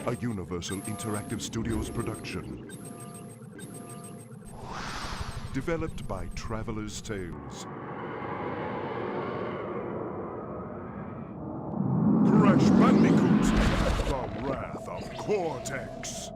A Universal Interactive Studios production. Developed by Traveler's Tales. Crash Bandicoot, the Wrath of Cortex.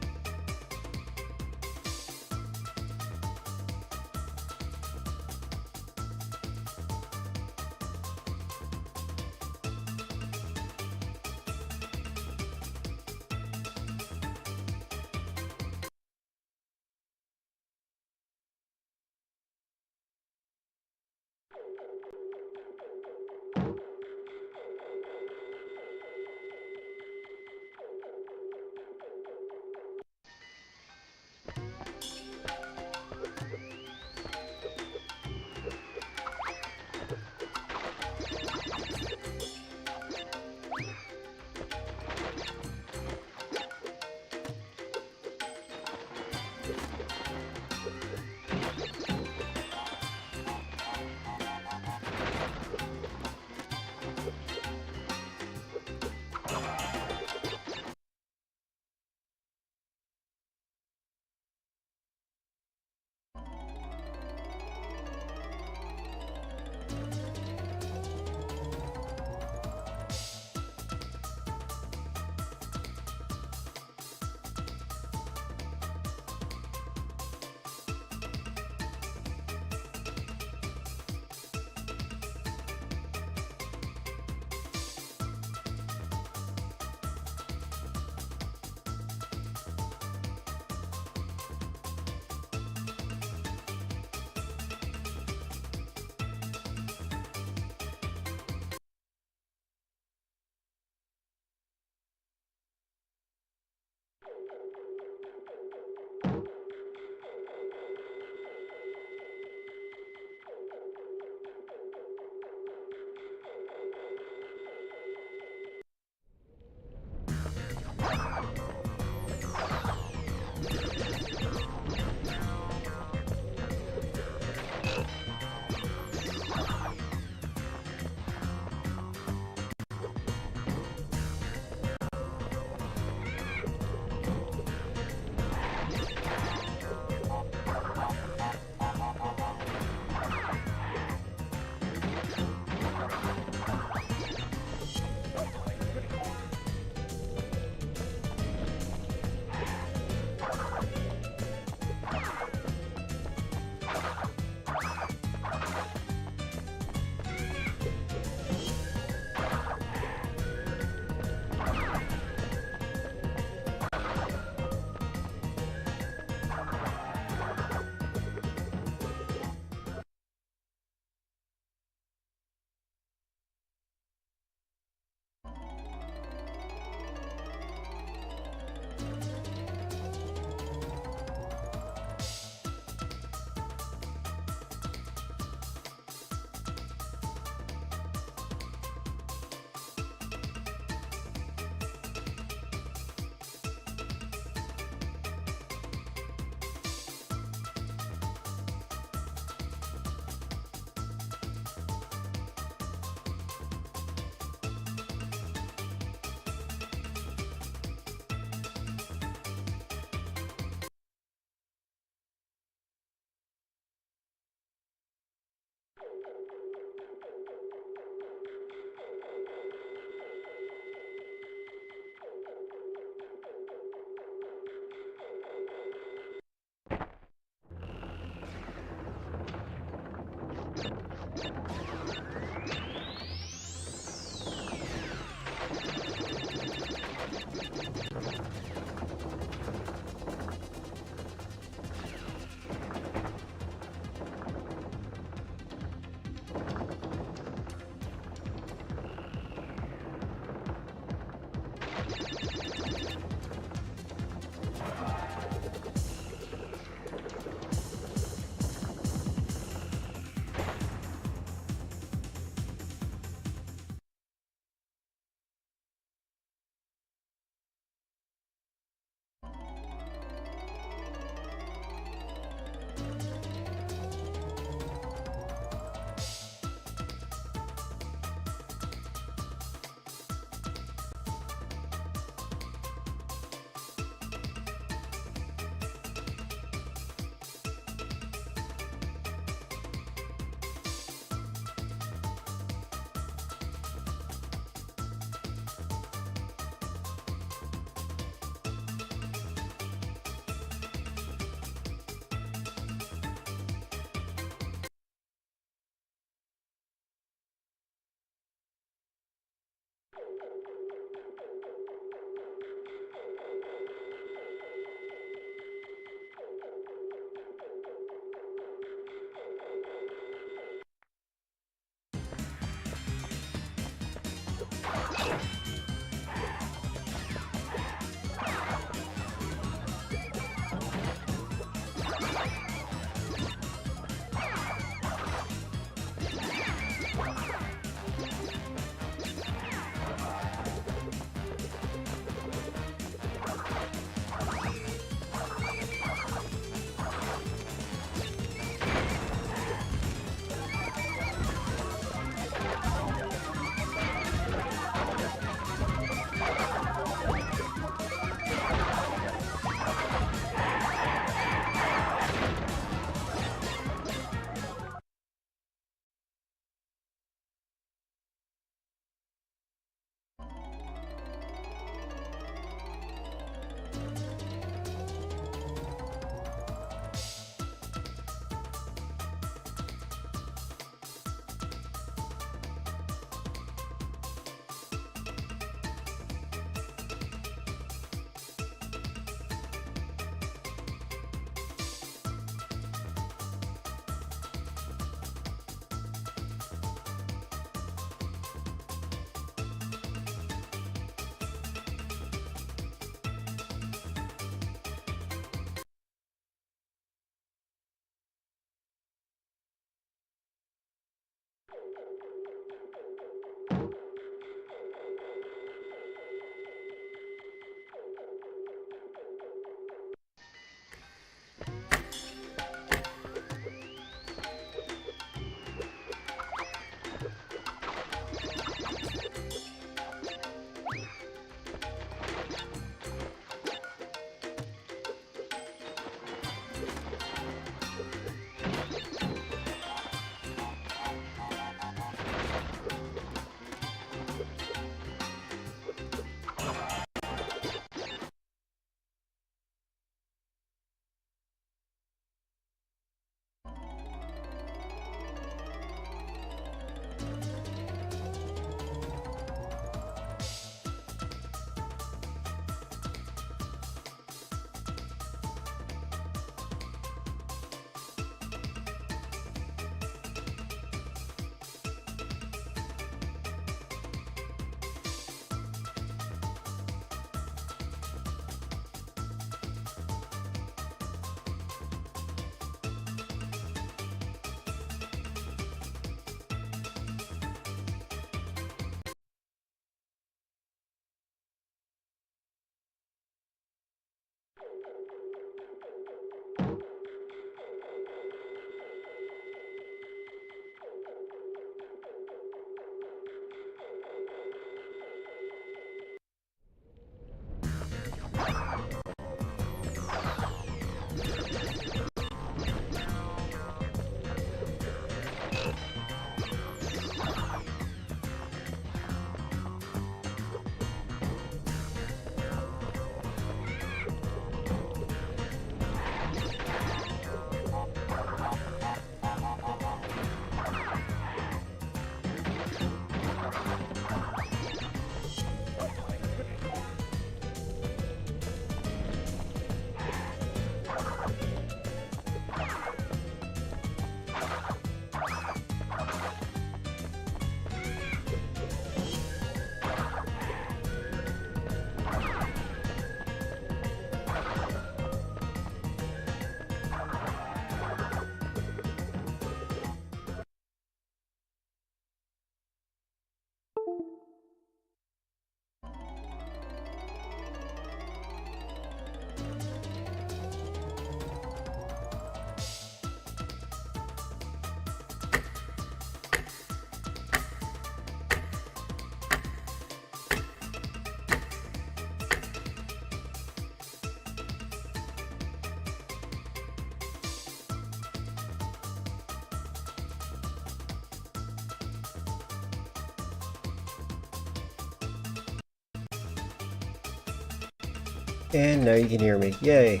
And now you can hear me. Yay.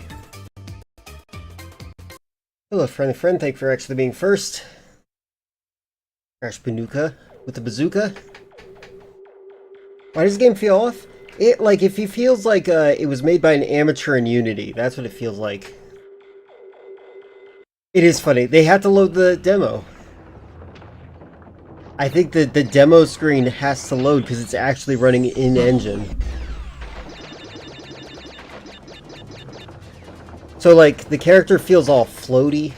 Hello, friendly friend. Thank you for actually being first. Crash Banuka with the bazooka. Why does the game feel off? It feels like it was made by an amateur in Unity. That's what it feels like. It is funny. They had to load the demo. I think that the demo screen has to load because it's actually running in-engine. So, like, the character feels all floaty.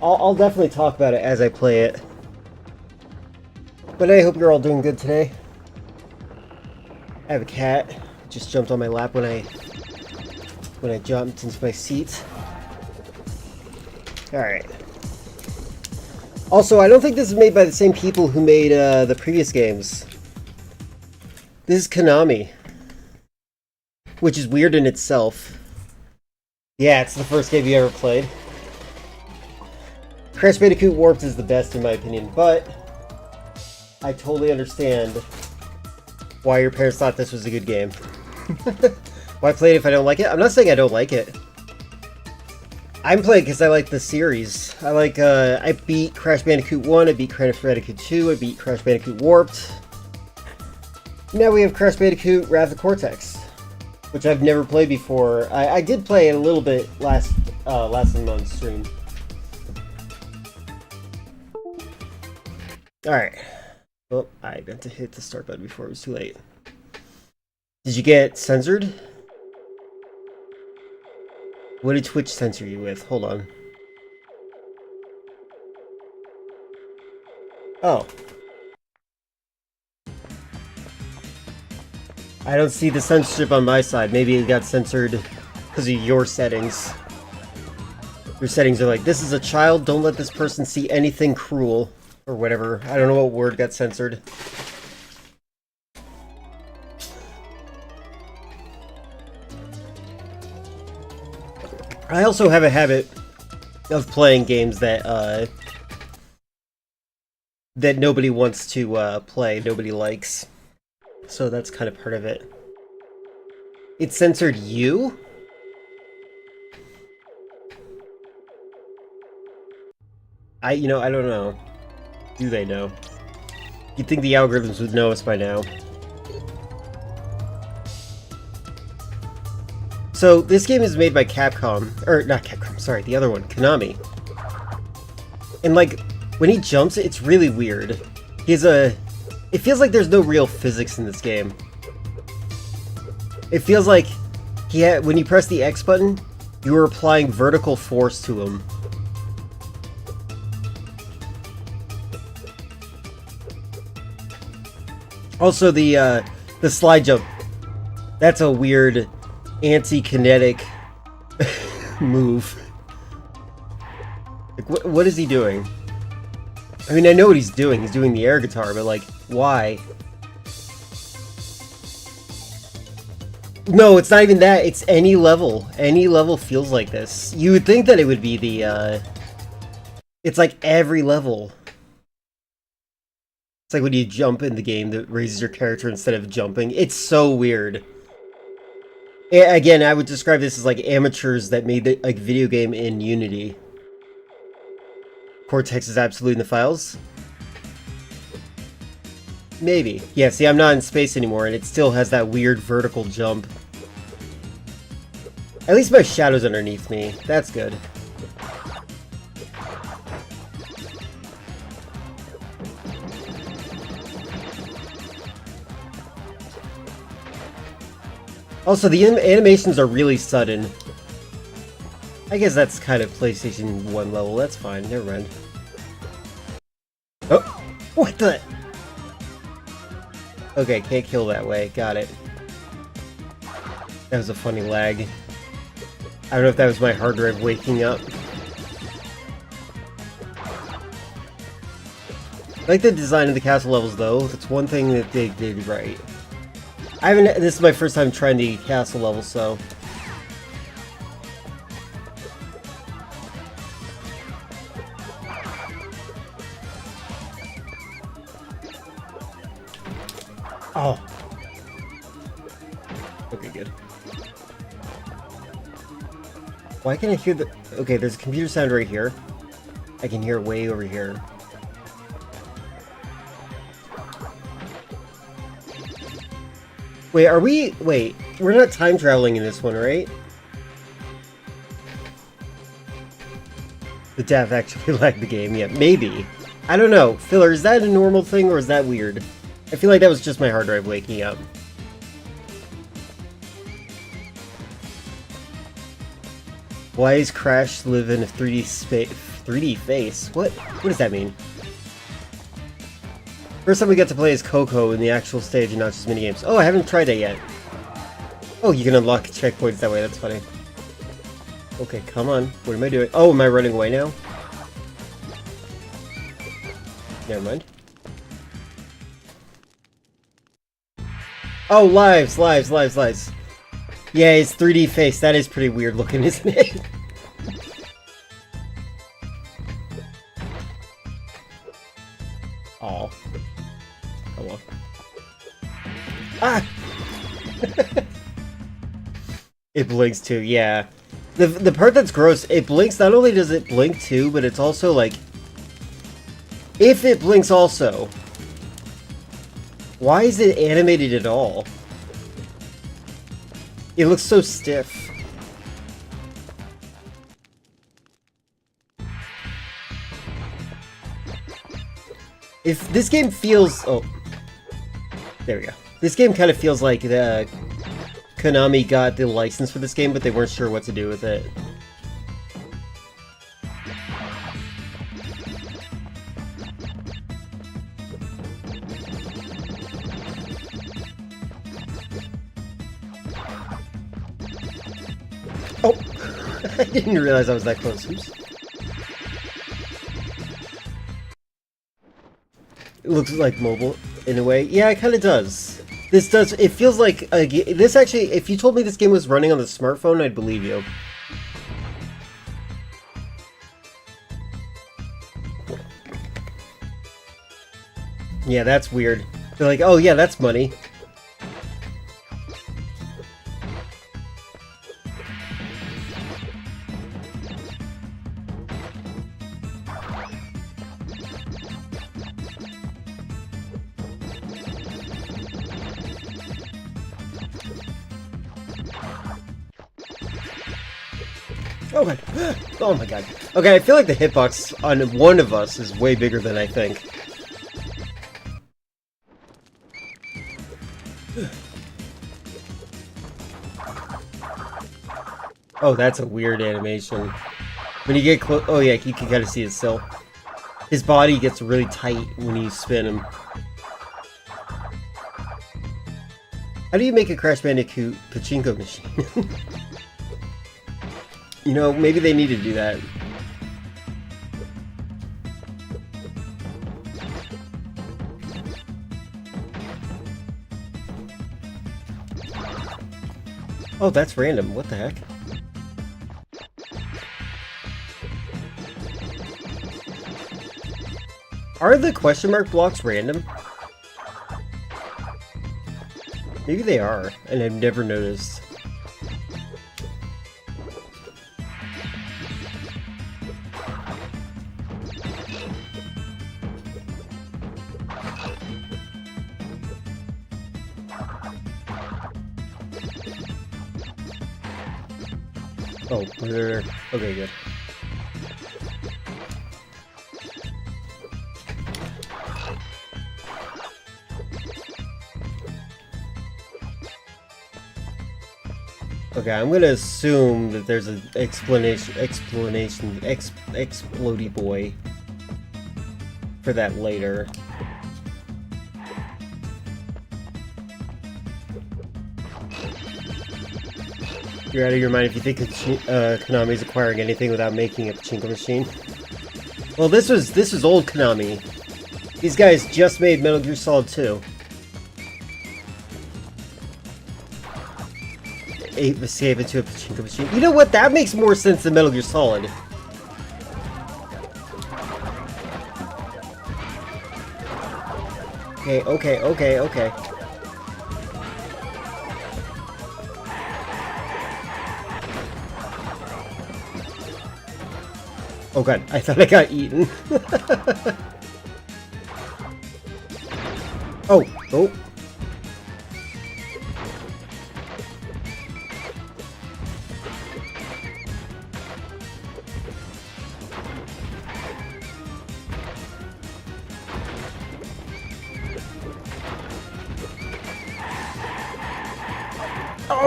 I'll definitely talk about it as I play it. But I hope you're all doing good today. I have a cat. It just jumped on my lap when I jumped into my seat. Alright. Also, I don't think this is made by the same people who made the previous games. This is Konami. Which is weird in itself. Yeah, it's the first game you ever played. Crash Bandicoot Warped is the best in my opinion, but I totally understand why your parents thought this was a good game. Why play it if I don't like it? I'm not saying I don't like it. I'm playing because I like the series. I beat Crash Bandicoot 1, I beat Crash Bandicoot 2, I beat Crash Bandicoot Warped. Now we have Crash Bandicoot Wrath of Cortex, which I've never played before. I did play it a little bit last month's stream. Alright. Well, I meant to hit the start button before it was too late. Did you get censored? What did Twitch censor you with? Hold on. Oh. I don't see the censorship on my side. Maybe it got censored because of your settings. Your settings are like, this is a child, don't let this person see anything cruel. Or whatever. I don't know what word got censored. I also have a habit of playing games that that nobody wants to play, nobody likes. So that's kind of part of it. It censored you? I don't know. Do they know? You'd think the algorithms would know us by now. So, this game is made by Capcom. Or, not Capcom, sorry, the other one, Konami. And, like, when he jumps, it's really weird. It feels like there's no real physics in this game. It feels like when you press the X button, you were applying vertical force to him. Also, the slide jump. That's a weird anti-kinetic move. Like, what is he doing? I mean, I know what he's doing. He's doing the air guitar, but, like, why? No, it's not even that. It's any level. Any level feels like this. You would think that it would be the, It's like every level. It's like when you jump in the game that raises your character instead of jumping. It's so weird. Again, I would describe this as like amateurs that made the video game in Unity. Cortex is absolute in the files? Maybe. Yeah, see, I'm not in space anymore, and it still has that weird vertical jump. At least my shadow's underneath me. That's good. Also, the animations are really sudden. I guess that's kind of PlayStation 1 level. That's fine. Never mind. Oh! What the? Okay, can't kill that way. Got it. That was a funny lag. I don't know if that was my hard drive waking up. I like the design of the castle levels, though. That's one thing that they did right. This is my first time trying the castle level, so... Oh. Okay, good. Why can I hear the... Okay, there's a computer sound right here. I can hear it way over here. Wait, are we... Wait, we're not time traveling in this one, right? The death actually lagged the game. Yeah, maybe. I don't know. Filler, is that a normal thing or is that weird? I feel like that was just my hard drive waking up. Why is Crash live in a 3D face? What does that mean? First time we get to play as Coco in the actual stage and not just minigames. Oh, I haven't tried that yet. Oh, you can unlock checkpoints that way. That's funny. Okay, come on. What am I doing? Oh, am I running away now? Never mind. Oh, lives. Yeah, it's 3D face. That is pretty weird looking, isn't it? Aw. Oh well. Ah! It blinks too, yeah. The part that's gross, it blinks, not only does it blink too, but it's also like... If it blinks also, why is it animated at all? It looks so stiff. If this game feels... Oh. There we go. This game kind of feels like Konami got the license for this game, but they weren't sure what to do with it. Oh! I didn't realize I was that close. Oops. It looks like mobile in a way. Yeah, it kind of does. This does. It feels like this actually. If you told me this game was running on the smartphone, I'd believe you. Yeah, that's weird. They're like, oh yeah, that's money. Oh my, oh my god. Okay, I feel like the hitbox on one of us is way bigger than I think. Oh, that's a weird animation. When you get close, oh yeah, you can kind of see it still. His body gets really tight when you spin him. How do you make a Crash Bandicoot pachinko machine? You know, maybe they need to do that. Oh, that's random. What the heck? Are the question mark blocks random? Maybe they are, and I've never noticed. Oh, okay, good. Okay, I'm gonna assume that there's an explodey boy for that later. You're out of your mind if you think Konami's acquiring anything without making a pachinko machine. Well, this was old Konami. These guys just made Metal Gear Solid 2. Escape into a pachinko machine. You know what? That makes more sense than Metal Gear Solid. Okay. Oh god, I thought I got eaten. Oh.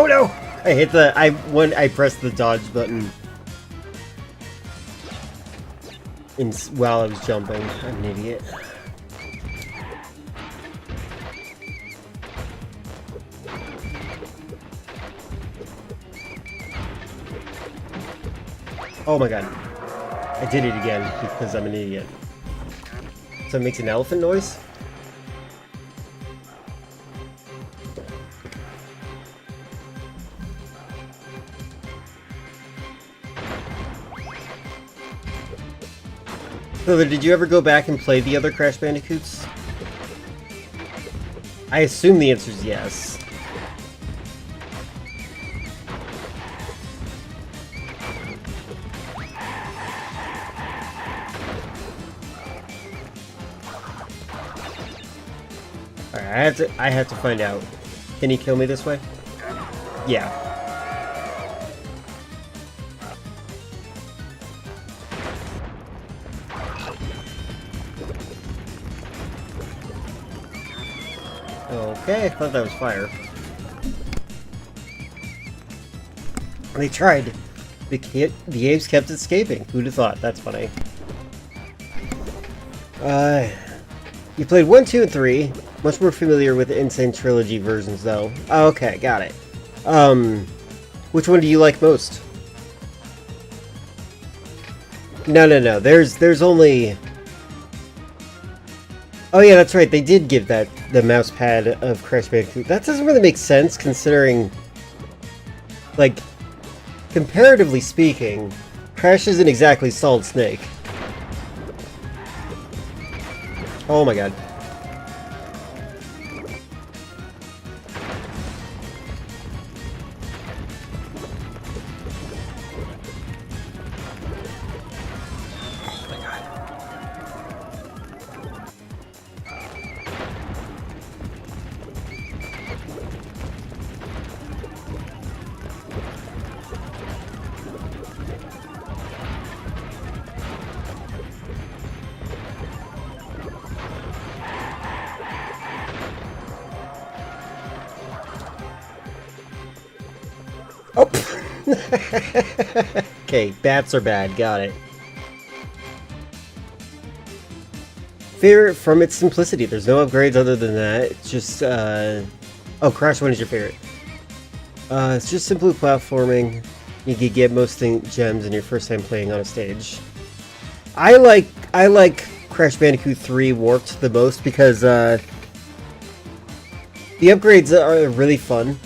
Oh no! I hit the I pressed the dodge button while I was jumping. I'm an idiot. Oh my god. I did it again because I'm an idiot. So it makes an elephant noise? So did you ever go back and play the other Crash Bandicoots? I assume the answer is yes. Alright, I have to find out. Can he kill me this way? Yeah. Okay, I thought that was fire. They tried. The apes kept escaping. Who'd have thought? That's funny. You played 1, 2, and 3. Much more familiar with the Insane Trilogy versions, though. Oh, okay, got it. Which one do you like most? No. There's only... Oh yeah, that's right. They did give that the mouse pad of Crash Bandicoot. That doesn't really make sense considering, like, comparatively speaking, Crash isn't exactly Solid Snake. Oh my god. Okay, bats are bad, got it. Favorite from its simplicity. There's no upgrades other than that. It's just, Oh, Crash 1 is your favorite. It's just simply platforming. You could get most gems in your first time playing on a stage. I like Crash Bandicoot 3 Warped the most because, the upgrades are really fun,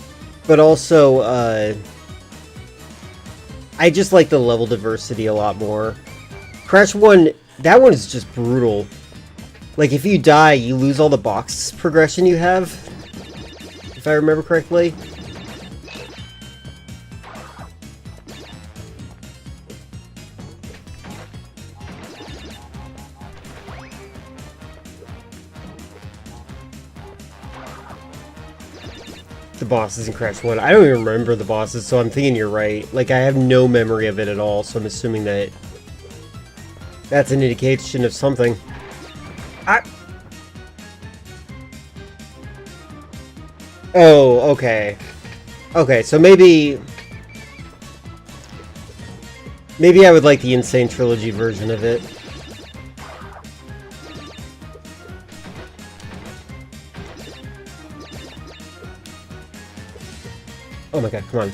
but also, I just like the level diversity a lot more. Crash 1, that one is just brutal. Like, if you die, you lose all the box progression you have, if I remember correctly. The bosses in Crash 1. I don't even remember the bosses, so I'm thinking you're right. Like, I have no memory of it at all, so I'm assuming that that's an indication of something. Oh, okay. Okay, so maybe I would like the Insane Trilogy version of it. Oh my god, come on.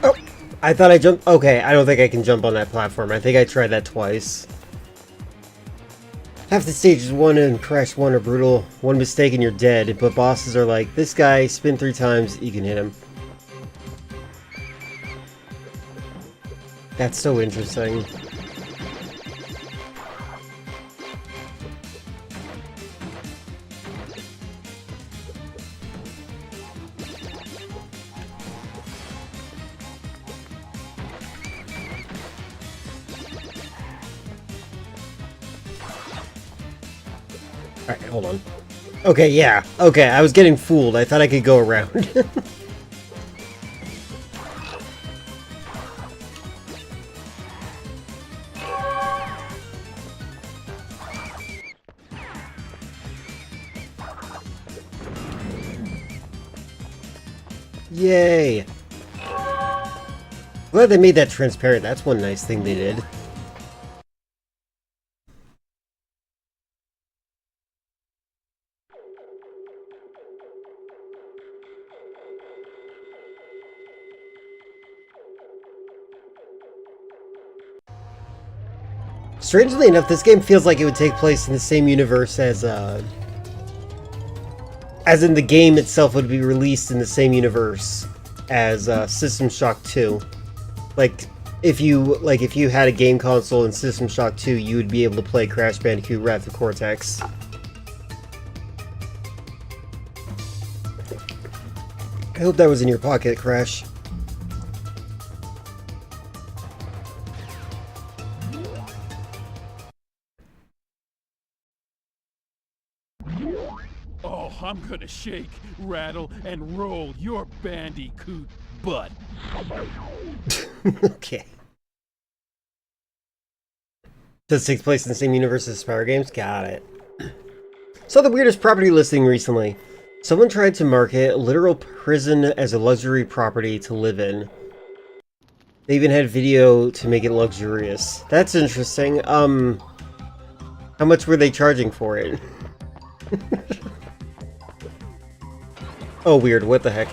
Oh! I thought I jumped. Okay, I don't think I can jump on that platform. I think I tried that twice. Half the stages 1 and Crash 1 are brutal. One mistake and you're dead, but bosses are like, this guy, spin 3 times, you can hit him. That's so interesting. Alright, hold on. Okay, yeah. Okay, I was getting fooled. I thought I could go around. Yay! Glad they made that transparent. That's one nice thing they did. Strangely enough, this game feels like it would take place in the same universe as in the game itself would be released in the same universe as System Shock 2. Like if you had a game console in System Shock 2, you would be able to play Crash Bandicoot Wrath of Cortex. I hope that was in your pocket, Crash. Oh, I'm gonna shake, rattle, and roll your Bandicoot butt. Okay. Does it take place in the same universe as Spyro games? Got it. Saw the weirdest property listing recently. Someone tried to market a literal prison as a luxury property to live in. They even had video to make it luxurious. That's interesting. How much were they charging for it? Oh, weird. What the heck?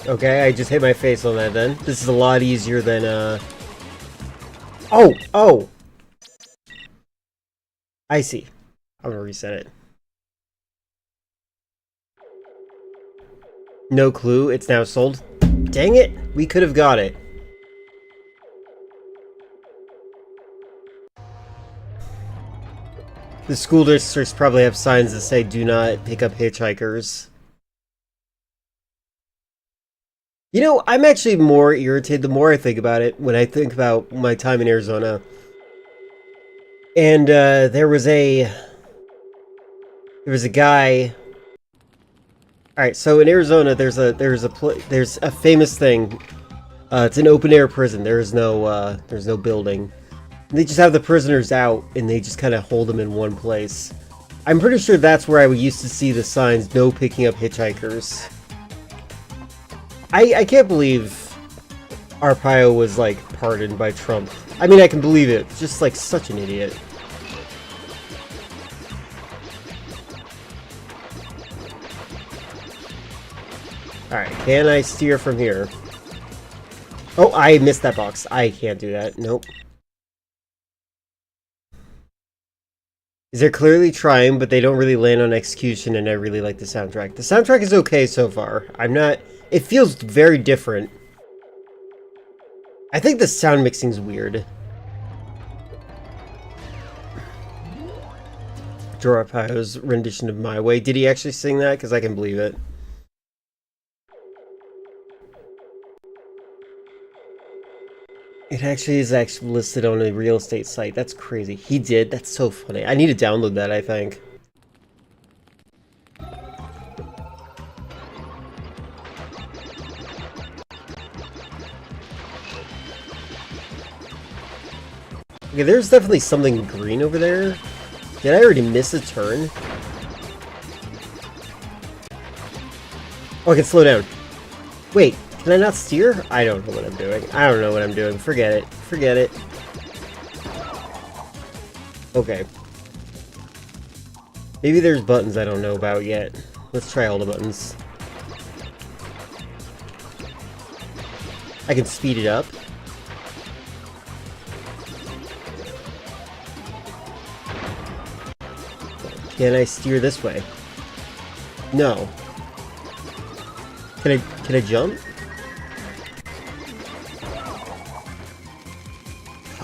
Okay, I just hit my face on that then. This is a lot easier than, Oh! Oh! I see. I'm gonna reset it. No clue. It's now sold. Dang it! We could have got it. The school districts probably have signs that say, "Do not pick up hitchhikers." You know, I'm actually more irritated the more I think about it, when I think about my time in Arizona. And, there was a guy... Alright, so in Arizona, there's a famous thing. It's an open-air prison. There's no building. They just have the prisoners out, and they just kind of hold them in one place. I'm pretty sure that's where I used to see the signs, "No picking up hitchhikers." I can't believe Arpaio was, like, pardoned by Trump. I mean, I can believe it. Just, like, such an idiot. Alright, can I steer from here? Oh, I missed that box. I can't do that. Nope. They're clearly trying, but they don't really land on execution, and I really like the soundtrack. The soundtrack is okay so far. It feels very different. I think the sound mixing's weird. Joe Arpaio's rendition of My Way. Did he actually sing that? Because I can believe it. It actually is listed on a real estate site. That's crazy. He did? That's so funny. I need to download that, I think. Okay, there's definitely something green over there. Did I already miss a turn? Oh, I can slow down. Wait, can I not steer? I don't know what I'm doing. I don't know what I'm doing. Forget it. Forget it. Okay. Maybe there's buttons I don't know about yet. Let's try all the buttons. I can speed it up. Can I steer this way? No. Can I jump?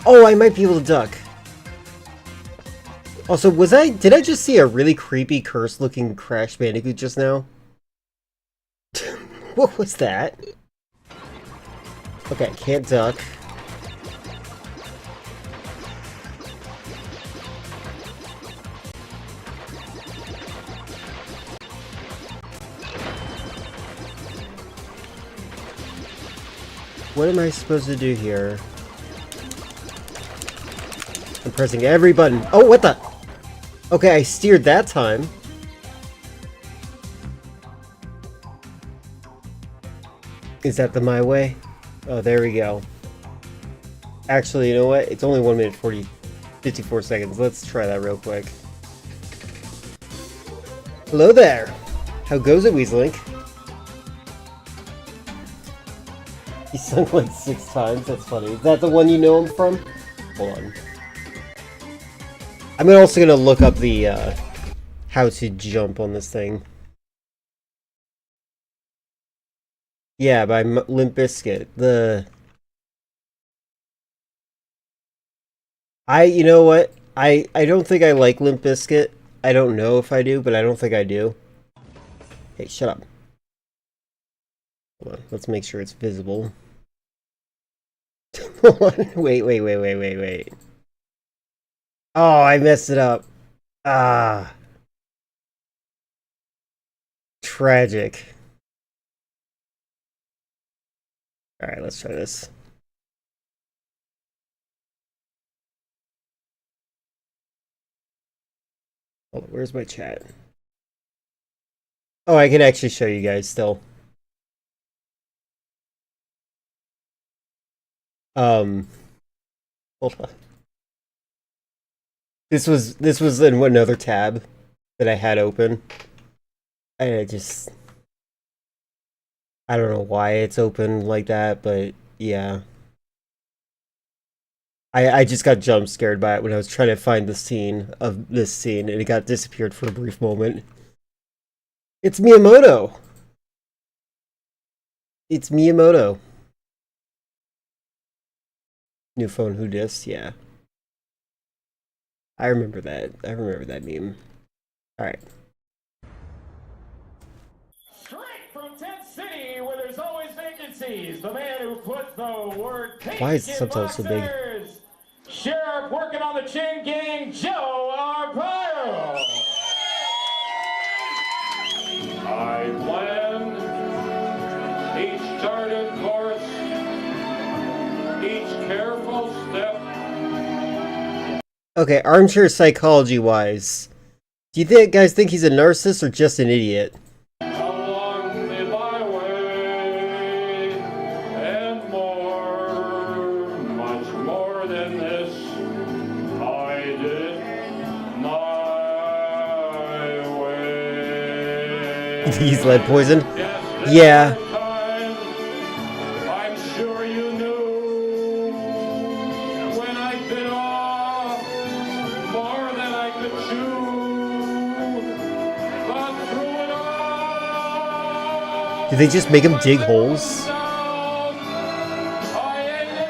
Oh, I might be able to duck. Also, did I just see a really creepy curse-looking Crash Bandicoot just now? What was that? Okay, can't duck. What am I supposed to do here? pressing every button. Oh, what the? Okay, I steered that time. Is that the my way? Oh, there we go. Actually, you know what? It's only 1 minute 54 seconds. Let's try that real quick. Hello there. How goes it, Weaslink? He sung like 6 times. That's funny. Is that the one you know him from? Hold on. I'm also gonna look up the how to jump on this thing. Yeah, by Limp Bizkit. You know what? I don't think I like Limp Bizkit. I don't know if I do, but I don't think I do. Hey, shut up. Hold on, let's make sure it's visible. Hold on, wait. Oh, I messed it up. Ah. Tragic. Alright, let's try this. Hold on, where's my chat? Oh, I can actually show you guys still. Hold on. This was in another tab that I had open. I don't know why it's open like that, but yeah. I just got jump scared by it when I was trying to find the scene of this scene, and it got disappeared for a brief moment. It's Miyamoto! It's Miyamoto. New phone, who dis? Yeah. I remember that. I remember that meme. Alright. Straight from Tent City, where there's always vacancies, the man who put the word pink Why is the in subtitle so big? boxers. Sheriff working on the Chin Gang, Joe Arpaio. I planned each charted course, each careful step. Okay, armchair psychology wise. Do you guys think he's a narcissist or just an idiot? Along the byway and more, much more than this, I did my way. He's lead poisoned? Yes, Yeah. there were times I'm sure you knew when I bit off more than I could chew. But through it all, Did they just make him dig holes? I ended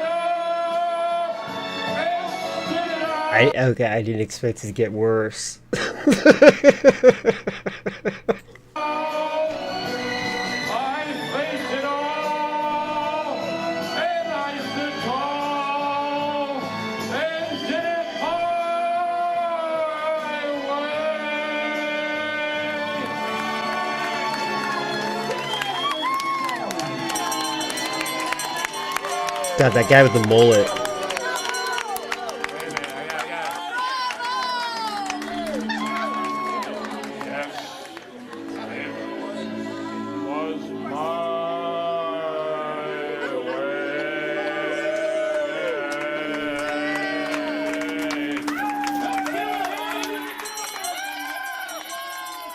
up Okay, I didn't expect it to get worse. I faced it all, and I stood tall, and did it my way. God, that guy with the mullet. Yes, it was my way.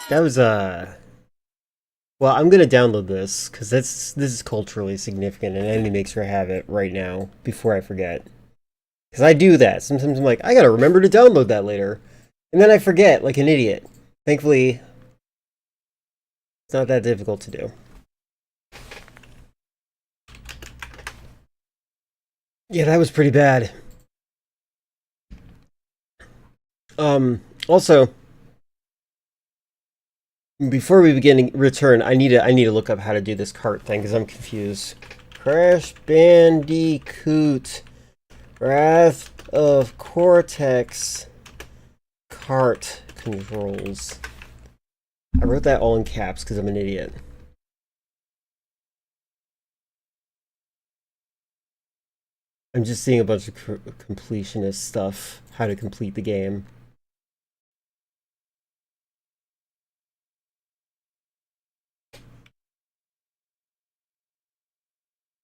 That was well, I'm gonna download this because this is culturally significant, and Andy makes sure I have it right now before I forget. Because I do that. Sometimes I'm like, I gotta remember to download that later, and then I forget like an idiot. Thankfully, it's not that difficult to do. Yeah, that was pretty bad. Also, before we return, I need to look up how to do this cart thing because I'm confused. Crash Bandicoot, Wrath of Cortex, cart controls. I wrote that all in caps because I'm an idiot. I'm just seeing a bunch of completionist stuff, how to complete the game.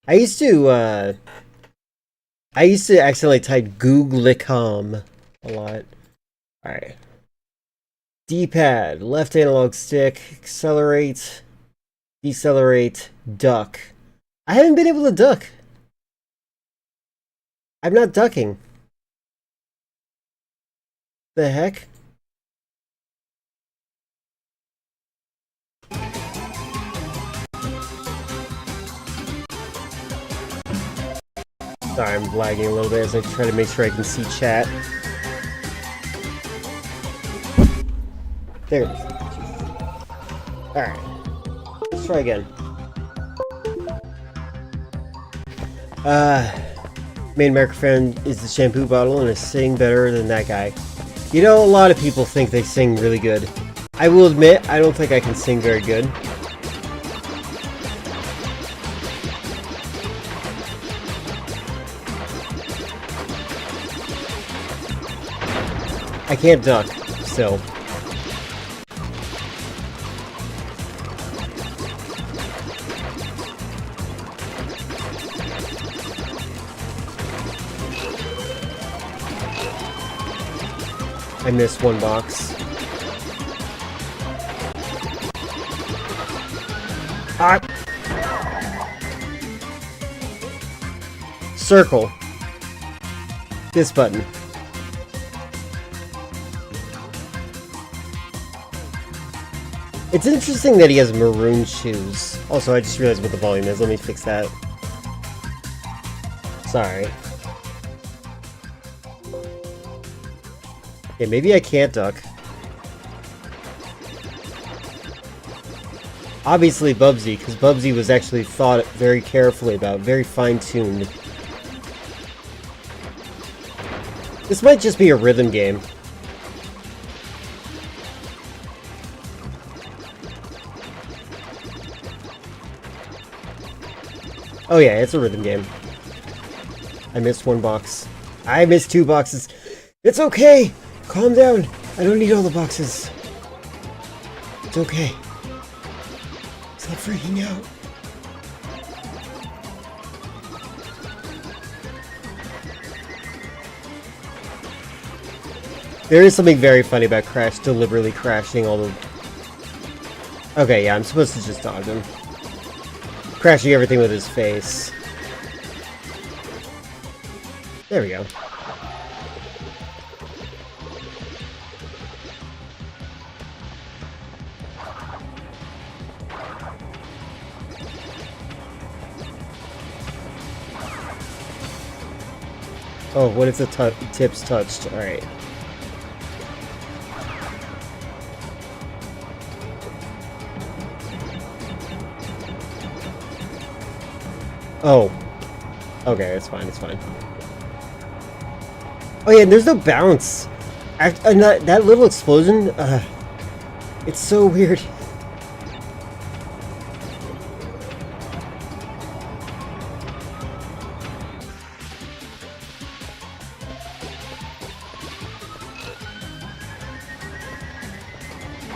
I used to accidentally type Google.com a lot. Alright. D-pad, left analog stick, accelerate, decelerate, duck. I haven't been able to duck. I'm not ducking. The heck? Sorry, I'm lagging a little bit as I try to make sure I can see chat. There it is. Alright. Let's try again. Main microphone is the shampoo bottle and I sing better than that guy. You know, a lot of people think they sing really good. I will admit, I don't think I can sing very good. I can't duck, still. I missed one box. Ah! Circle. This button. It's interesting that he has maroon shoes. Also, I just realized what the volume is. Let me fix that. Sorry. Yeah, maybe I can't duck. Obviously Bubsy, because Bubsy was actually thought very carefully about, very fine-tuned. This might just be a rhythm game. Oh yeah, it's a rhythm game. I missed one box. I missed two boxes. It's okay! Calm down! I don't need all the boxes. It's okay. Stop freaking out. There is something very funny about Crash deliberately crashing all the... Okay, yeah, I'm supposed to just dodge him. Crashing everything with his face. There we go. Oh, what if the tip's touched? Alright. Oh. Okay, it's fine, it's fine. Oh yeah, there's no bounce. And that little explosion, it's so weird.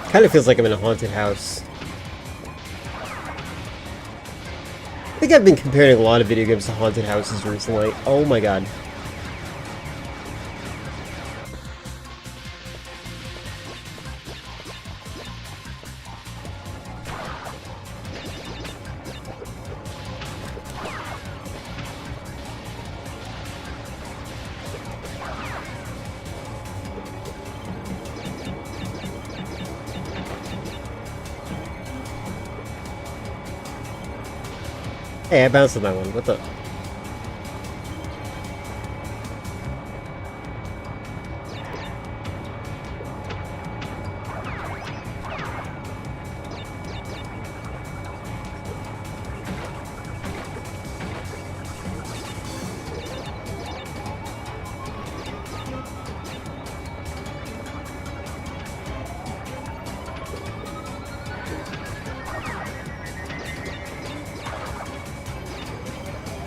Kind of feels like I'm in a haunted house. I think I've been comparing a lot of video games to haunted houses recently. Oh my god. Hey, I bounced on that one. What the?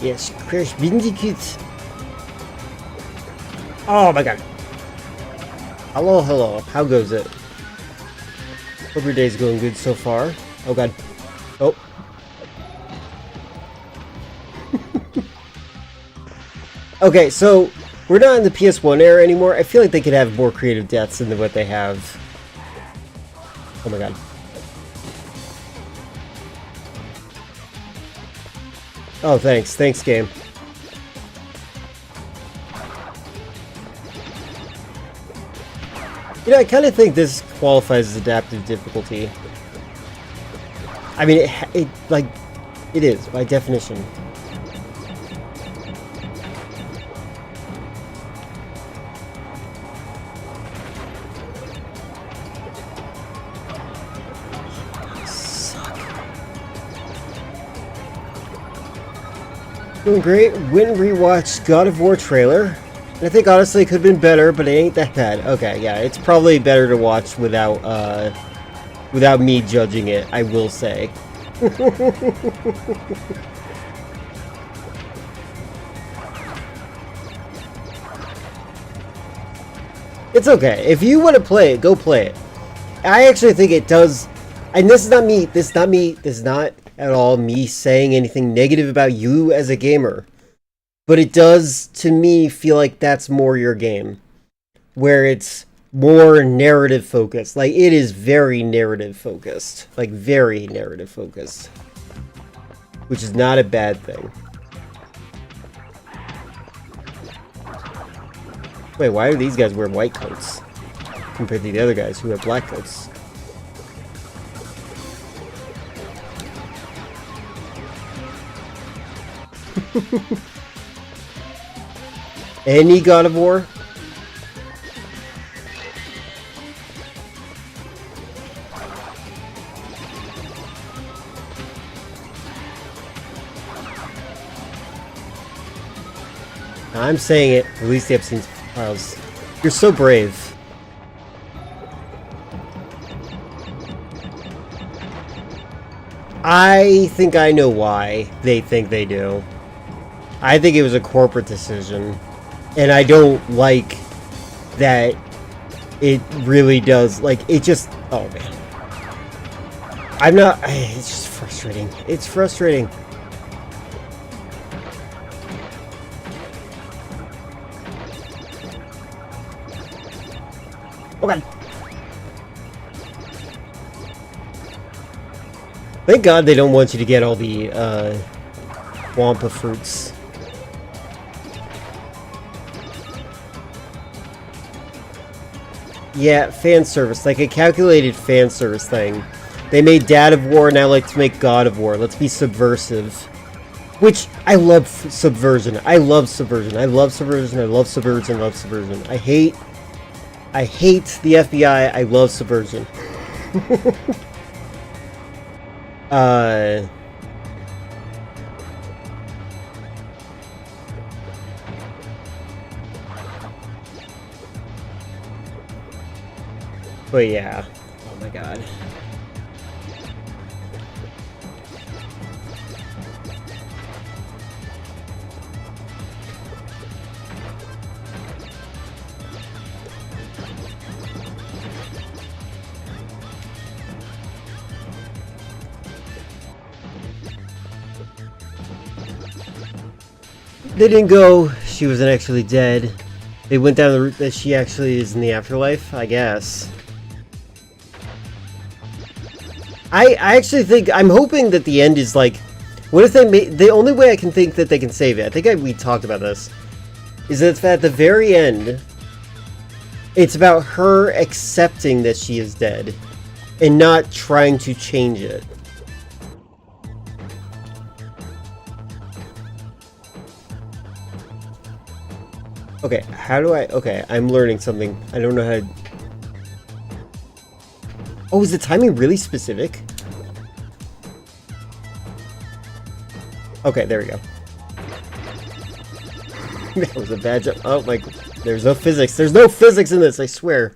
Yes, Crash Bandicoot. Oh my god. Hello, hello. How goes it? Hope your day's going good so far. Oh god. Oh. Okay, so we're not in the PS1 era anymore. I feel like they could have more creative deaths than what they have. Oh my god. Oh, thanks. Thanks, game. You know, I kind of think this qualifies as adaptive difficulty. I mean, it like, it is, by definition. Doing great. Went and rewatched God of War trailer. And I think honestly it could have been better, but it ain't that bad. Okay, yeah, it's probably better to watch without without me judging it, I will say. It's okay. If you want to play it, go play it. I actually think it does, and this is not at all me saying anything negative about you as a gamer. But it does, to me, feel like that's more your game. Where it's more narrative focused. Like, it is very narrative focused. Like, very narrative focused. Which is not a bad thing. Wait, why do these guys wear white coats? Compared to the other guys who have black coats. Any God of War? I'm saying it. At least the Epstein files. You're so brave. I think I know why they think they do. I think it was a corporate decision. And I don't like that it really does. Like, it just... Oh, man. I'm not... It's just frustrating. It's frustrating. Oh, God. Thank God they don't want you to get all the, Wampa fruits. Yeah, fan service. Like a calculated fan service thing. They made Dad of War, now like to make God of War. Let's be subversive. Which, I love subversion. I love subversion. I love subversion. I love subversion. I love subversion. I hate the FBI. I love subversion. But yeah. Oh my god. They didn't go, she wasn't actually dead. They went down the route that she actually is in the afterlife, I guess. I actually think, I'm hoping that the end is like, what if they made, the only way I can think that they can save it, I think we talked about this, is that at the very end, it's about her accepting that she is dead, and not trying to change it. Okay, how do I... Okay, I'm learning something. I don't know how to... Oh, is the timing really specific? Okay, there we go. That was a bad job. Oh my... There's no physics. There's no physics in this, I swear.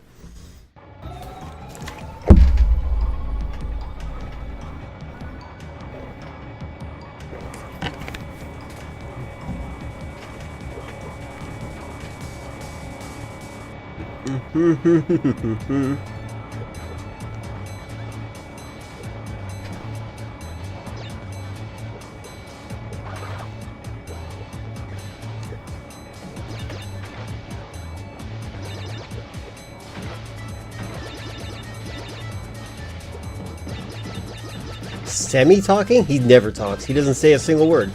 Semi-talking? He never talks. He doesn't say a single word.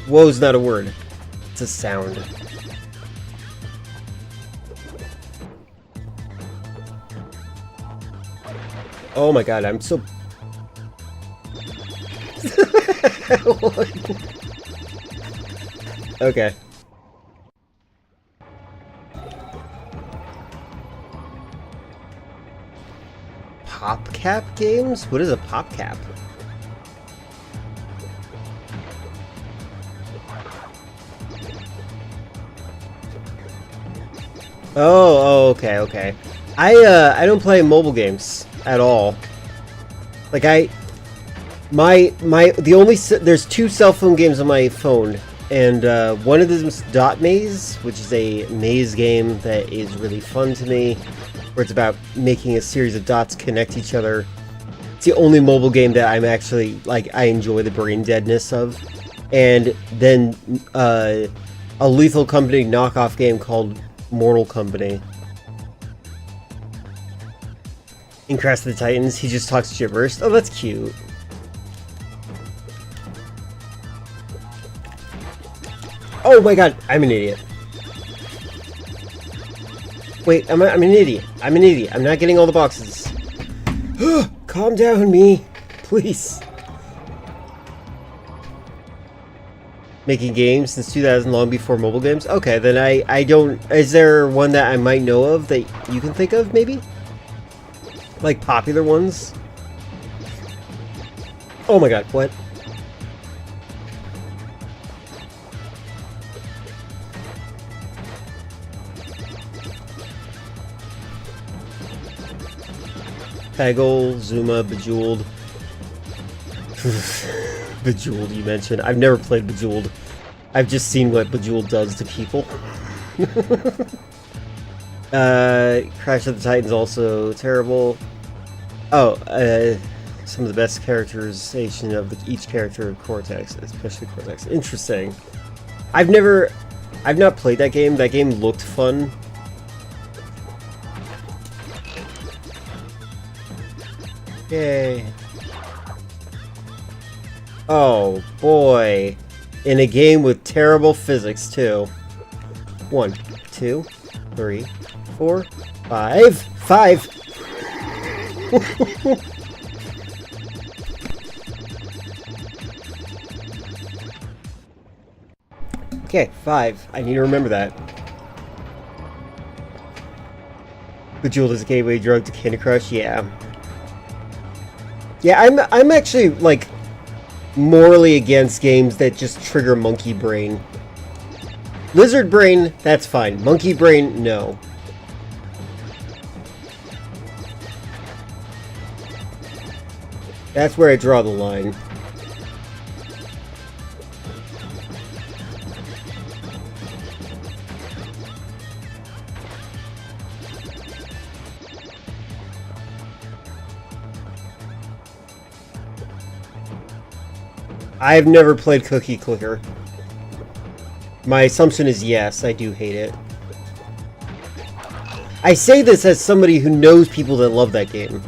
Whoa's not a word. It's a sound. Oh my god, I'm so... Okay. PopCap games? What is a PopCap? Oh, okay, okay. I don't play mobile games at all. Like the only there's 2 cell phone games on my phone, and one of them is Dot Maze, which is a maze game that is really fun to me, where it's about making a series of dots connect each other. It's the only mobile game that I'm actually I enjoy the brain deadness of. And then a Lethal Company knockoff game called Mortal Company. In Crash of the Titans, he just talks gibberish. Oh, that's cute. Oh my god, I'm an idiot. Wait, I'm an idiot. I'm an idiot. I'm not getting all the boxes. Calm down, me. Please. Making games since 2000, long before mobile games? Okay, then I don't... Is there one that I might know of that you can think of, maybe? Like, popular ones? Oh my god, what? Peggle, Zuma, Bejeweled. Bejeweled, you mentioned. I've never played Bejeweled. I've just seen what Bejeweled does to people. Crash of the Titans also terrible. Oh, some of the best characterization of each character of Cortex, especially Cortex. Interesting. I've not played that game. That game looked fun. Yay. Oh, boy. In a game with terrible physics, too. 1, 2, 3, 4, 5. 5! Okay, 5. I need to remember that. Bejeweled is a gateway drug to Candy Crush? Yeah. Yeah, I'm actually, like, morally against games that just trigger monkey brain. Lizard brain, that's fine. Monkey brain, no. That's where I draw the line. I've never played Cookie Clicker. My assumption is yes, I do hate it. I say this as somebody who knows people that love that game.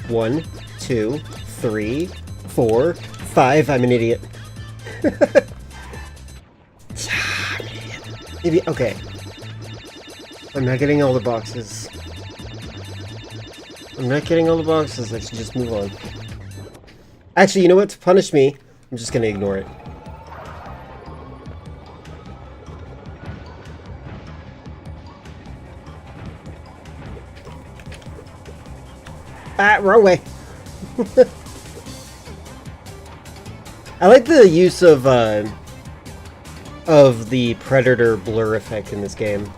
One, 2, 3, 4, 5. I'm an idiot. Maybe, okay. I'm not getting all the boxes. I'm not getting all the boxes. I should just move on. Actually, you know what? To punish me, I'm just gonna ignore it. Ah, wrong way. I like the use of the Predator blur effect in this game.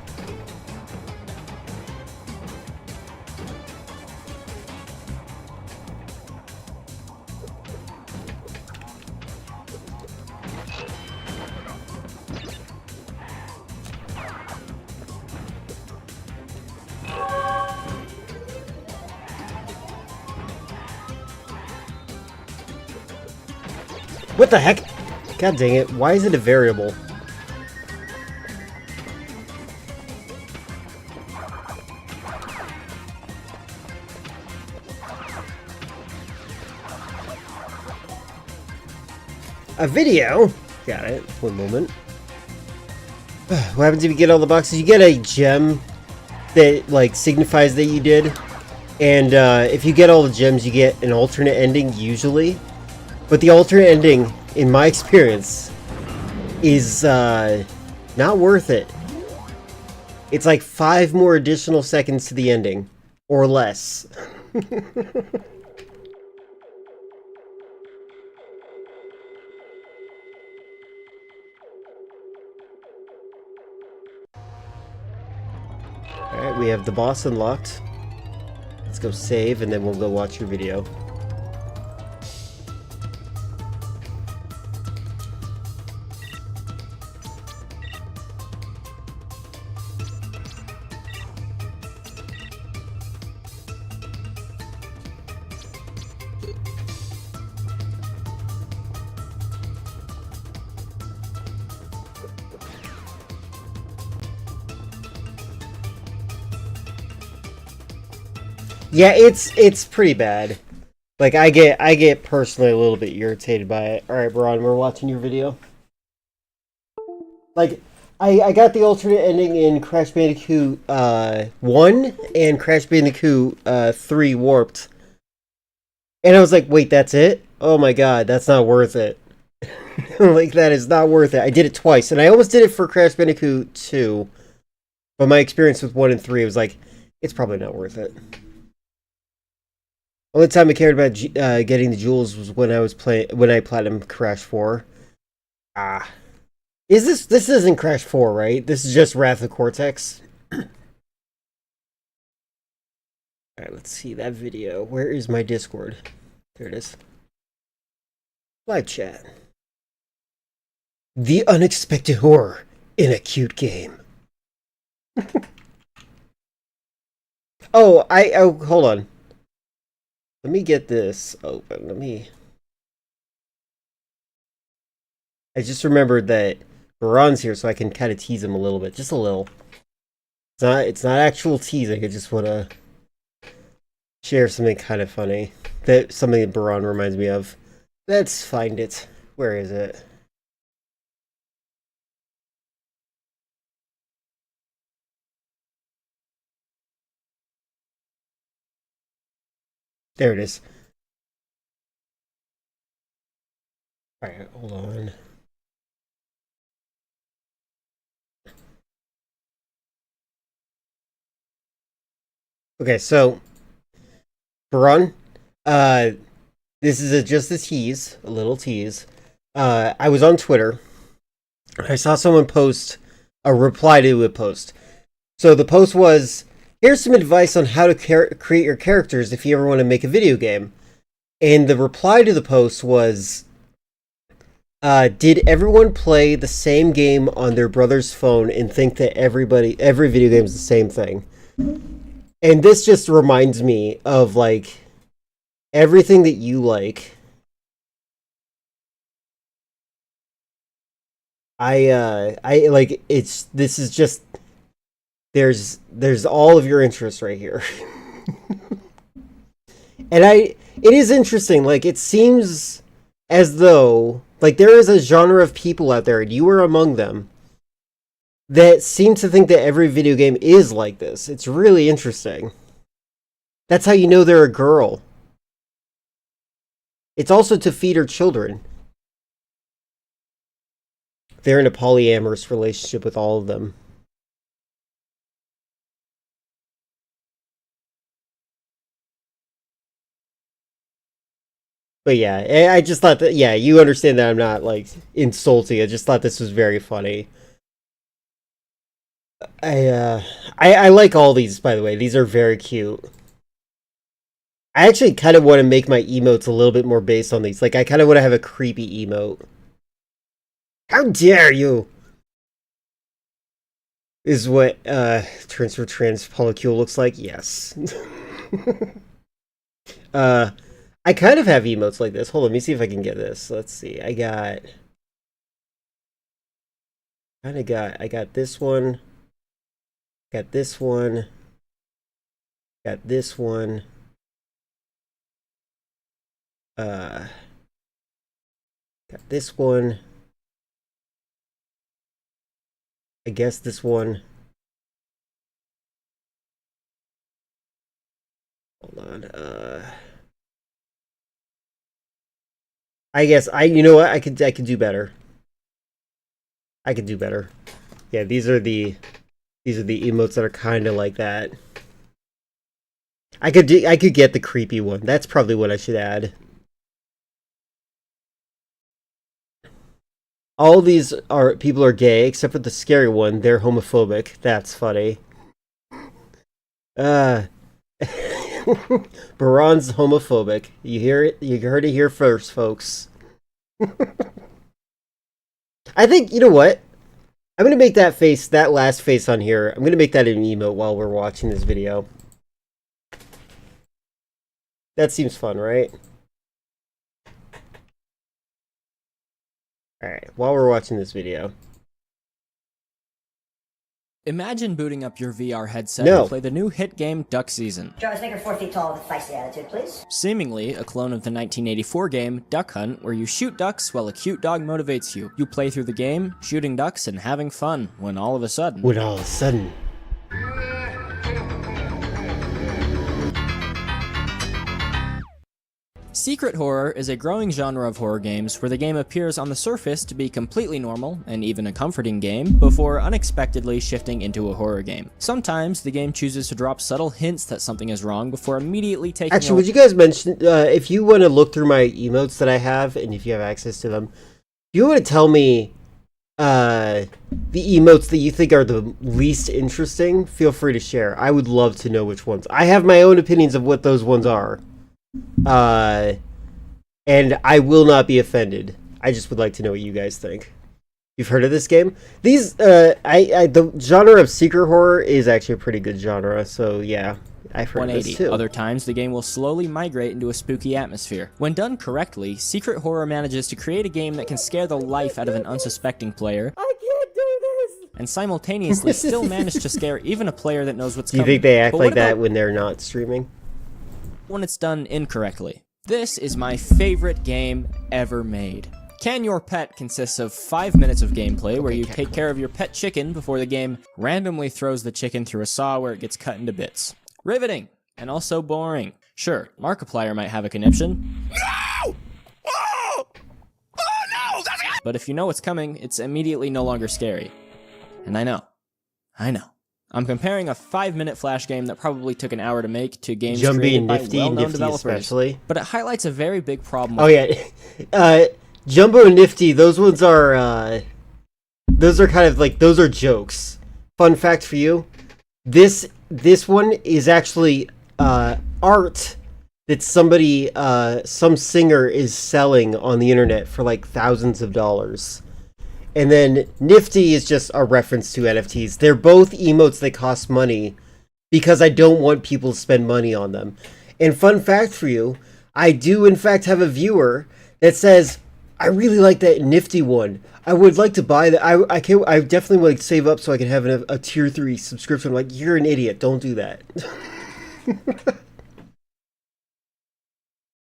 What the heck? God dang it, why is it a variable? A video? Got it. One moment. What happens if you get all the boxes? You get a gem that, like, signifies that you did. And, if you get all the gems, you get an alternate ending, usually. But the alternate ending, in my experience, is, not worth it. It's like 5 more additional seconds to the ending. Or less. Alright, we have the boss unlocked. Let's go save, and then we'll go watch your video. Yeah, it's pretty bad. Like, I get personally a little bit irritated by it. Alright, Baron, we're watching your video. Like, I got the alternate ending in Crash Bandicoot 1 and Crash Bandicoot 3 Warped. And I was like, wait, that's it? Oh my god, that's not worth it. Like, that is not worth it. I did it twice, and I almost did it for Crash Bandicoot 2. But my experience with 1 and 3 was like, it's probably not worth it. Only time I cared about getting the jewels was when I platinum Crash 4. Ah. This isn't Crash 4, right? This is just Wrath of Cortex. Alright, let's see that video. Where is my Discord? There it is. Live chat. The unexpected horror in a cute game. Oh, hold on. Let me get this open. I just remembered that Baron's here, so I can kind of tease him a little bit. Just a little. It's not actual teasing, I just want to share something kind of funny. Something that Baron reminds me of. Let's find it. Where is it? There it is. Alright, hold on. Okay, so Baron, this is just a tease, a little tease. I was on Twitter. I saw someone post a reply to a post. So the post was, here's some advice on how to create your characters if you ever want to make a video game. And the reply to the post was, did everyone play the same game on their brother's phone and think that every video game is the same thing? And this just reminds me of, like, everything that you like. I like, this is just, there's all of your interests right here. And it is interesting, like, it seems as though, like, there is a genre of people out there, and you are among them, that seem to think that every video game is like this. It's really interesting. That's how you know they're a girl. It's also to feed her children. They're in a polyamorous relationship with all of them. But yeah, I just thought that, yeah, you understand that I'm not, like, insulting. I just thought this was very funny. I like all these, by the way. These are very cute. I actually kind of want to make my emotes a little bit more based on these. Like, I kind of want to have a creepy emote. How dare you! Is what, Transfer Trans Polycule looks like? Yes. I kind of have emotes like this. Hold on, let me see if I can get this. Let's see. I got this one. Got this one. Got this one. Got this one. I guess this one. Hold on. I guess you know what? I could do better. I could do better. Yeah, these are the emotes that are kind of like that. I could get the creepy one. That's probably what I should add. All these people are gay except for the scary one. They're homophobic. That's funny. Baron's homophobic. You hear it? You heard it here first, folks. I think, you know what? I'm gonna make that face, that last face on here, I'm gonna make that an emote while we're watching this video. That seems fun, right? Alright, while we're watching this video. Imagine booting up your VR headset No. and play the new hit game Duck Season. Jarvis, make her 4 feet tall with a feisty attitude, please. Seemingly a clone of the 1984 game Duck Hunt, where you shoot ducks while a cute dog motivates you. You play through the game, shooting ducks and having fun, when all of a sudden... Secret horror is a growing genre of horror games where the game appears on the surface to be completely normal, and even a comforting game, before unexpectedly shifting into a horror game. Sometimes the game chooses to drop subtle hints that something is wrong before immediately taking Actually, would you guys mention, if you want to look through my emotes that I have, and if you have access to them, if you want to tell me the emotes that you think are the least interesting, feel free to share. I would love to know which ones. I have my own opinions of what those ones are. And I will not be offended. I just would like to know what you guys think. You've heard of this game? These, the genre of secret horror is actually a pretty good genre, so yeah, I've heard of this too. Other times, the game will slowly migrate into a spooky atmosphere. When done correctly, secret horror manages to create a game that can scare the life out of an unsuspecting player. I can't do this! And simultaneously still manage to scare even a player that knows what's Do you coming. think they act But like what that about when they're not streaming? when it's done incorrectly? This is my favorite game ever made. Can Your Pet consists of 5 minutes of gameplay where you take care of your pet chicken before the game randomly throws the chicken through a saw where it gets cut into bits. Riveting, and also boring. Sure, Markiplier might have a conniption. No! Oh! Oh no! But if you know what's coming, it's immediately no longer scary. And I know. I'm comparing a 5-minute Flash game that probably took an hour to make to games created by well-known developers. Especially. But it highlights a very big problem. Oh yeah, Jumbo and Nifty. Those ones are kind of like, those are jokes. Fun fact for you: this one is actually art that somebody, some singer is selling on the internet for like thousands of dollars. And then Nifty is just a reference to NFTs. They're both emotes that cost money because I don't want people to spend money on them. And fun fact for you, I do in fact have a viewer that says, I really like that Nifty one. I would like to buy that. I definitely would like save up so I can have a tier 3 subscription. I'm like, you're an idiot. Don't do that.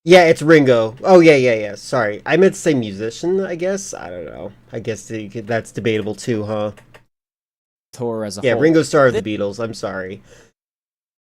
Yeah, it's Ringo. Oh, yeah. Sorry. I meant to say musician, I guess. I don't know. I guess that's debatable too, huh? Horror as a yeah, whole. Ringo Starr of the Beatles. I'm sorry.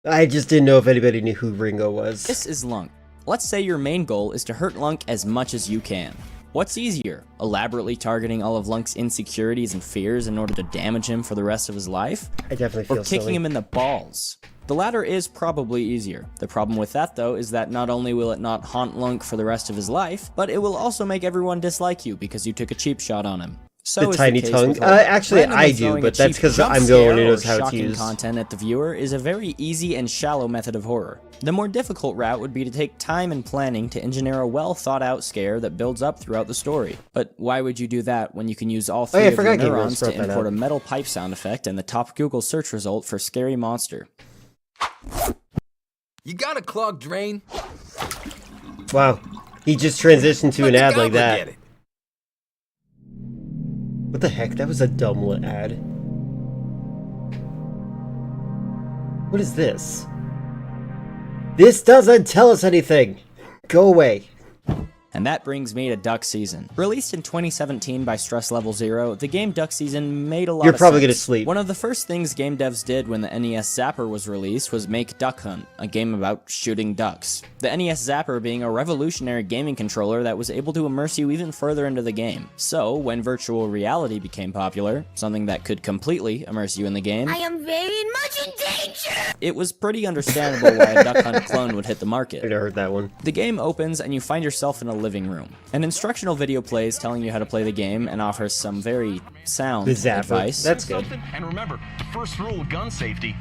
I just didn't know if anybody knew who Ringo was. This is Lunk. Let's say your main goal is to hurt Lunk as much as you can. What's easier? Elaborately targeting all of Lunk's insecurities and fears in order to damage him for the rest of his life? I definitely feel Or kicking silly. him in the balls? The latter is probably easier. The problem with that, though, is that not only will it not haunt Lunk for the rest of his life, but it will also make everyone dislike you because you took a cheap shot on him. So The tiny case tongue? with horror. Actually, Randomly I do, throwing but a that's cheap 'cause jump I'm the one who scare knows or how to shocking use. content at the viewer is a very easy and shallow method of horror. The more difficult route would be to take time and planning to engineer a well-thought-out scare that builds up throughout the story. But why would you do that when you can use all three yeah, I of your forgot Game neurons Grumps to brought that import a up. metal pipe sound effect and the top Google search result for scary monster? You got a clogged drain? Wow. He just transitioned to an Let the ad like gobbler that. get it. What the heck? That was a dumb ad. What is this? This doesn't tell us anything! Go away. And that brings me to Duck Season. Released in 2017 by Stress Level Zero, the game Duck Season made a lot of sense. You're probably gonna sleep. One of the first things game devs did when the NES Zapper was released was make Duck Hunt, a game about shooting ducks. The NES Zapper being a revolutionary gaming controller that was able to immerse you even further into the game. So, when virtual reality became popular, something that could completely immerse you in the game, I am very much in danger! it was pretty understandable why a Duck Hunt clone would hit the market. I heard that one. The game opens and you find yourself in a living room. An instructional video plays telling you how to play the game and offers some very sound The Zapper. advice. That's good. And remember, the first rule of gun safety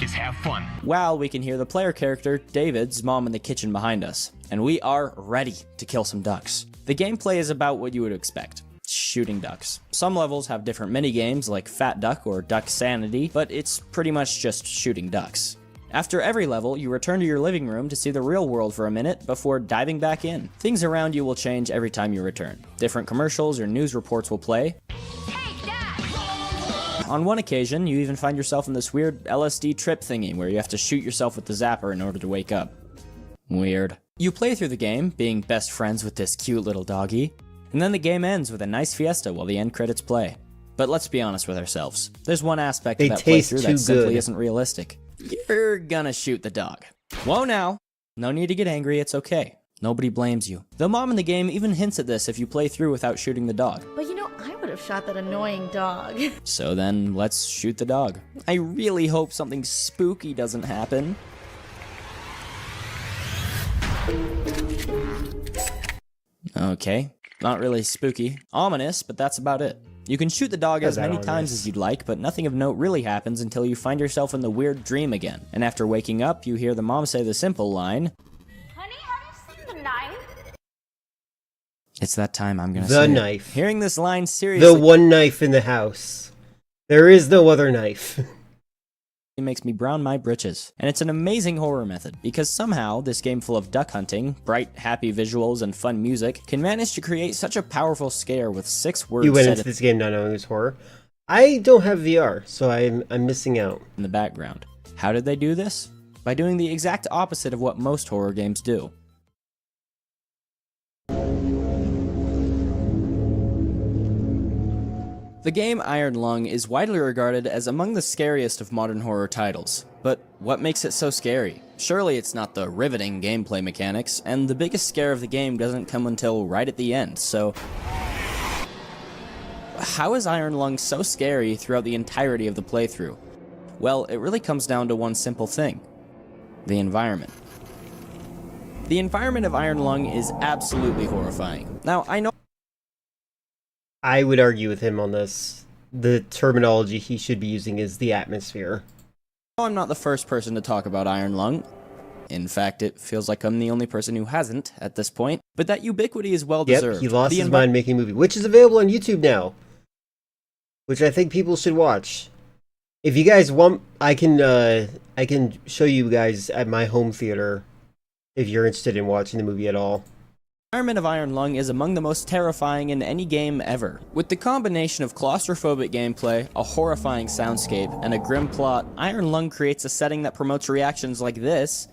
is have fun. While we can hear the player character, David's mom in the kitchen behind us. And we are ready to kill some ducks. The gameplay is about what you would expect. Shooting ducks. Some levels have different mini-games like Fat Duck or Duck Sanity, but it's pretty much just shooting ducks. After every level, you return to your living room to see the real world for a minute before diving back in. Things around you will change every time you return. Different commercials or news reports will play. On one occasion, you even find yourself in this weird LSD trip thingy where you have to shoot yourself with the zapper in order to wake up. Weird. You play through the game, being best friends with this cute little doggy, and then the game ends with a nice fiesta while the end credits play. But let's be honest with ourselves. There's one aspect of that playthrough that simply isn't realistic. You're gonna shoot the dog. Whoa now! No need to get angry, it's okay. Nobody blames you. The mom in the game even hints at this if you play through without shooting the dog. But you know, I would have shot that annoying dog. So then, let's shoot the dog. I really hope something spooky doesn't happen. Okay, not really spooky. Ominous, but that's about it. You can shoot the dog as many times as you'd like, but nothing of note really happens until you find yourself in the weird dream again. And after waking up, you hear the mom say the simple line, Honey, have you seen the knife? "It's that time, I'm gonna The say it." knife. Hearing this line seriously... The one knife in the house. There is no other knife. It makes me brown my britches. And it's an amazing horror method, because somehow this game full of duck hunting, bright, happy visuals, and fun music can manage to create such a powerful scare with 6 words You went said into this game not knowing it was horror. I don't have VR, so I'm missing out. in the background. How did they do this? By doing the exact opposite of what most horror games do. The game Iron Lung is widely regarded as among the scariest of modern horror titles. But what makes it so scary? Surely it's not the riveting gameplay mechanics, and the biggest scare of the game doesn't come until right at the end, so... How is Iron Lung so scary throughout the entirety of the playthrough? Well, it really comes down to one simple thing. The environment. The environment of Iron Lung is absolutely horrifying. Now, I know I would argue with him on this. The terminology he should be using is the atmosphere. I'm not the first person to talk about Iron Lung. In fact, it feels like I'm the only person who hasn't at this point. But that ubiquity is well deserved. Yep, he lost his mind making a movie, which is available on YouTube now. Which I think people should watch. If you guys want, I can show you guys at my home theater if you're interested in watching the movie at all. The environment of Iron Lung is among the most terrifying in any game ever. With the combination of claustrophobic gameplay, a horrifying soundscape, and a grim plot, Iron Lung creates a setting that promotes reactions like this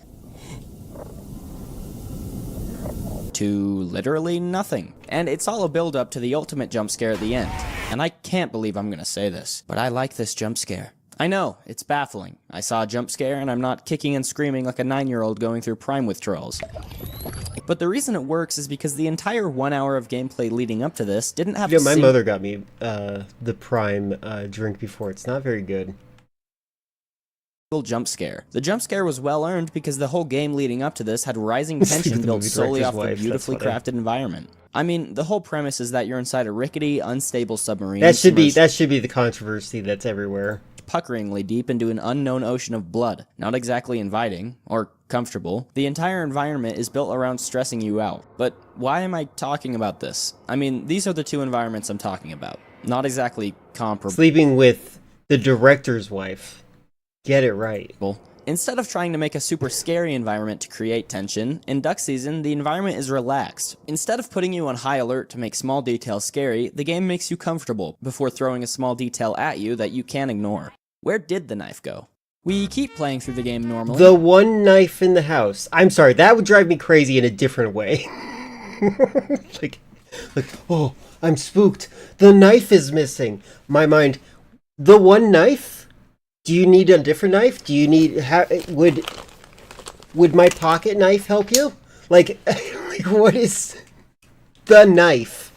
to literally nothing. And it's all a build-up to the ultimate jump scare at the end. And I can't believe I'm gonna say this, but I like this jump scare. I know, it's baffling. I saw a jump scare and I'm not kicking and screaming like a 9-year-old going through Prime withdrawals. But the reason it works is because the entire 1 hour of gameplay leading up to this didn't have my mother got me the Prime drink before. It's not very good. Jump scare. The jump scare was well earned because the whole game leading up to this had rising tension built solely off the beautifully crafted environment. I mean, the whole premise is that you're inside a rickety, unstable submarine. That should be the controversy that's everywhere. Puckeringly deep into an unknown ocean of blood. Not exactly inviting, or comfortable. The entire environment is built around stressing you out. But why am I talking about this? I mean, these are the two environments I'm talking about. Not exactly comparable. Sleeping with the director's wife. Get it right. Instead of trying to make a super scary environment to create tension, in duck season, the environment is relaxed. Instead of putting you on high alert to make small details scary, the game makes you comfortable before throwing a small detail at you that you can't ignore. Where did the knife go? We keep playing through the game normally. The one knife in the house. I'm sorry, that would drive me crazy in a different way. like, oh, I'm spooked. The knife is missing. My mind, the one knife? Do you need a different knife? Do you need, would my pocket knife help you? Like, like what is the knife?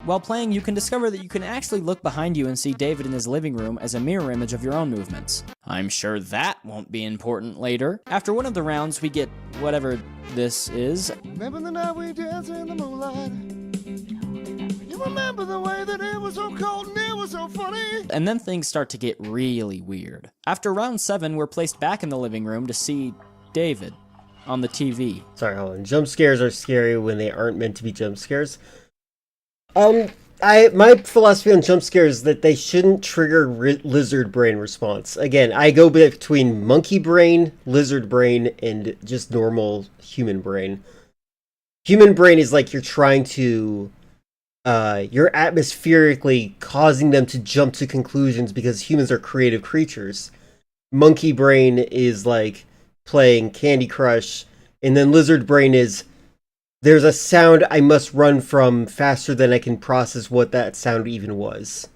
While playing, you can discover that you can actually look behind you and see David in his living room as a mirror image of your own movements. I'm sure that won't be important later. After one of the rounds, we get whatever this is. Remember the night we danced in the moonlight? You remember the way that it was so cold and it was so funny? And then things start to get really weird. After round 7, we're placed back in the living room to see David on the TV. Sorry, hold on. Jump scares are scary when they aren't meant to be jump scares. My philosophy on jump scares is that they shouldn't trigger lizard brain response. Again, I go between monkey brain, lizard brain, and just normal human brain. Human brain is like you're trying to, you're atmospherically causing them to jump to conclusions because humans are creative creatures. Monkey brain is like playing Candy Crush, and then lizard brain is, there's a sound I must run from faster than I can process what that sound even was.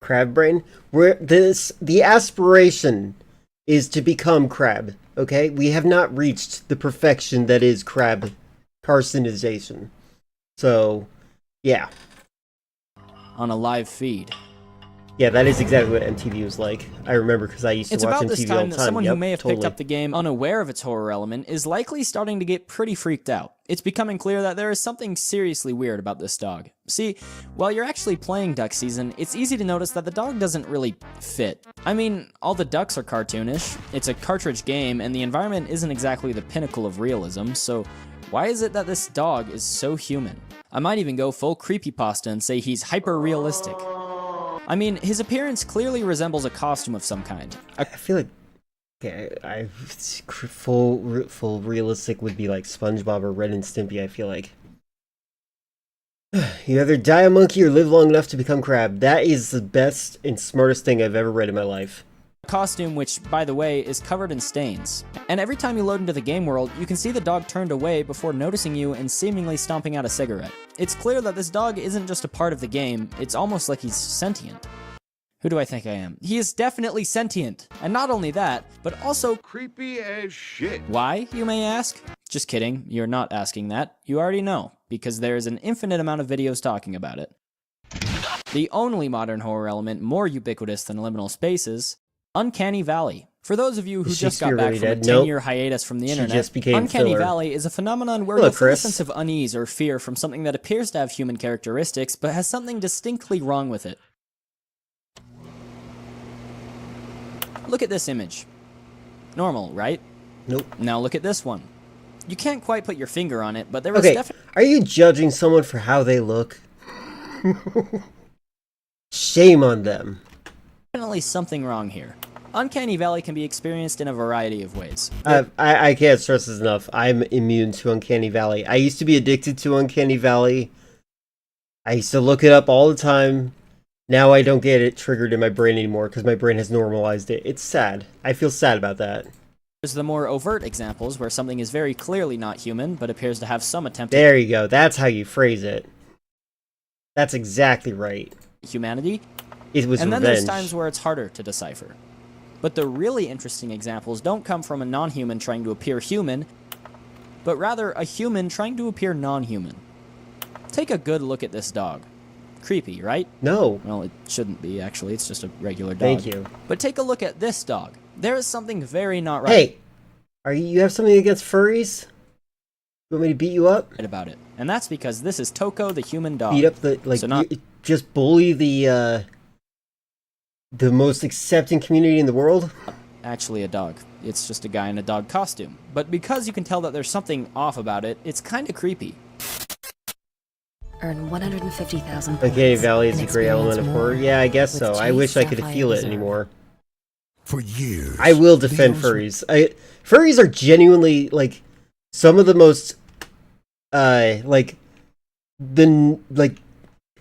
Crab brain? The aspiration is to become crab, okay? We have not reached the perfection that is crab carcinization. So, yeah. On a live feed. Yeah, that is exactly what MTV was like. I remember because I used to watch MTV all the time. It's about this time that someone who may have picked up the game unaware of its horror element is likely starting to get pretty freaked out. It's becoming clear that there is something seriously weird about this dog. See, while you're actually playing Duck Season, it's easy to notice that the dog doesn't really fit. I mean, all the ducks are cartoonish, it's a cartridge game, and the environment isn't exactly the pinnacle of realism, so why is it that this dog is so human? I might even go full creepypasta and say he's hyper-realistic. I mean, his appearance clearly resembles a costume of some kind. I feel like, okay, full realistic would be like SpongeBob or Ren and Stimpy, I feel like. You either die a monkey or live long enough to become crab. That is the best and smartest thing I've ever read in my life. Costume, which, by the way, is covered in stains. And every time you load into the game world, you can see the dog turned away before noticing you and seemingly stomping out a cigarette. It's clear that this dog isn't just a part of the game, it's almost like he's sentient. Who do I think I am? He is definitely sentient. And not only that, but also Creepy as shit. why, you may ask? Just kidding, you're not asking that. You already know, because there is an infinite amount of videos talking about it. The only modern horror element more ubiquitous than liminal spaces, Uncanny Valley. For those of you who just got back from a 10-year hiatus from the internet, Uncanny Valley is a phenomenon where you'll feel a sense of unease or fear from something that appears to have human characteristics, but has something distinctly wrong with it. Look at this image. Normal, right? Nope. Now look at this one. You can't quite put your finger on it, but there was are you judging someone for how they look? Shame on them. Definitely something wrong here. Uncanny Valley can be experienced in a variety of ways. I can't stress this enough. I'm immune to Uncanny Valley. I used to be addicted to Uncanny Valley. I used to look it up all the time. Now I don't get it triggered in my brain anymore because my brain has normalized it. It's sad. I feel sad about that. There's the more overt examples where something is very clearly not human, but appears to have some attempt There you go. That's how you phrase it. That's exactly right. Humanity. It was and then revenge. there's times where it's harder to decipher. But the really interesting examples don't come from a non-human trying to appear human, but rather a human trying to appear non-human. Take a good look at this dog. Creepy, right? No. Well, it shouldn't be, actually. It's just a regular dog. Thank you. But take a look at this dog. There is something very not right. Hey, you have something against furries? You want me to beat you up? About it. And that's because this is Toko the human dog. Beat up the, like, so just bully the most accepting community in the world? Actually a dog. It's just a guy in a dog costume. But because you can tell that there's something off about it, it's kind of creepy. Earn 150,000 points. Uncanny Valley is and a great element of experience horror. more Yeah, I guess with so. I Chase wish I could Sapphire feel it Reserve. anymore. For years, I will defend furries. Furries are genuinely, like, some of the most,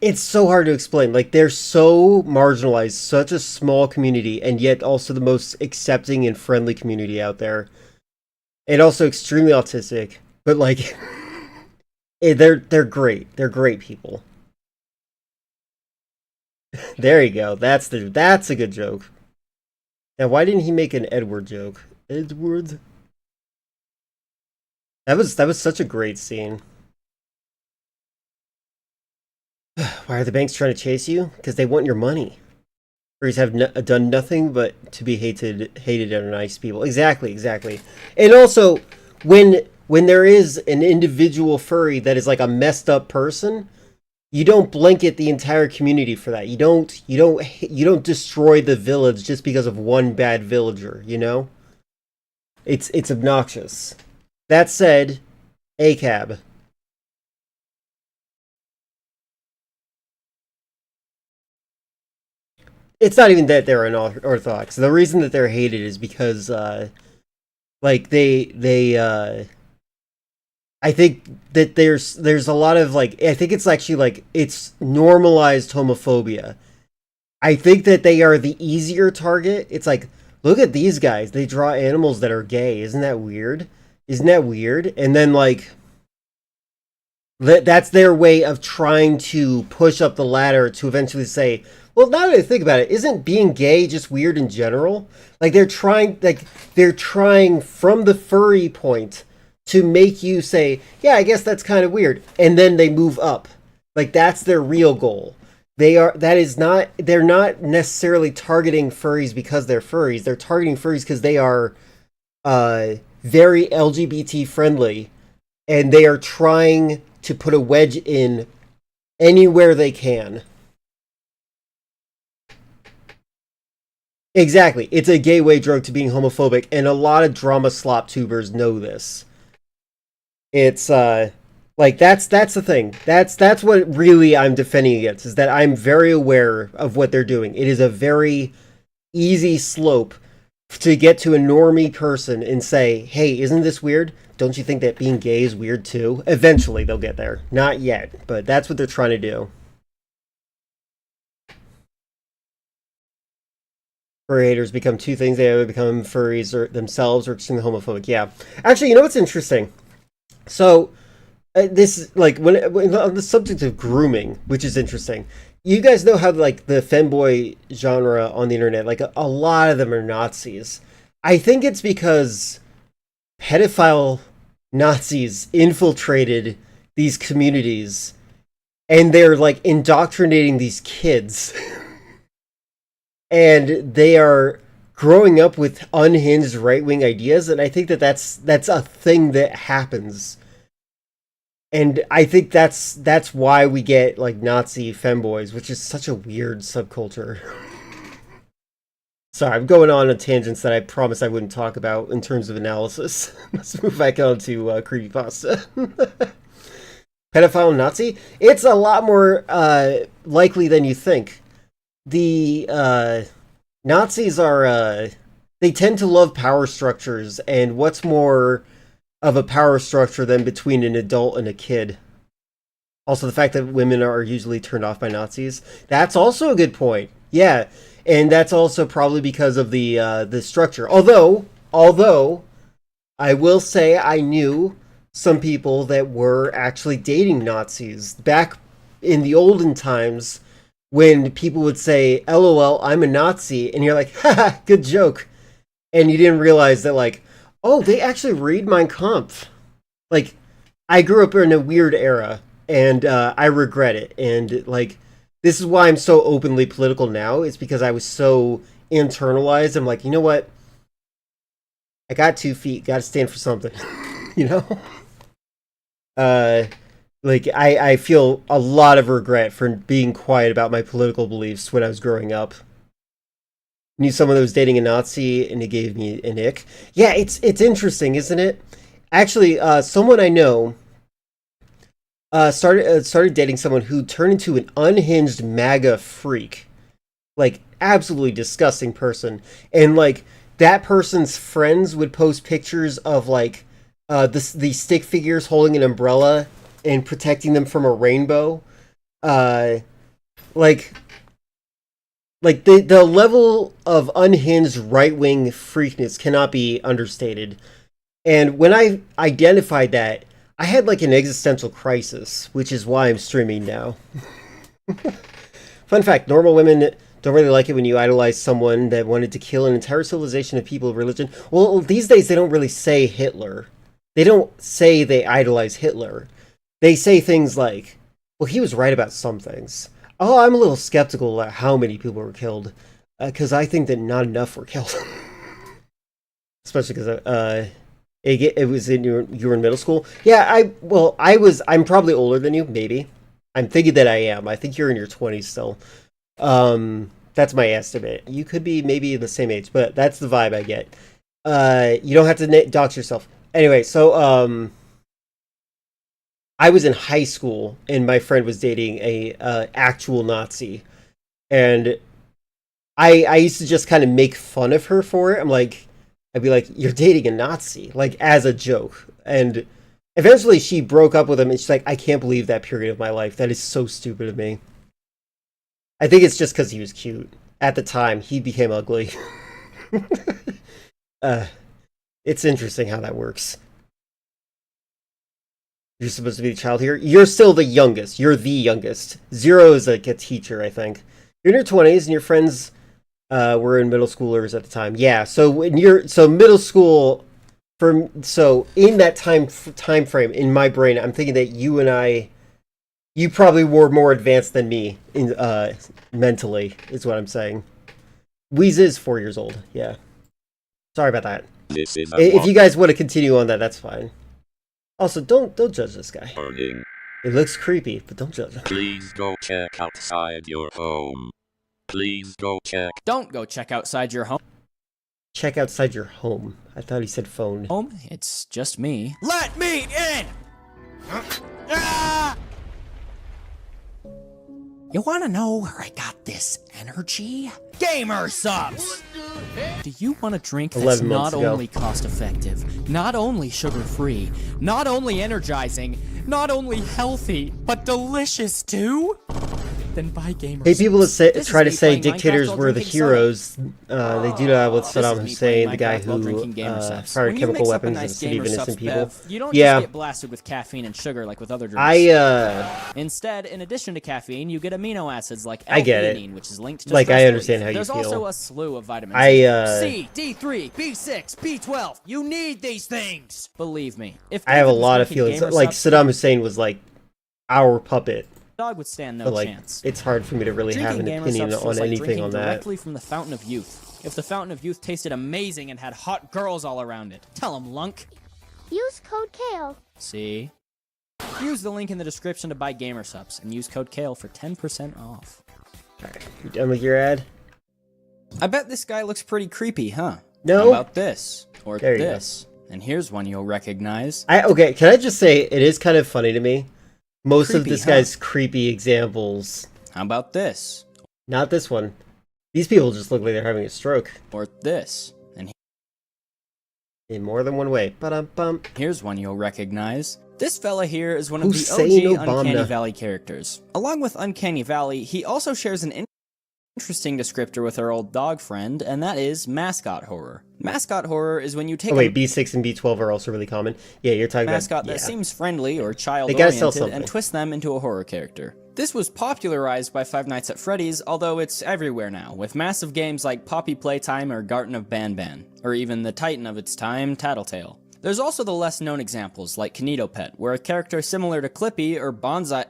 it's so hard to explain. Like, they're so marginalized, such a small community, and yet also the most accepting and friendly community out there. And also extremely autistic, but, like, they're great. They're great people. There you go. That's a good joke. Now, why didn't he make an Edward joke? Edward. That was such a great scene. Why are the banks trying to chase you? Because they want your money. Furries have done nothing but to be hated and are nice people. Exactly. And also, when there is an individual furry that is like a messed up person, you don't blanket the entire community for that. You don't destroy the village just because of one bad villager, you know? It's obnoxious. That said, ACAB. It's not even that they're unorthodox. The reason that they're hated is because like they I think that there's a lot of, like, I think it's actually, like, it's normalized homophobia. I think that they are the easier target. It's like, look at these guys. They draw animals that are gay. Isn't that weird? And then, like, that's their way of trying to push up the ladder to eventually say, well, now that I think about it, isn't being gay just weird in general? Like, they're trying from the furry point to make you say, yeah, I guess that's kind of weird. And then they move up. Like, that's their real goal. They're not necessarily targeting furries because they're furries. They're targeting furries because they are very LGBT friendly. And they are trying to put a wedge in anywhere they can. Exactly. It's a gateway drug to being homophobic. And a lot of drama slop tubers know this. It's like that's the thing. That's what really I'm defending against, is that I'm very aware of what they're doing. It is a very easy slope to get to a normie person and say, hey, isn't this weird? Don't you think that being gay is weird too? Eventually they'll get there. Not yet, but that's what they're trying to do. Furry haters become two things. They either become furries or themselves or extremely homophobic. Yeah. Actually, you know what's interesting? So, this is, like, when on the subject of grooming, which is interesting. You guys know how, like, the femboy genre on the internet, like, a lot of them are Nazis. I think it's because pedophile Nazis infiltrated these communities and they're, like, indoctrinating these kids. And they are growing up with unhinged right-wing ideas, and I think that that's a thing that happens. And I think that's why we get, like, Nazi femboys, which is such a weird subculture. Sorry, I'm going on tangents that I promised I wouldn't talk about in terms of analysis. Let's move back on to creepypasta. Pedophile Nazi? It's a lot more likely than you think. The Nazis are they tend to love power structures, and what's more of a power structure than between an adult and a kid? Also, the fact that women are usually turned off by Nazis. That's also a good point. Yeah, and that's also probably because of the structure. Although I will say I knew some people that were actually dating Nazis back in the olden times, when people would say, LOL, I'm a Nazi, and you're like, haha, good joke. And you didn't realize that, like, oh, they actually read Mein Kampf. Like, I grew up in a weird era, and I regret it. And, like, this is why I'm so openly political now. It's because I was so internalized. I'm like, you know what? I got 2 feet. Got to stand for something. You know? Like, I feel a lot of regret for being quiet about my political beliefs when I was growing up. Knew someone that was dating a Nazi, and it gave me an ick. Yeah, it's interesting, isn't it? Actually, someone I know started dating someone who turned into an unhinged MAGA freak, like absolutely disgusting person, and like that person's friends would post pictures of like the stick figures holding an umbrella and protecting them from a rainbow, like the level of unhinged right-wing freakness cannot be understated. And when I identified that, I had like an existential crisis, which is why I'm streaming now. Fun fact, normal women don't really like it when you idolize someone that wanted to kill an entire civilization of people of religion. Well, these days they don't really say Hitler. They don't say they idolize Hitler. They say things like, well, he was right about some things. Oh, I'm a little skeptical about how many people were killed, because I think that not enough were killed. Especially because it was in you were in middle school. Yeah, I'm probably older than you, maybe. I'm thinking that I am. I think you're in your 20s still. That's my estimate. You could be maybe the same age, but that's the vibe I get. You don't have to dox yourself. Anyway, so I was in high school and my friend was dating a actual Nazi, and I used to just kind of make fun of her for it. I'd be like, "You're dating a Nazi," like as a joke. And eventually, she broke up with him, and she's like, "I can't believe that period of my life. That is so stupid of me." I think it's just because he was cute at the time. He became ugly. It's interesting how that works. You're supposed to be the child here. You're still the youngest. You're the youngest. Zero is like a teacher, I think. You're in your 20s, and your friends were in middle schoolers at the time. Yeah. So middle school. So in that time frame in my brain, I'm thinking that you probably were more advanced than me in mentally. Is what I'm saying. Weez is 4 years old. Yeah. Sorry about that. If you guys want to continue on that, that's fine. Also, don't judge this guy. It looks creepy, but don't judge him. Please go check outside your home. Please go check. Don't go check outside your home. Check outside your home. I thought he said phone. Home? It's just me. Let me in! Ah! You wanna know where I got this energy? Gamer subs! Do you want a drink that's not only cost-effective, not only sugar-free, not only energizing, not only healthy, but delicious too? Then buy Gamer Hey, people that Subs. try to say dictators were the heroes. They do that with Saddam Hussein, the guy who fired chemical weapons at the city of innocent people. You don't just get blasted with caffeine and sugar like with other drinks. Instead, in addition to caffeine, you get amino acids like L-theanine, which is linked to like stress I understand relief. how you There's feel. also a slew of vitamins. C, D3, B6, B12. You need these things. Believe me, if I have a lot of feelings. Like Saddam Hussein was like our puppet. Dog would stand no but, like, chance. It's hard for me to really have an opinion on anything on that. Directly from the Fountain of Youth. If the Fountain of Youth tasted amazing and had hot girls all around it, tell 'em, Lunk. Use code KALE. See? Use the link in the description to buy Gamer Subs and use code KALE for 10% off. Alright, you done with your ad? I bet this guy looks pretty creepy, huh? No. How about this? Or there this? And here's one you'll recognize. Okay, can I just say, it is kind of funny to me. Most Creepy, of this guy's creepy examples. How about this? Not this one. These people just look like they're having a stroke. Or this. And in more than one way. Ba-dum-bum. Here's one you'll recognize. This fella here is one of Hussein the OG Obama. Uncanny Valley characters. Along with Uncanny Valley, he also shares an interesting descriptor with our old dog friend, and that is mascot horror. Mascot horror is when you take B6 and B12 are also really common. Yeah, you're talking mascot about that seems friendly or child-oriented and twist them into a horror character. This was popularized by Five Nights at Freddy's, although it's everywhere now, with massive games like Poppy Playtime or Garten of Banban, or even the titan of its time, Tattletale. There's also the less-known examples, like Kinito Pet, where a character similar to Clippy or Bonsai...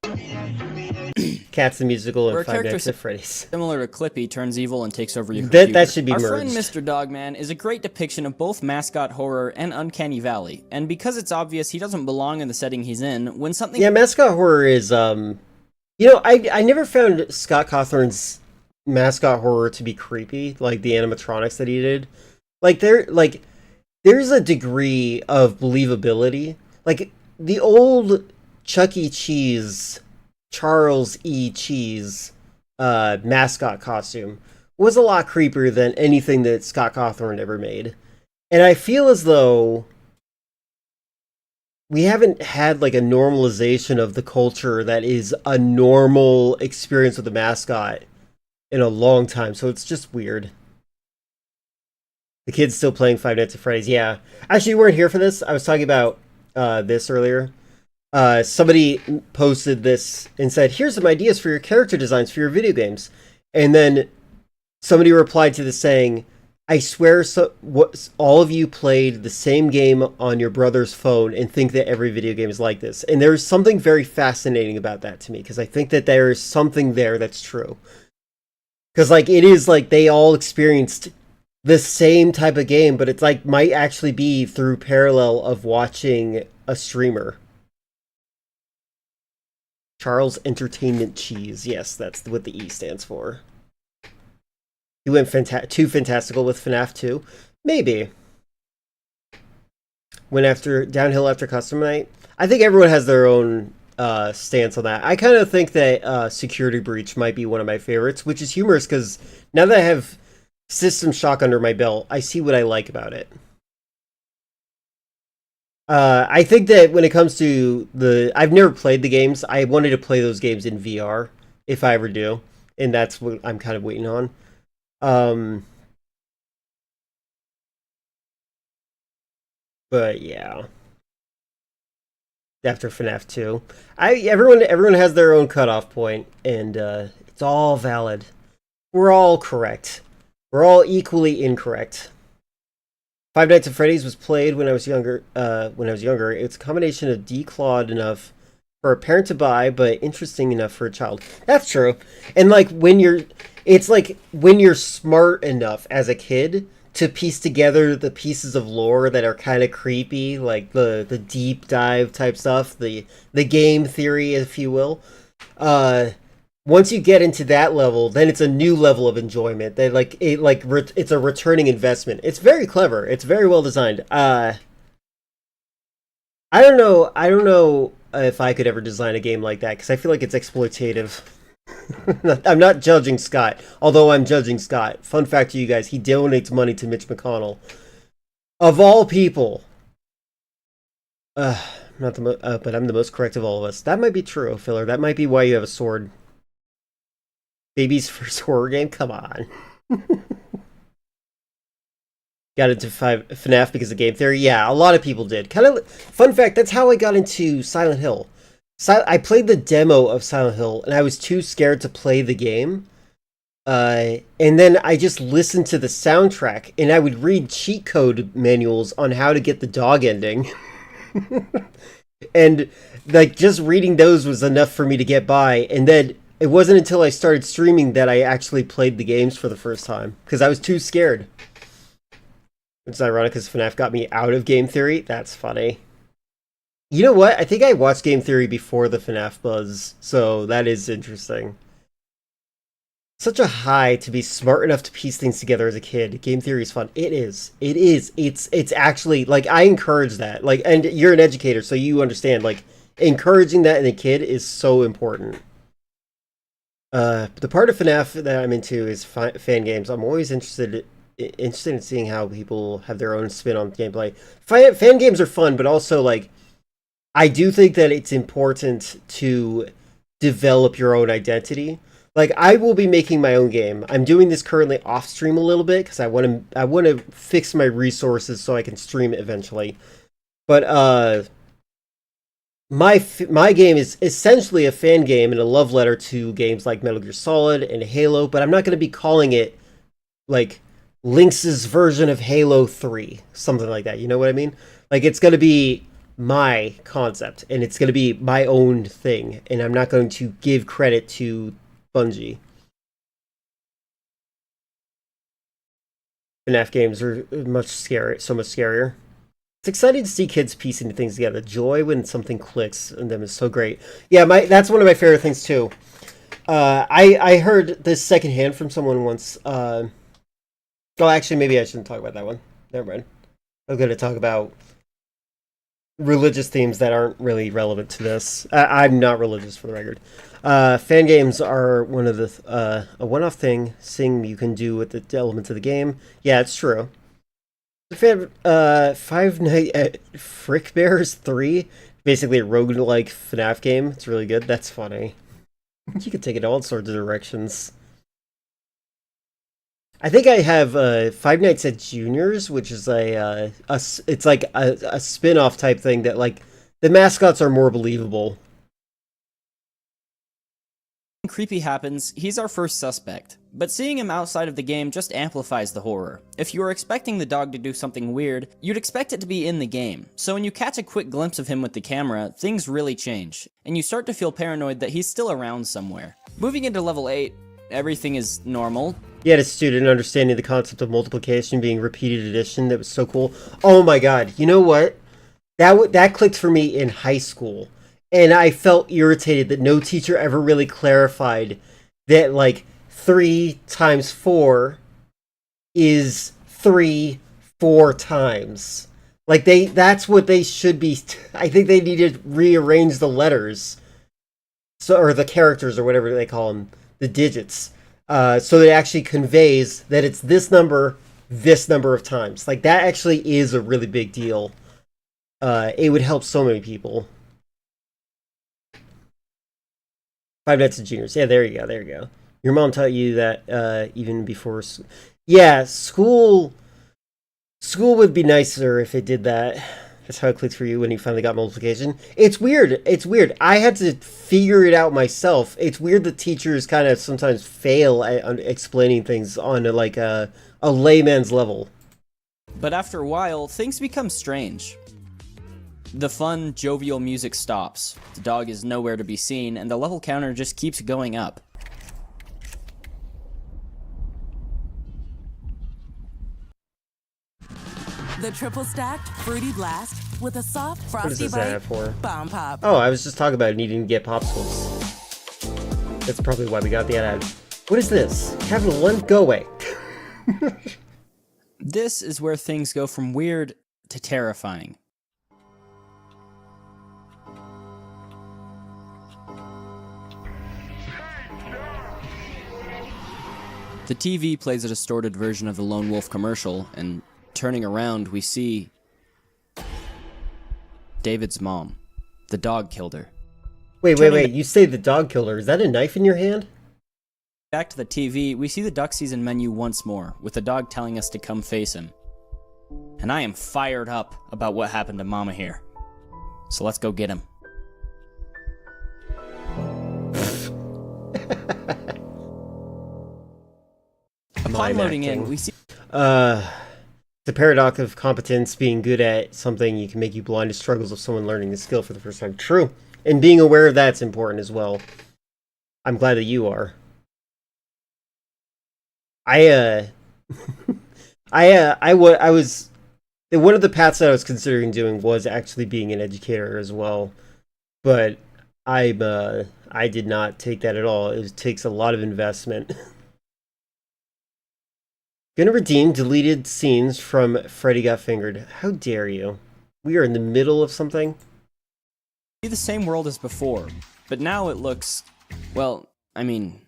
Cats the Musical and Five Nights at Freddy's. Similar to Clippy turns evil and takes over your computer. That should be Our merged. friend Mr. Dogman is a great depiction of both mascot horror and Uncanny Valley, and because it's obvious he doesn't belong in the setting he's in, when something... Yeah, mascot horror is, You know, I never found Scott Cawthorn's mascot horror to be creepy, like the animatronics that he did. There's a degree of believability. Like, the old Chuck E. Cheese, Charles E. Cheese mascot costume was a lot creepier than anything that Scott Cawthorn ever made. And I feel as though we haven't had like a normalization of the culture that is a normal experience with the mascot in a long time. So it's just weird. The kid's still playing Five Nights at Freddy's. Yeah. Actually, you weren't here for this. I was talking about this earlier. Somebody posted this and said, here's some ideas for your character designs for your video games. And then somebody replied to this saying, I swear all of you played the same game on your brother's phone and think that every video game is like this. And there's something very fascinating about that to me, because I think that there is something there that's true. Because like it is like they all experienced the same type of game, but it's like might actually be through parallel of watching a streamer. Charles Entertainment Cheese. Yes, that's what the E stands for. You went too fantastical with FNAF 2? Maybe. Went after downhill after custom night? I think everyone has their own stance on that. I kind of think that Security Breach might be one of my favorites, which is humorous because now that I have System Shock under my belt, I see what I like about it. I think that when it comes to I've never played the games. I wanted to play those games in VR, if I ever do. And that's what I'm kind of waiting on. But yeah. After FNAF 2. Everyone has their own cutoff point, and it's all valid. We're all correct. We're all equally incorrect. Five Nights at Freddy's was played when I was younger. It's a combination of declawed enough for a parent to buy, but interesting enough for a child. That's true. And like it's like when you're smart enough as a kid to piece together the pieces of lore that are kind of creepy, like the deep dive type stuff, the game theory, if you will. Once you get into that level, then it's a new level of enjoyment. It's a returning investment. It's very clever. It's very well designed. I don't know if I could ever design a game like that, because I feel like it's exploitative. I'm not judging Scott, although I'm judging Scott. Fun fact to you guys, he donates money to Mitch McConnell. Of all people. But I'm the most correct of all of us. That might be true, Filler. That might be why you have a sword. Baby's first horror game? Come on. Got into FNAF because of game theory? Yeah, a lot of people did. Fun fact, that's how I got into Silent Hill. I played the demo of Silent Hill, and I was too scared to play the game. And then I just listened to the soundtrack, and I would read cheat code manuals on how to get the dog ending. And like just reading those was enough for me to get by. And then it wasn't until I started streaming that I actually played the games for the first time, because I was too scared. It's ironic because FNAF got me out of game theory. That's funny. You know what? I think I watched game theory before the FNAF buzz, so that is interesting. Such a high to be smart enough to piece things together as a kid. Game theory is fun. It is. It is. It's actually, like, I encourage that. Like, and you're an educator, so you understand, like, encouraging that in a kid is so important. The part of FNAF that I'm into is fan games. I'm always interested in seeing how people have their own spin on gameplay. Fan games are fun, but also, like, I do think that it's important to develop your own identity. Like, I will be making my own game. I'm doing this currently off stream a little bit because I want to fix my resources so I can stream it eventually. But my game is essentially a fan game and a love letter to games like Metal Gear Solid and Halo, but I'm not going to be calling it like Lynx's version of Halo 3, something like that. You know what I mean? Like, it's going to be my concept, and it's going to be my own thing, and I'm not going to give credit to Bungie. FNAF games are so much scarier. It's exciting to see kids piecing things together. Joy when something clicks in them is so great. Yeah, that's one of my favorite things too. I heard this secondhand from someone once. Oh, actually, maybe I shouldn't talk about that one. Never mind. I'm going to talk about religious themes that aren't really relevant to this. I'm not religious, for the record. Fan games are one of the a one-off thing you can do with the elements of the game. Yeah, it's true. Five Nights at Frick Bears 3, basically a roguelike FNAF game. It's really good. That's funny. You can take it all sorts of directions. I think I have Five Nights at Juniors, which is it's like a spin-off type thing that, like, the mascots are more believable. Creepy happens, he's our first suspect, but seeing him outside of the game just amplifies the horror. If you were expecting the dog to do something weird, you'd expect it to be in the game, so when you catch a quick glimpse of him with the camera, things really change, and you start to feel paranoid that he's still around somewhere. Moving into level 8, everything is normal. Yet a student understanding the concept of multiplication being repeated addition, that was so cool. Oh my god, you know what? That clicked for me in high school. And I felt irritated that no teacher ever really clarified that, like, 3 times 4 is 3 4 times. Like, that's what they should be. I think they need to rearrange the letters. Or the characters, or whatever they call them, the digits. So that it actually conveys that it's this number of times. Like, that actually is a really big deal. It would help so many people. Five Nights at Juniors. Yeah, there you go. Your mom taught you that even before... Yeah, school would be nicer if it did that. That's how it clicked for you when you finally got multiplication. It's weird. I had to figure it out myself. It's weird that teachers kind of sometimes fail at explaining things on a layman's level. But after a while, things become strange. The fun, jovial music stops, the dog is nowhere to be seen, and the level counter just keeps going up. The triple stacked fruity blast with a soft frosty what is this bite ad for? bomb pop. Oh, I was just talking about needing to get popsicles. That's probably why we got the ad. What is this? Capital 1? Go away. This is where things go from weird to terrifying. The TV plays a distorted version of the Lone Wolf commercial, and turning around, we see David's mom. The dog killed her. Wait. You say the dog killed her. Is that a knife in your hand? Back to the TV, we see the duck season menu once more, with the dog telling us to come face him. And I am fired up about what happened to Mama here. So let's go get him. Upon loading in, we see... The paradox of competence, being good at something, can make you blind to struggles of someone learning the skill for the first time. True. And being aware of that's important as well. I'm glad that you are. I was... One of the paths that I was considering doing was actually being an educator as well. But I did not take that at all. It takes a lot of investment. Gonna redeem deleted scenes from Freddy Got Fingered. How dare you? We are in the middle of something. See the same world as before, but now it looks... Well, I mean,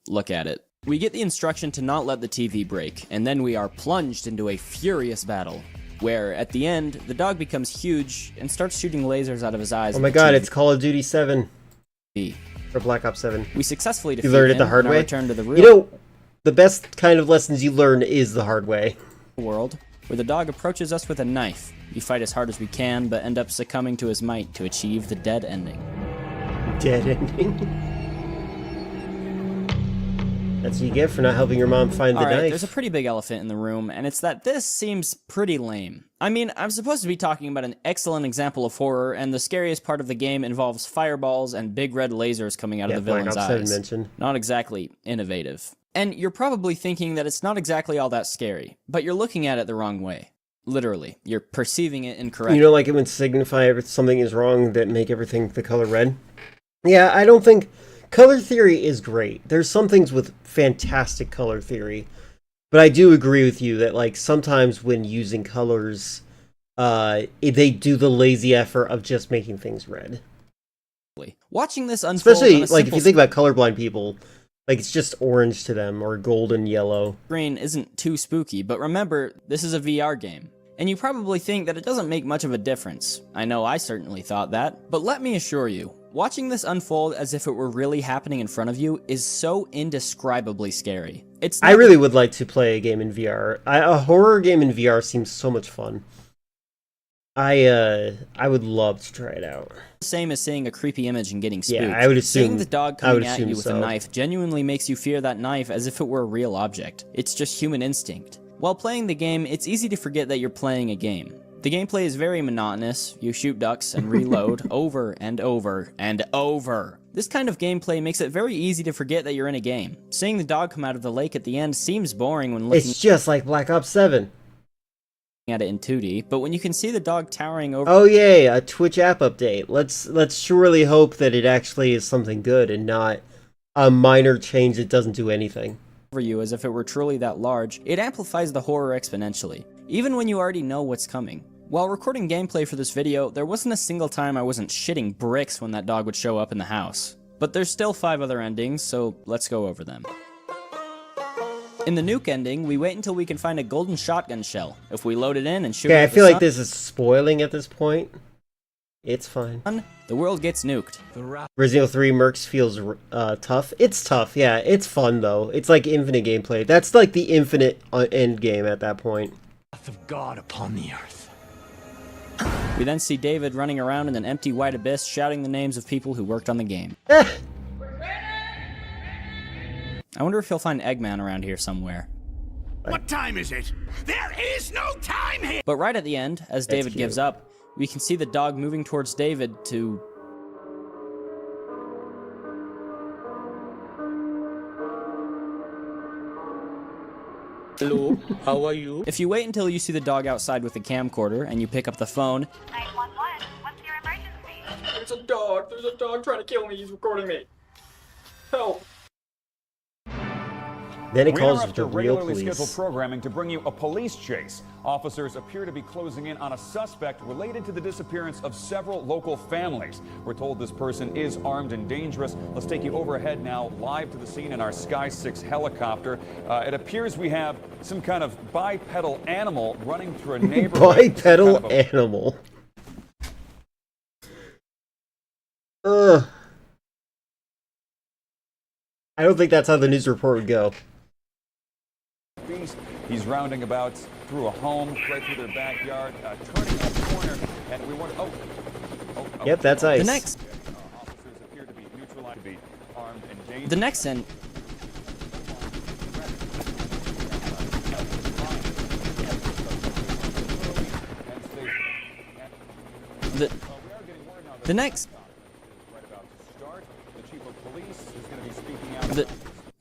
look at it. We get the instruction to not let the TV break, and then we are plunged into a furious battle, where, at the end, the dog becomes huge and starts shooting lasers out of his eyes. Oh my god, it's Call of Duty 7. Or Black Ops 7. We successfully defeat him. You learned it the hard way? Return to the real... You know, the best kind of lessons you learn is the hard way. World, where the dog approaches us with a knife. We fight as hard as we can, but end up succumbing to his might to achieve the dead ending. Dead ending? That's what you get for not helping your mom find the knife. There's a pretty big elephant in the room, and it's that this seems pretty lame. I mean, I'm supposed to be talking about an excellent example of horror, and the scariest part of the game involves fireballs and big red lasers coming out of the villain's eyes. Mentioned. Not exactly innovative. And you're probably thinking that it's not exactly all that scary, but you're looking at it the wrong way. Literally, you're perceiving it incorrectly. You don't like it when signify something is wrong that make everything the color red? Yeah, I don't think... Color theory is great. There's some things with fantastic color theory. But I do agree with you that, like, sometimes when using colors they do the lazy effort of just making things red. Watching this unfold, especially like if you think about colorblind people, like it's just orange to them or golden yellow. Screen isn't too spooky, but remember, this is a VR game. And you probably think that it doesn't make much of a difference. I know I certainly thought that, but let me assure you, watching this unfold as if it were really happening in front of you is so indescribably scary. I really would like to play a game in VR. A horror game in VR seems so much fun. I would love to try it out. The same as seeing a creepy image and getting spooked. Yeah, I would assume. Seeing the dog coming at you with a knife genuinely makes you fear that knife as if it were a real object. It's just human instinct. While playing the game, it's easy to forget that you're playing a game. The gameplay is very monotonous. You shoot ducks and reload over and over and over. This kind of gameplay makes it very easy to forget that you're in a game. Seeing the dog come out of the lake at the end seems boring when looking. It's just like Black Ops 7. At it in 2D, but when you can see the dog towering over— oh yay, a Twitch app update. Let's surely hope that it actually is something good and not a minor change that doesn't do anything. Over you as if it were truly that large, it amplifies the horror exponentially, even when you already know what's coming. While recording gameplay for this video, there wasn't a single time I wasn't shitting bricks when that dog would show up in the house. But there's still 5 other endings, so let's go over them. In the nuke ending, we wait until we can find a golden shotgun shell. If we load it in and shoot it I at the feel like sun, this is spoiling at this point. It's fine. The world gets nuked. Resident Evil 3 Mercs feels tough. It's tough, yeah. It's fun, though. It's like infinite gameplay. That's like the infinite end game at that point. Wrath of God upon the earth. We then see David running around in an empty white abyss shouting the names of people who worked on the game. I wonder if he'll find Eggman around here somewhere. What time is it? There is no time here! But right at the end, as David gives up, we can see the dog moving towards David to... Hello, how are you? If you wait until you see the dog outside with the camcorder and you pick up the phone... 911, what's your emergency? There's a dog trying to kill me, he's recording me. Help. Then it We calls interrupt the your real regularly police. scheduled programming to bring you a police chase. Officers appear to be closing in on a suspect related to the disappearance of several local families. We're told this person is armed and dangerous. Let's take you overhead now, live to the scene in our Sky 6 helicopter. It appears we have some kind of bipedal animal running through a neighborhood. Bipedal animal. Ugh. I don't think that's how the news report would go. He's rounding about through a home, right through their backyard, turning a corner, and we want to... Yep, that's ice. The next... officers appear to be neutralized, to be armed and dangerous. The next end... The next...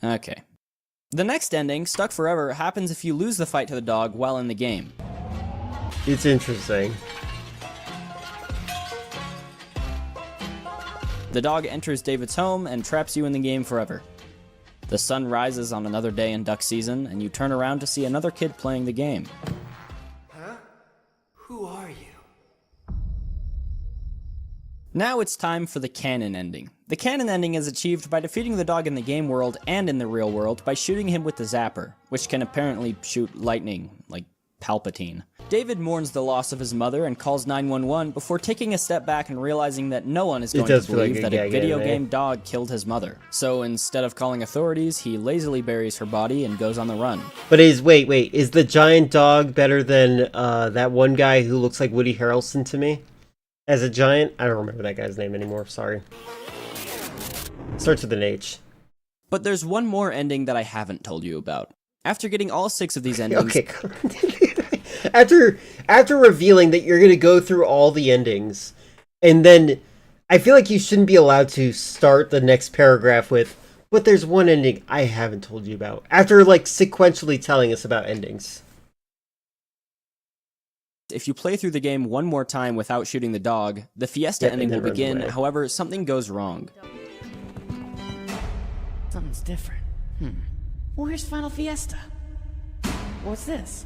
Okay. The next ending, Stuck Forever, happens if you lose the fight to the dog while in the game. It's interesting. The dog enters David's home and traps you in the game forever. The sun rises on another day in duck season, and you turn around to see another kid playing the game. Huh? Who are you? Now it's time for the canon ending. The canon ending is achieved by defeating the dog in the game world and in the real world by shooting him with the zapper, which can apparently shoot lightning, like Palpatine. David mourns the loss of his mother and calls 911 before taking a step back and realizing that no one is going to believe that a video game dog killed his mother. So instead of calling authorities, he lazily buries her body and goes on the run. But wait, is the giant dog better than that one guy who looks like Woody Harrelson to me? As a giant? I don't remember that guy's name anymore, sorry. Starts with an H. But there's one more ending that I haven't told you about. After getting all 6 of these endings... Okay, after revealing that you're gonna go through all the endings, and then I feel like you shouldn't be allowed to start the next paragraph with, but there's one ending I haven't told you about. After, like, sequentially telling us about endings. If you play through the game one more time without shooting the dog, the Fiesta ending will begin, however, something goes wrong. Something's different. Where's Final Fiesta? What's this?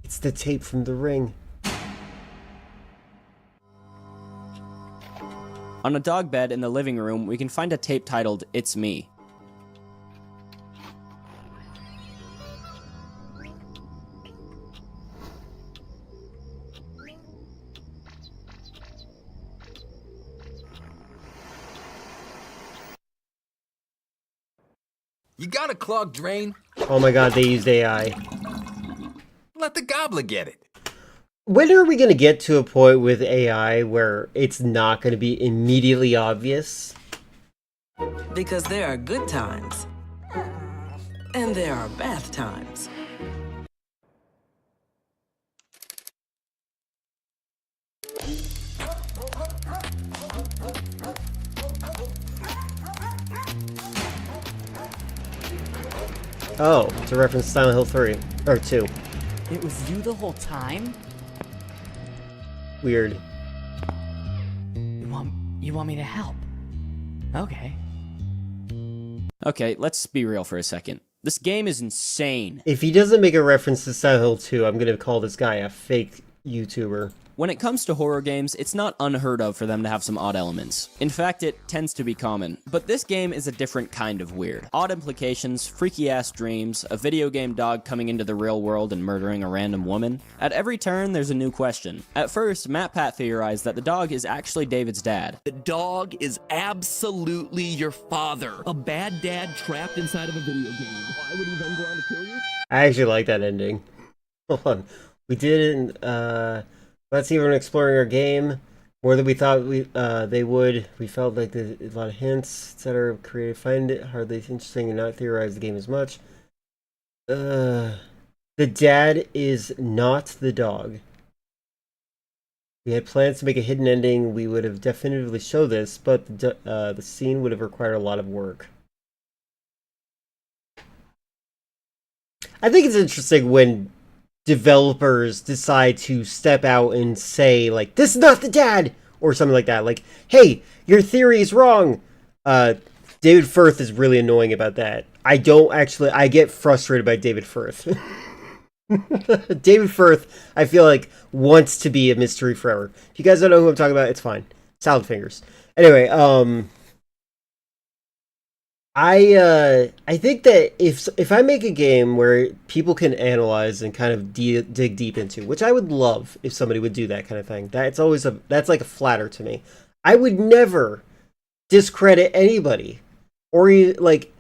It's the tape from The Ring. On a dog bed in the living room, we can find a tape titled It's Me. You got a clogged drain? Oh my god, they used AI. Let the gobbler get it. When are we going to get to a point with AI where it's not going to be immediately obvious? Because there are good times. And there are bad times. Oh, it's a reference to Silent Hill 3. Or 2. It was you the whole time? Weird. You want me to help? Okay. Okay, let's be real for a second. This game is insane. If he doesn't make a reference to Silent Hill 2, I'm gonna call this guy a fake YouTuber. When it comes to horror games, it's not unheard of for them to have some odd elements. In fact, it tends to be common. But this game is a different kind of weird. Odd implications, freaky-ass dreams, a video game dog coming into the real world and murdering a random woman. At every turn, there's a new question. At first, MatPat theorized that the dog is actually David's dad. The dog is absolutely your father. A bad dad trapped inside of a video game. Why would he then go on to kill you? I actually like that ending. Hold on. We didn't, let's see, we're exploring our game more than we thought they would. We felt like a lot of hints, etc. Creative, find it hardly interesting and not theorize the game as much. The dad is not the dog. We had plans to make a hidden ending. We would have definitively showed this, but the scene would have required a lot of work. I think it's interesting when developers decide to step out and say, like, this is not the dad, or something like that. Like, hey, your theory is wrong. David Firth is really annoying about that. I get frustrated by David Firth. David Firth, I feel like, wants to be a mystery forever. If you guys don't know who I'm talking about, it's fine. Salad fingers. Anyway, I think that if I make a game where people can analyze and kind of dig deep into, which I would love if somebody would do that kind of thing. That's like a flatter to me. I would never discredit anybody, or like,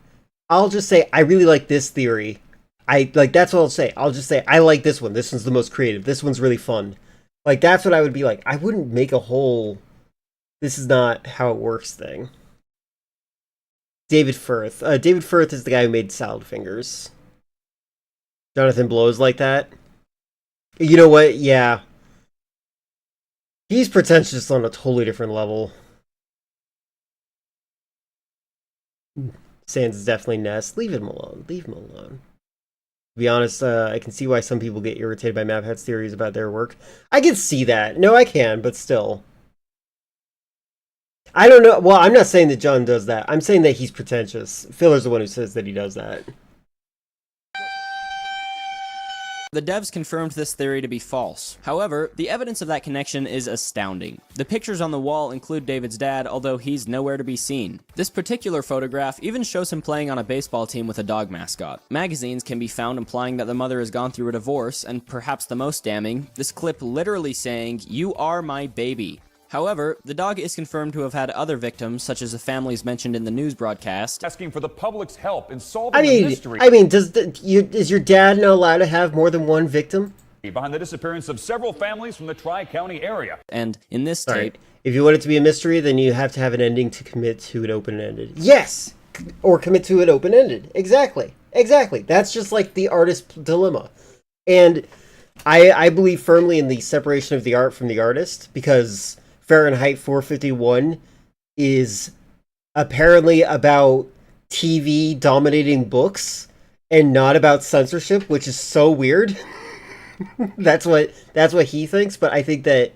I'll just say I really like this theory. That's what I'll say. I'll just say I like this one. This one's the most creative. This one's really fun. Like, that's what I would be like. I wouldn't make a whole "this is not how it works" thing. David Firth. David Firth is the guy who made Salad Fingers. Jonathan Blow's like that. You know what? Yeah. He's pretentious on a totally different level. Sans is definitely Ness. Leave him alone. Leave him alone. To be honest, I can see why some people get irritated by MatPat's theories about their work. I can see that. No, I can, but still. I don't know. Well, I'm not saying that John does that. I'm saying that he's pretentious. Filler's the one who says that he does that. The devs confirmed this theory to be false. However, the evidence of that connection is astounding. The pictures on the wall include David's dad, although he's nowhere to be seen. This particular photograph even shows him playing on a baseball team with a dog mascot. Magazines can be found implying that the mother has gone through a divorce, and perhaps the most damning, this clip literally saying, "You are my baby." However, the dog is confirmed to have had other victims, such as the families mentioned in the news broadcast. Asking for the public's help in solving the mystery. I mean, is your dad not allowed to have more than one victim? Behind the disappearance of several families from the Tri-County area. And in this tape... If you want it to be a mystery, then you have to have an ending to commit to it open-ended. Yes! Or commit to it open-ended. Exactly. Exactly. That's just like the artist's dilemma. And I believe firmly in the separation of the art from the artist, because Fahrenheit 451 is apparently about TV dominating books and not about censorship, which is so weird. That's what he thinks, but I think that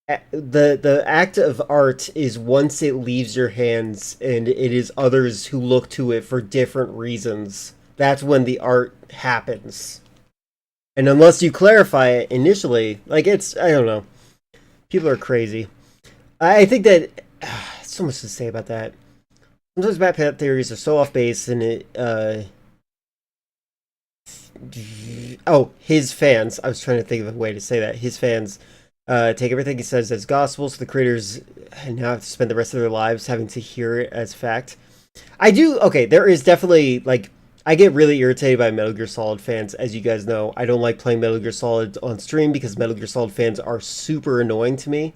the act of art is once it leaves your hands and it is others who look to it for different reasons. That's when the art happens. And unless you clarify it initially, like I don't know. People are crazy. I think that so much to say about that. Sometimes Matt Pat theories are so off base, and his fans. I was trying to think of a way to say that. His fans take everything he says as gospel, so the creators now have to spend the rest of their lives having to hear it as fact. I do. Okay, there is definitely like. I get really irritated by Metal Gear Solid fans, as you guys know. I don't like playing Metal Gear Solid on stream because Metal Gear Solid fans are super annoying to me.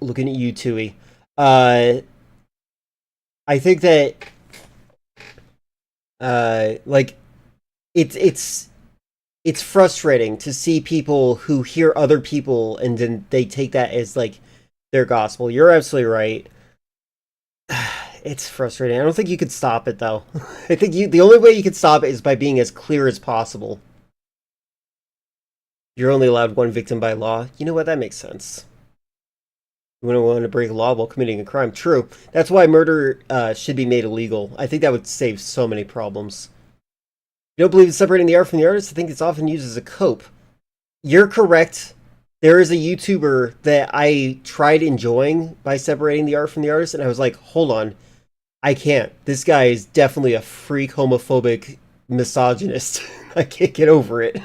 Looking at you, Tui. I think that like it's frustrating to see people who hear other people and then they take that as like their gospel. You're absolutely right. It's frustrating. I don't think you could stop it though. I think the only way you could stop it is by being as clear as possible. You're only allowed one victim by law. You know what? That makes sense. You wouldn't want to break a law while committing a crime. True. That's why murder should be made illegal. I think that would save so many problems. You don't believe in separating the art from the artist? I think it's often used as a cope. You're correct. There is a YouTuber that I tried enjoying by separating the art from the artist, and I was like, hold on. I can't. This guy is definitely a freak homophobic misogynist. I can't get over it.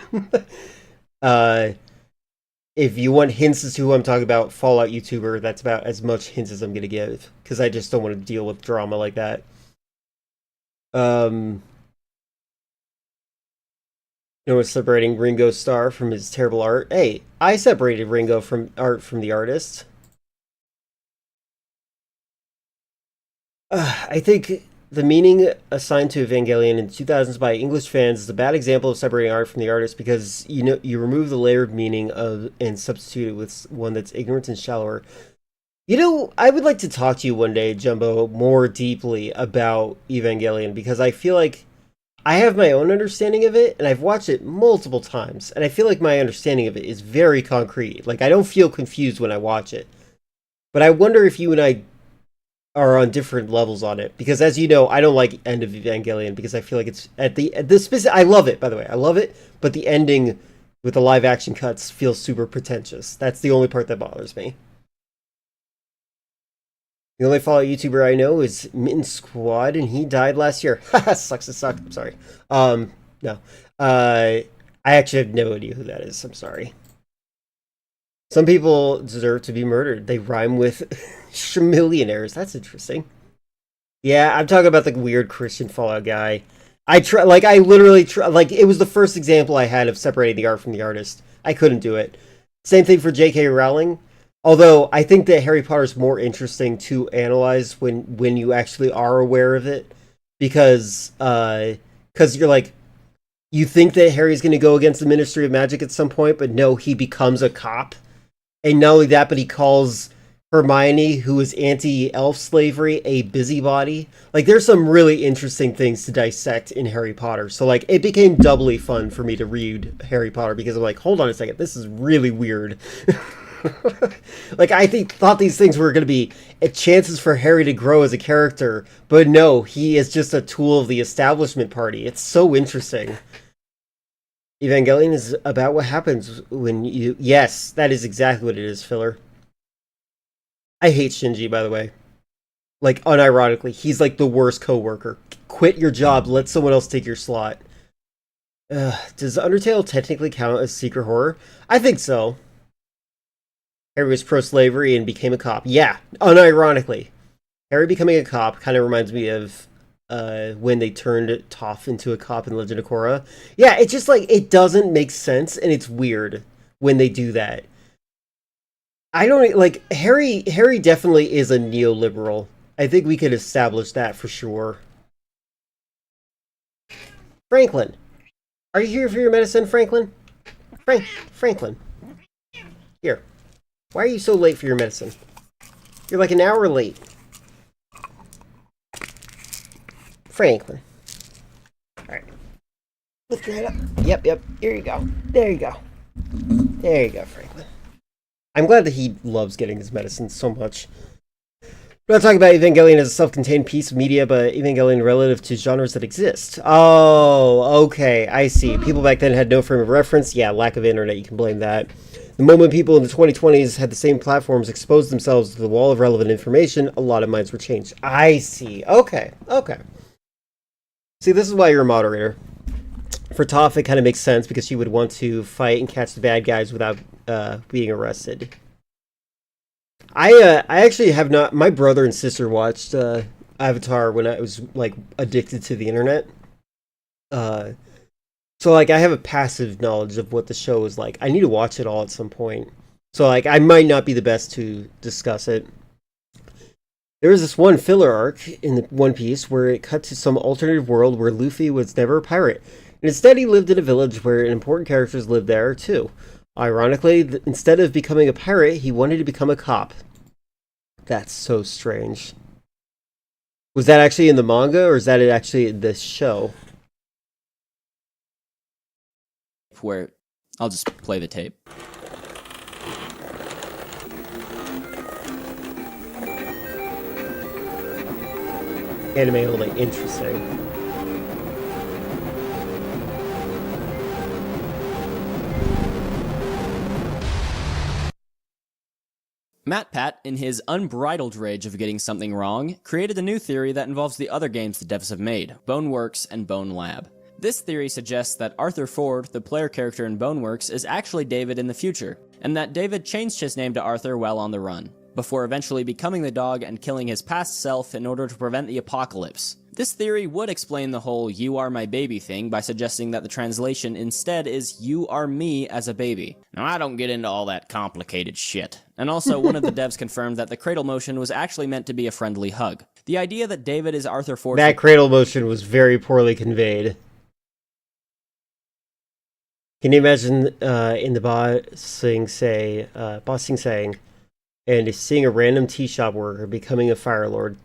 If you want hints as to who I'm talking about, Fallout YouTuber, that's about as much hints as I'm going to give. Because I just don't want to deal with drama like that. You know what's separating Ringo Starr from his terrible art? Hey, I separated Ringo from art from the artist. I think the meaning assigned to Evangelion in the 2000s by English fans is a bad example of separating art from the artist because you remove the layered meaning of and substitute it with one that's ignorant and shallower. I would like to talk to you one day, Jumbo, more deeply about Evangelion because I feel like I have my own understanding of it and I've watched it multiple times and I feel like my understanding of it is very concrete. Like I don't feel confused when I watch it. But I wonder if you and I are on different levels on it because as you know I don't like End of Evangelion because I feel like it's at the specific. I love it, by the way, I love it, but the ending with the live action cuts feels super pretentious. That's the only part that bothers me. The only Fallout YouTuber I know is Mitten Squad and he died last year. Sucks to suck. I'm sorry. No, I actually have no idea who that is. I'm sorry. Some people deserve to be murdered. They rhyme with millionaires. That's interesting. Yeah, I'm talking about the weird Christian Fallout guy. I literally it was the first example I had of separating the art from the artist. I couldn't do it. Same thing for J.K. Rowling. Although I think that Harry Potter's more interesting to analyze when you actually are aware of it, because you're like, you think that Harry's going to go against the Ministry of Magic at some point, but no, he becomes a cop. And not only that, but he calls Hermione, who is anti-elf slavery, a busybody. Like, there's some really interesting things to dissect in Harry Potter. So, like, it became doubly fun for me to read Harry Potter because I'm like, hold on a second, this is really weird. Like, I thought these things were going to be chances for Harry to grow as a character, but no, he is just a tool of the establishment party. It's so interesting. Evangelion is about what happens when you... Yes, that is exactly what it is, Filler. I hate Shinji, by the way. Like, unironically, he's like the worst coworker. Quit your job, let someone else take your slot. Does Undertale technically count as secret horror? I think so. Harry was pro-slavery and became a cop. Yeah, unironically. Harry becoming a cop kind of reminds me of when they turned Toph into a cop in Legend of Korra. Yeah, it's just like, it doesn't make sense, and it's weird when they do that. I don't, like, Harry definitely is a neoliberal. I think we could establish that for sure. Franklin. Are you here for your medicine, Franklin? Franklin. Here. Why are you so late for your medicine? You're like an hour late. Franklin. Alright. Lift your head up. Yep. Here you go. There you go. There you go, Franklin. I'm glad that he loves getting his medicine so much. We're not talking about Evangelion as a self-contained piece of media, but Evangelion relative to genres that exist. Oh, okay, I see. People back then had no frame of reference. Yeah, lack of internet, you can blame that. The moment people in the 2020s had the same platforms expose themselves to the wall of relevant information, a lot of minds were changed. I see. Okay. See, this is why you're a moderator. For Toph, it kind of makes sense because she would want to fight and catch the bad guys without being arrested. I actually have not. My brother and sister watched Avatar when I was like addicted to the internet. So like I have a passive knowledge of what the show is like. I need to watch it all at some point. So like I might not be the best to discuss it. There was this one filler arc in the One Piece where it cut to some alternative world where Luffy was never a pirate. And instead he lived in a village where important characters lived there too. Ironically, instead of becoming a pirate, he wanted to become a cop. That's so strange. Was that actually in the manga, or is that actually in this show? Where I'll just play the tape. Anime only. Interesting. MatPat, in his unbridled rage of getting something wrong, created a new theory that involves the other games the devs have made, Boneworks and Bone Lab. This theory suggests that Arthur Ford, the player character in Boneworks, is actually David in the future, and that David changed his name to Arthur while on the run, before eventually becoming the dog and killing his past self in order to prevent the apocalypse. This theory would explain the whole "you are my baby" thing by suggesting that the translation instead is "you are me as a baby." Now, I don't get into all that complicated shit. And also, one of the devs confirmed that the cradle motion was actually meant to be a friendly hug. The idea that David is Arthur Ford... That cradle motion was very poorly conveyed. Can you imagine in the bossing saying, and seeing a random tea shop worker becoming a Fire Lord?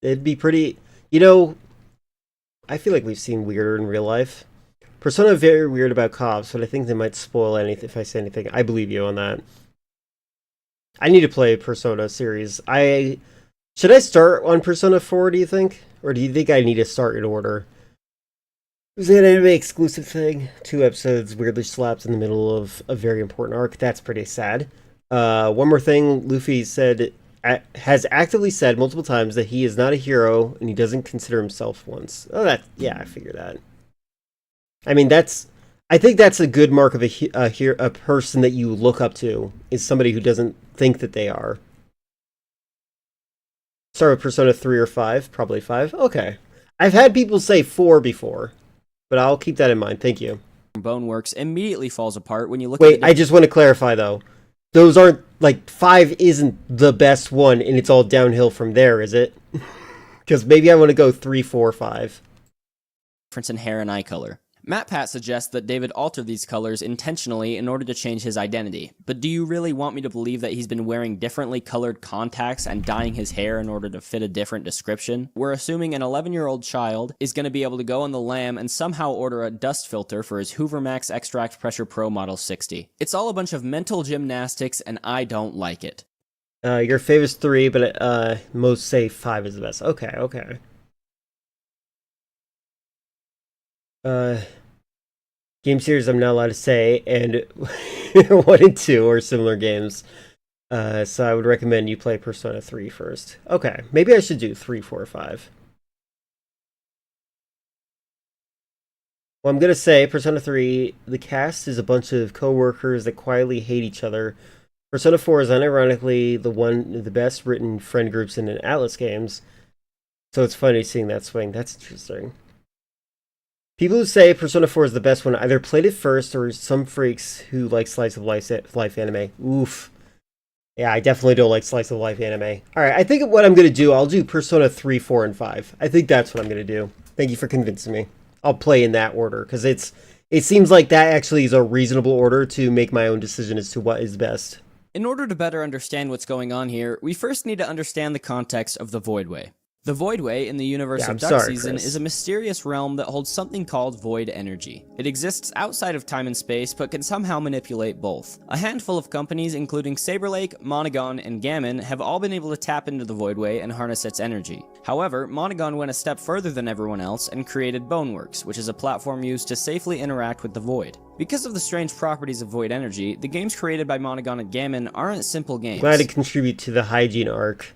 It'd be pretty... You know, I feel like we've seen weirder in real life. Persona very weird about cops, but I think they might spoil anything if I say anything. I believe you on that. I need to play Persona series. Should I start on Persona 4, do you think? Or do you think I need to start in order? It was an anime exclusive thing. 2 episodes weirdly slapped in the middle of a very important arc. That's pretty sad. One more thing, Luffy has actively said multiple times that he is not a hero and he doesn't consider himself once. Oh, yeah, I figured that. I mean, I think that's a good mark of a person that you look up to, is somebody who doesn't think that they are. Start with Persona 3 or 5, probably 5. Okay. I've had people say 4 before, but I'll keep that in mind. Thank you. Boneworks immediately falls apart when you look at I just want to clarify though. Those aren't, like, 5 isn't the best one, and it's all downhill from there, is it? Because maybe I want to go 3, 4, 5. Difference in hair and eye color. MatPat suggests that David altered these colors intentionally in order to change his identity. But do you really want me to believe that he's been wearing differently colored contacts and dyeing his hair in order to fit a different description? We're assuming an 11-year-old child is going to be able to go on the lam and somehow order a dust filter for his Hoover Max Extract Pressure Pro Model 60. It's all a bunch of mental gymnastics, and I don't like it. Your favorite's 3, but most say 5 is the best. Okay. Game series I'm not allowed to say, and 1 and 2 are similar games. So I would recommend you play Persona 3 first. Okay, maybe I should do 3, 4, 5. Well, I'm gonna say Persona 3, the cast is a bunch of co-workers that quietly hate each other. Persona 4 is unironically the best written friend groups in an Atlas games. So it's funny seeing that swing. That's interesting. People who say Persona 4 is the best one either played it first or some freaks who like slice of life anime. Oof. Yeah, I definitely don't like slice of life anime. Alright, I think what I'm going to do, I'll do Persona 3, 4, and 5. I think that's what I'm going to do. Thank you for convincing me. I'll play in that order, because it seems like that actually is a reasonable order to make my own decision as to what is best. In order to better understand what's going on here, we first need to understand the context of the Voidway. The Voidway in the universe Yeah, of I'm Duck sorry, Season Chris. is a mysterious realm that holds something called void energy. It exists outside of time and space, but can somehow manipulate both. A handful of companies, including Saber Lake, Monogon, and Gammon, have all been able to tap into the Voidway and harness its energy. However, Monogon went a step further than everyone else and created Boneworks, which is a platform used to safely interact with the Void. Because of the strange properties of void energy, the games created by Monogon and Gammon aren't simple games. Glad to contribute to the hygiene arc.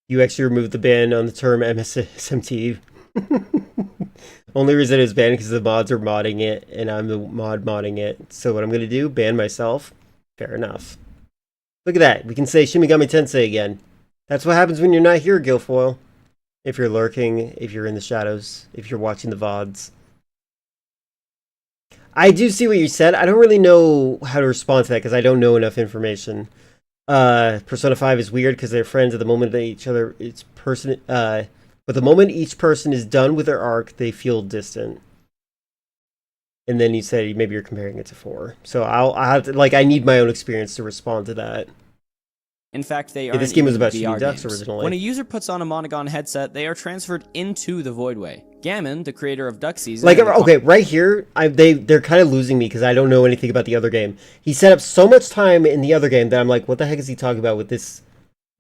You actually removed the ban on the term MSMT. Only reason it was banned because the mods are modding it, and I'm the mod modding it. So what I'm going to do, ban myself. Fair enough. Look at that. We can say Shin Megami Tensei again. That's what happens when you're not here, Guilfoyle. If you're lurking, if you're in the shadows, if you're watching the VODs. I do see what you said. I don't really know how to respond to that because I don't know enough information. Persona 5 is weird because they're friends at the moment they each other but the moment each person is done with their arc, they feel distant. And then you say maybe you're comparing it to 4. So I'll have to, like, I need my own experience to respond to that. In fact, they are. This game was about VR shooting ducks games. originally. When a user puts on a Monogon headset, they are transferred into the Voidway. Gammon, the creator of Duck Season, Like, okay, right here, they're kind of losing me because I don't know anything about the other game. He set up so much time in the other game that I'm like, what the heck is he talking about with this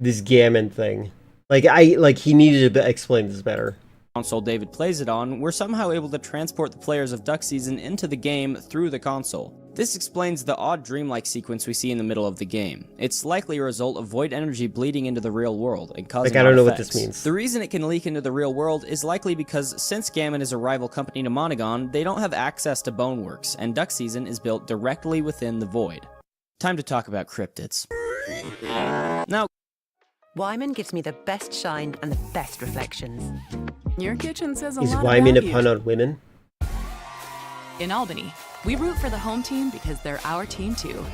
Gammon thing? Like, he needed to explain this better. Console David plays it on, we're somehow able to transport the players of Duck Season into the game through the console. This explains the odd dreamlike sequence we see in the middle of the game. It's likely a result of void energy bleeding into the real world and causing I don't know effects. what this means. The reason it can leak into the real world is likely because since Gammon is a rival company to Monogon, they don't have access to Boneworks, and Duck Season is built directly within the void. Time to talk about cryptids. Now, Wyman gives me the best shine and the best reflections. Your kitchen says a Is lot Wyman a about pun you. on women? In Albany, we root for the home team because they're our team too.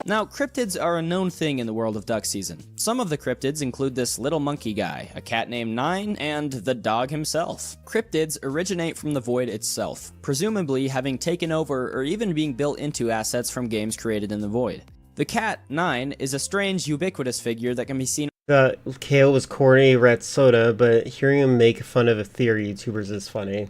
Now, cryptids are a known thing in the world of Duck Season. Some of the cryptids include this little monkey guy, a cat named Nine, and the dog himself. Cryptids originate from the void itself, presumably having taken over or even being built into assets from games created in the void. The cat, Nine, is a strange, ubiquitous figure that can be seen. Kale was corny, rat soda, but hearing him make fun of theory YouTubers is funny.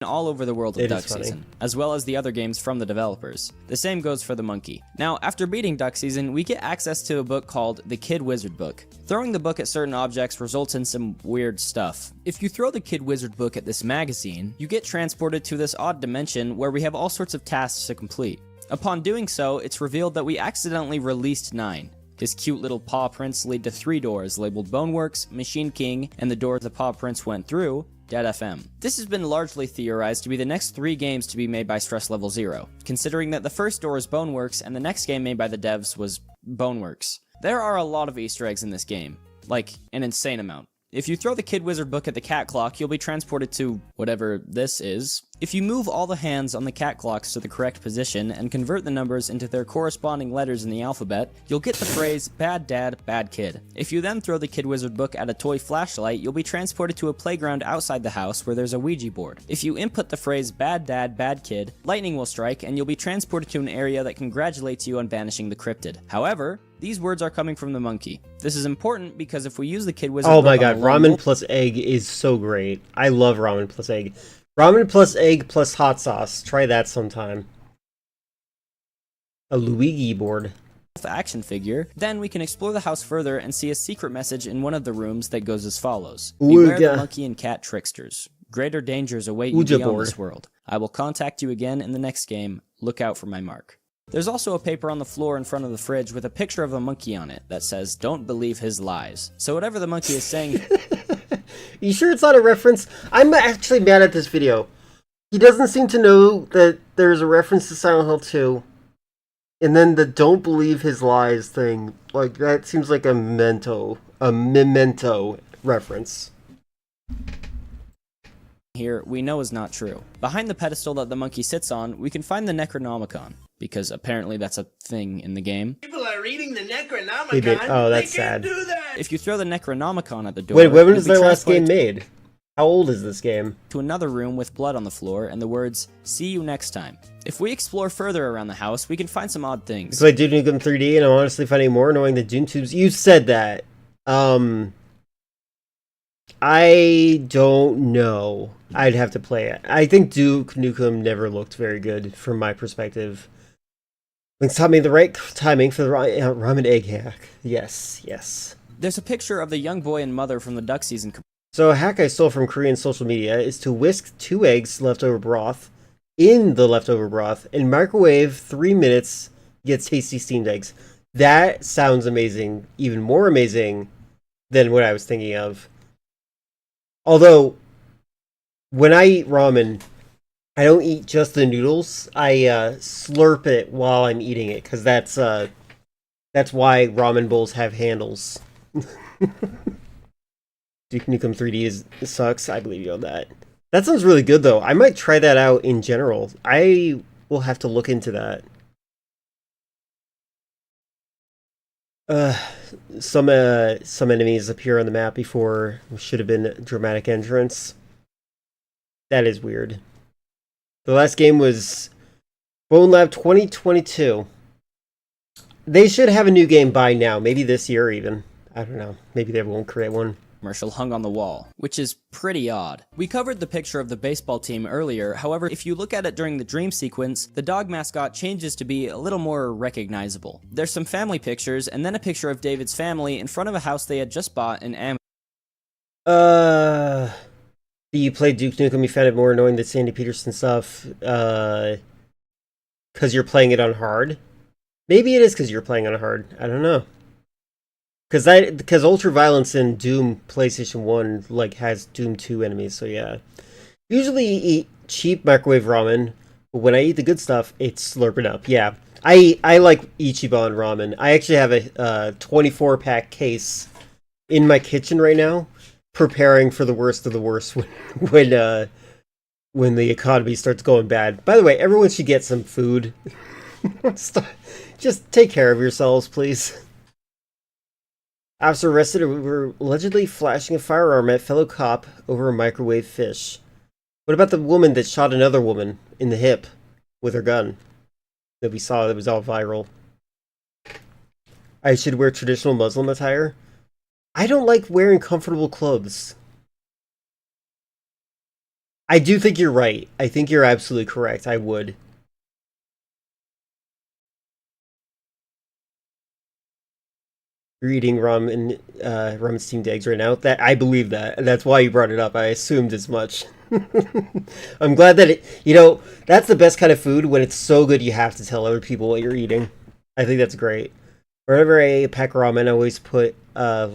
All over the world of It Duck is funny. Season, as well as the other games from the developers. The same goes for the monkey. Now, after beating Duck Season, we get access to a book called the Kid Wizard Book. Throwing the book at certain objects results in some weird stuff. If you throw the Kid Wizard Book at this magazine, you get transported to this odd dimension where we have all sorts of tasks to complete. Upon doing so, it's revealed that we accidentally released Nine. His cute little paw prints lead to 3 doors labeled Boneworks, Machine King, and the door the paw prints went through, Dead FM. This has been largely theorized to be the next 3 games to be made by Stress Level 0, considering that the first door is Boneworks and the next game made by the devs was Boneworks. There are a lot of Easter eggs in this game, like an insane amount. If you throw the Kid Wizard Book at the cat clock, you'll be transported to whatever this is. If you move all the hands on the cat clocks to the correct position and convert the numbers into their corresponding letters in the alphabet, you'll get the phrase Bad Dad, Bad Kid. If you then throw the Kid Wizard Book at a toy flashlight, you'll be transported to a playground outside the house where there's a Ouija board. If you input the phrase Bad Dad, Bad Kid, lightning will strike and you'll be transported to an area that congratulates you on banishing the cryptid. However, these words are coming from the monkey. This is important because if we use the Kid Wizard Oh Book my on god, a lone ramen wolf- plus egg is so great. I love ramen plus egg. Ramen plus egg plus hot sauce. Try that sometime. A Luigi board. action figure, then we can explore the house further and see a secret message in one of the rooms that goes as follows. Beware the monkey and cat tricksters. Greater dangers await you beyond this world. I will contact you again in the next game. Look out for my mark. There's also a paper on the floor in front of the fridge with a picture of a monkey on it that says, "Don't believe his lies." So whatever the monkey is saying... You sure it's not a reference? I'm actually mad at this video. He doesn't seem to know that there's a reference to Silent Hill 2. And then the "don't believe his lies" thing, like, that seems like a memento reference. Here, we know is not true. Behind the pedestal that the monkey sits on, we can find the Necronomicon, because apparently that's a thing in the game. People are reading the Necronomicon. Oh, that's they can't sad. do that. If you throw the Necronomicon at the door... Wait, when you'll was be their last game transported- made? How old is this game? To another room with blood on the floor and the words, "See you next time." If we explore further around the house, we can find some odd things. It's like Duke Nukem 3D, and I'm honestly finding more annoying than Doom Tubes. You said that. I don't know. I'd have to play it. I think Duke Nukem never looked very good from my perspective. Link's taught me the right timing for the ramen egg hack. Yes, yes. There's a picture of the young boy and mother from the duck season. So a hack I stole from Korean social media is to whisk 2 eggs leftover broth in the leftover broth and microwave 3 minutes, get tasty steamed eggs. That sounds amazing. Even more amazing than what I was thinking of. Although, when I eat ramen, I don't eat just the noodles. I slurp it while I'm eating it, because that's why ramen bowls have handles. Duke Nukem 3D sucks. I believe you on that. That sounds really good, though. I might try that out in general. I will have to look into that. Some enemies appear on the map before should have been dramatic entrance. That is weird. The last game was Bone Lab 2022. They should have a new game by now. Maybe this year even. I don't know. Maybe they won't create one. Commercial hung on the wall, which is pretty odd. We covered the picture of the baseball team earlier, however, if you look at it during the dream sequence, the dog mascot changes to be a little more recognizable. There's some family pictures, and then a picture of David's family in front of a house they had just bought in You played Duke Nukem, you found it more annoying than Sandy Peterson stuff, because you're playing it on hard? Maybe it is because you're playing on hard, I don't know. Because Ultraviolence in Doom PlayStation 1 like has Doom 2 enemies, so yeah. Usually eat cheap microwave ramen, but when I eat the good stuff, it's slurping up. Yeah, I like Ichiban ramen. I actually have a 24-pack case in my kitchen right now, preparing for the worst of the worst when the economy starts going bad. By the way, everyone should get some food. Just take care of yourselves, please. Officer arrested over allegedly flashing a firearm at fellow cop over a microwave fish. What about the woman that shot another woman in the hip with her gun? That we saw that was all viral. I should wear traditional Muslim attire? I don't like wearing comfortable clothes. I do think you're right. I think you're absolutely correct. I would. You're eating ramen steamed eggs right now. That I believe that. That's why you brought it up. I assumed as much. I'm glad that that's the best kind of food when it's so good you have to tell other people what you're eating. I think that's great. Whenever I pack ramen, I always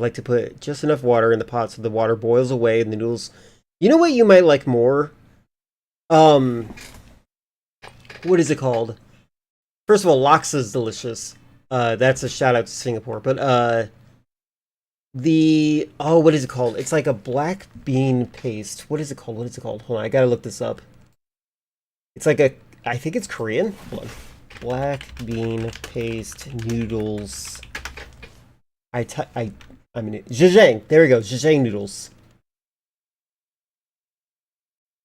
like to put just enough water in the pot so the water boils away and the noodles. You know what you might like more? What is it called? First of all, laksa is delicious. That's a shout out to Singapore. But what is it called? It's like a black bean paste. What is it called? Hold on, I gotta look this up. It's like I think it's Korean. Hold on. Black bean paste noodles. Jjajang. There we go. Jjajang noodles.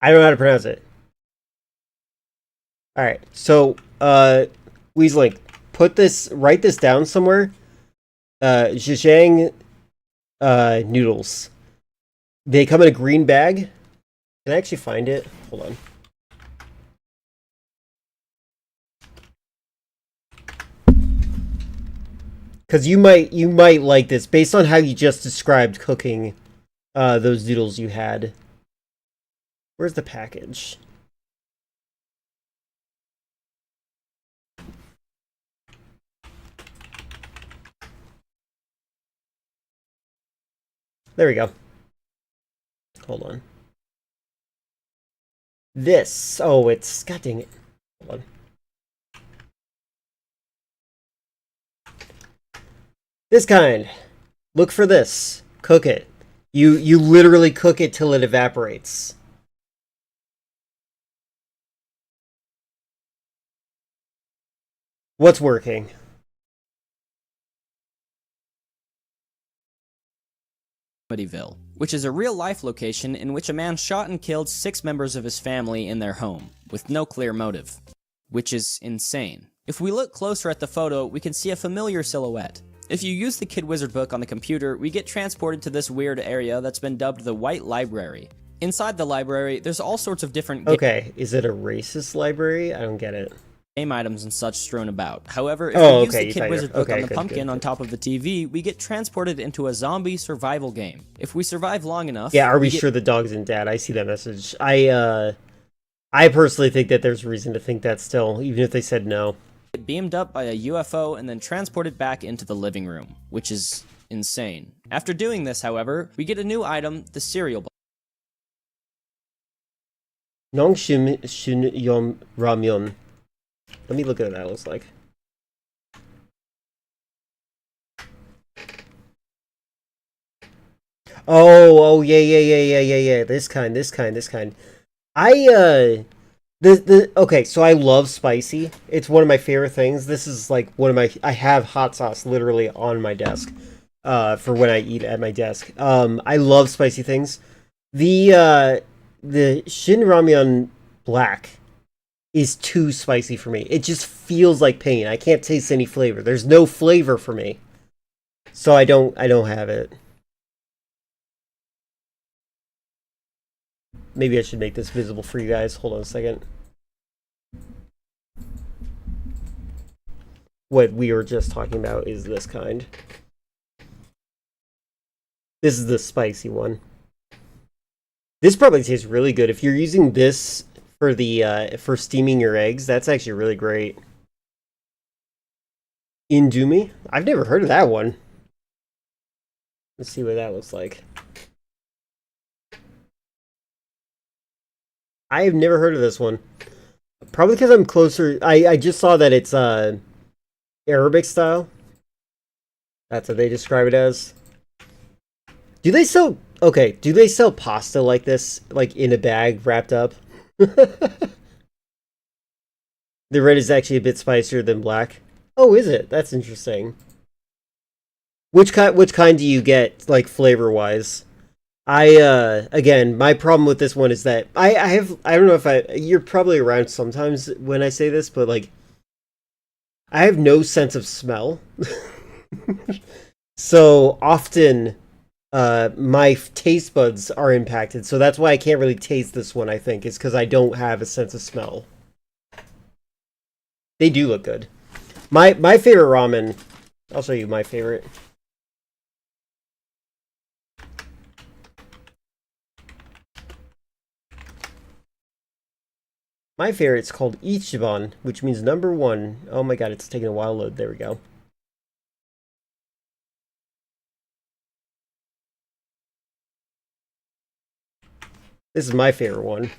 I don't know how to pronounce it. All right. So, Weaslink, write this down somewhere. Jjajang noodles. They come in a green bag. Can I actually find it? Hold on. Because you might like this based on how you just described cooking those noodles you had. Where's the package? There we go. Hold on. This. Oh, it's... God dang it. Hold on. This kind. Look for this. Cook it. You literally cook it till it evaporates. What's working? Amityville. which is a real-life location in which a man shot and killed 6 members of his family in their home, with no clear motive. Which is insane. If we look closer at the photo, we can see a familiar silhouette. If you use the Kid Wizard book on the computer, we get transported to this weird area that's been dubbed the White Library. Inside the library, there's all sorts of different Okay, is it a racist library? I don't get it. Game items and such strewn about. However, if we use the Kid Wizard book on the pumpkin on top of the TV, we get transported into a zombie survival game. If we survive long enough... Yeah, are we sure the dog's in dad? I see that message. I personally think that there's reason to think that still, even if they said no. Get beamed up by a UFO and then transported back into the living room, which is insane. After doing this, however, we get a new item, the cereal box. Nong Shin Yom Ramyun. Let me look at what that looks like. Oh, yeah. This kind. Okay, so I love spicy. It's one of my favorite things. This is like I have hot sauce literally on my desk, for when I eat at my desk. I love spicy things. The Shin Ramyun Black is too spicy for me. It just feels like pain. I can't taste any flavor. There's no flavor for me. So I don't have it. Maybe I should make this visible for you guys. Hold on a second. What we were just talking about is this kind. This is the spicy one. This probably tastes really good. If you're using this for the for steaming your eggs, that's actually really great. Indumi? I've never heard of that one. Let's see what that looks like. I have never heard of this one. Probably because I'm closer. I just saw that it's Arabic style. That's what they describe it as. Do they sell... Okay, do they sell pasta like this? Like in a bag, wrapped up? The red is actually a bit spicier than black. Oh, is it? That's interesting. Which kind do you get, like, flavor-wise? Again, my problem with this one is that I don't know if you're probably around sometimes when I say this, but, like, I have no sense of smell. So often, my taste buds are impacted, so that's why I can't really taste this one, I think, is because I don't have a sense of smell. They do look good. My favorite ramen, I'll show you my favorite. My favorite's called Ichiban, which means number 1. Oh my god, it's taking a while to load. There we go. This is my favorite one.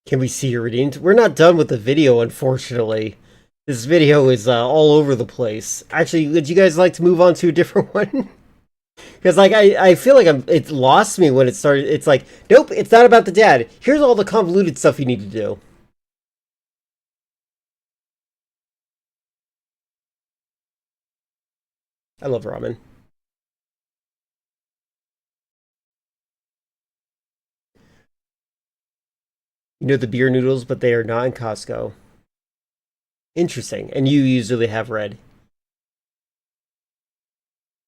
Can we see your redeemed? We're not done with the video, unfortunately. This video is all over the place. Actually, would you guys like to move on to a different one? Because, like, I feel like it lost me when it started. It's like, nope, it's not about the dad. Here's all the convoluted stuff you need to do. I love ramen. You know the beer noodles, but they are not in Costco. Interesting. And you usually have red.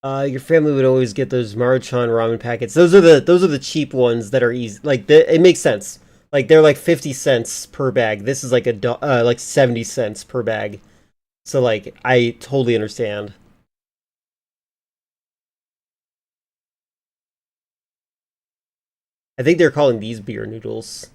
Your family would always get those Maruchan ramen packets. Those are the cheap ones that are easy. Like it makes sense. Like they're like 50 cents per bag. This is like like 70 cents per bag. So like I totally understand. I think they're calling these beer noodles.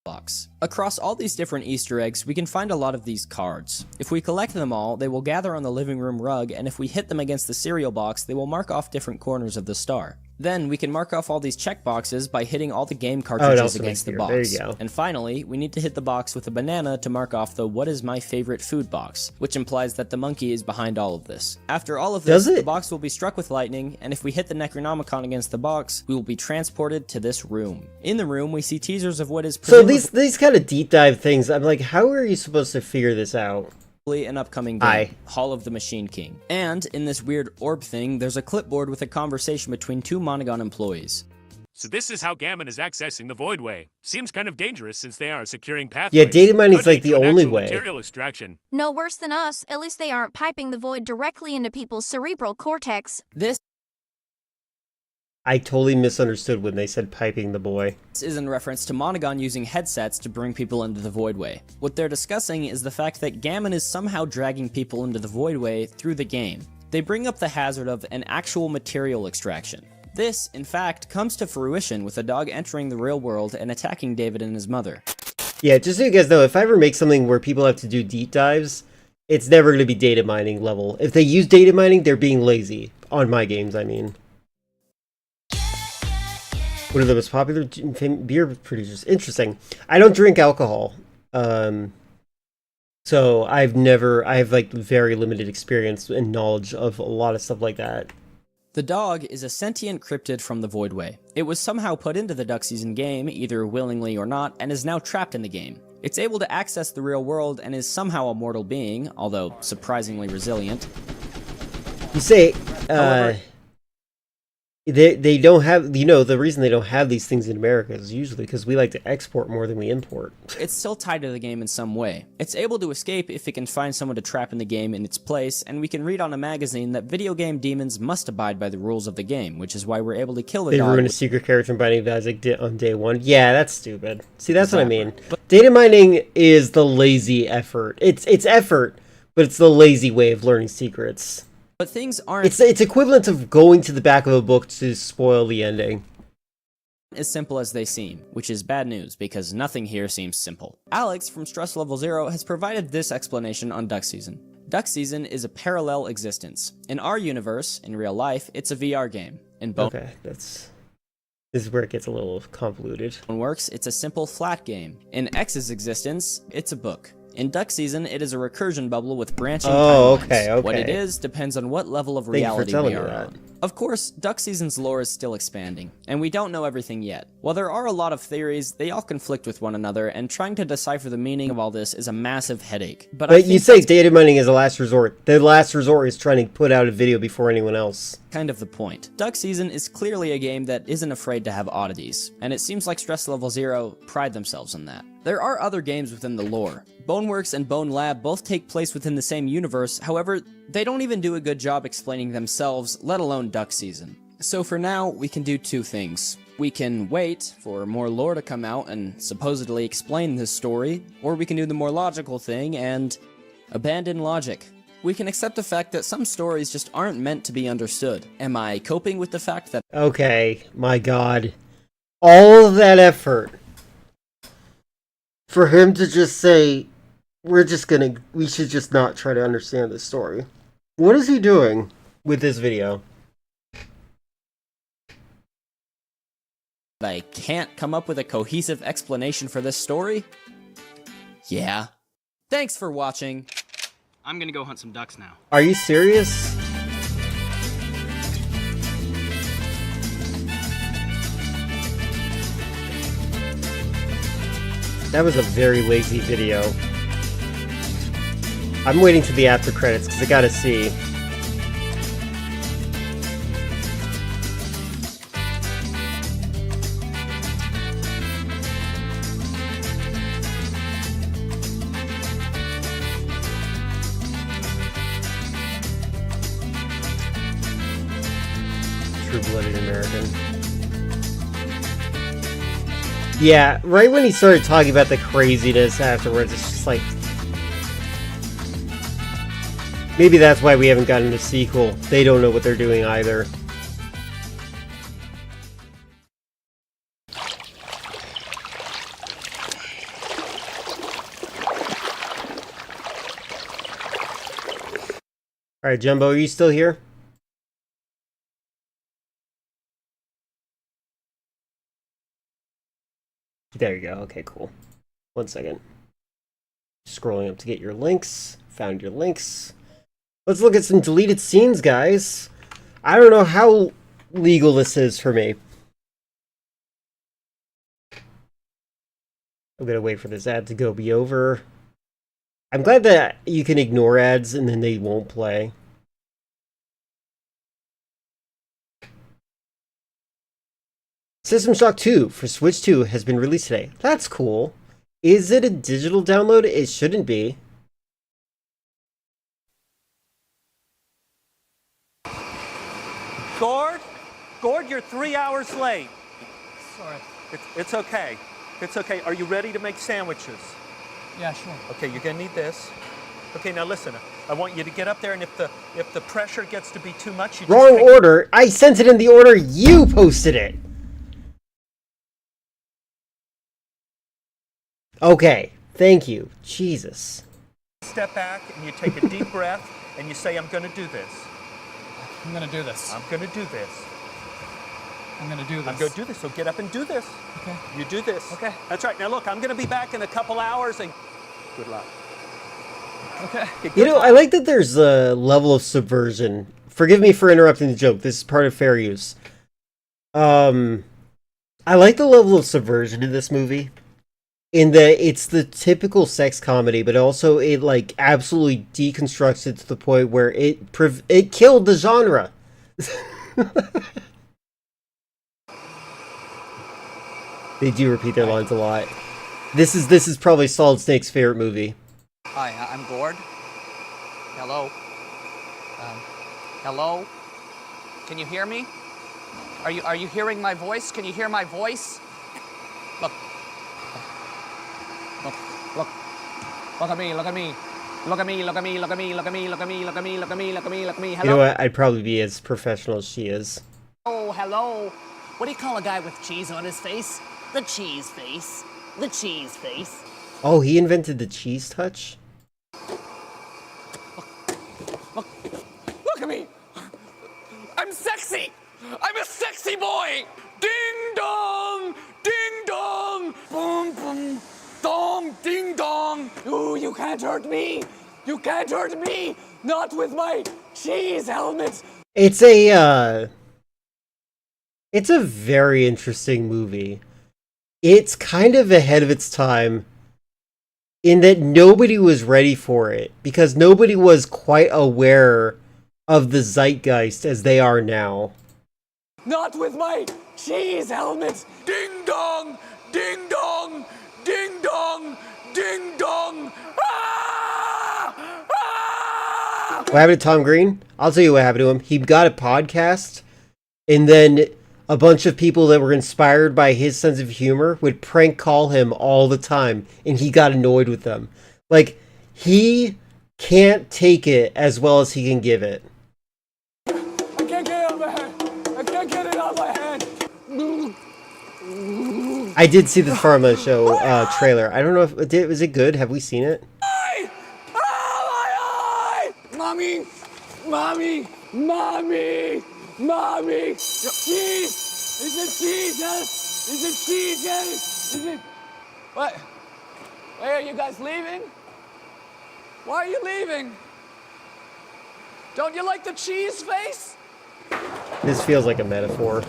Box. Across all these different Easter eggs, we can find a lot of these cards. If we collect them all, they will gather on the living room rug, and if we hit them against the cereal box, they will mark off different corners of the star. Then we can mark off all these checkboxes by hitting all the game cartridges against the box. There you go. And finally, we need to hit the box with a banana to mark off the what is my favorite food box, which implies that the monkey is behind all of this. After all of this, the box will be struck with lightning, and if we hit the Necronomicon against the box, we will be transported to this room. In the room, we see teasers of what is presumably... So these kind of deep dive things, I'm like, how are you supposed to figure this out? An upcoming game, Hall of the Machine King. And in this weird orb thing, there's a clipboard with a conversation between two Monogon employees. So this is how Gammon is accessing the Voidway. Seems kind of dangerous since they are securing pathways. Yeah, data mining's like the only way. Material extraction. No worse than us. At least they aren't piping the void directly into people's cerebral cortex. I totally misunderstood when they said piping the boy. This is in reference to Monogon using headsets to bring people into the Voidway. What they're discussing is the fact that Gammon is somehow dragging people into the Voidway through the game. They bring up the hazard of an actual material extraction. This, in fact, comes to fruition with a dog entering the real world and attacking David and his mother. Yeah, just so you guys know, if I ever make something where people have to do deep dives, it's never going to be data mining level. If they use data mining, they're being lazy. On my games, I mean. One of the most popular beer producers. Interesting. I don't drink alcohol. So I have like very limited experience and knowledge of a lot of stuff like that. The dog is a sentient cryptid from the Voidway. It was somehow put into the Duck Season game, either willingly or not, and is now trapped in the game. It's able to access the real world and is somehow a mortal being, although surprisingly resilient. You say, However, They don't have, you know, the reason they don't have these things in America is usually because we like to export more than we import. It's still tied to the game in some way. It's able to escape if it can find someone to trap in the game in its place, and we can read on a magazine that video game demons must abide by the rules of the game, which is why we're able to kill the dog. They ruin a secret character from Binding of Isaac on day one. Yeah, that's stupid. See, that's what I mean. Data mining is the lazy effort. It's effort, but it's the lazy way of learning secrets. But things aren't... It's equivalent of going to the back of a book to spoil the ending. As simple as they seem, which is bad news because nothing here seems simple. Alex from Stress Level 0 has provided this explanation on Duck Season. Duck Season is a parallel existence. In our universe, in real life, it's a VR game. Okay, this is where it gets a little convoluted. Works, it's a simple flat game. In X's existence, it's a book. In Duck Season, it is a recursion bubble with branching timelines. Okay. What it is depends on what level of reality we are on. Of course, Duck Season's lore is still expanding, and we don't know everything yet. While there are a lot of theories, they all conflict with one another, and trying to decipher the meaning of all this is a massive headache. But you say data mining is a last resort. The last resort is trying to put out a video before anyone else. Kind of the point. Duck Season is clearly a game that isn't afraid to have oddities, and it seems like Stress Level 0 pride themselves in that. There are other games within the lore. Boneworks and Bone Lab both take place within the same universe, however, they don't even do a good job explaining themselves, let alone Duck Season. So for now, we can do two things. We can wait for more lore to come out and supposedly explain this story, or we can do the more logical thing and abandon logic. We can accept the fact that some stories just aren't meant to be understood. Am I coping with the fact that... Okay, my god. All of that effort for him to just say, we should just not try to understand this story. What is he doing with this video? I can't come up with a cohesive explanation for this story? Yeah. Thanks for watching. I'm gonna go hunt some ducks now. Are you serious? That was a very lazy video. I'm waiting to the after credits because I gotta see. True-blooded American. Yeah, right when he started talking about the craziness afterwards, it's just like... Maybe that's why we haven't gotten a sequel. They don't know what they're doing either. Alright, Jumbo, are you still here? There you go. Okay, cool. 1 second. Scrolling up to get your links. Found your links. Let's look at some deleted scenes, guys. I don't know how legal this is for me. I'm gonna wait for this ad to be over. I'm glad that you can ignore ads and then they won't play. System Shock 2 for Switch 2 has been released today. That's cool. Is it a digital download? It shouldn't be. Gord? Gord, you're 3 hours late. Sorry. It's okay. It's okay. Are you ready to make sandwiches? Yeah, sure. Okay, you're gonna need this. Okay, now listen. I want you to get up there, and if the pressure gets to be too much, you just Wrong order. I sent it in the order you posted it. Okay, thank you. Jesus. step back and you take a deep breath and you say, I'm gonna do this. I'm gonna do this. I'm gonna do this. I'm gonna do this. I'm gonna do this, so get up and do this. Okay. You do this. Okay. That's right. Now look, I'm gonna be back in a couple hours and good luck. Okay. You know, I like that there's a level of subversion. Forgive me for interrupting the joke. This is part of fair use. I like the level of subversion in this movie. In that it's the typical sex comedy, but also it like absolutely deconstructs it to the point where it killed the genre. They do repeat their lines a lot. This is probably Solid Snake's favorite movie. Hi, I'm Gord. Hello. Hello. Can you hear me? Are you hearing my voice? Can you hear my voice? Look. Look. Look at me. Look at me. Look at me. Look at me. Look at me. Look at me. Look at me. Look at me. Look at me. Look at me. Look at me. Hello. You know what? I'd probably be as professional as she is. Oh, hello. What do you call a guy with cheese on his face? The cheese face. The cheese face. Oh, he invented the cheese touch? Look at me. I'm sexy. I'm a sexy boy. Ding dong. Ding dong. Boom boom. Dong ding dong. Ooh, you can't hurt me. You can't hurt me. Not with my cheese helmet. It's a very interesting movie. It's kind of ahead of its time in that nobody was ready for it because nobody was quite aware of the zeitgeist as they are now. Not with my cheese helmet. Ding dong. Ding dong. Ding dong. Ding dong. Ah! Ah! What happened to Tom Green? I'll tell you what happened to him. He got a podcast, and then a bunch of people that were inspired by his sense of humor would prank call him all the time, and he got annoyed with them. Like, he can't take it as well as he can give it. I can't get it out of my head. I can't get it out of my head. I did see the Pharma Show trailer. I don't know if was it good. Have we seen it? Mommy! Mommy! Mommy! Mommy! Cheese! Is it Jesus? Is it Jesus? Is it... What? Why are you guys leaving? Why are you leaving? Don't you like the cheese face? This feels like a metaphor.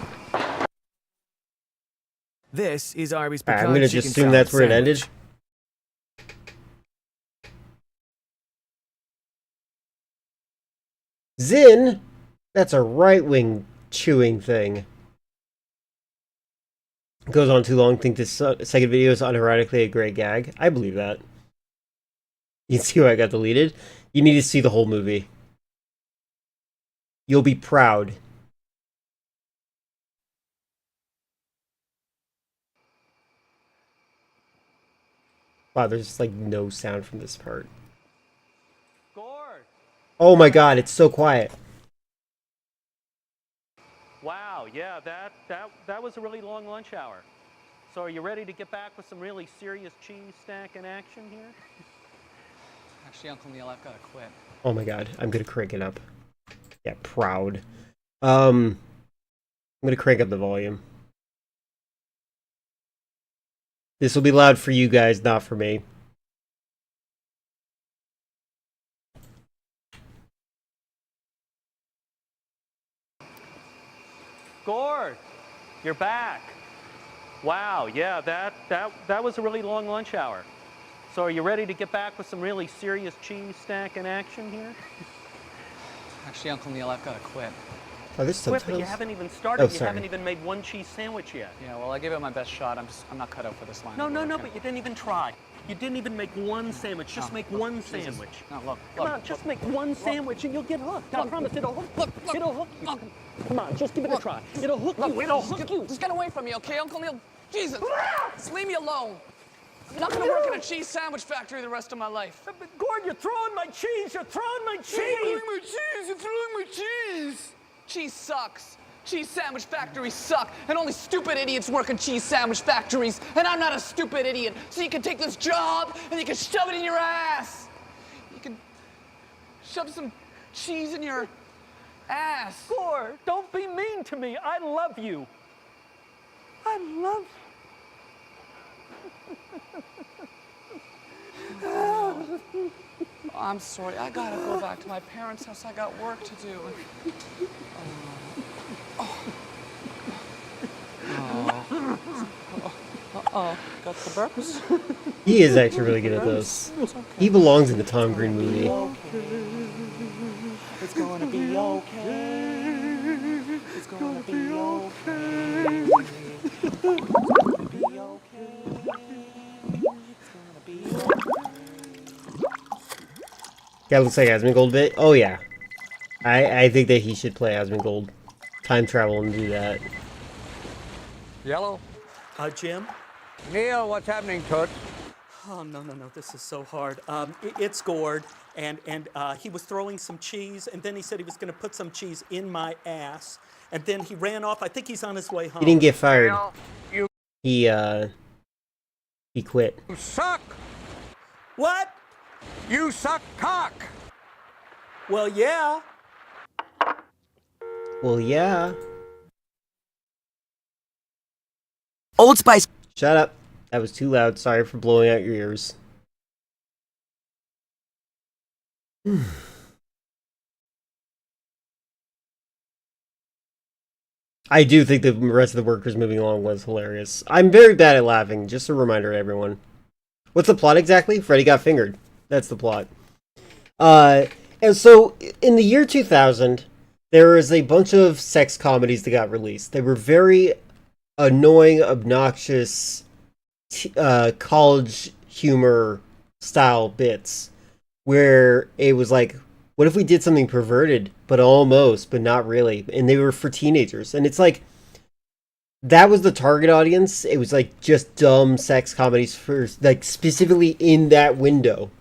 This is Arby's Right, pecan I'm gonna chicken just assume salad that's where it sandwich. ended. Zin? That's a right-wing chewing thing. Goes on too long. Think this second video is unironically a great gag. I believe that. You see why I got deleted? You need to see the whole movie. You'll be proud. Wow, there's like no sound from this part. Gord. Oh my god, it's so quiet. Wow, yeah, that was a really long lunch hour. So are you ready to get back with some really serious cheese snacking action here? Actually, Uncle Neil, I've got to quit. Oh my god, I'm gonna crank it up. Yeah, proud. I'm gonna crank up the volume. This will be loud for you guys, not for me. Gord, you're back. Wow, yeah, that was a really long lunch hour. So are you ready to get back with some really serious cheese snacking action here? Actually, Uncle Neil, I've got to quit. Are there subtitles? Quit, but you haven't even started. Oh, you sorry. haven't even made one cheese sandwich yet. Yeah, well, I gave it my best shot. I'm not cut out for this line. No, but you didn't even try. You didn't even make one sandwich. Just make one Jesus. sandwich. No, look. Come on, just make one sandwich and you'll get hooked. I promise it'll hook. It'll hook you. Come on, just give it a try. It'll hook you. It'll hook you. Just get away from me, okay, Uncle Neil? Jesus, just leave me alone. I'm not going to work in a cheese sandwich factory the rest of my life. But Gord, you're throwing my cheese. You're throwing my cheese. You're throwing my cheese. Cheese sucks. Cheese sandwich factories suck, and only stupid idiots work in cheese sandwich factories, and I'm not a stupid idiot, so you can take this job, and you can shove it in your ass. You can shove some cheese in your ass. Gord, don't be mean to me. I love you. I love you. I'm sorry, I gotta go back to my parents' house. I got work to do. Got the burps? He is actually really good at this. He belongs in the Tom Green movie. It's gonna be okay. It's gonna be okay. It's gonna be okay. Guy looks like Asmongold a bit. Oh yeah. I think that he should play Asmongold. Time travel and do that. Yellow? Jim? Neil, what's happening, Toots? Oh, no, this is so hard. It's Gord, and he was throwing some cheese, and then he said he was going to put some cheese in my ass, and then he ran off. I think he's on his way home. He didn't get fired. You He quit. You suck! What? You suck cock! Well, yeah. Well, yeah. Old Spice. Shut up. That was too loud. Sorry for blowing out your ears. I do think the rest of the workers moving along was hilarious. I'm very bad at laughing. Just a reminder to everyone. What's the plot exactly? Freddy got fingered. That's the plot. And so, in the year 2000, there was a bunch of sex comedies that got released. They were very annoying, obnoxious, college humor style bits, where it was like, what if we did something perverted, but almost, but not really? And they were for teenagers. And it's like, that was the target audience. It was like just dumb sex comedies for, like, specifically in that window.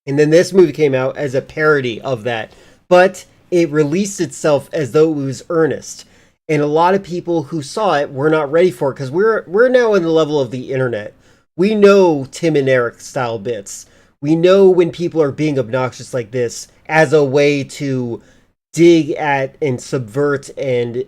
And then this movie came out as a parody of that. But it released itself as though it was earnest. And a lot of people who saw it were not ready for it, because we're now in the level of the internet. We know Tim and Eric style bits. We know when people are being obnoxious like this as a way to dig at and subvert and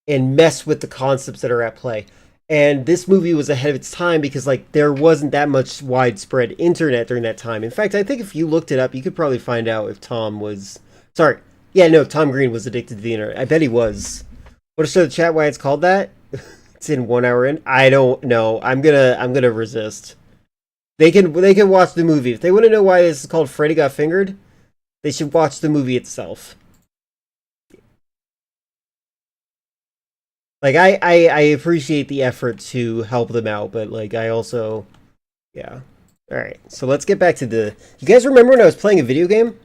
mess with the concepts that are at play. And this movie was ahead of its time because, like, there wasn't that much widespread internet during that time. In fact, I think if you looked it up, you could probably find out if Tom was... Sorry. Yeah, no, Tom Green was addicted to the internet. I bet he was. Want to show the chat why it's called that? It's in 1 hour in. I don't know. I'm gonna resist. They can watch the movie. If they want to know why this is called Freddy Got Fingered, they should watch the movie itself. Like, I appreciate the effort to help them out, but, like, I also... Yeah. Alright, so let's get back to the... You guys remember when I was playing a video game?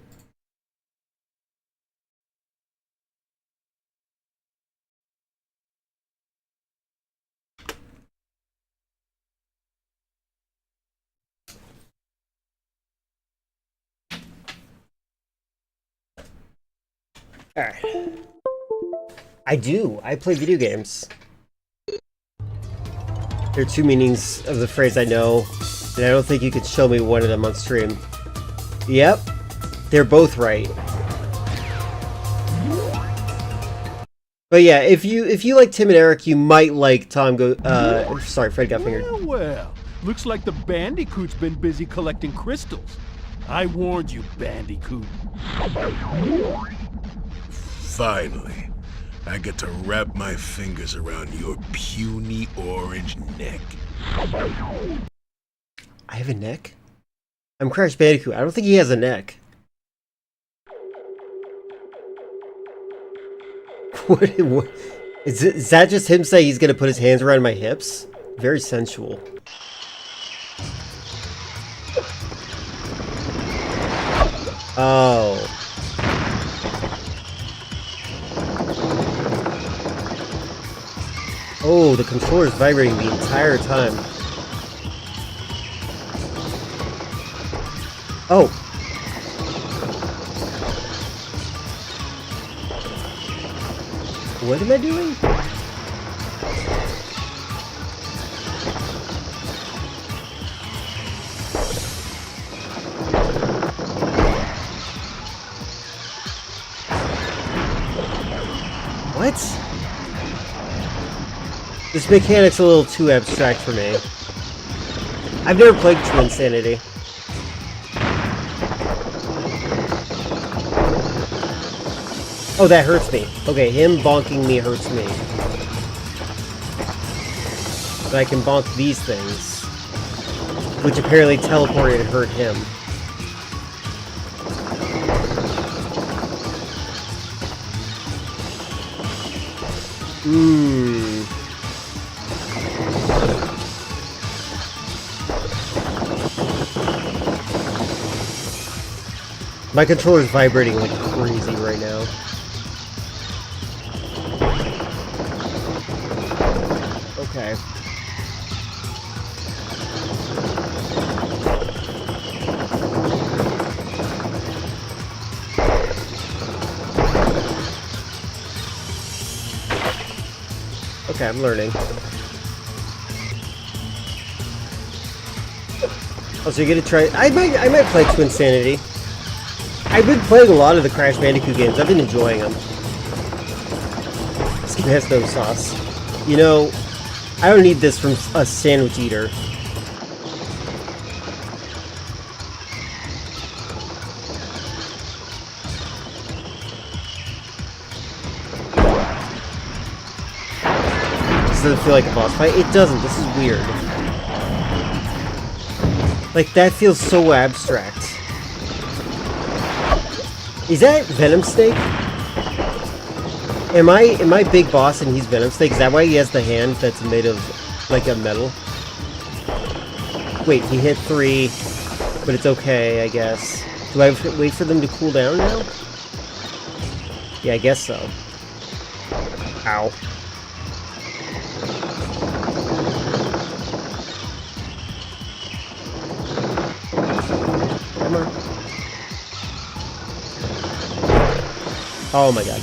Alright. I do. I play video games. There are two meanings of the phrase I know, and I don't think you could show me one of them on stream. Yep. They're both right. But yeah, if you like Tim and Eric, you might like Fred got fingered. Well, looks like the Bandicoot's been busy collecting crystals. I warned you, Bandicoot. Finally, I get to wrap my fingers around your puny orange neck. I have a neck? I'm Crash Bandicoot. I don't think he has a neck. What is that just him saying he's gonna put his hands around my hips? Very sensual. Oh. Oh, the controller's vibrating the entire time. Oh. What am I doing? What? This mechanic's a little too abstract for me. I've never played True Insanity. Oh, that hurts me. Okay, him bonking me hurts me. But I can bonk these things, which apparently teleported and hurt him. My controller's vibrating like crazy right now. Okay. Okay, I'm learning. Oh, so you're gonna try... I might play Twin Insanity. I've been playing a lot of the Crash Bandicoot games. I've been enjoying them. This game has no sauce. You know, I don't need this from a sandwich eater. This doesn't feel like a boss fight. It doesn't. This is weird. Like, that feels so abstract. Is that Venom Snake? Am I Big Boss and he's Venom Snake? Is that why he has the hand that's made of, like, a metal? Wait, he hit 3, but it's okay, I guess. Do I have to wait for them to cool down now? Yeah, I guess so. Ow. Come on. Oh my god.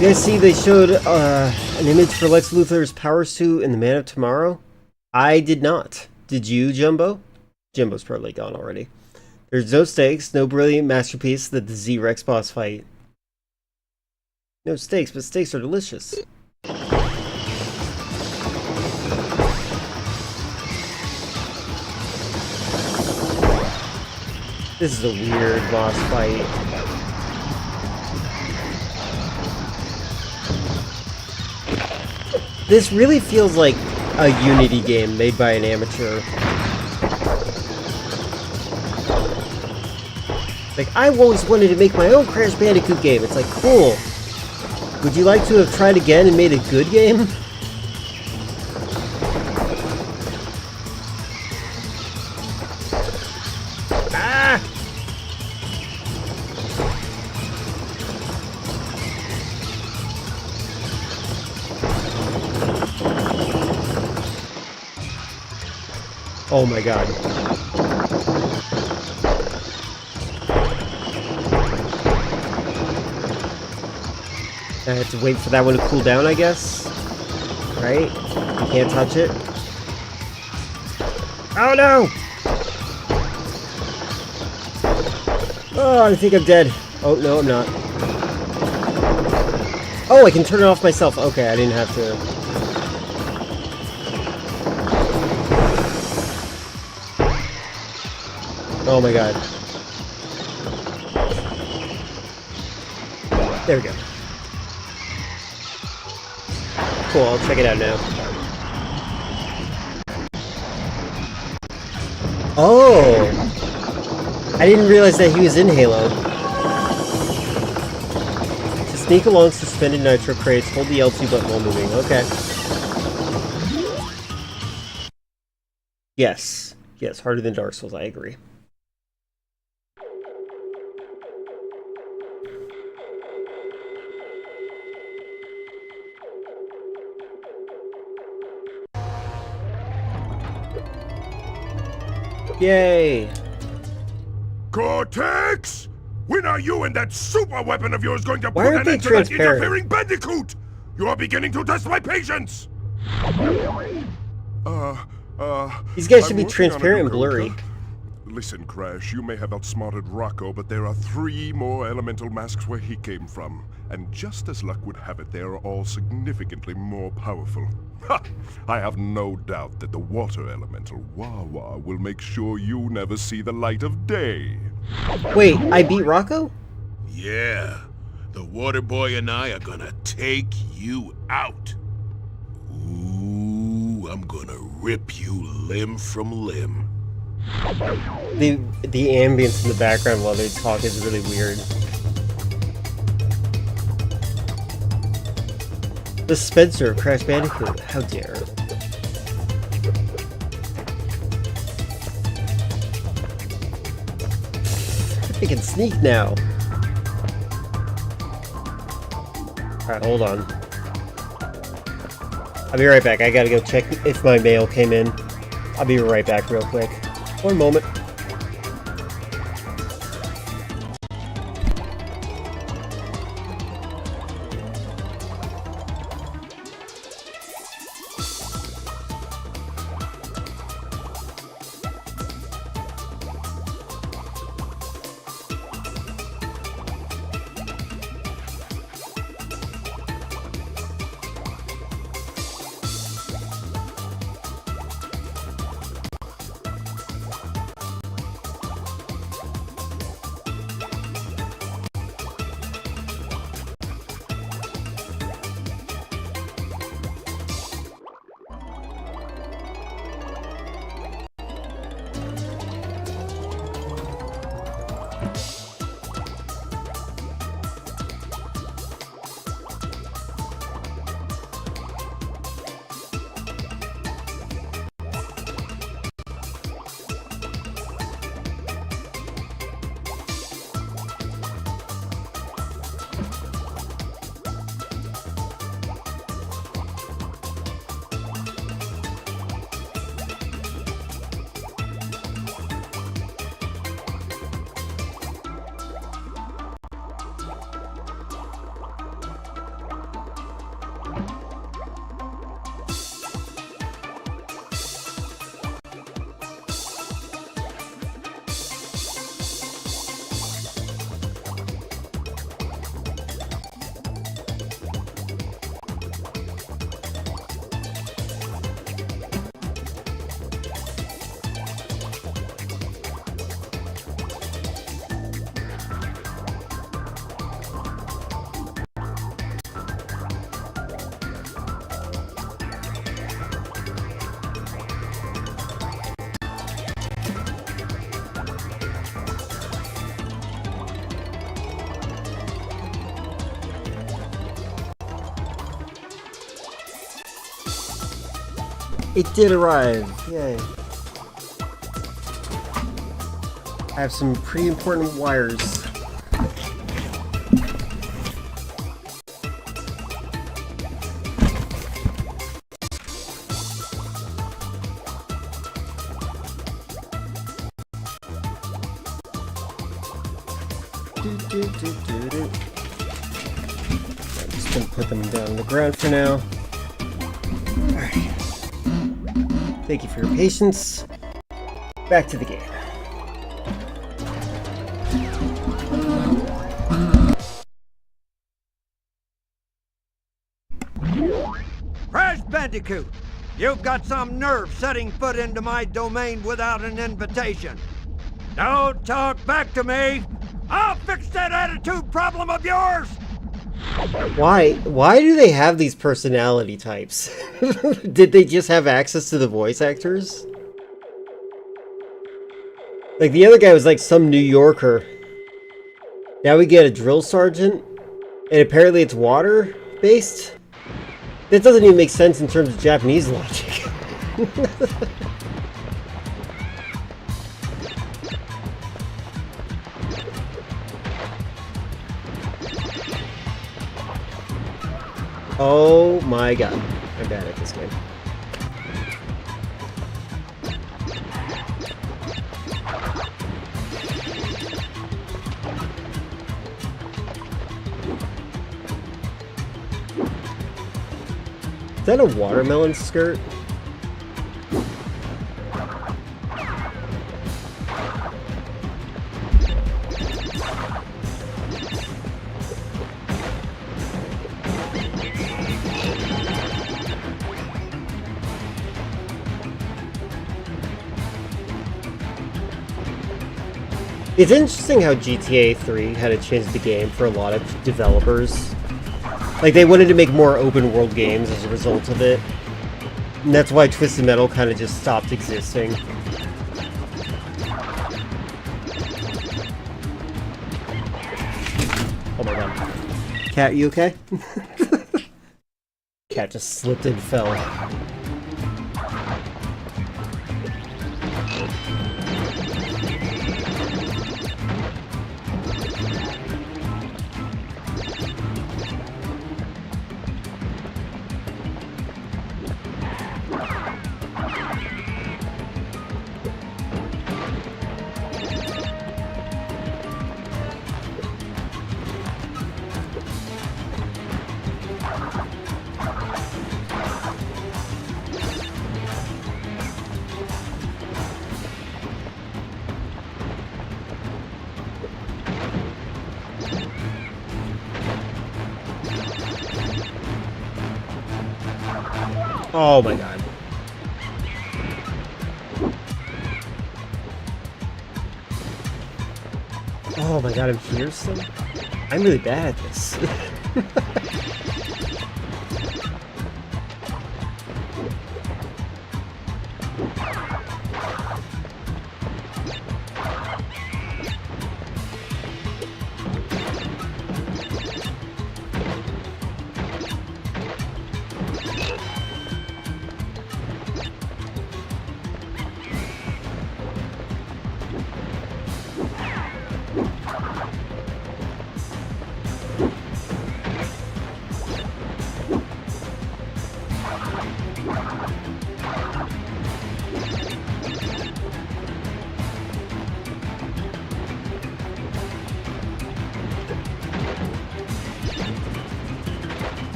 You guys see they showed an image for Lex Luthor's power suit in the Man of Tomorrow? I did not. Did you, Jumbo? Jumbo's probably gone already. There's no stakes, no brilliant masterpiece that the Z-Rex boss fight. No stakes, but steaks are delicious. This is a weird boss fight. This really feels like a Unity game made by an amateur. Like, I've always wanted to make my own Crash Bandicoot game. It's like, cool. Would you like to have tried again and made a good game? Ah! Oh my god. I have to wait for that one to cool down, I guess. Right? You can't touch it. Oh no! Oh, I think I'm dead. Oh, no, I'm not. Oh, I can turn it off myself. Okay, I didn't have to. Oh my god. There we go. Cool, I'll check it out now. Oh! I didn't realize that he was in Halo. To sneak along suspended nitro crates, hold the L2 button while moving. Okay. Yes. Yes, harder than Dark Souls, I agree. Yay! Cortex! When are you and that super weapon of yours going to Why put aren't an they end to that transparent? interfering Bandicoot? You are beginning to test my patience! These guys should I'm be working on a transparent and new blurry. code. Listen, Crash, you may have outsmarted Rocco, but there are 3 more elemental masks where he came from. And just as luck would have it, they are all significantly more powerful. Ha! I have no doubt that the water elemental, Wawa, will make sure you never see the light of day. Wait, I beat Rocco? Yeah, the water boy and I are gonna take you out. Ooh, I'm gonna rip you limb from limb. The ambience in the background while they talk is really weird. The Spencer of Crash Bandicoot. How dare. I can sneak now. Alright, hold on. I'll be right back. I gotta go check if my mail came in. I'll be right back real quick. One moment. It did arrive. Yay. I have some pretty important wires. I'm just gonna put them down on the ground for now. Alright. Thank you for your patience. Back to the game. Bandicoot, you've got some nerve setting foot into my domain without an invitation. Don't talk back to me! I'll fix that attitude problem of yours! Why do they have these personality types? Did they just have access to the voice actors? Like, the other guy was like some New Yorker. Now we get a drill sergeant, and apparently it's water-based? That doesn't even make sense in terms of Japanese logic. Oh my god. I'm bad at this game. Is that a watermelon skirt? It's interesting how GTA 3 had to change the game for a lot of developers. Like, they wanted to make more open world games as a result of it. And that's why Twisted Metal kind of just stopped existing. Oh my god. Cat, you okay? Cat just slipped and fell. Oh my god. Oh my god, I'm here still? I'm really bad at this.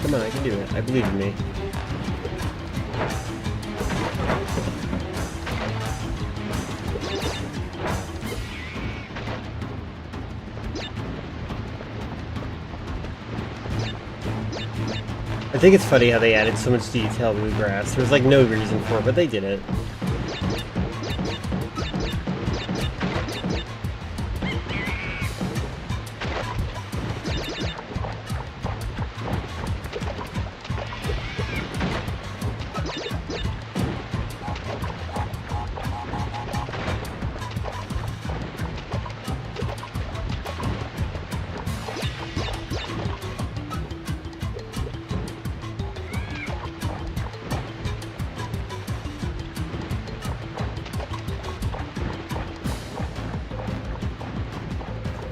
Come on, I can do it. I believe in me. I think it's funny how they added so much detail to the grass. There was like no reason for it, but they did it.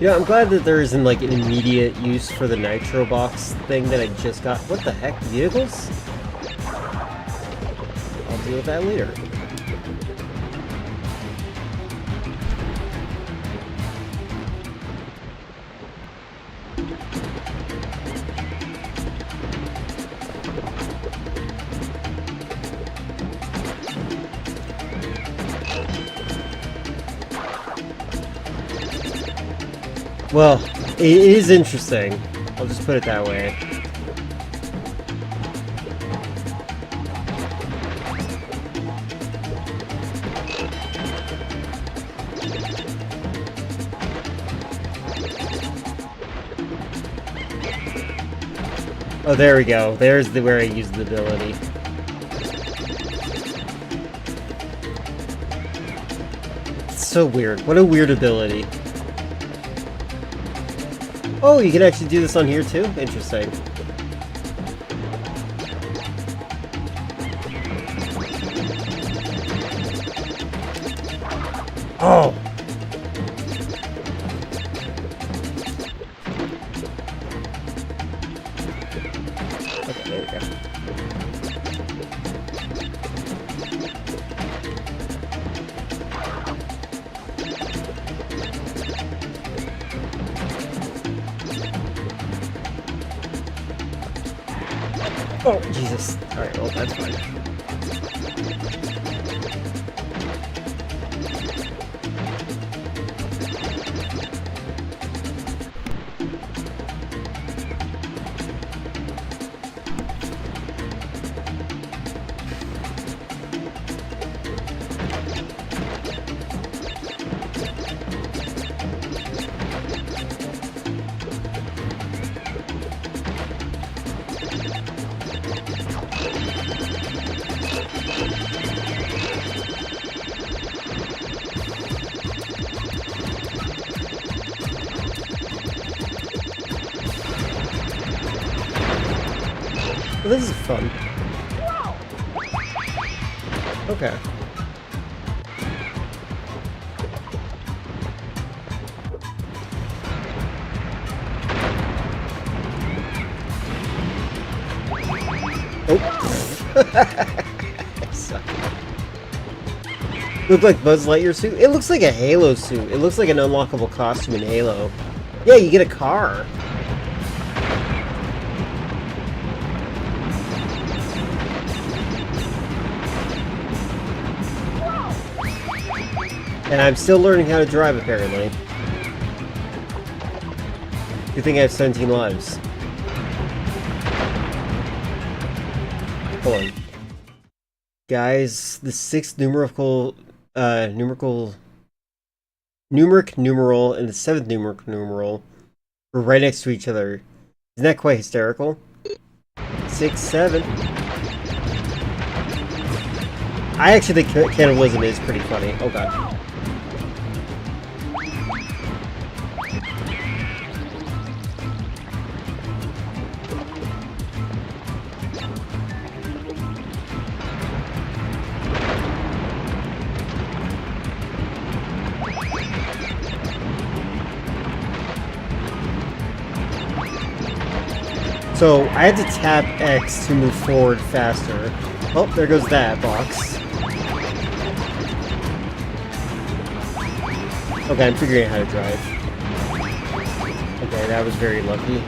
You know, I'm glad that there isn't like an immediate use for the nitro box thing that I just got. What the heck? Vehicles? I'll deal with that later. Well, it is interesting. I'll just put it that way. Oh, there we go. There's where I use the ability. It's so weird. What a weird ability. Oh, you can actually do this on here too? Interesting. Oh! Okay, there we go. Oh, Jesus. Alright, well, that's fine. Well, this is fun. Okay. Oh. Look like Buzz Lightyear suit? It looks like a Halo suit. It looks like an unlockable costume in Halo. Yeah, you get a car. And I'm still learning how to drive, apparently. Good thing I have 17 lives. Hold on. Guys, the 6th numeric numeral and the 7th numeric numeral were right next to each other. Isn't that quite hysterical? 6, 7. I actually think cannibalism is pretty funny. Oh god. So, I had to tap X to move forward faster. Oh, there goes that box. Okay, I'm figuring out how to drive. Okay, that was very lucky.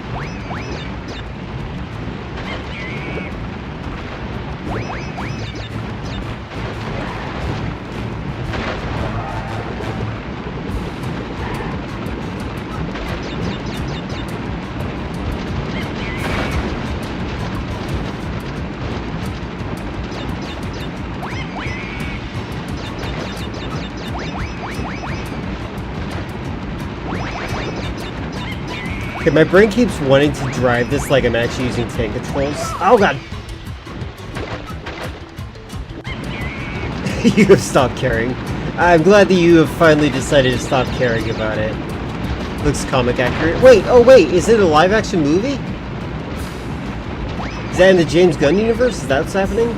Okay, my brain keeps wanting to drive this like I'm actually using tank controls. Oh god! You have stopped caring. I'm glad that you have finally decided to stop caring about it. Looks comic accurate. Wait, oh wait, is it a live action movie? Is that in the James Gunn universe? Is that what's happening?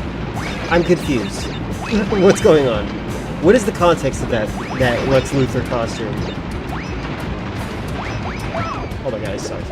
I'm confused. What's going on? What is the context of that Lex Luthor costume? Oh my god, I suck.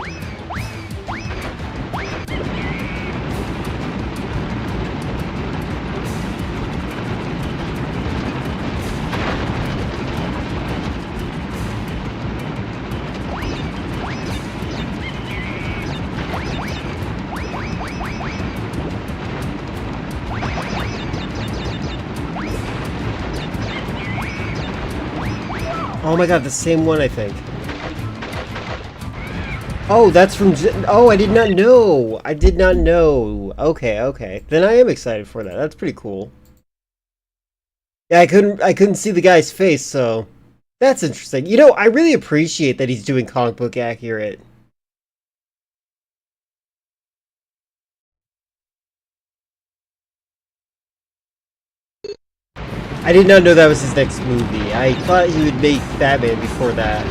Oh my god, the same one, I think. Oh, that's from... Oh, I did not know! I did not know. Okay, okay. Then I am excited for that. That's pretty cool. Yeah, I couldn't see the guy's face, so... That's interesting. You know, I really appreciate that he's doing comic book accurate. I did not know that was his next movie. I thought he would make Batman before that.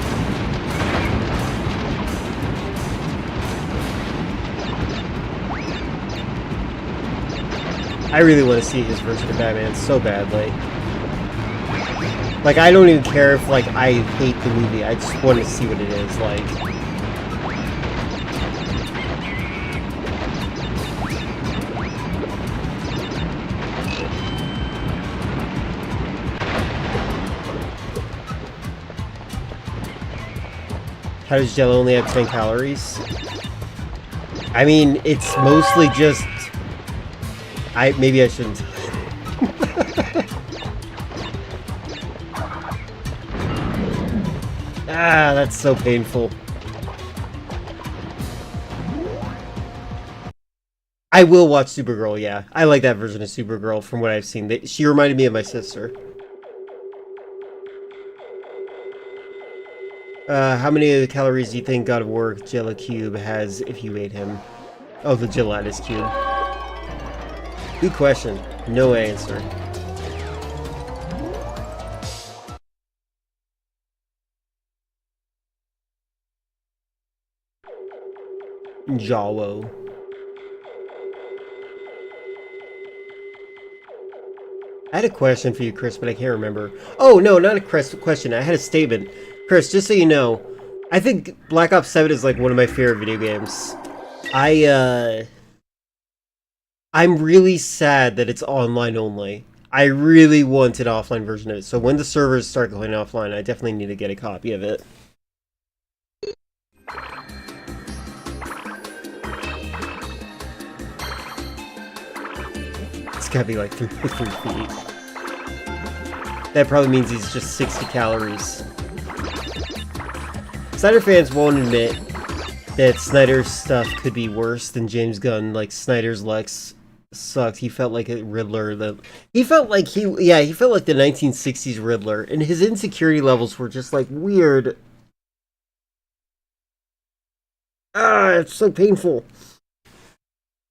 I really want to see his version of Batman so badly. Like, I don't even care if, like, I hate the movie. I just want to see what it is like. How does Jello only have 10 calories? I mean, it's mostly just... Maybe I shouldn't. Ah, that's so painful. I will watch Supergirl, yeah. I like that version of Supergirl from what I've seen. She reminded me of my sister. How many of the calories do you think God of War Jello Cube has if you ate him? Oh, the gelatinous cube. Good question. No answer. Jawo. I had a question for you, Chris, but I can't remember. Oh, no, not a question. I had a statement. Chris, just so you know, I think Black Ops 7 is like one of my favorite video games. I'm really sad that it's online only. I really want an offline version of it. So when the servers start going offline, I definitely need to get a copy of it. It's gotta be like 3 feet. That probably means he's just 60 calories. Snyder fans won't admit that Snyder's stuff could be worse than James Gunn. Like, Snyder's Lex sucked. He felt like a Riddler. He felt like the 1960s Riddler, and his insecurity levels were just like weird. Ah, it's so painful.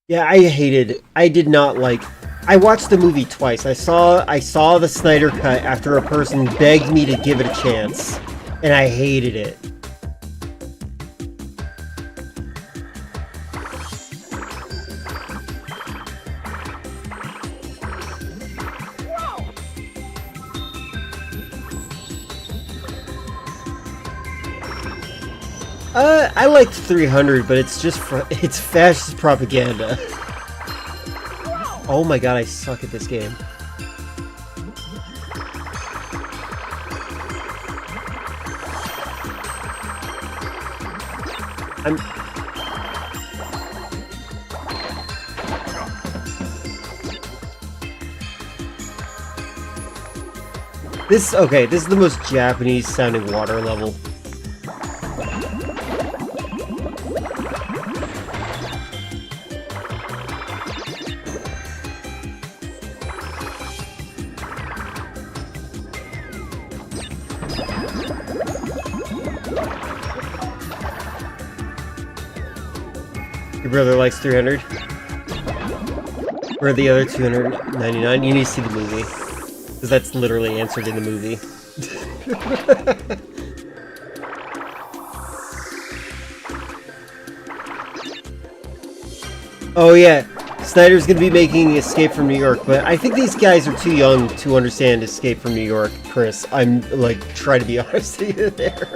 Yeah, I did not like. I watched the movie twice. I saw the Snyder cut after a person begged me to give it a chance, and I hated it. I liked 300, but it's just it's fascist propaganda. Oh my god, I suck at this game. This is the most Japanese sounding water level. Your brother likes 300? Where are the other 299? You need to see the movie. Because that's literally answered in the movie. Oh yeah, Snyder's gonna be making Escape from New York, but I think these guys are too young to understand Escape from New York, Chris. I'm, like, trying to be honest with you there.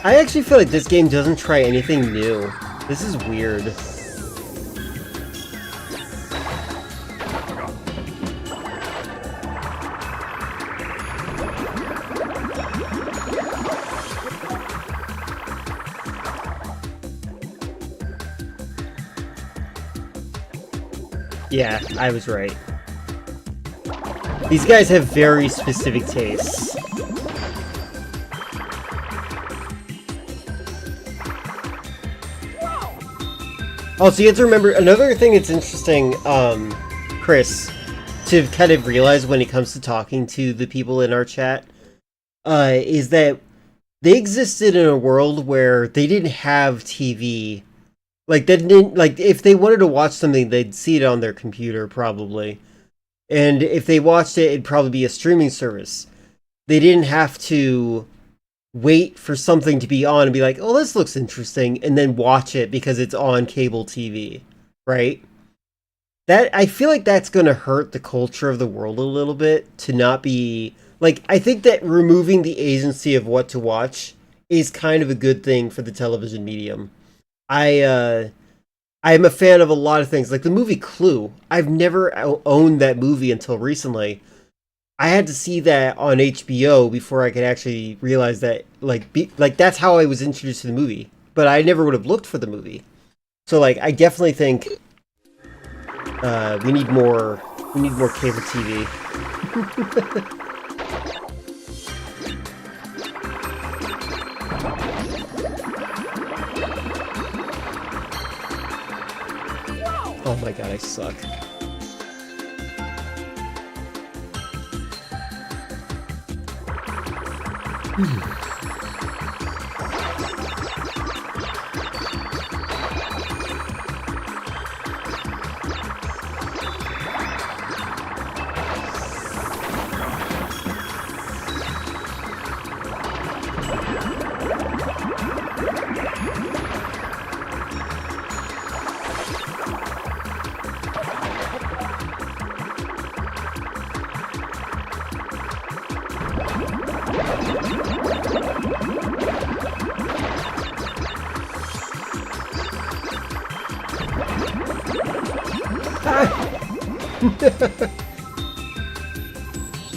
I actually feel like this game doesn't try anything new. This is weird. Yeah, I was right. These guys have very specific tastes. Also, you have to remember, another thing that's interesting, Chris, to kind of realize when it comes to talking to the people in our chat, is that they existed in a world where they didn't have TV. Like, they didn't, like, if they wanted to watch something, they'd see it on their computer, probably. And if they watched it, it'd probably be a streaming service. They didn't have to wait for something to be on and be like, oh, this looks interesting, and then watch it because it's on cable TV, right? That, I feel like that's going to hurt the culture of the world a little bit, to not be... Like, I think that removing the agency of what to watch is kind of a good thing for the television medium. I'm a fan of a lot of things, like the movie Clue. I've never owned that movie until recently. I had to see that on HBO before I could actually realize that, like, that's how I was introduced to the movie. But I never would have looked for the movie. So, like, I definitely think we need more cable TV. Oh my god, I suck.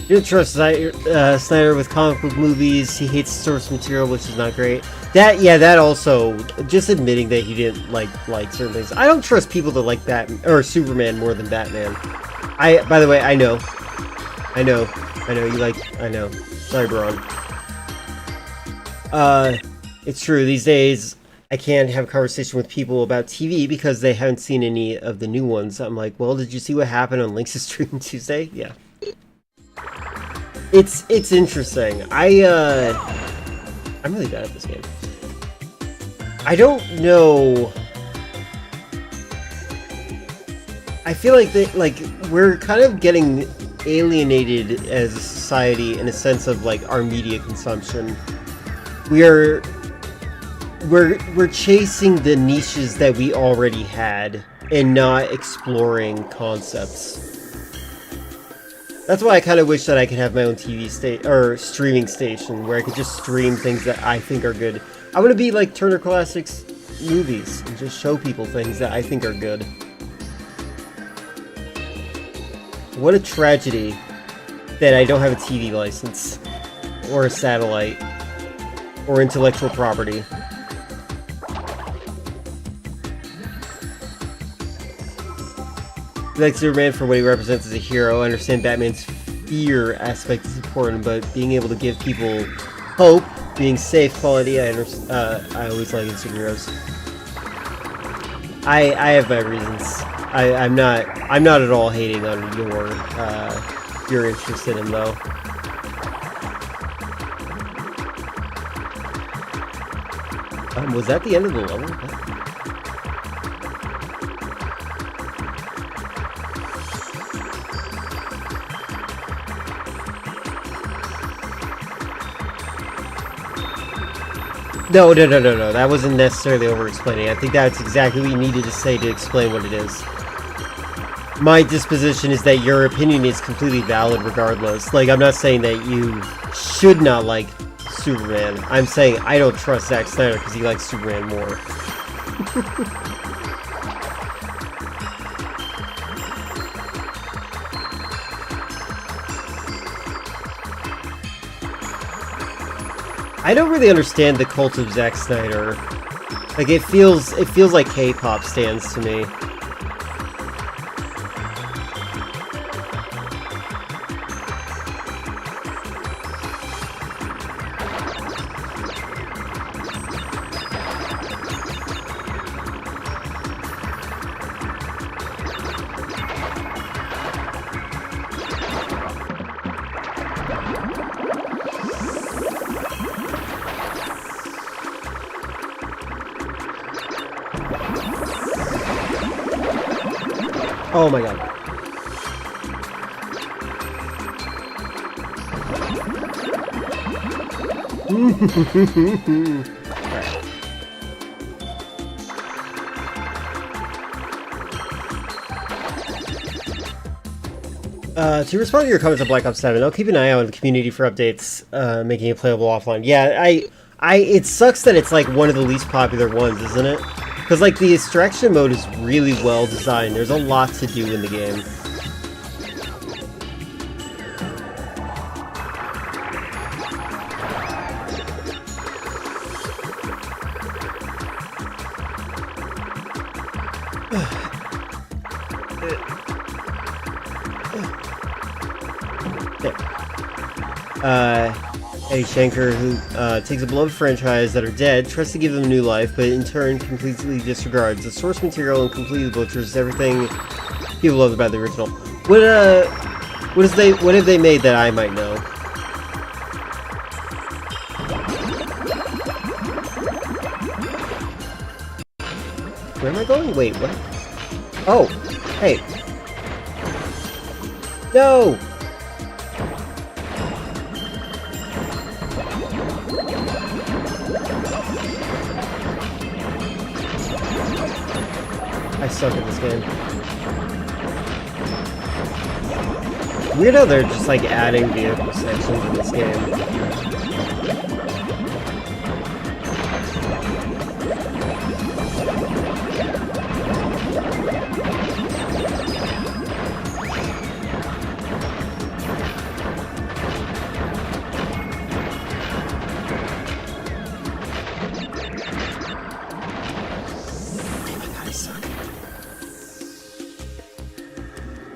You don't trust Snyder with comic book movies. He hates source material, which is not great. That also, just admitting that he didn't like certain things. I don't trust people that like Batman or Superman more than Batman. By the way, I know. Sorry, Braun. It's true. These days, I can't have a conversation with people about TV because they haven't seen any of the new ones. I'm like, well, did you see what happened on Link's stream Tuesday? Yeah. It's interesting. I'm really bad at this game. I don't know. I feel like we're kind of getting alienated as a society in a sense of like our media consumption. We're chasing the niches that we already had and not exploring concepts. That's why I kind of wish that I could have my own streaming station where I could just stream things that I think are good. I want to be like Turner Classics Movies and just show people things that I think are good. What a tragedy that I don't have a TV license or a satellite or intellectual property. Like Superman for what he represents as a hero. I understand Batman's fear aspect is important, but being able to give people hope, being safe, quality, I always like in superheroes. I have my reasons. I'm not at all hating on your interest in him though. Was that the end of the level? No, that wasn't necessarily over-explaining. I think that's exactly what you needed to say to explain what it is. My disposition is that your opinion is completely valid regardless. Like, I'm not saying that you should not like Superman. I'm saying I don't trust Zack Snyder because he likes Superman more. I don't really understand the cult of Zack Snyder. Like it feels like K-pop stands to me. Oh my god. To respond to your comments on Black Ops 7, I'll keep an eye out on the community for updates, making it playable offline. Yeah, it sucks that it's like one of the least popular ones, isn't it? Because like the extraction mode is really well designed. There's a lot to do in the game. Eddie Shanker, who takes a beloved franchise that are dead, tries to give them new life, but in turn completely disregards the source material and completely butchers everything people love about the original. What have they made that I might know? Where am I going? Wait, what? Oh, hey. No! I suck at this game. Weird how they're just like adding vehicle sections in this game.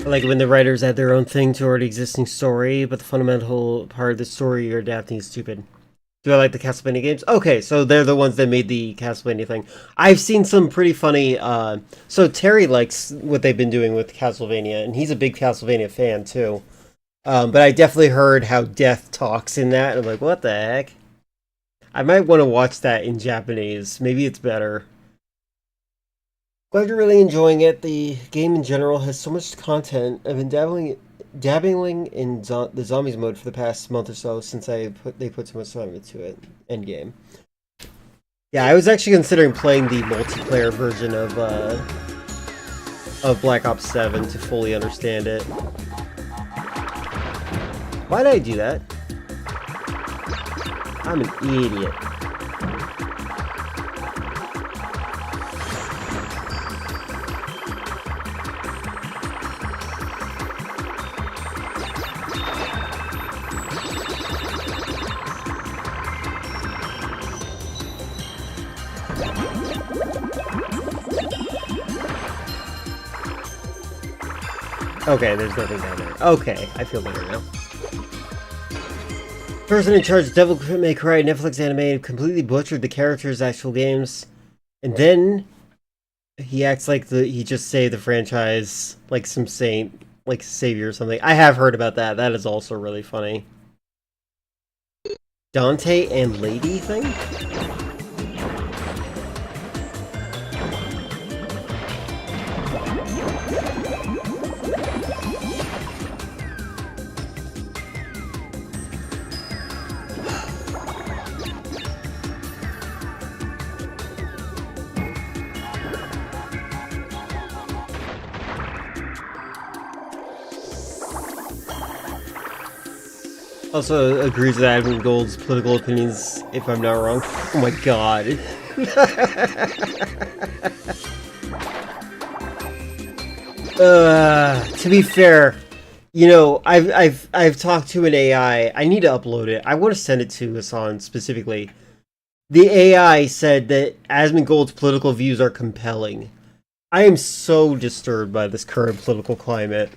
Like when the writers add their own thing to already existing story, but the fundamental part of the story you're adapting is stupid. Do I like the Castlevania games? Okay, so they're the ones that made the Castlevania thing. I've seen some pretty funny, so Terry likes what they've been doing with Castlevania, and he's a big Castlevania fan too. But I definitely heard how Death talks in that, and I'm like, what the heck? I might want to watch that in Japanese. Maybe it's better. Glad you're really enjoying it. The game in general has so much content. I've been dabbling in the zombies mode for the past month or so since they put so much time into it. Endgame. Yeah, I was actually considering playing the multiplayer version of Black Ops 7 to fully understand it. Why did I do that? I'm an idiot. Okay, there's nothing down there. Okay, I feel better now. Person in charge of Devil May Cry Netflix anime completely butchered the characters' actual games, and then he acts like he just saved the franchise like some saint, like savior or something. I have heard about that. That is also really funny. Dante and Lady thing? Also agrees with Admin Gold's political opinions, if I'm not wrong. Oh my god. To be fair, you know, I've talked to an AI. I need to upload it. I want to send it to Hassan specifically. The AI said that Asmongold's political views are compelling. I am so disturbed by this current political climate.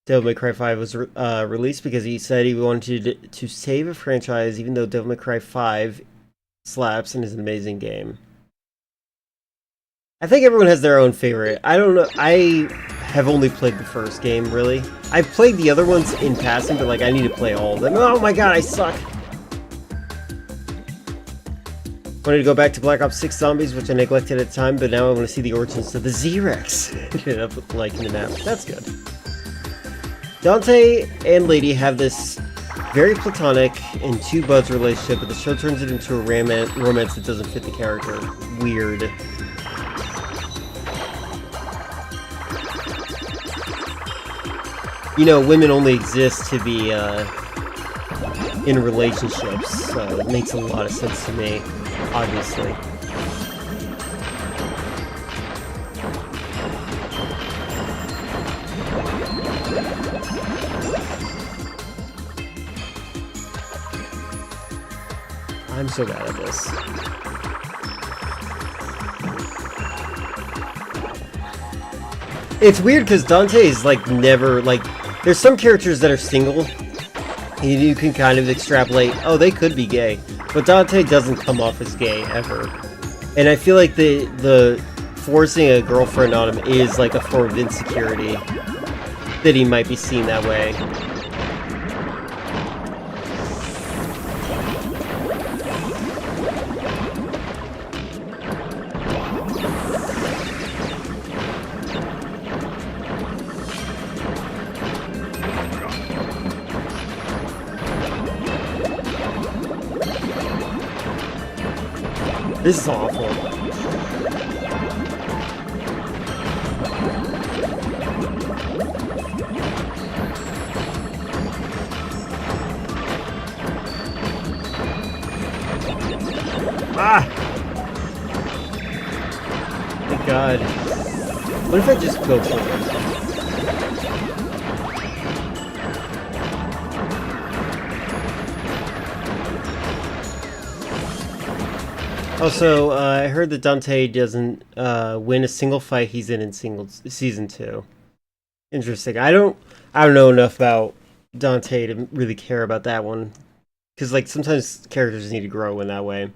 Devil May Cry 5 was released because he said he wanted to save a franchise, even though Devil May Cry 5 slaps and is an amazing game. I think everyone has their own favorite. I don't know. I have only played the first game, really. I've played the other ones in passing, but like I need to play all of them. Oh my god, I suck! Wanted to go back to Black Ops 6 Zombies, which I neglected at the time, but now I want to see the origins of the Z-Rex. Ended up liking the map. That's good. Dante and Lady have this very platonic and two buds relationship, but the show turns it into a romance that doesn't fit the character. Weird. You know, women only exist to be in relationships, so it makes a lot of sense to me, obviously. I'm so bad at this. It's weird because Dante is like never like. There's some characters that are single, and you can kind of extrapolate, oh, they could be gay, but Dante doesn't come off as gay ever. And I feel like the forcing a girlfriend on him is like a form of insecurity that he might be seen that way. This is awful. Ah! Thank God. What if I just go for it? Also, I heard that Dante doesn't win a single fight he's in season 2. Interesting. I don't know enough about Dante to really care about that one, because like sometimes characters need to grow in that way,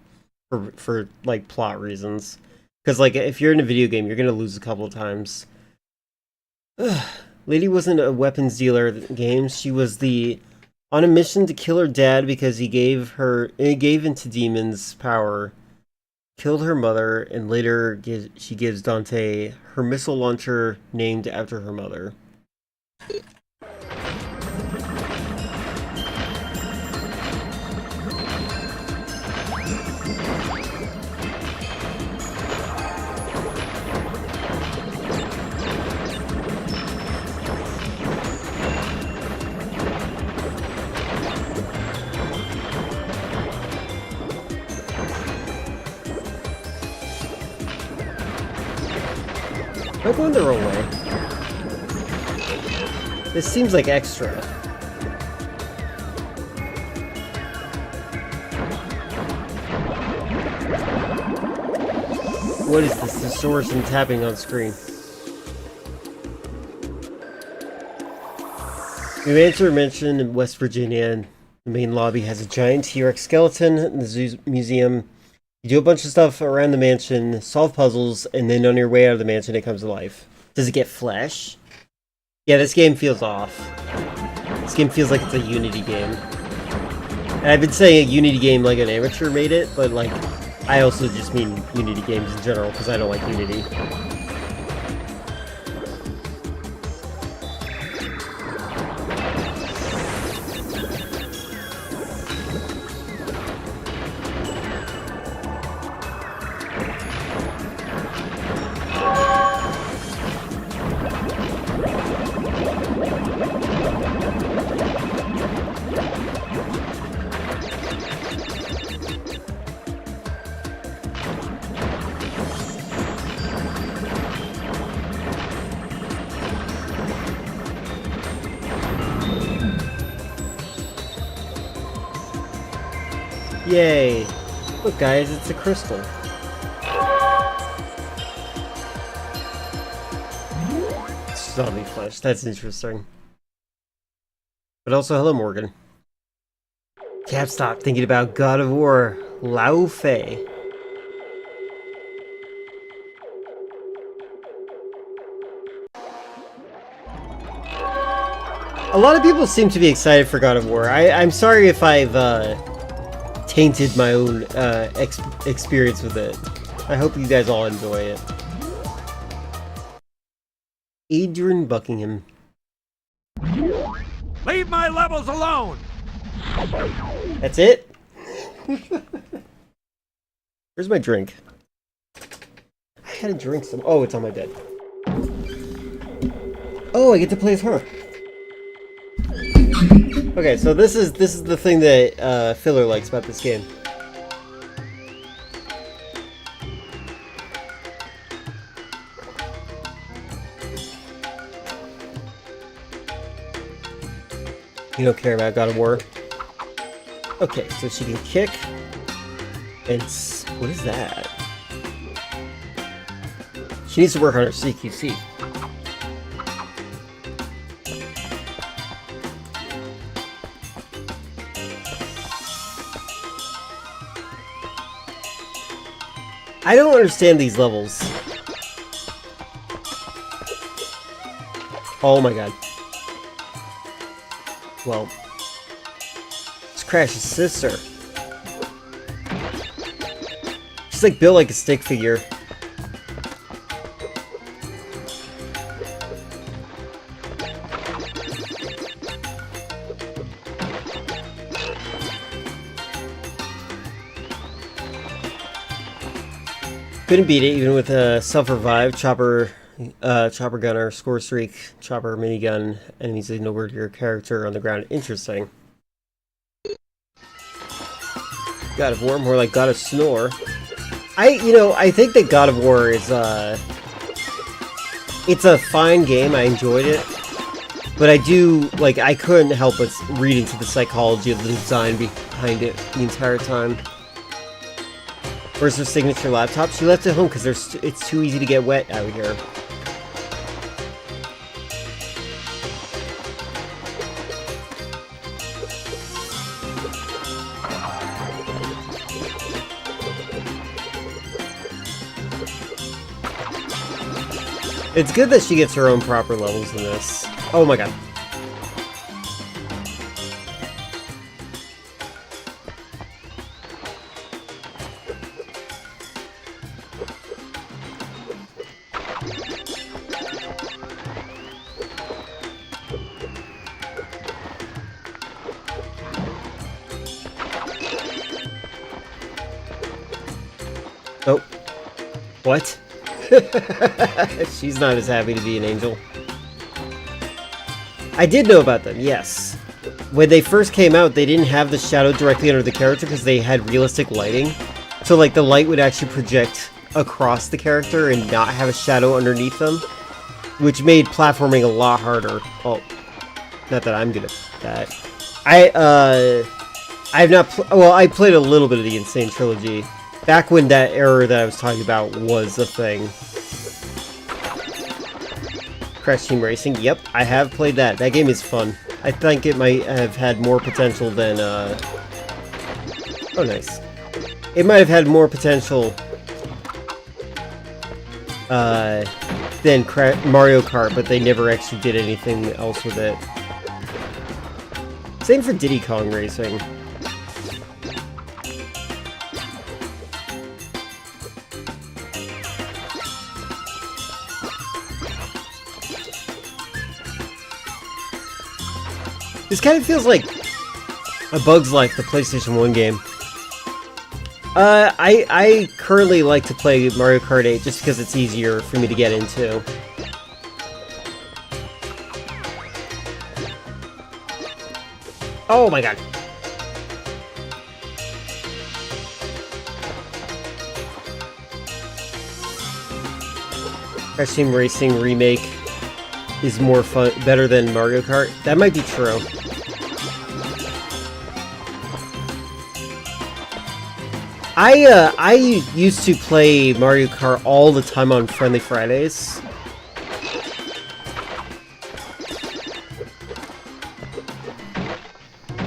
for like plot reasons. Because like if you're in a video game, you're gonna lose a couple of times. Lady wasn't a weapons dealer in the game. She was on a mission to kill her dad because he gave into demons power. Killed her mother, and later she gives Dante her missile launcher named after her mother. Am I going the wrong way? This seems like extra. What is this? The source and tapping on screen. New Hampshire mentioned in West Virginia, and the main lobby has a giant T-Rex skeleton in the zoo museum. You do a bunch of stuff around the mansion, solve puzzles, and then on your way out of the mansion, it comes to life. Does it get flesh? Yeah, this game feels off. This game feels like it's a Unity game. And I've been saying a Unity game like an amateur made it, but like, I also just mean Unity games in general, because I don't like Unity. Yay! Look, guys, it's a crystal. Zombie flesh. That's interesting. But also, hello, Morgan. Can't stop thinking about God of War, Lao Fei. A lot of people seem to be excited for God of War. I'm sorry if I've tainted my own experience with it. I hope you guys all enjoy it. Adrian Buckingham. Leave my levels alone! That's it? Where's my drink? I had to drink some. Oh, it's on my bed. Oh, I get to play as her. Okay, so this is the thing that Filler likes about this game. You don't care about God of War? Okay, so she can kick. And what is that? She needs to work on her CQC. I don't understand these levels. Oh my god. Well, it's Crash's sister. She's like built like a stick figure. Couldn't beat it even with a self-revive, chopper gunner, score streak, chopper minigun, enemies ignored your character on the ground. Interesting. God of War, more like God of Snore. I think that God of War is it's a fine game. I enjoyed it, but I couldn't help but read into the psychology of the design behind it the entire time. Where's her signature laptop? She left it home because it's too easy to get wet out here. It's good that she gets her own proper levels in this. Oh my god. Oh. What? She's not as happy to be an angel. I did know about them, yes. When they first came out, they didn't have the shadow directly under the character because they had realistic lighting. So like the light would actually project across the character and not have a shadow underneath them, which made platforming a lot harder. Oh, not that I'm good at that. I've not. Well, I played a little bit of the Insane Trilogy back when that error that I was talking about was a thing. Crash Team Racing. Yep, I have played that. That game is fun. I think it might have had more potential than. Oh, nice. It might have had more potential than Mario Kart, but they never actually did anything else with it. Same for Diddy Kong Racing. This kind of feels like A Bug's Life, the PlayStation 1 game. I currently like to play Mario Kart 8 just because it's easier for me to get into. Oh my god. Crash Team Racing Remake is more fun, better than Mario Kart. That might be true. I used to play Mario Kart all the time on Friendly Fridays.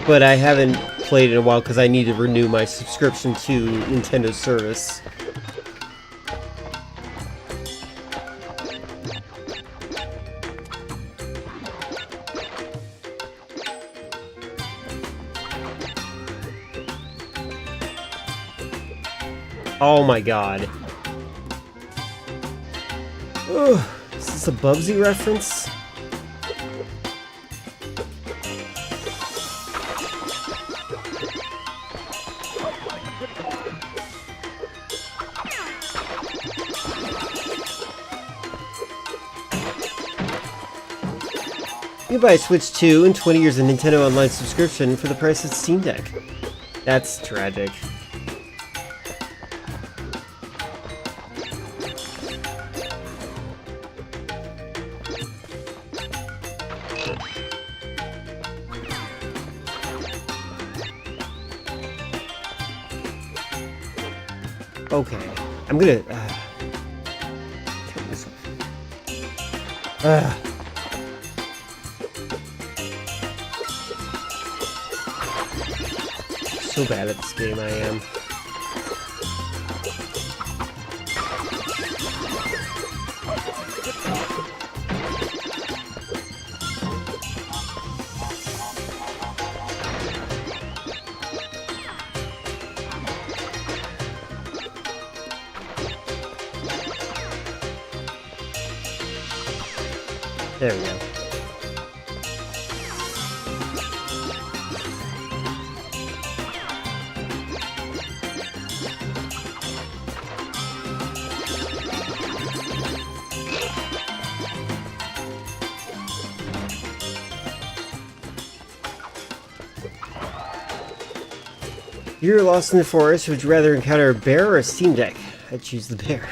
But I haven't played in a while because I need to renew my subscription to Nintendo service. Oh my god. Ugh, is this a Bubsy reference? You can buy a Switch 2 and 20 years of Nintendo Online subscription for the price of Steam Deck. That's tragic. Okay, I'm gonna turn this off. So bad at this game I am. There we go. You're lost in the forest. Would you rather encounter a bear or a Steam Deck? I'd choose the bear.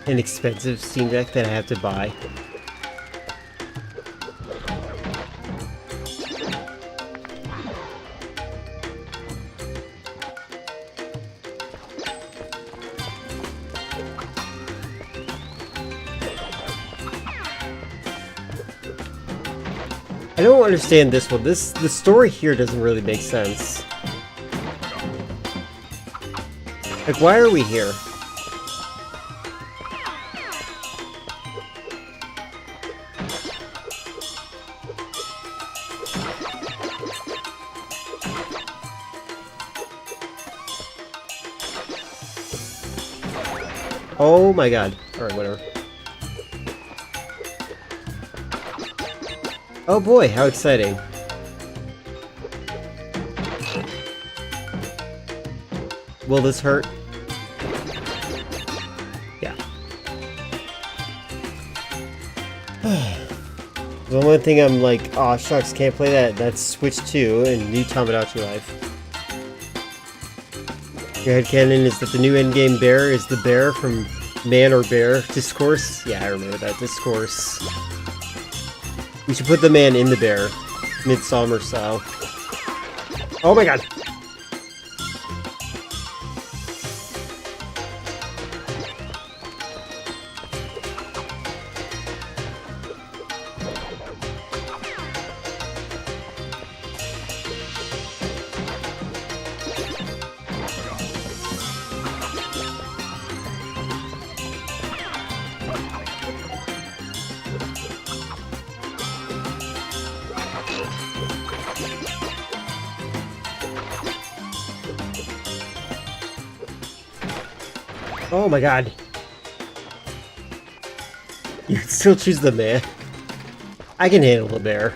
An expensive Steam Deck that I have to buy. I don't understand this one. The story here doesn't really make sense. Like, why are we here? Oh my god. Alright, whatever. Oh boy, how exciting. Will this hurt? Yeah. The only thing I'm like, aw shucks, can't play that. That's Switch 2 and New Tamagotchi Life. Your headcanon is that the new endgame bear is the bear from Man or Bear Discourse? Yeah, I remember that discourse. We should put the man in the bear. Midsummer style. Oh my god! Oh my god. You can still choose the man. I can handle the bear.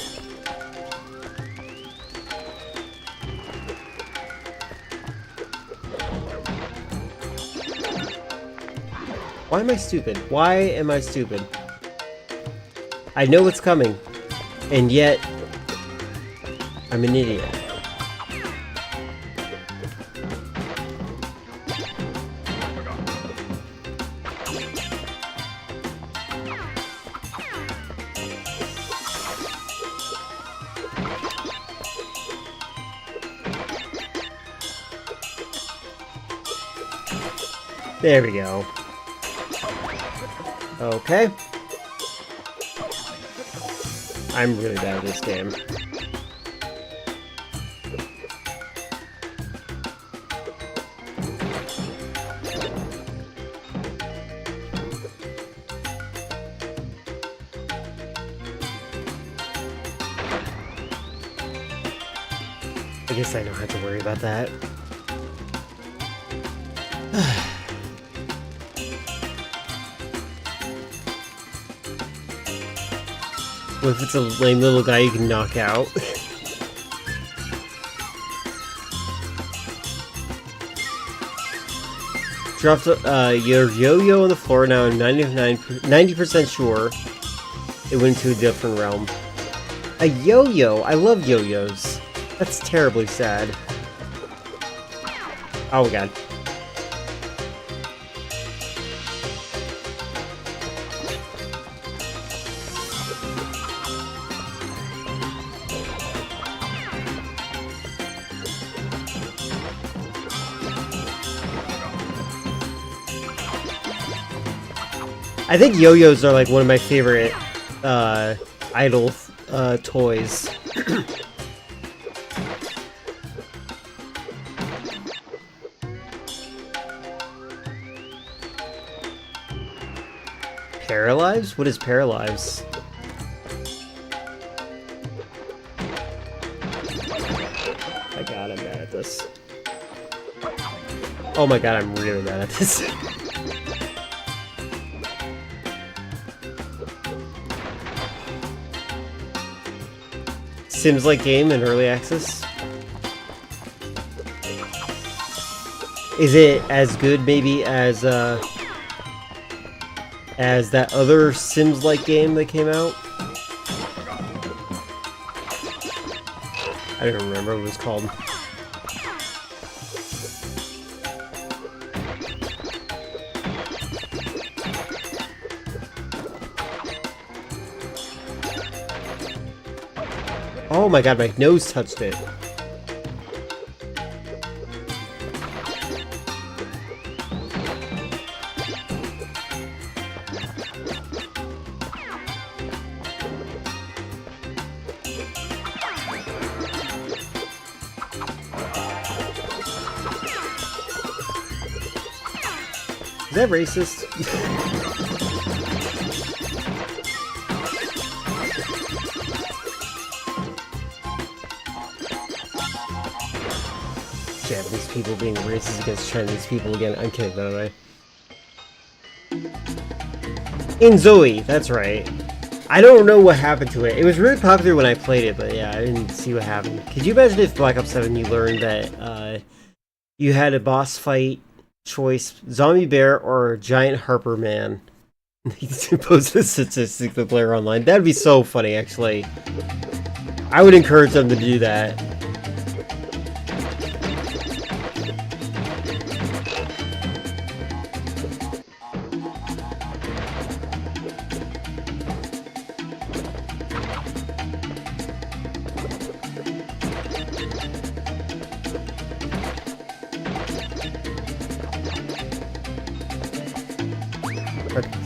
Why am I stupid? Why am I stupid? I know what's coming, and yet I'm an idiot. There we go. Okay. I'm really bad at this game. I guess I don't have to worry about that. What if it's a lame little guy you can knock out? Dropped your yo-yo on the floor. Now I'm 90% sure it went into a different realm. A yo-yo? I love yo-yos. That's terribly sad. Oh god. I think yo-yos are like one of my favorite idol toys. Paralives? What is Paralives? My god, I'm bad at this. Oh my god, I'm really bad at this. Sims-like game in early access? Is it as good maybe as that other Sims-like game that came out? I don't remember what it was called. Oh my god, my nose touched it. Is that racist? Japanese people being racist against Chinese people again. I'm kidding, by the way. In Zoe, that's right. I don't know what happened to it. It was really popular when I played it, but yeah, I didn't see what happened. Could you imagine if Black Ops 7 you learned that you had a boss fight choice, zombie bear or giant Harper man? He post the statistic to player online. That'd be so funny, actually. I would encourage them to do that.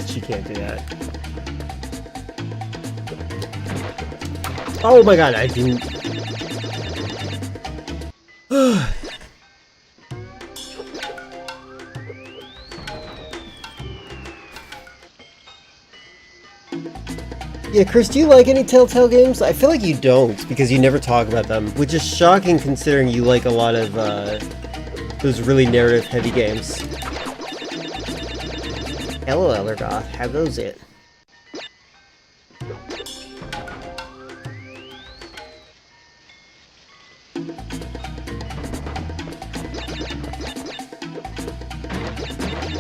She can't do that. Oh my god, I didn't... Yeah, Chris, do you like any Telltale games? I feel like you don't, because you never talk about them, which is shocking considering you like a lot of those really narrative-heavy games. Hello, Eldergoth. How goes it?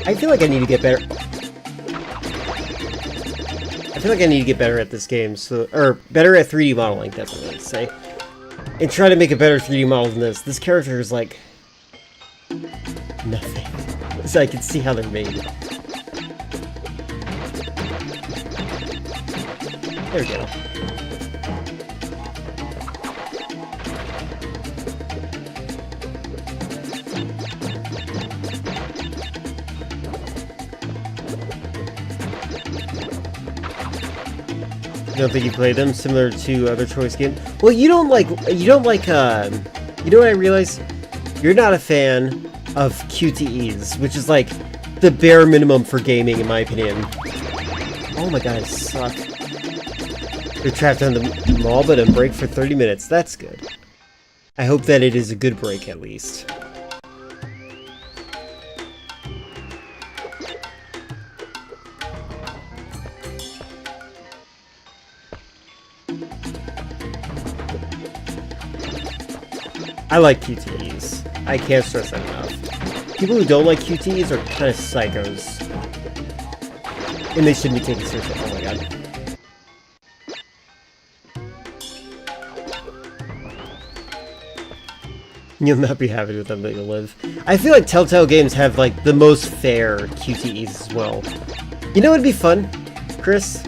I feel like I need to get better. I feel like I need to get better at this game, or better at 3D modeling, that's what I would say. And try to make a better 3D model than this. This character is like... nothing. So I can see how they're made. There we go. You don't think you played them similar to other choice games? Well, you know what I realize? You're not a fan of QTEs, which is like the bare minimum for gaming, in my opinion. Oh my god, I suck. You're trapped on the mall, but on break for 30 minutes. That's good. I hope that it is a good break, at least. I like QTEs. I can't stress that enough. People who don't like QTEs are kind of psychos. And they shouldn't be taken seriously. Oh my god. You'll not be happy with them that you'll live. I feel like Telltale games have like the most fair QTEs as well. You know what would be fun, Chris?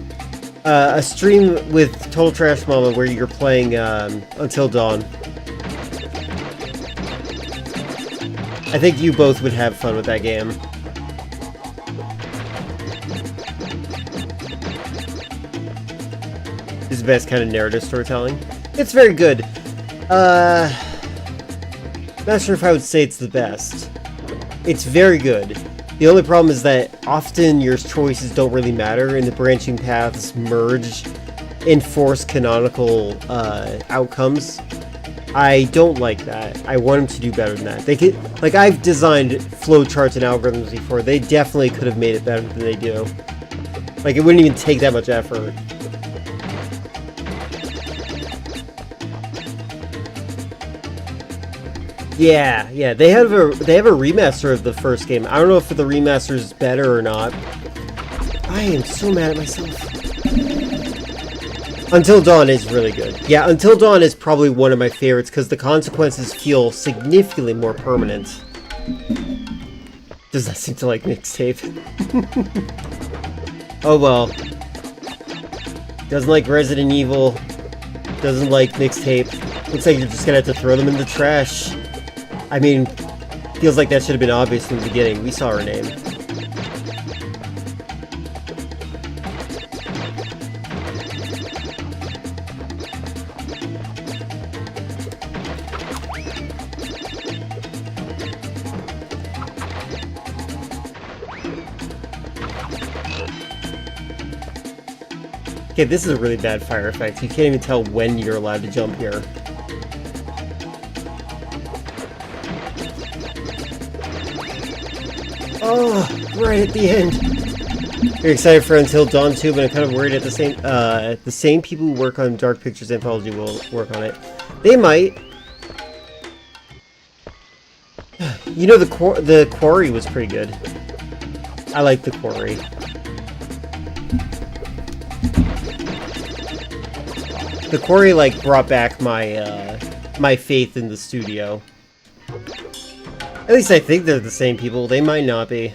A stream with Total Trash Mama where you're playing Until Dawn. I think you both would have fun with that game. It's the best kind of narrative storytelling. It's very good. Not sure if I would say it's the best. It's very good. The only problem is that often your choices don't really matter and the branching paths merge and force canonical outcomes. I don't like that. I want them to do better than that. They could, like, I've designed flowcharts and algorithms before. They definitely could have made it better than they do. Like, it wouldn't even take that much effort. Yeah, they have a remaster of the first game. I don't know if the remaster is better or not. I am so mad at myself. Until Dawn is really good. Yeah, Until Dawn is probably one of my favorites because the consequences feel significantly more permanent. Does that seem to like mixtape? Oh well. Doesn't like Resident Evil. Doesn't like mixtape. Looks like you're just gonna have to throw them in the trash. I mean, feels like that should have been obvious from the beginning. We saw her name. Okay, this is a really bad fire effect. You can't even tell when you're allowed to jump here. Oh, right at the end. You're excited for Until Dawn 2, but I'm kind of worried at the same people who work on Dark Pictures Anthology will work on it. They might. You know, the Quarry was pretty good. I like the Quarry. The Quarry, like, brought back my, my faith in the studio. At least I think they're the same people. They might not be.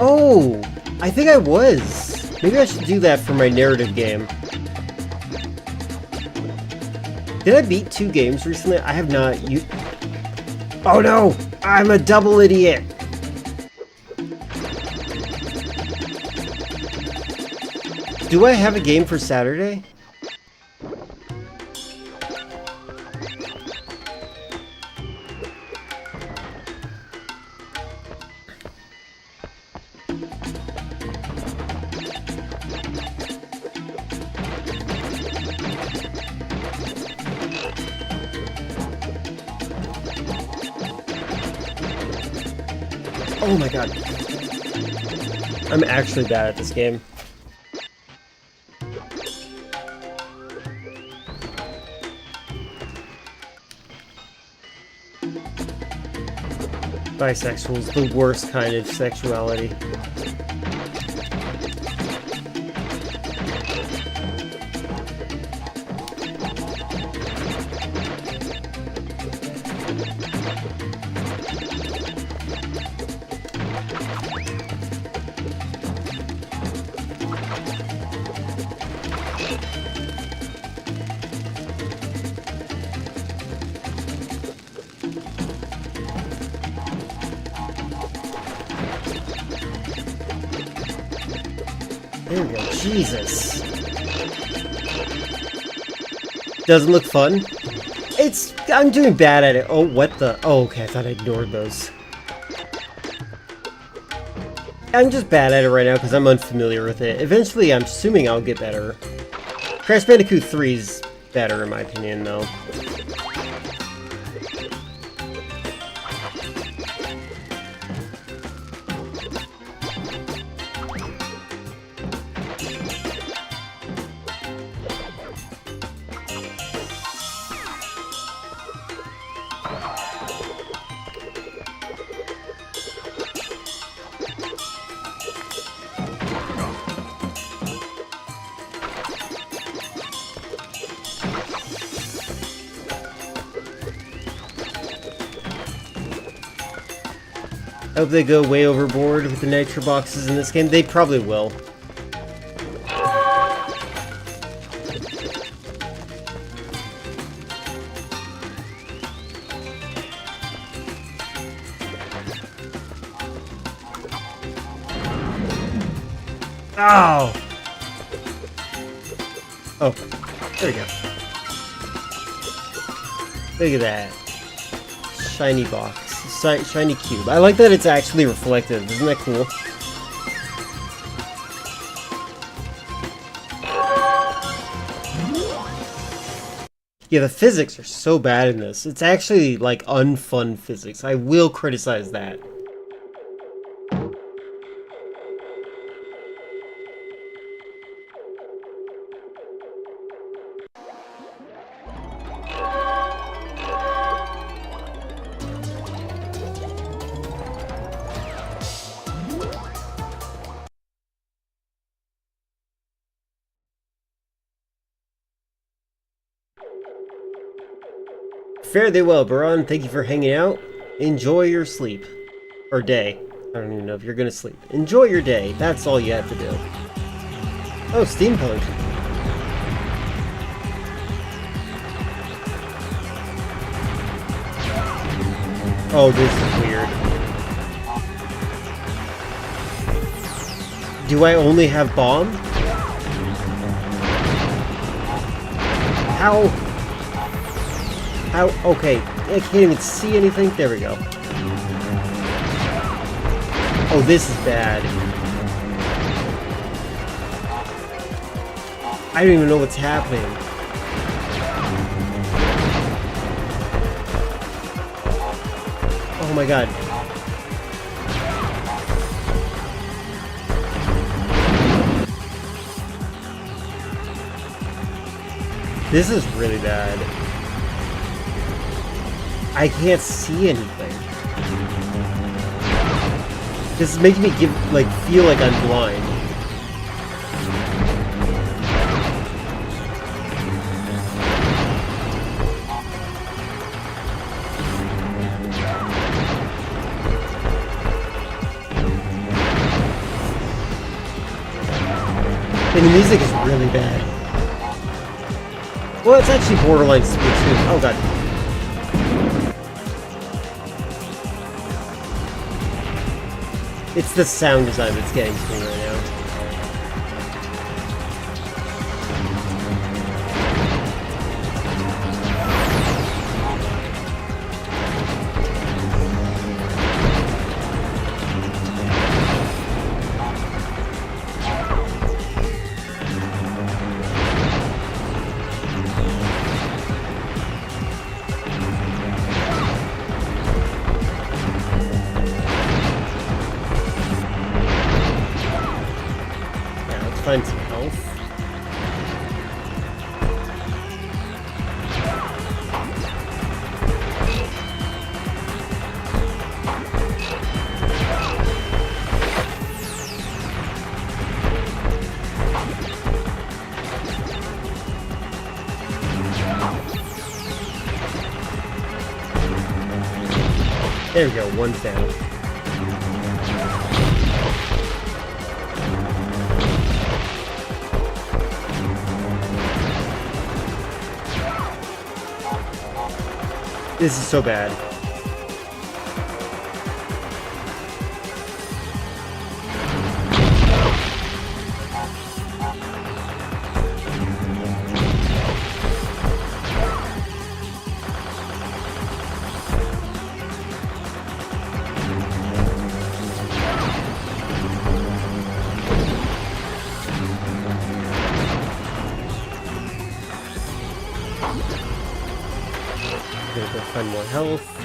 Oh! I think I was. Maybe I should do that for my narrative game. Did I beat 2 games recently? I have not. Oh no! I'm a double idiot! Do I have a game for Saturday? Oh my god. I'm actually bad at this game. Bisexual is the worst kind of sexuality. There we go. Jesus. Doesn't look fun. I'm doing bad at it. Oh, what the? Oh, okay. I thought I ignored those. I'm just bad at it right now because I'm unfamiliar with it. Eventually, I'm assuming I'll get better. Crash Bandicoot 3 is better, in my opinion, though. I hope they go way overboard with the nitro boxes in this game. They probably will. Ow! Oh, there we go. Look at that. Shiny box. Shiny cube. I like that it's actually reflective. Isn't that cool? Yeah, the physics are so bad in this. It's actually, like, unfun physics. I will criticize that. Fare thee well, Baron. Thank you for hanging out. Enjoy your sleep. Or day. I don't even know if you're gonna sleep. Enjoy your day. That's all you have to do. Oh, steampunk. Oh, this is weird. Do I only have bomb? How? How? Okay, I can't even see anything. There we go. Oh, this is bad. I don't even know what's happening. Oh my god. This is really bad. I can't see anything. This is making me feel like I'm blind. And the music is really bad. Well, it's actually borderline Splatoon. Oh god. It's the sound design that's getting to me right now. Find some health. There we go, one's down. This is so bad. Gonna go find more health.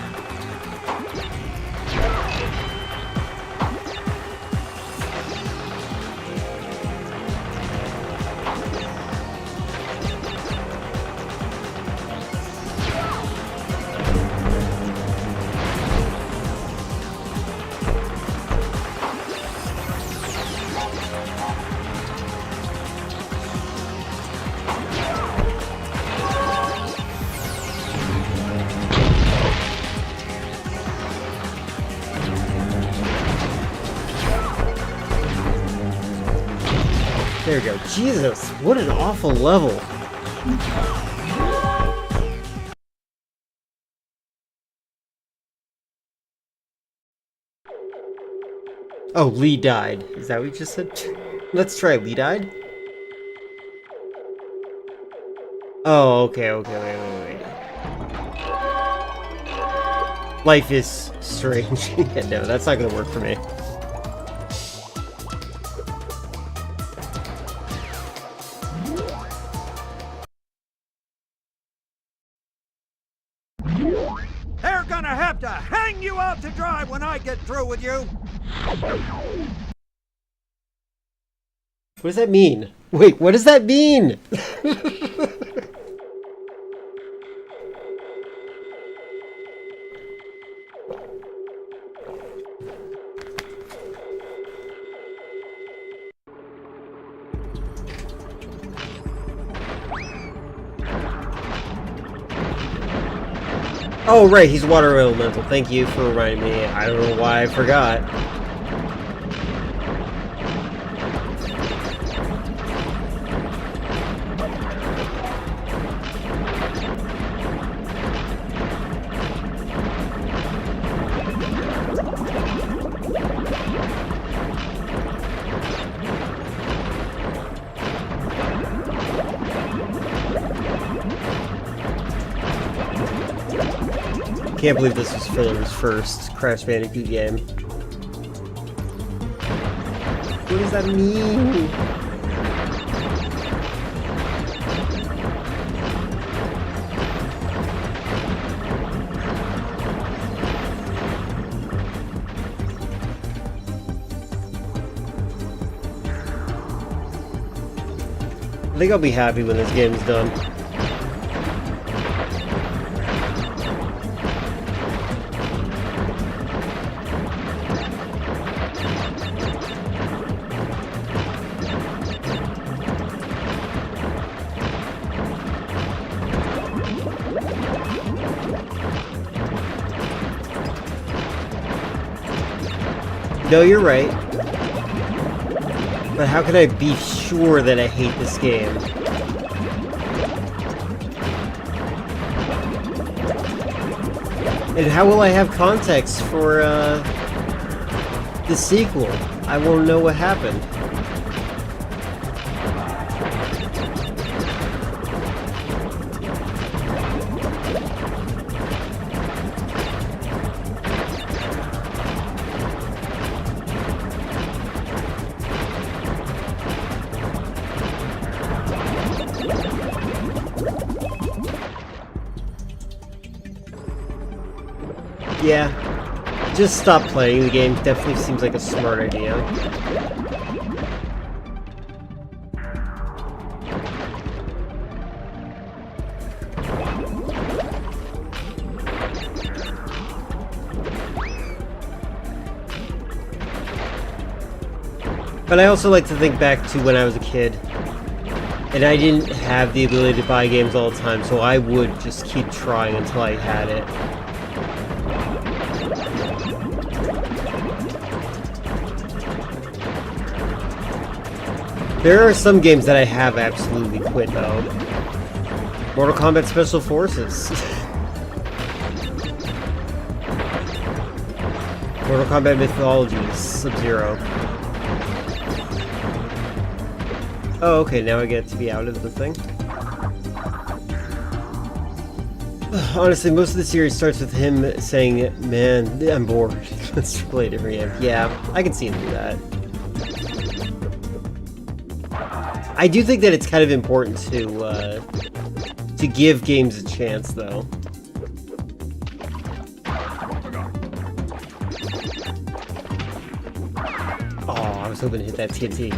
There we go. Jesus, what an awful level. Oh, Lee died. Is that what you just said? Let's try Lee died? Oh, okay, wait. Life is strange. Yeah, no, that's not gonna work for me. They're gonna have to hang you out to dry when I get through with you! What does that mean? Wait, what does that mean? Oh, right, he's water elemental. Thank you for reminding me. I don't know why I forgot. Can't believe this was Filler's first Crash Bandicoot game. What does that mean? I think I'll be happy when this game is done. No, you're right. But how can I be sure that I hate this game? And how will I have context for, the sequel? I won't know what happened. Yeah, just stop playing the game. Definitely seems like a smart idea. But I also like to think back to when I was a kid, and I didn't have the ability to buy games all the time, so I would just keep trying until I had it. There are some games that I have absolutely quit, though. Mortal Kombat Special Forces. Mortal Kombat Mythologies, Sub-Zero. Oh, okay, now I get to be out of the thing. Honestly, most of the series starts with him saying, "Man, I'm bored. Let's play a different game." Yeah, I can see him do that. I do think that it's kind of important to give games a chance, though. I was hoping to hit that TNT.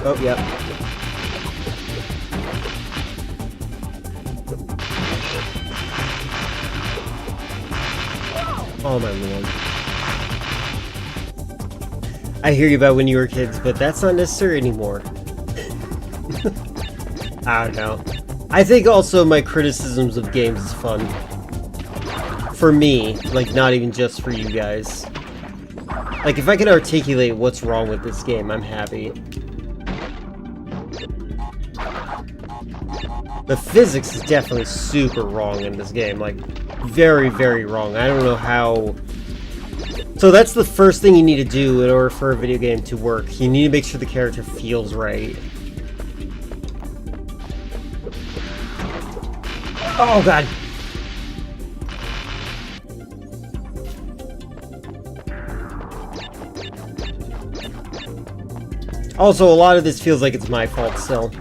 Oh, yep. Oh my lord. I hear you about when you were kids, but that's not necessary anymore. I don't know. I think also my criticisms of games is fun. For me, like not even just for you guys. Like if I can articulate what's wrong with this game, I'm happy. The physics is definitely super wrong in this game, like very, very wrong. I don't know how... So that's the first thing you need to do in order for a video game to work. You need to make sure the character feels right. Oh god! Also, a lot of this feels like it's my fault still.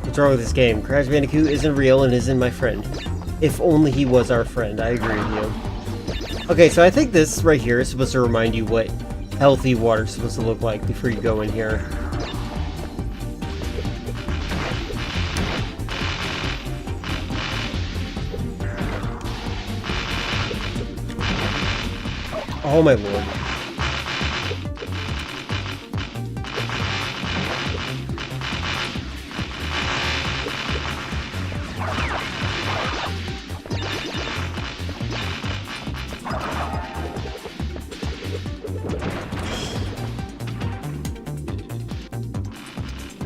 What's wrong with this game? Crash Bandicoot isn't real and isn't my friend. If only he was our friend. I agree with you. Okay, so I think this right here is supposed to remind you what healthy water is supposed to look like before you go in here. Oh my lord.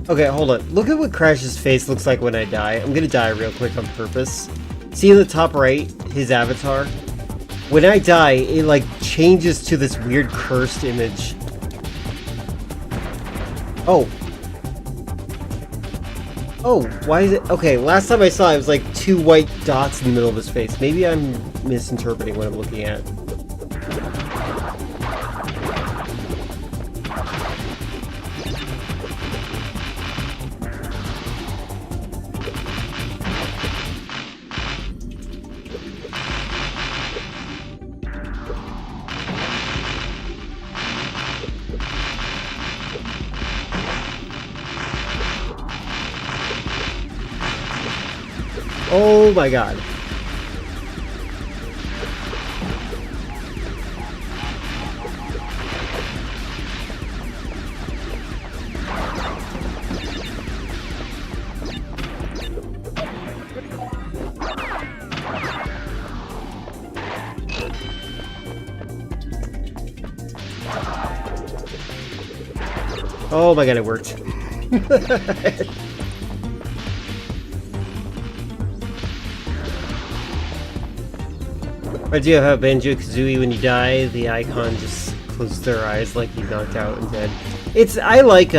Okay, hold on. Look at what Crash's face looks like when I die. I'm gonna die real quick on purpose. See in the top right, his avatar? When I die, it like changes to this weird cursed image. Oh. Oh, why is it? Okay, last time I saw it, it was like 2 white dots in the middle of his face. Maybe I'm misinterpreting what I'm looking at. Oh my god. Oh my god, it worked. I do have how Banjo-Kazooie, when you die, the icon just closes their eyes like you knocked out and dead. It's, I like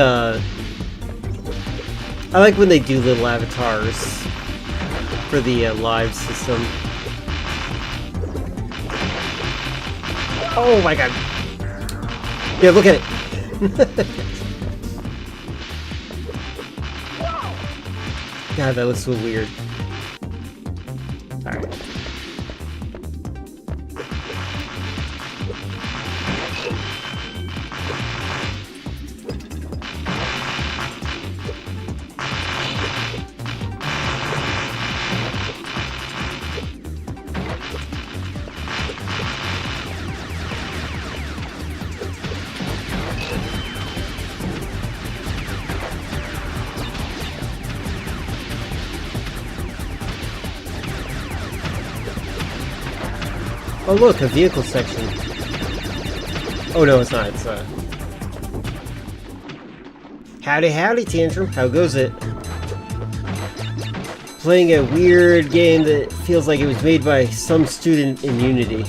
when they do little avatars for the live system. Oh my god. Yeah, look at it. God, that looks so weird. Alright. Oh look, a vehicle section. Oh no, it's not, it's Howdy howdy, Tantrum, how goes it? Playing a weird game that feels like it was made by some student in Unity.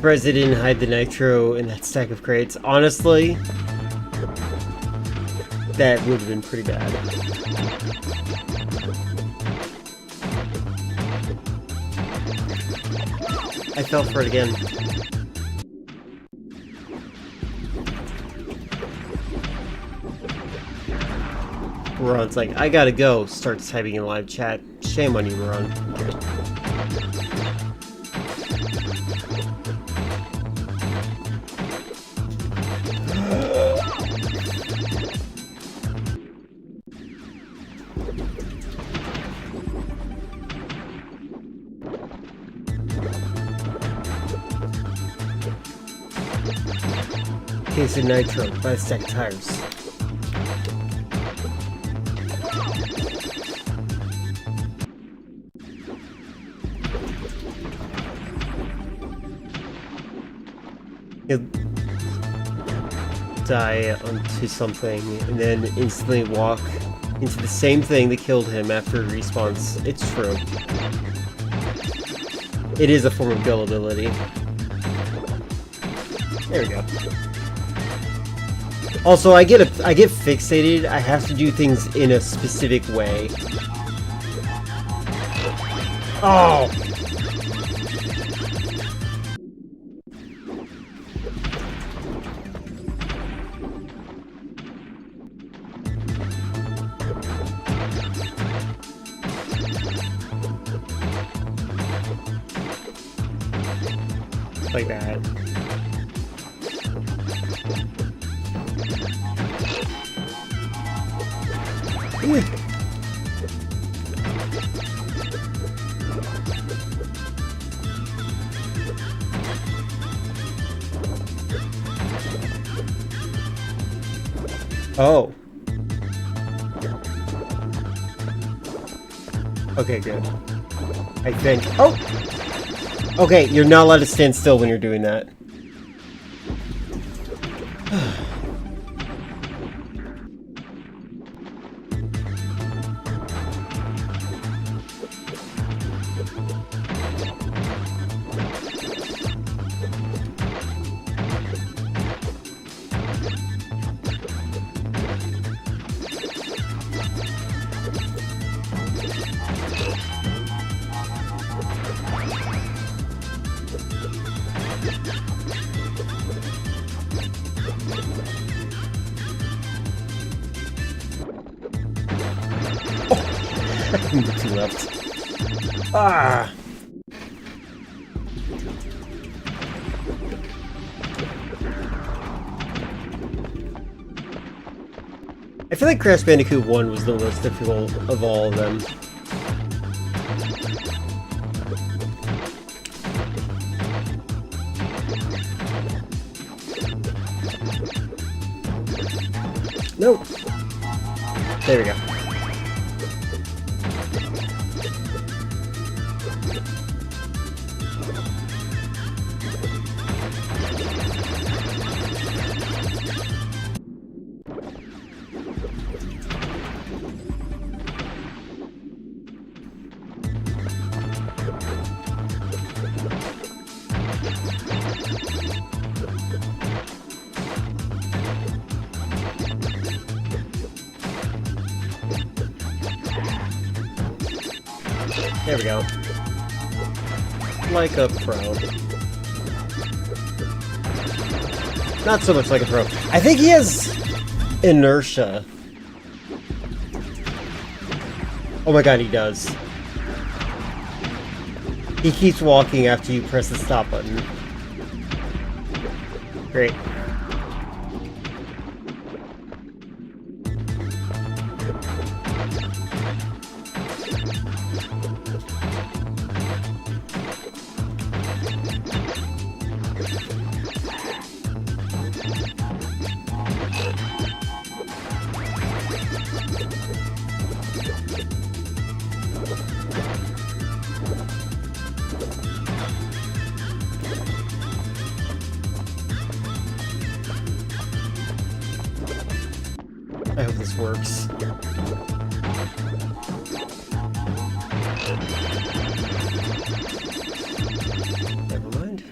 surprised they didn't hide the nitro in that stack of crates. Honestly, that would have been pretty bad. I fell for it again. Ron's like, I gotta go. Starts typing in live chat. Shame on you, Ron. Case of nitro, 5 stack tires. He'll die onto something and then instantly walk into the same thing that killed him after he respawns. It's true. It is a form of gullibility. There we go. Also, I get fixated. I have to do things in a specific way. Oh! Like that. Ooh. Oh. Okay, good. I think. Oh! Okay, you're not allowed to stand still when you're doing that. Two left. Ah! I feel like Crash Bandicoot 1 was the most difficult of all of them. Nope. There we go. There we go. Like a pro. Not so much like a pro. I think he has inertia. Oh my god, he does. He keeps walking after you press the stop button. Great. I hope this works. Never mind.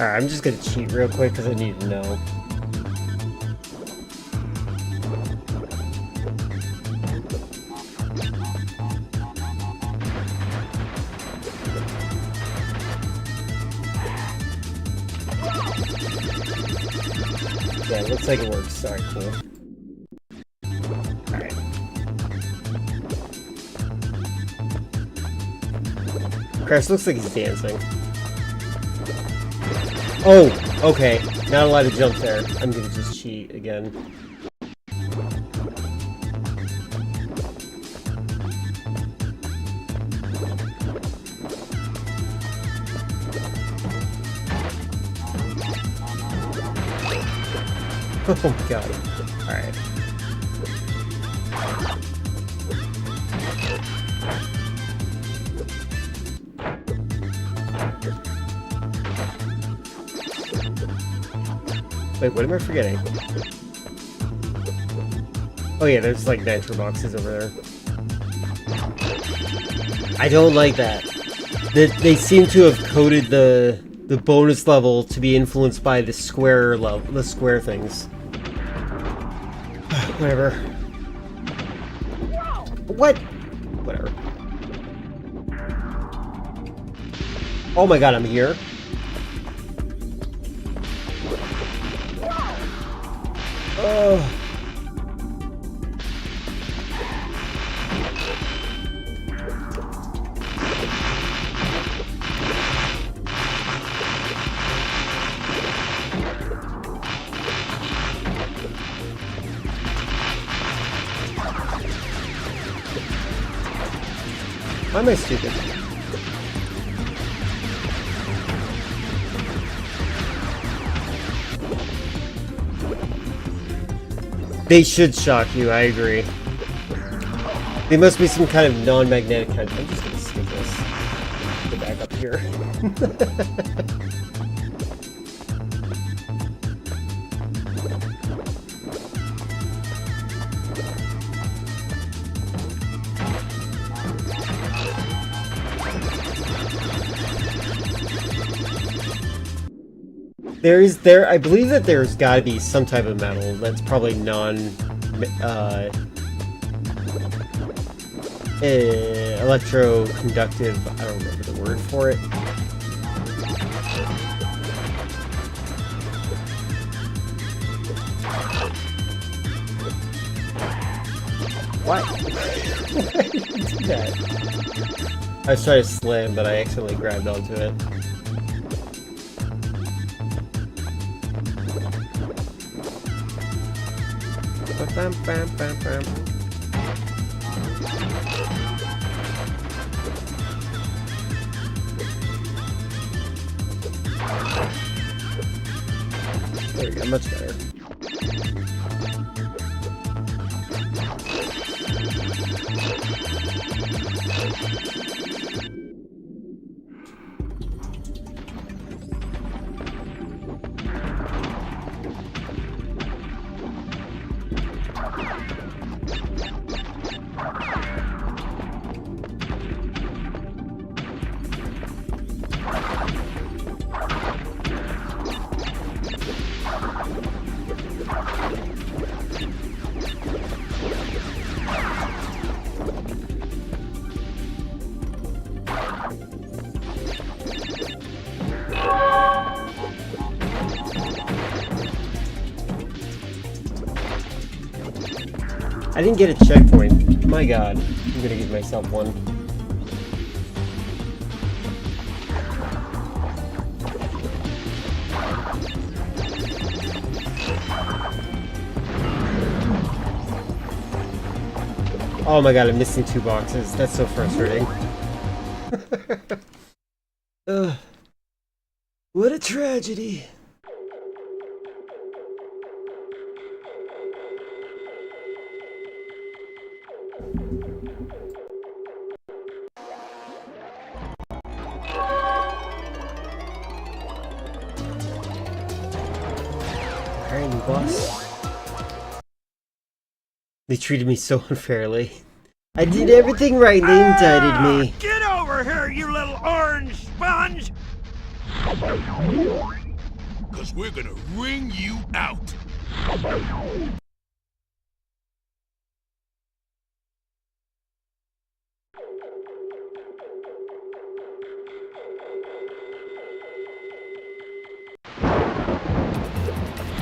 Alright, I'm just gonna cheat real quick because I need to know. Yeah, it looks like it works. Alright, cool. Alright. Crash looks like he's dancing. Oh, okay. Not allowed to jump there. I'm gonna just cheat again. Oh my god. Alright. Wait, what am I forgetting? Oh yeah, there's like nitro boxes over there. I don't like that. They seem to have coded the bonus level to be influenced by the square level, the square things. Whatever. What? Whatever. Oh my god, I'm here. Oh. Why am I stupid? They should shock you, I agree. They must be some kind of non-magnetic kind. I'm just gonna stick this. Go back up here. I believe that there's gotta be some type of metal that's probably electroconductive. I don't remember the word for it. What? Why did you do that? I was trying to slam, but I accidentally grabbed onto it. Bam, bam, bam, bam. There we go, much better. I didn't get a checkpoint. My god. I'm gonna give myself one. Oh my god, I'm missing 2 boxes. That's so frustrating. Ugh. What a tragedy. Alright, boss. They treated me so unfairly. I did everything right, they indicted me. Get over here, you little orange sponge! 'cause we're gonna wring you out.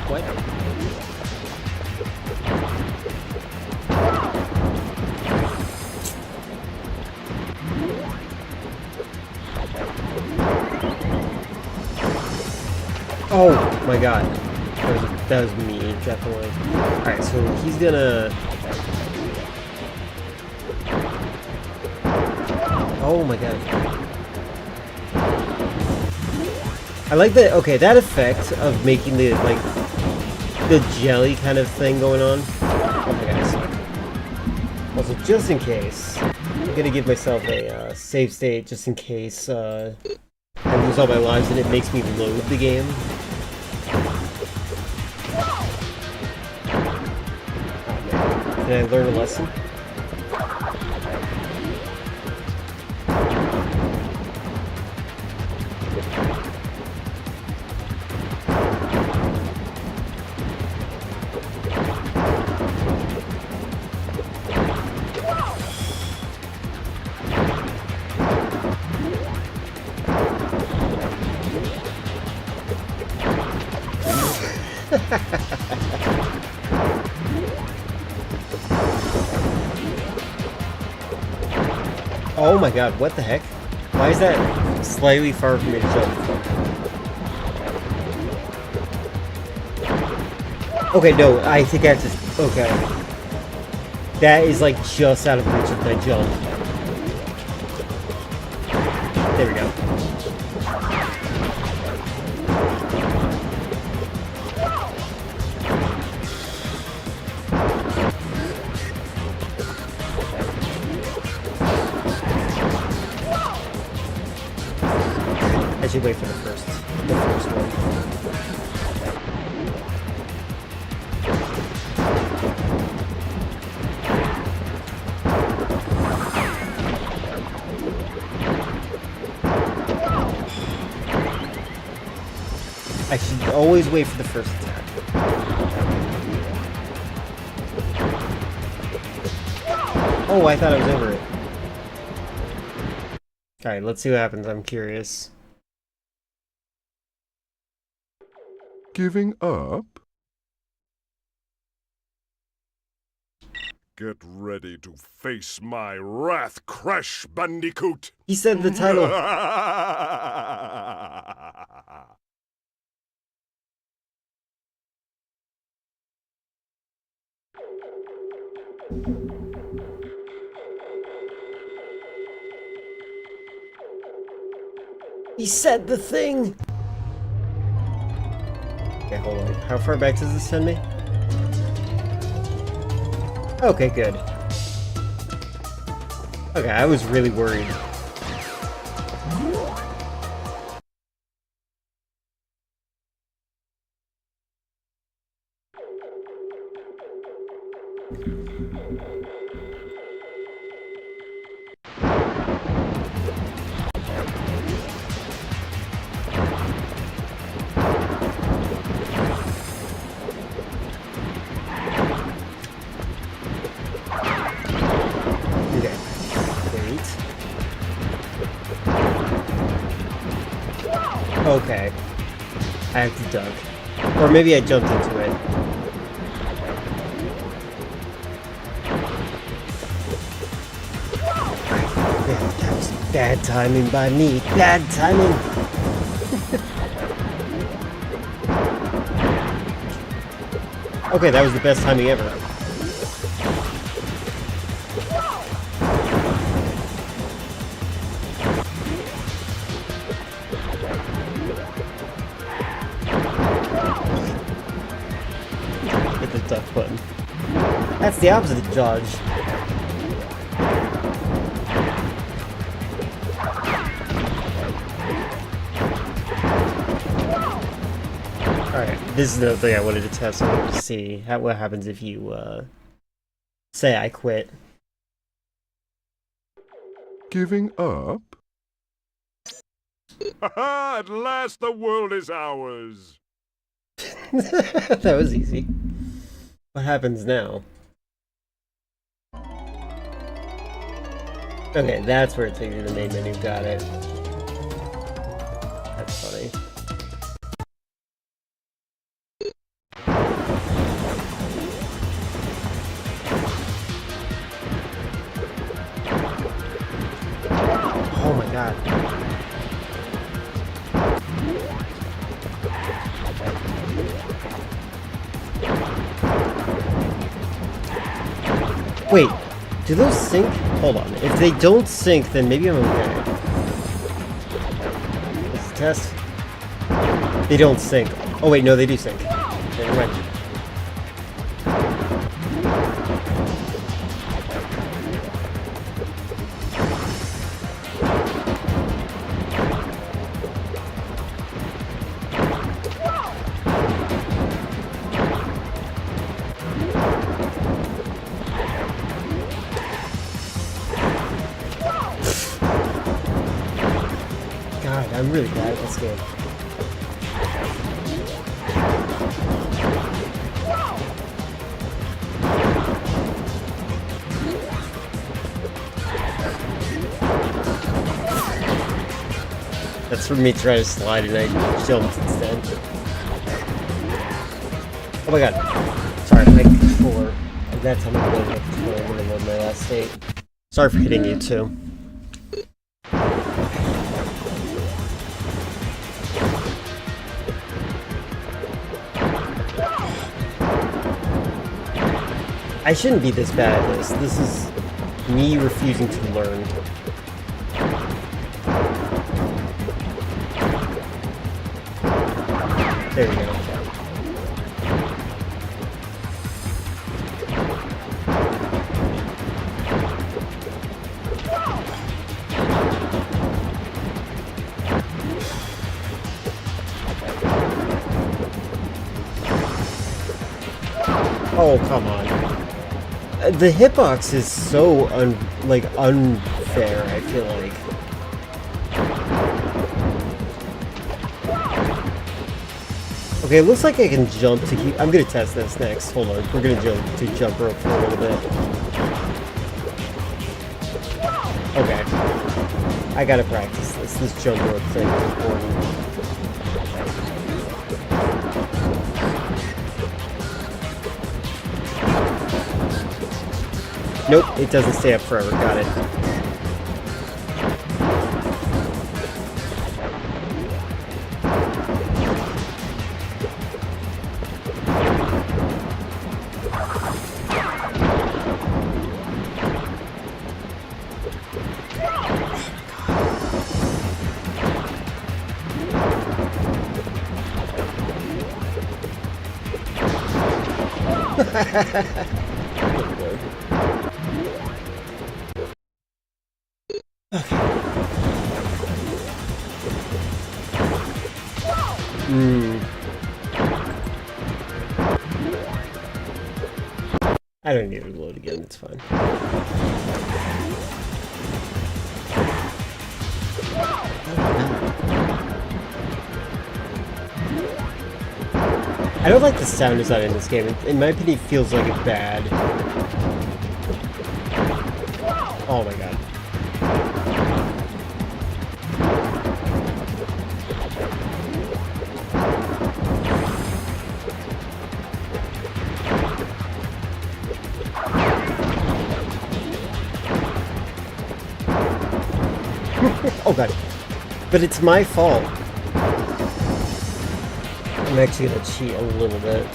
What? Oh my god. That was me, definitely. Alright, so he's gonna... Oh my god. I like that, okay, that effect of making the, like, the jelly kind of thing going on. Oh my god, I suck. Also, just in case, I'm gonna give myself a save state just in case I lose all my lives and it makes me load the game. Did I learn a lesson? Oh my god, what the heck? Why is that slightly far from me to jump? Okay, no, I think I have to... Okay. That is like just out of reach of that jump. There we go. I should wait for the first one. I should always wait for the first attack. Oh, I thought I was over it. Alright, let's see what happens. I'm curious. Giving up? Get ready to face my wrath, Crash Bandicoot! He said the title. He said the thing! Okay, hold on. How far back does this send me? Okay, good. Okay, I was really worried. Okay. I have to duck. Or maybe I jumped into it. Yeah, that was bad timing by me. Bad timing! Okay, that was the best timing ever. Duck button. That's the opposite of dodge. Alright, this is the thing I wanted to test. I wanted to see what happens if you, say I quit. Giving up? Ha ha! At last the world is ours! That was easy. What happens now? Okay, that's where it takes you to the main menu. Got it. That's funny. Oh my god. Wait, do those sync? Hold on. If they don't sync, then maybe I'm okay. This is a test. They don't sync. Oh wait, no, they do sync. Never mind. God, I'm really bad at this game. That's for me trying to slide and I jumped instead. Oh my god. Sorry, my controller. That's how I'm going to controller. I'm going to load my last state. Sorry for hitting you too. I shouldn't be this bad at this. This is me refusing to learn. There we go. Oh, come on. The hitbox is so unfair, I feel like. Okay, it looks like I can jump to keep... I'm gonna test this next. Hold on. We're gonna jump to jump rope for a little bit. Okay. I gotta practice this. This jump rope thing is important. Nope, it doesn't stay up forever. Got it. I don't need to reload again, it's fine. I don't like the sound design in this game. In my opinion, it feels like it's bad. Oh my god. Oh god. But it's my fault. I'm actually gonna cheat a little bit.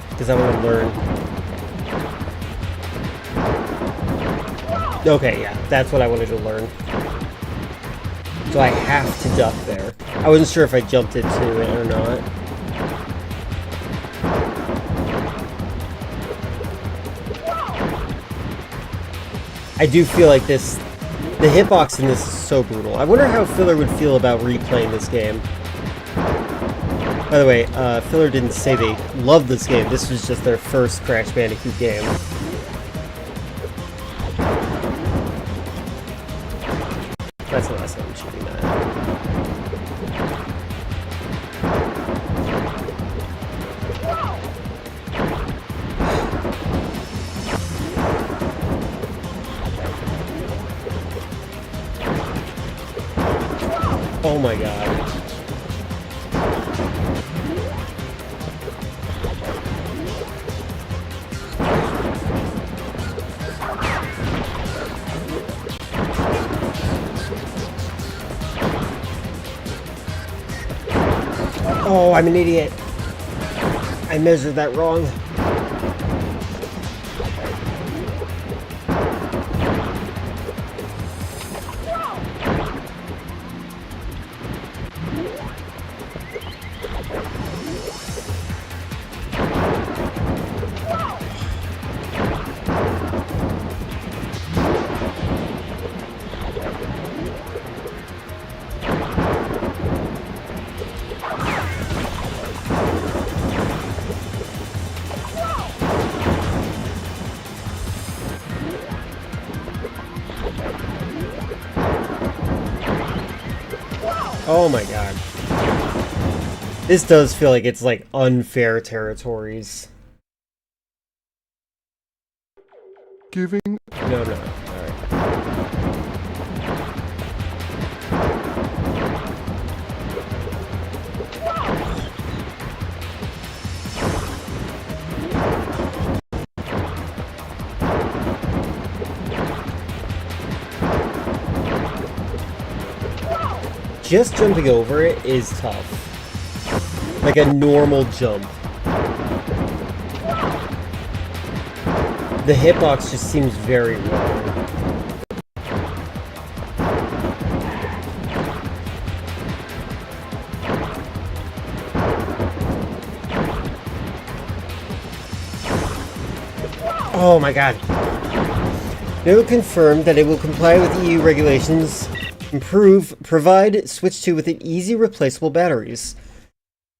Because I want to learn. Okay, yeah. That's what I wanted to learn. So I have to duck there. I wasn't sure if I jumped into it or not. I do feel like this... The hitbox in this is so brutal. I wonder how Filler would feel about replaying this game. By the way, Filler didn't say they loved this game. This was just their first Crash Bandicoot game. That's the last time I'm shooting that. my god. Oh, I'm an idiot. I measured that wrong. Oh my god. This does feel like it's like unfair territories. Giving? No, no. Alright. Just jumping over it is tough. Like a normal jump. The hitbox just seems very wrong. Oh my god. Nintendo confirmed that it will comply with EU regulations, provide Switch 2 with an easy replaceable batteries.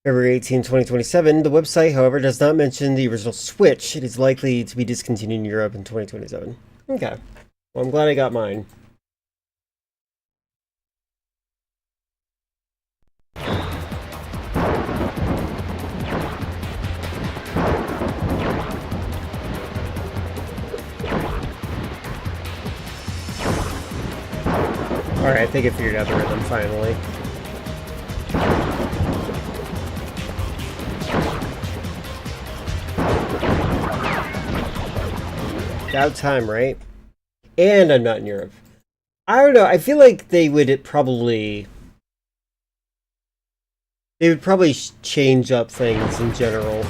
February 18, 2027. The website, however, does not mention the original Switch. It is likely to be discontinued in Europe in 2027. Okay. Well, I'm glad I got mine. Alright, I think I figured out the rhythm finally. About time, right? And I'm not in Europe. I don't know, I feel like they would probably change up things in general.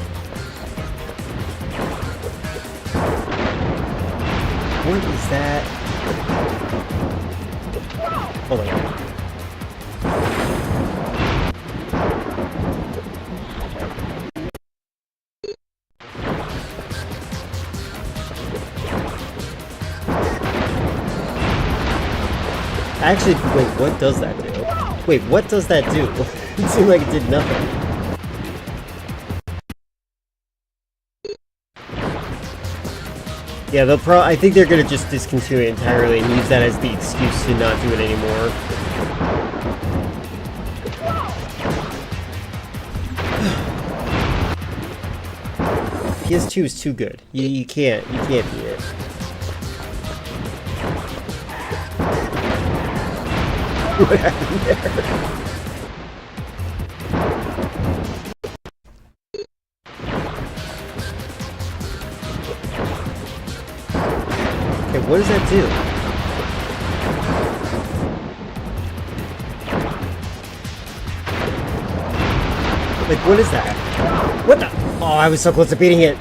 What is that? Oh my god. Actually, wait, what does that do? Wait, what does that do? It seemed like it did nothing. Yeah, I think they're gonna just discontinue it entirely and use that as the excuse to not do it anymore. PS2 is too good. You can't beat it. What happened there? Okay, what does that do? Like, what is that? What the? Oh, I was so close to beating it.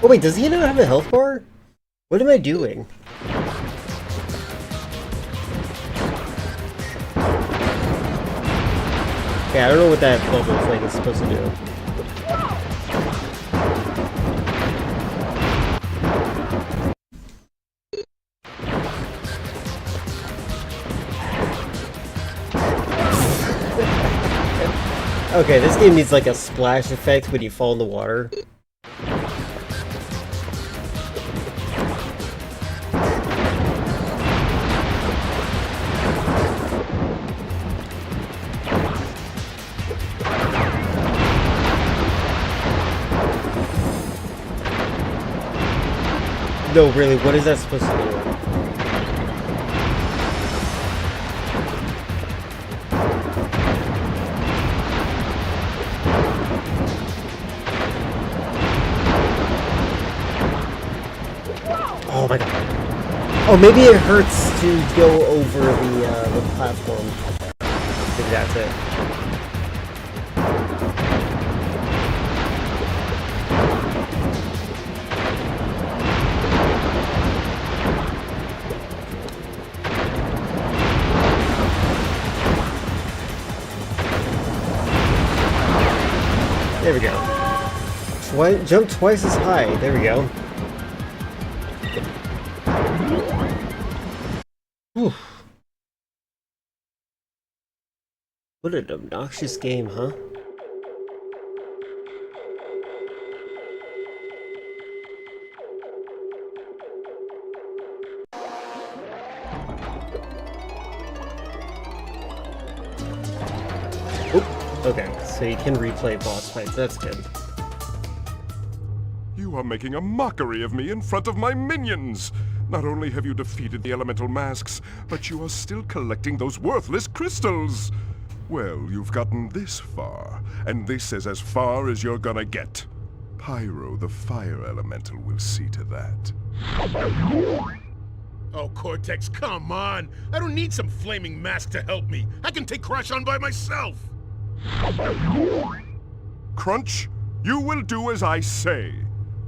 Oh wait, does he not have a health bar? What am I doing? Okay, I don't know what that bubble thing is supposed to do. Okay, this game needs like a splash effect when you fall in the water. No, really, what is that supposed to do? Oh, maybe it hurts to go over the platform. Maybe that's it. There we go. Jump twice as high. There we go. Whew. What an obnoxious game, huh? Oop. Okay, so you can replay boss fights. That's good. You are making a mockery of me in front of my minions! Not only have you defeated the elemental masks, but you are still collecting those worthless crystals! Well, you've gotten this far, and this is as far as you're gonna get. Pyro, the fire elemental, will see to that. Oh, Cortex, come on! I don't need some flaming mask to help me! I can take Crash on by myself! Crunch, you will do as I say.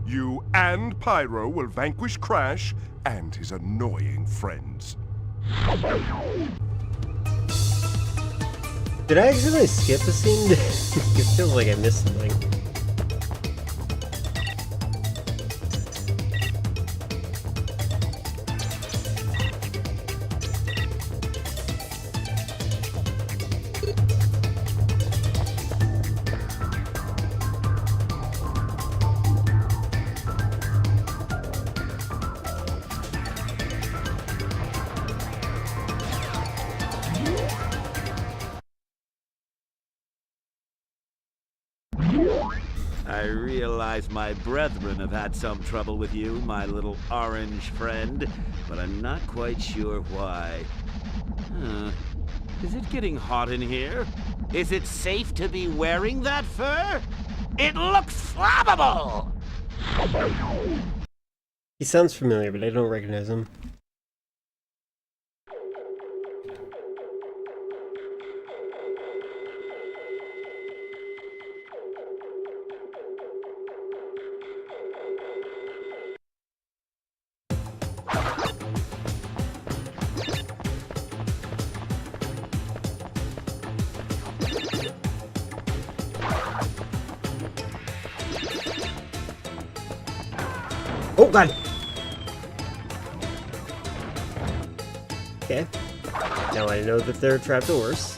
You and Pyro will vanquish Crash and his annoying friends. Did I accidentally skip a scene? It feels like I missed something. I realize my brethren have had some trouble with you, my little orange friend, but I'm not quite sure why. Is it getting hot in here? Is it safe to be wearing that fur? It looks flammable! He sounds familiar, but I don't recognize him. Oh god! Okay. Now I know that they're trapdoors.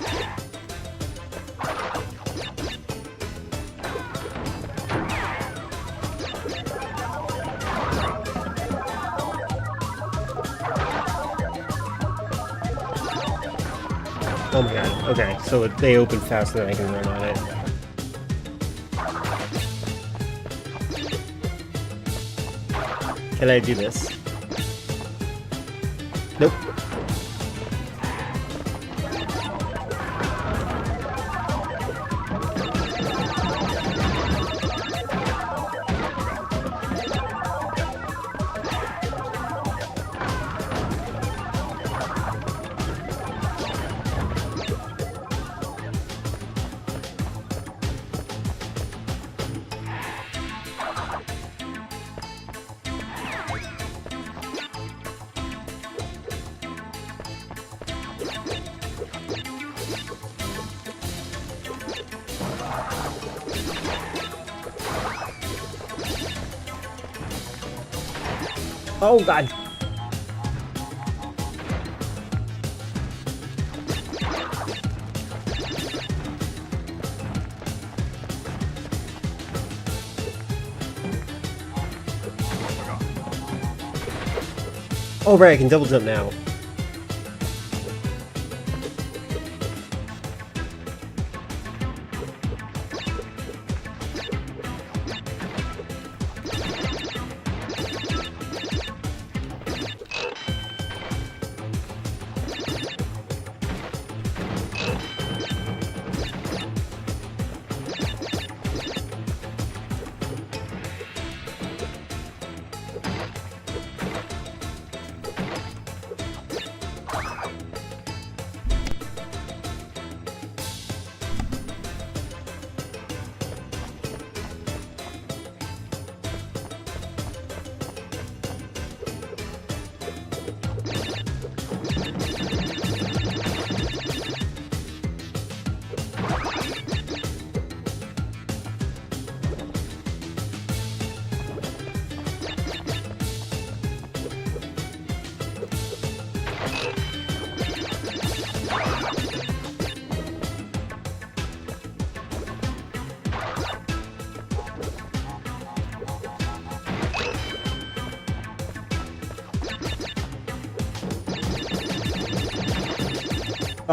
Oh my god, okay, so they open faster than I can run on it. Can I do this? Nope. Oh god. Oh right, I can double jump now.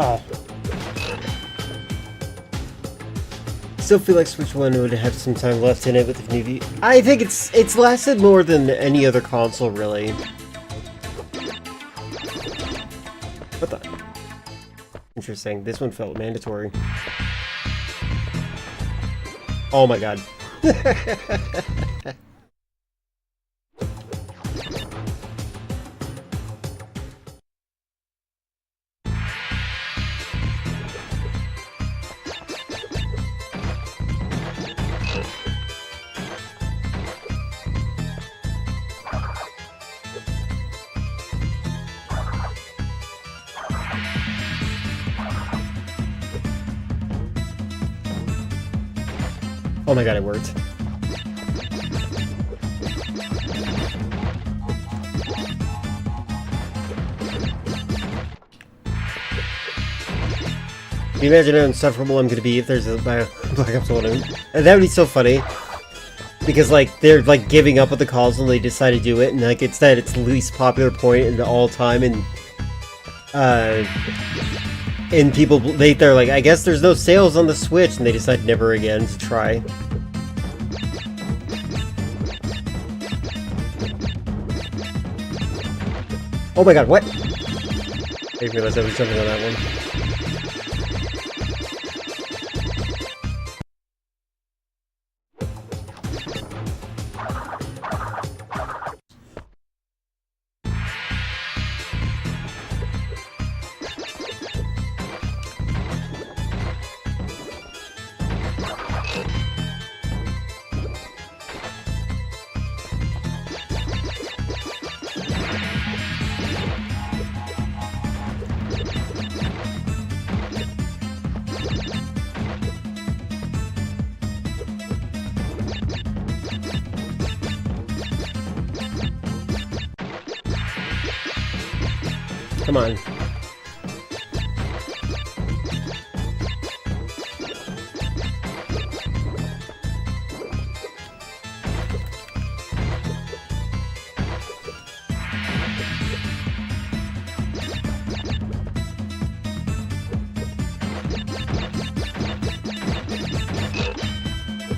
Oh. Still feel like Switch 1 would have some time left in it with the new V. I think it's lasted more than any other console, really. What the? Interesting. This one felt mandatory. Oh my god. Oh my god, it worked. Can you imagine how insufferable I'm gonna be if there's a Black Ops 1? And that would be so funny. Because, like, they're, like, giving up with the console and they decide to do it, and, like, it's at its least popular point in all time, and people, they're like, I guess there's no sales on the Switch, and they decide never again to try. Oh my god, what? I didn't realize I was jumping on that one. Come on.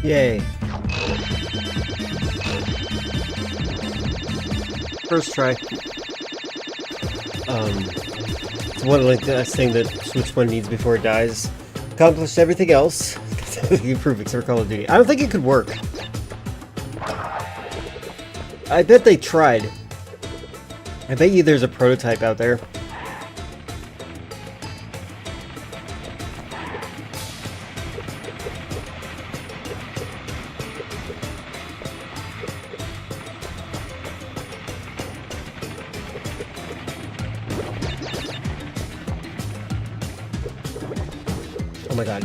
Yay. First try. It's one like the thing that Switch 1 needs before it dies. Accomplished everything else. Improve except for Call of Duty. I don't think it could work. I bet they tried. I bet you there's a prototype out there. Oh my god.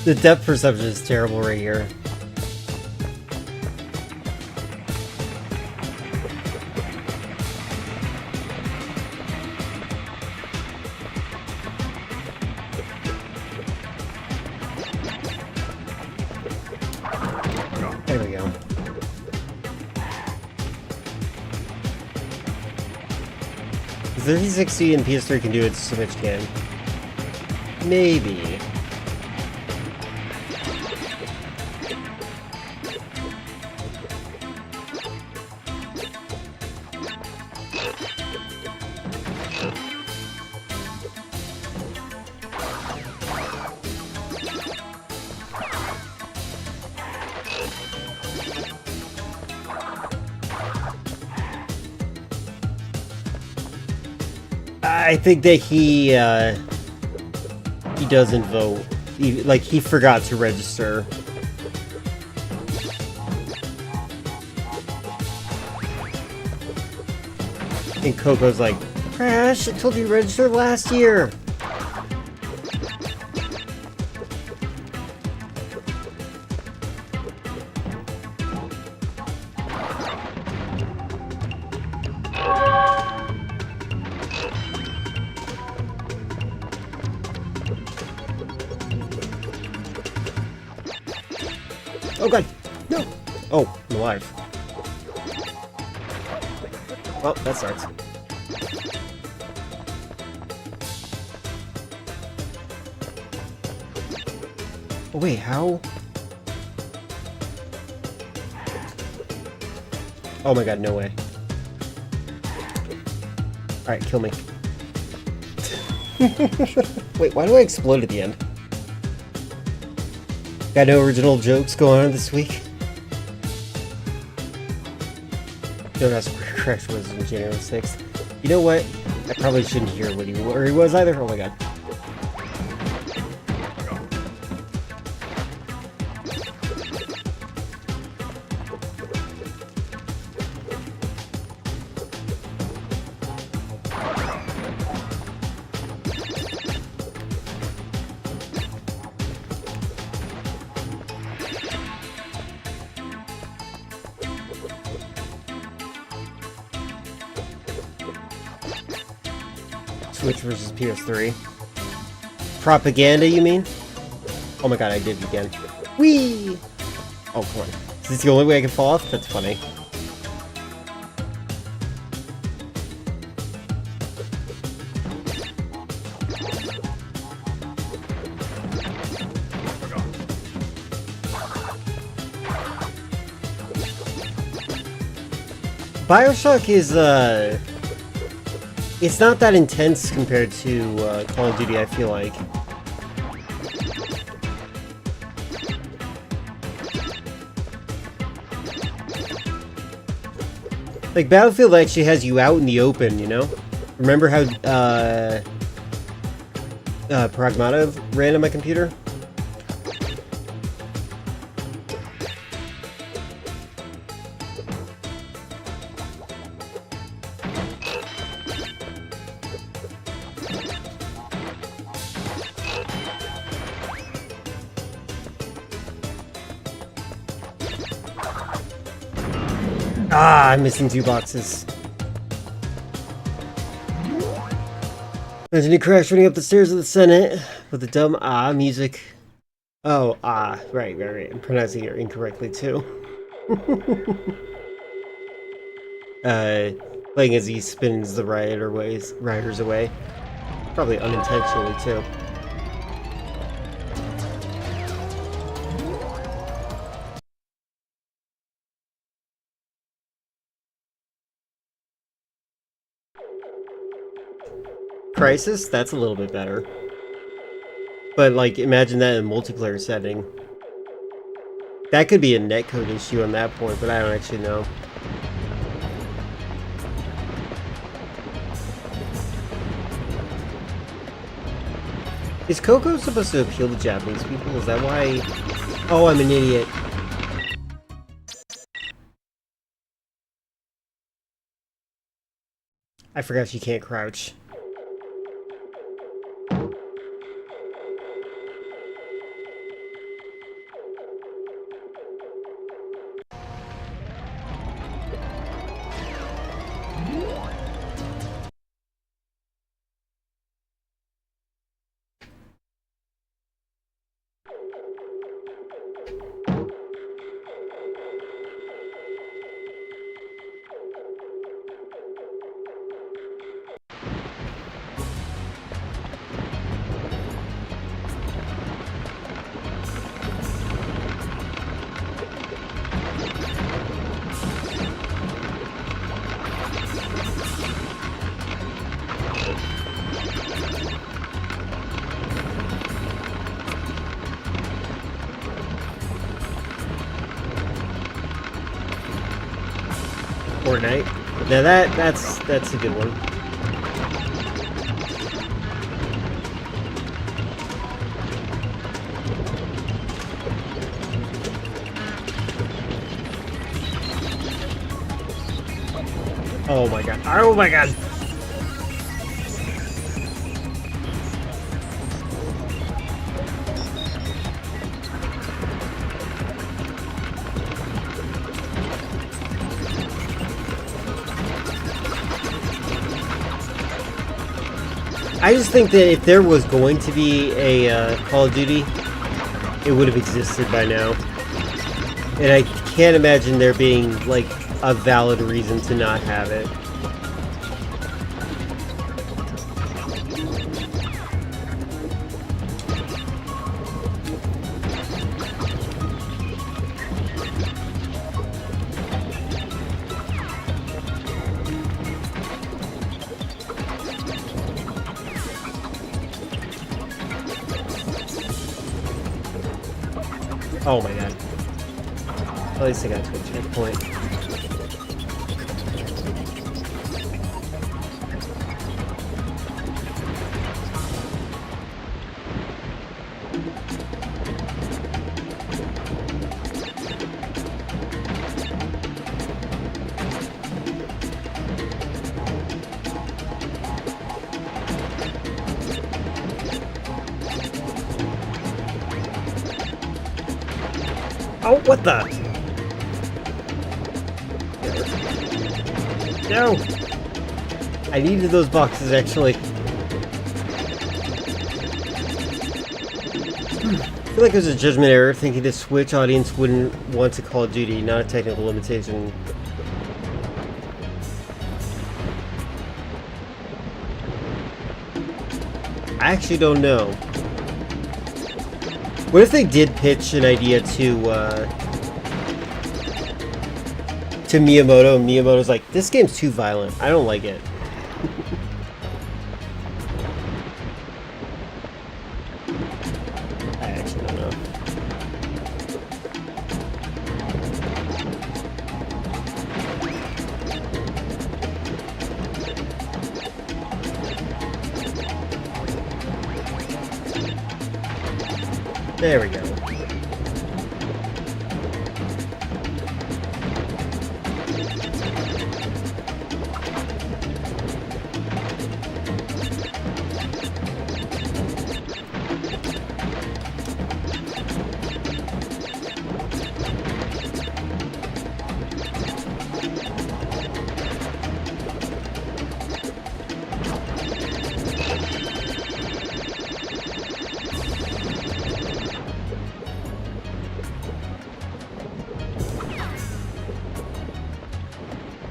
The depth perception is terrible right here. There we go. The 360 and PS3 can do it, Switch can. Maybe. I think that he doesn't vote. He forgot to register. And Coco's like, Crash, I told you to register last year. Oh god, no! Oh, I'm alive. Well, that sucks. Oh, wait, how? Oh my god, no way. Alright, kill me. Wait, why do I explode at the end? Got no original jokes going on this week? Don't ask where Crash was on January 6th. You know what? I probably shouldn't hear where he was either. Oh my god. Switch versus PS3. Propaganda, you mean? Oh my god, I did it again. Whee! Oh, come on. Is this the only way I can fall off? That's funny. BioShock is, it's not that intense compared to Call of Duty, I feel like. Like, Battlefield actually has you out in the open, you know? Remember how, Pragmata ran on my computer? Ah, I'm missing 2 boxes. Imagine a Crash running up the stairs of the Senate with the dumb music. Oh, right. I'm pronouncing it incorrectly too. Playing as he spins the riders away. Probably unintentionally too. Crisis? That's a little bit better. But, like, imagine that in a multiplayer setting. That could be a netcode issue on that point, but I don't actually know. Is Coco supposed to appeal to Japanese people? Is that why? Oh, I'm an idiot. I forgot she can't crouch. Fortnite. Now that's a good one. Oh my god. Oh my god. I just think that if there was going to be a Call of Duty, it would have existed by now. And I can't imagine there being, like, a valid reason to not have it. Oh my god. At least I got to a checkpoint. Oh, what the? No! I needed those boxes, actually. I feel like it was a judgment error thinking the Switch audience wouldn't want to Call of Duty, not a technical limitation. I actually don't know. What if they did pitch an idea to Miyamoto, and Miyamoto's like, this game's too violent. I don't like it. I actually don't know. There we go.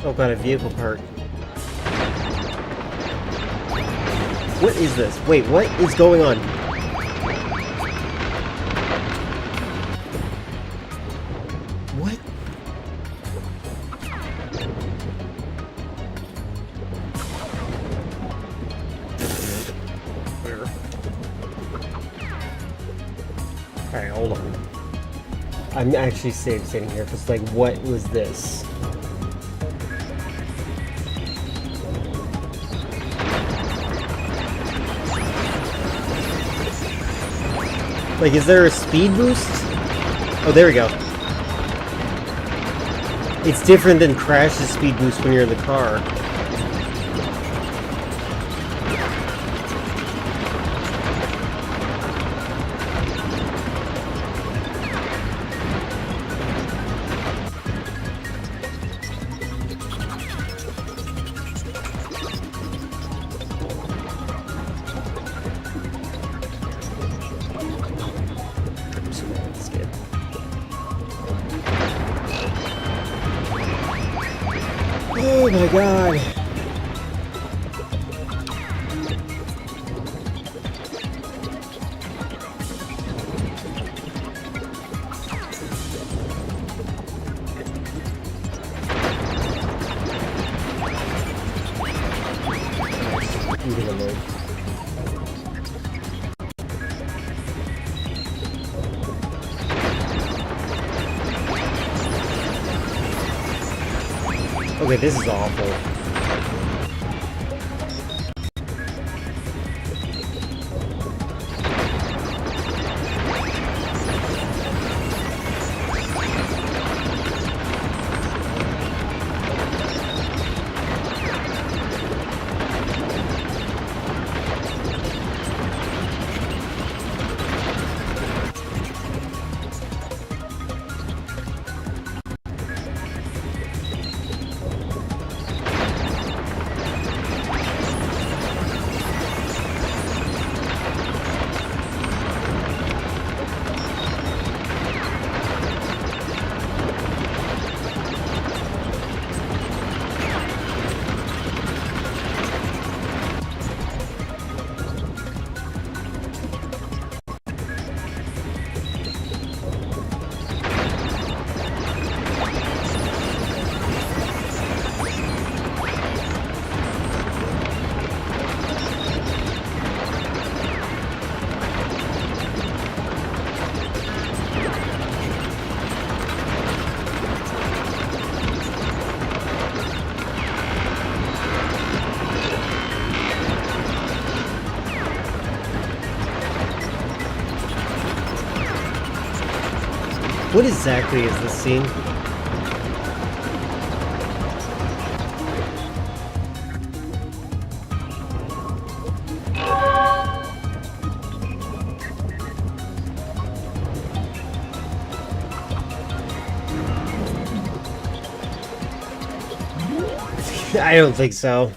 Oh god, a vehicle part. What is this? Wait, what is going on? What? Where? Alright, hold on. I'm actually sitting here because, like, what was this? Like, is there a speed boost? Oh, there we go. It's different than Crash's speed boost when you're in the car. Oh my god. I'm gonna load. Okay, this is awful. What exactly is this scene? I don't think so.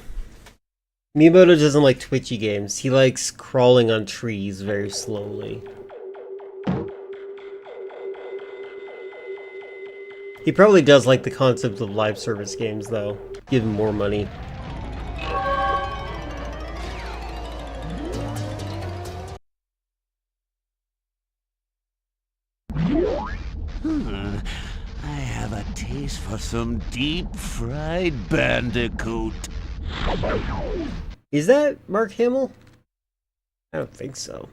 Miyamoto doesn't like twitchy games. He likes crawling on trees very slowly. He probably does like the concept of live service games, though. Give him more money. I have a taste for some deep-fried Bandicoot. Is that Mark Hamill? I don't think so.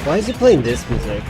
Why is he playing this music?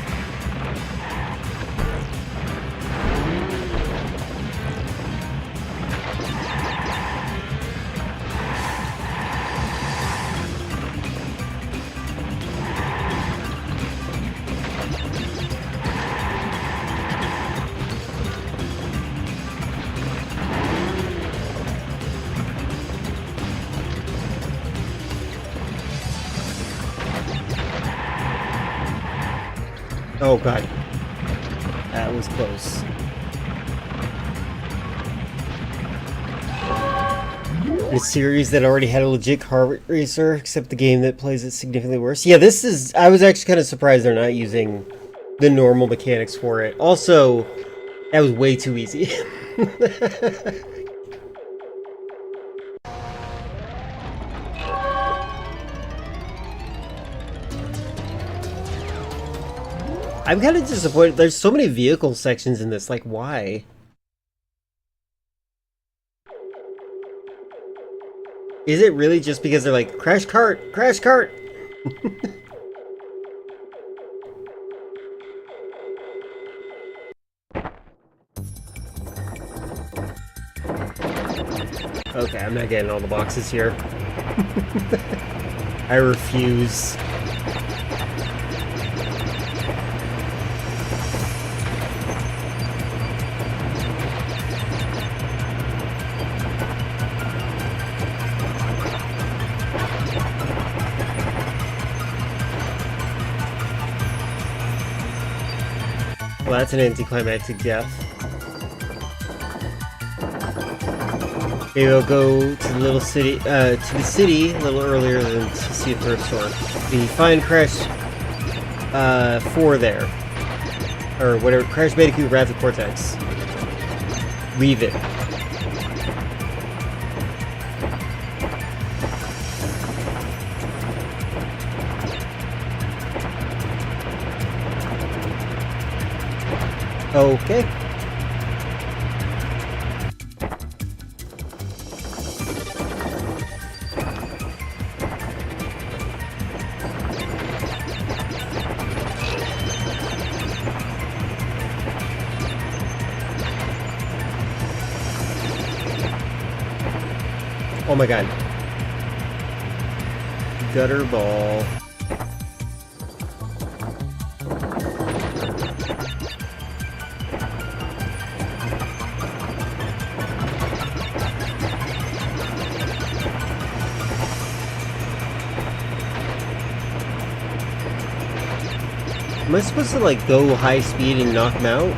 Oh god. That was close. A series that already had a legit car racer, except the game that plays it significantly worse. Yeah, this is... I was actually kind of surprised they're not using the normal mechanics for it. Also, that was way too easy. I'm kind of disappointed. There's so many vehicle sections in this. Like, why? Is it really just because they're like, crash cart, crash cart? Okay, I'm not getting all the boxes here. I refuse. Well, that's an anticlimactic death. Maybe we'll go to the little city, to the city a little earlier than to see a thrift store. The find Crash 4 there, or whatever, Crash Bandicoot Wrath of Cortex. Leave it. Okay. Oh my god. Gutter ball. Am I supposed to like go high speed and knock him out?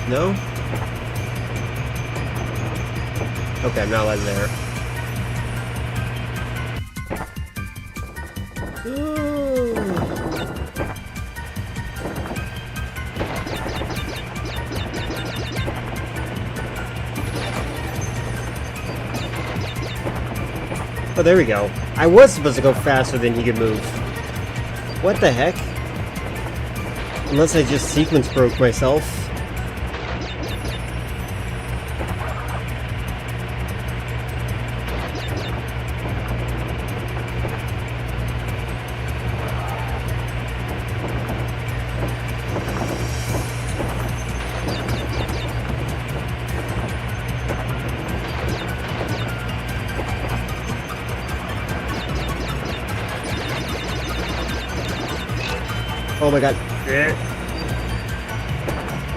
No? Okay, I'm not letting there. Oh, there we go. I was supposed to go faster than he could move. What the heck? Unless I just sequence broke myself. Oh my god.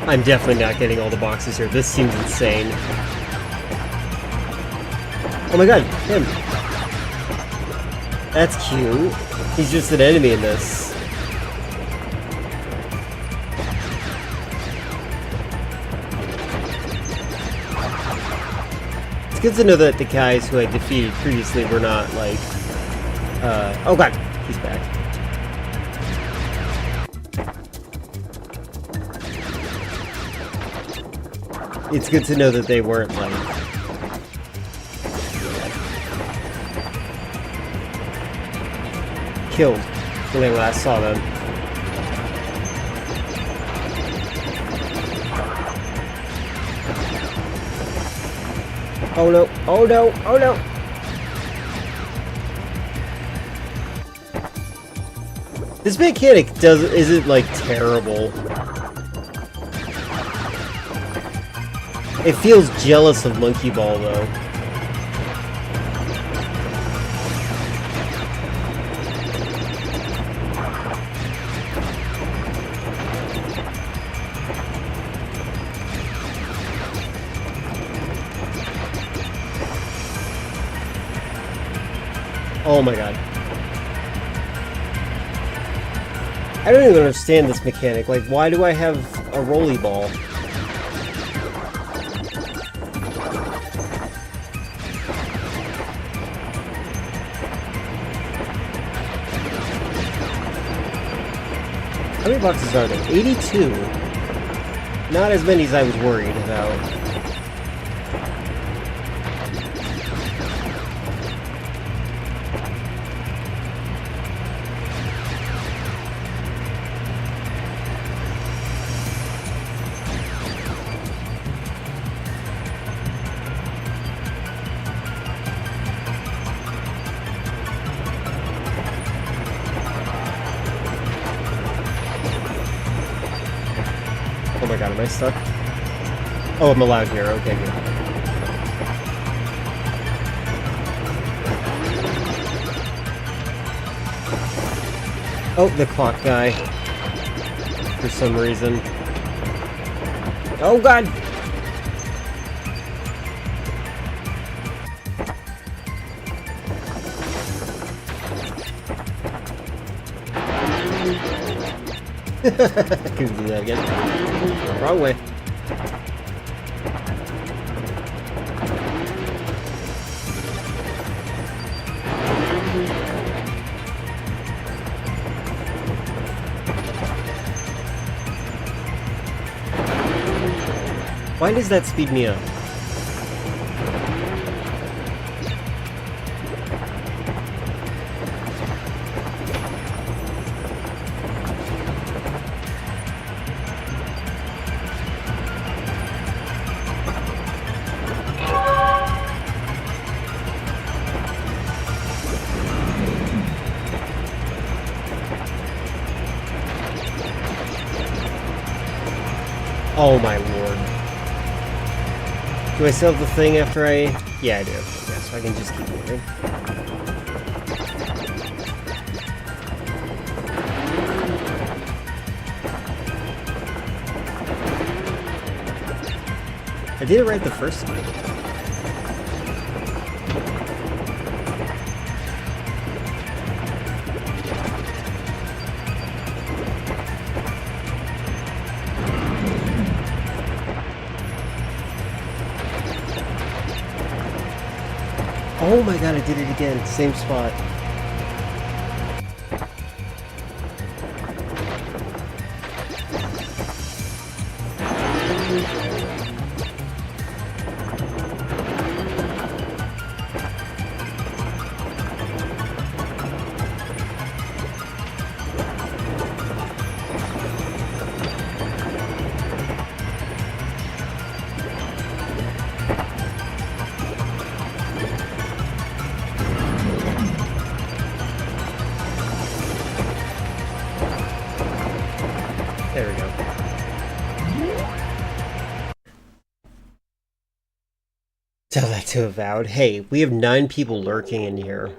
I'm definitely not getting all the boxes here. This seems insane. Oh my god, him. That's cute. He's just an enemy in this. It's good to know that the guys who I defeated previously were not like... oh god, he's back. It's good to know that they weren't like... killed when I last saw them. Oh no, oh no, oh no! This mechanic isn't like terrible. It feels jealous of Monkey Ball, though. Oh my god. I don't even understand this mechanic. Like, why do I have a rolly ball? How many boxes are there? 82. Not as many as I was worried about. Oh my god, am I stuck? Oh, I'm allowed here. Okay, good. Oh, the clock guy. For some reason. Oh god! Couldn't do that again. Wrong way. Why does that speed me up? Oh my lord. Do I still have the thing after I... Yeah, I do. Yeah, so I can just keep moving. I did it right the first time. Oh my god, I did it again. Same spot. Tell that to Avowed. Hey, we have 9 people lurking in here.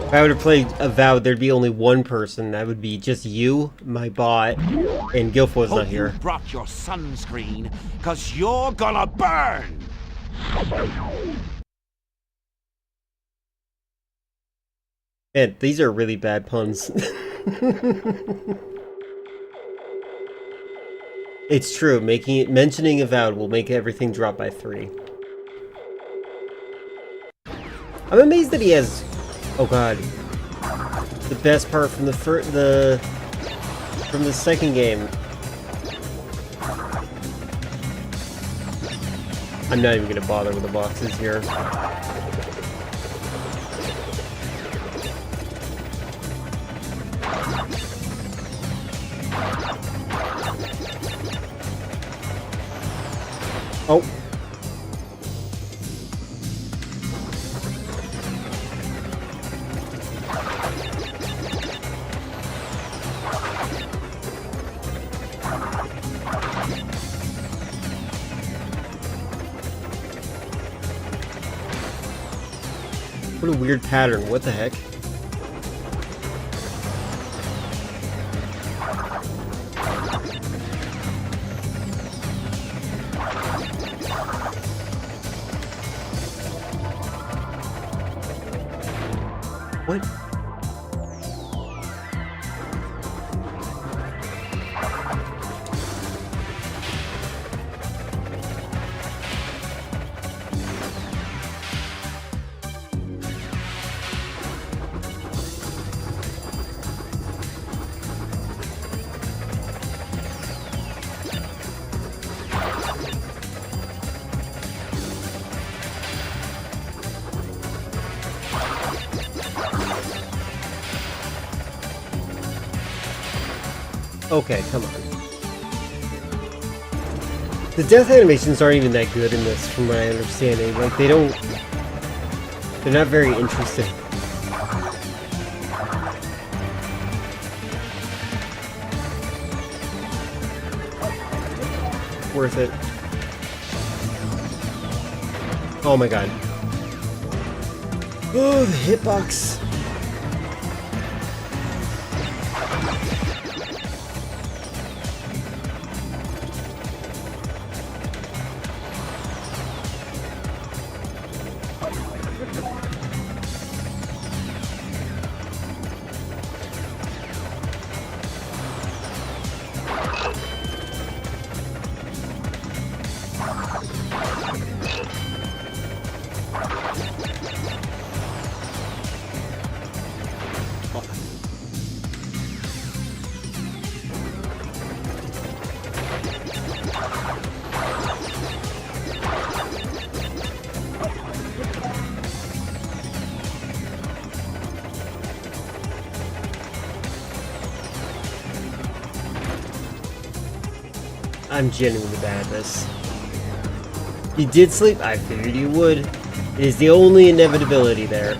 If I would have played Avowed, there'd be only one person. That would be just you, my bot, and Gilfoy's not here. You brought your sunscreen, cause you're gonna burn! Man, these are really bad puns. It's true, mentioning Avowed will make everything drop by 3. I'm amazed that he has, oh god, the best part from the second game. I'm not even gonna bother with the boxes here. Oh. What a weird pattern. What the heck? What? Okay, come on. The death animations aren't even that good in this, from my understanding. Like, they're not very interesting. Worth it. Oh my god. Oh, the hitbox. I'm genuinely bad at this. You did sleep? I figured you would. It is the only inevitability there.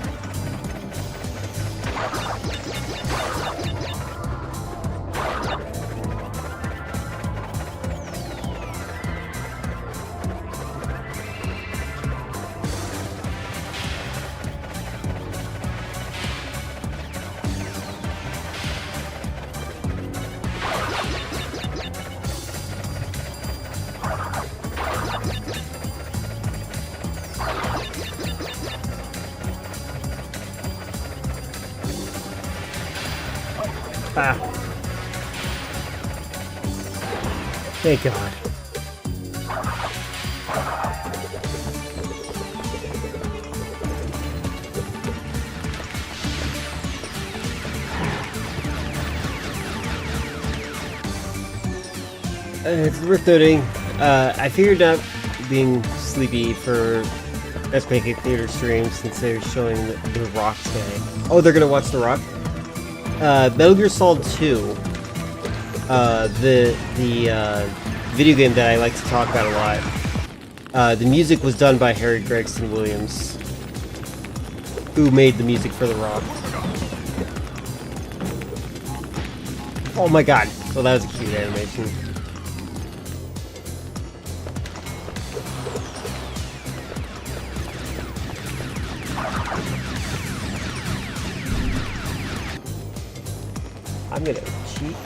Ah. Thank God. It's worth noting, I figured out being sleepy for Best Pancake Theater stream since they're showing The Rock today. Oh, they're gonna watch The Rock? Metal Gear Solid 2, the video game that I like to talk about a lot. The music was done by Harry Gregson Williams. who made the music for The Rock. Oh my god. Well, that was a cute animation. I'm gonna cheat.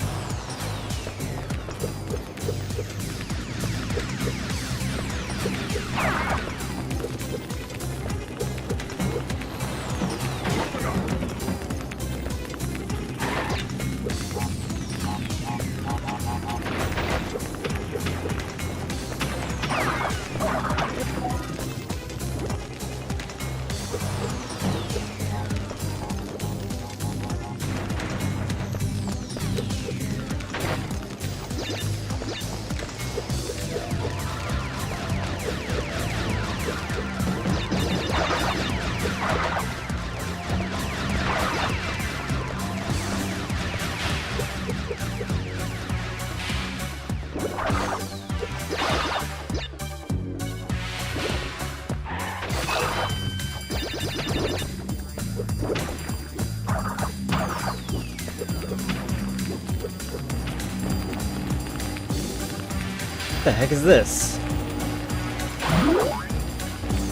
What the heck is this?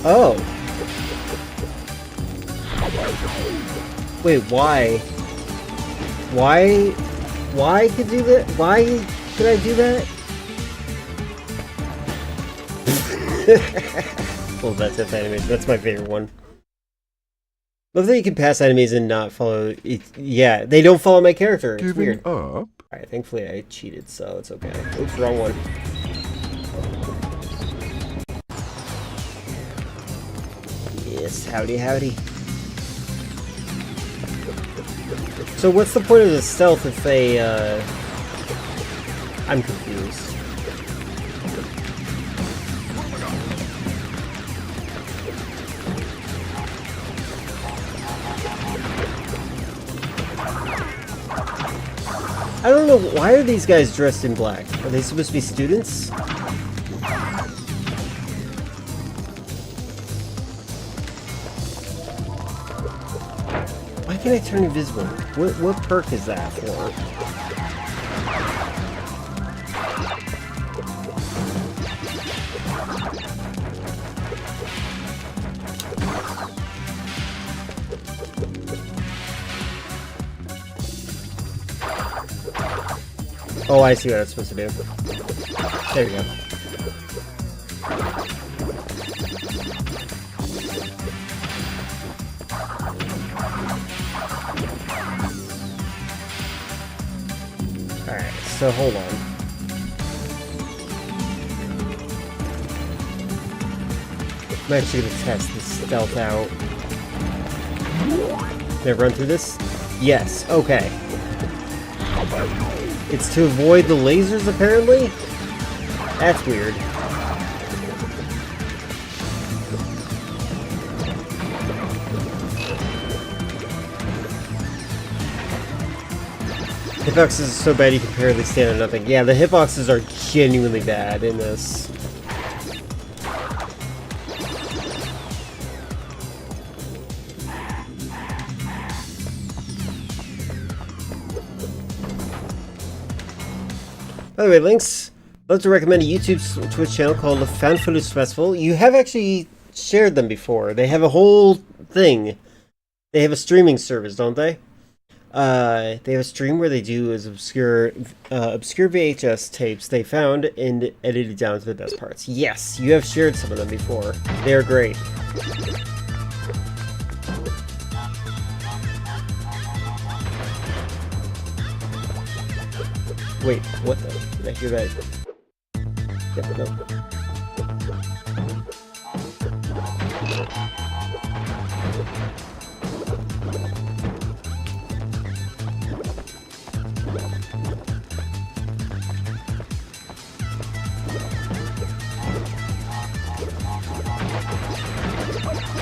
Oh. Wait, why? Why could do that? Why could I do that? Well, that's it, animation. That's my favorite one. Love that you can pass enemies and not follow. Yeah, they don't follow my character. It's weird. Up? Alright, thankfully I cheated, so it's okay. Oops, wrong one. Yes, howdy, howdy. So what's the point of the stealth if they, I'm confused. I don't know, why are these guys dressed in black? Are they supposed to be students? Why can't I turn invisible? What perk is that for? Oh, I see what I'm supposed to do. There we go. Alright, so hold on. I'm actually gonna test this stealth out. Can I run through this? Yes, okay. It's to avoid the lasers, apparently? That's weird. Hitboxes are so bad you can barely stand on nothing. Yeah, the hitboxes are genuinely bad in this. By the way, links. I'd love to recommend a YouTube Twitch channel called the Found Footage Festival. You have actually shared them before. They have a whole thing. They have a streaming service, don't they? They have a stream where they do is obscure VHS tapes they found and edited down to the best parts. Yes, you have shared some of them before. They are great. Wait, what the? Did I hear that? Yeah, no.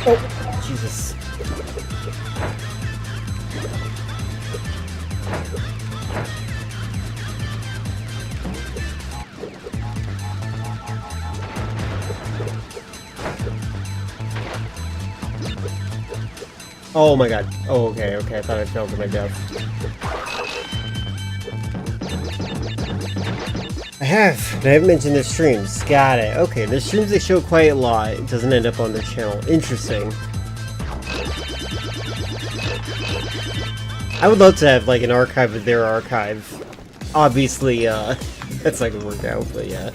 Oh, Jesus. Oh my god. Oh, okay, okay. I thought I fell to my death. I haven't mentioned their streams. Got it. Okay, the streams they show quite a lot. It doesn't end up on their channel. Interesting. I would love to have, like, an archive of their archive. Obviously, that's not gonna work out, but yeah.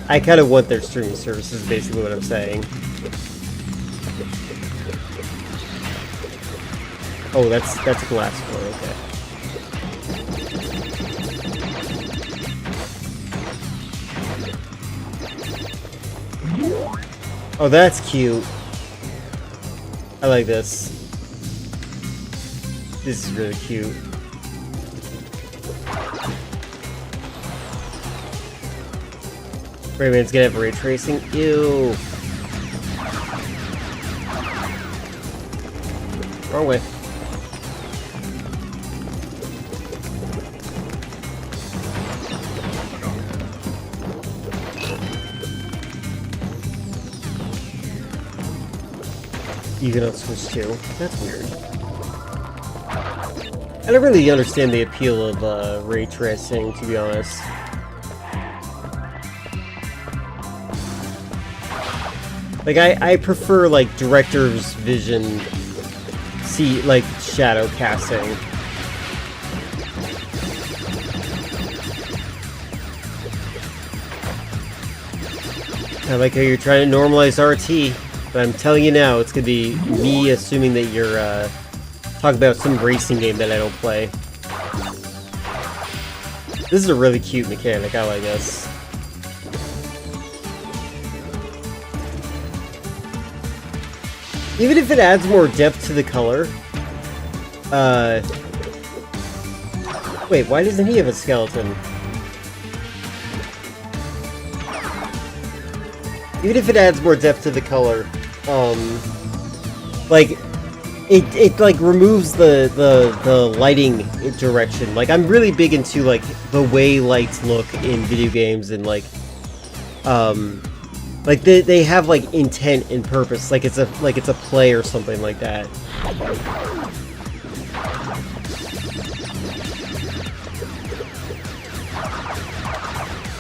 I kind of want their streaming service, is basically what I'm saying. Oh, that's a glass floor, okay. Oh, that's cute. I like this. This is really cute. Rayman's gonna have ray tracing. Ew. Wrong way. Even on Switch 2. That's weird. I don't really understand the appeal of ray tracing, to be honest. Like, I prefer, like, director's vision, like, shadow casting. I like how you're trying to normalize RT. But I'm telling you now, it's gonna be me assuming that you're talking about some racing game that I don't play. This is a really cute mechanic. I like this. Even if it adds more depth to the color. Wait, why doesn't he have a skeleton? Even if it adds more depth to the color, like, it like removes the lighting direction. Like, I'm really big into, like, the way lights look in video games, and like they have, like, intent and purpose. Like it's a play or something like that.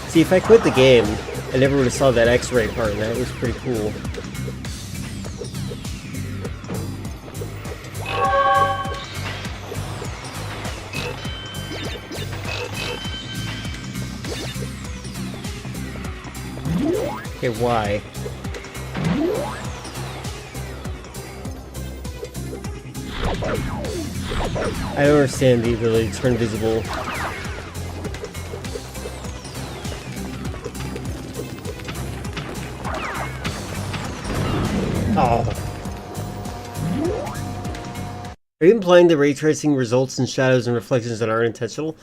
See, if I quit the game, I never would have saw that X-ray part, and that was pretty cool. Okay, why? I don't understand the ability to turn visible. Oh. Are you implying that ray tracing results in shadows and reflections that aren't intentional?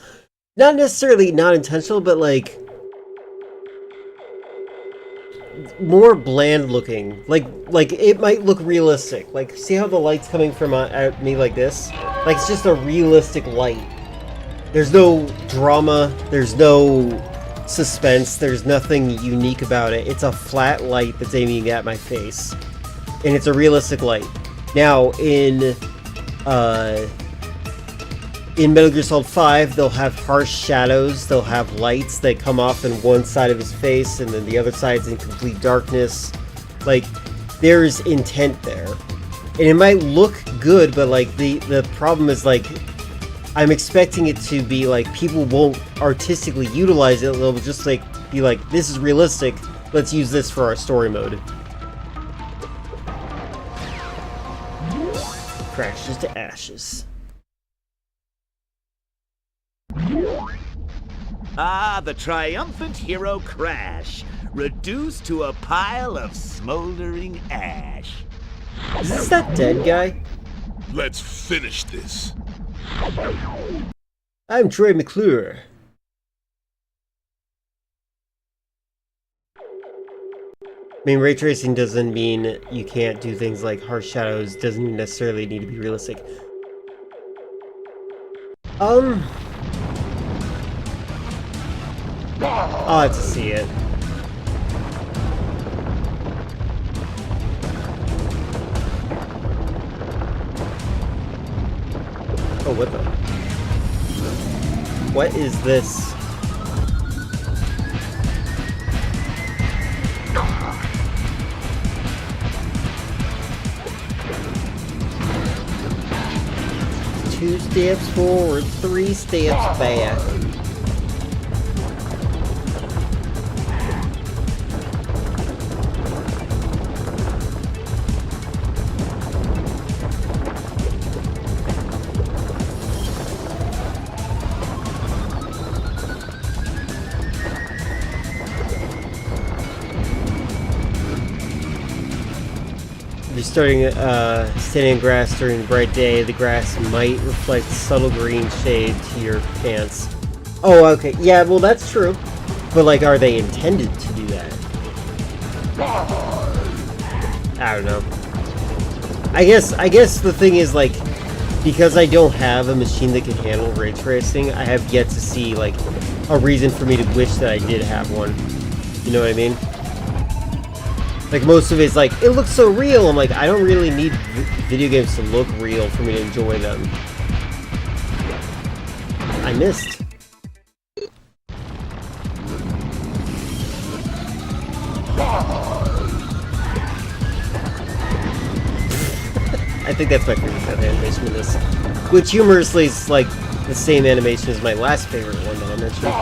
Not necessarily not intentional, but like more bland looking. Like it might look realistic. Like, see how the light's coming from at me like this? Like, it's just a realistic light. There's no drama. There's no suspense. There's nothing unique about it. It's a flat light that's aiming at my face. And it's a realistic light. Now, in Metal Gear Solid 5, they'll have harsh shadows, they'll have lights that come off in one side of his face, and then the other side's in complete darkness. Like, there's intent there. And it might look good, but, like, the problem is, like, I'm expecting it to be, like, people won't artistically utilize it, they'll just, like, be like, this is realistic, let's use this for our story mode. Crashes to ashes. Ah, the triumphant hero Crash, reduced to a pile of smoldering ash. Is this that dead guy? Let's finish this. I'm Troy McClure. I mean, ray tracing doesn't mean you can't do things like harsh shadows, doesn't necessarily need to be realistic. I'll have to see it. Oh, what the? What is this? Two steps forward, 3 steps back. Standing in grass during a bright day, the grass might reflect subtle green shade to your pants. Oh, okay. Yeah, well, that's true. But, like, are they intended to do that? I don't know. I guess the thing is, like, because I don't have a machine that can handle ray tracing, I have yet to see, like, a reason for me to wish that I did have one. You know what I mean? Like, most of it's like, it looks so real. I'm like, I don't really need video games to look real for me to enjoy them. I missed. I think that's my favorite kind of animation in this. Which humorously is like the same animation as my last favorite one that I mentioned.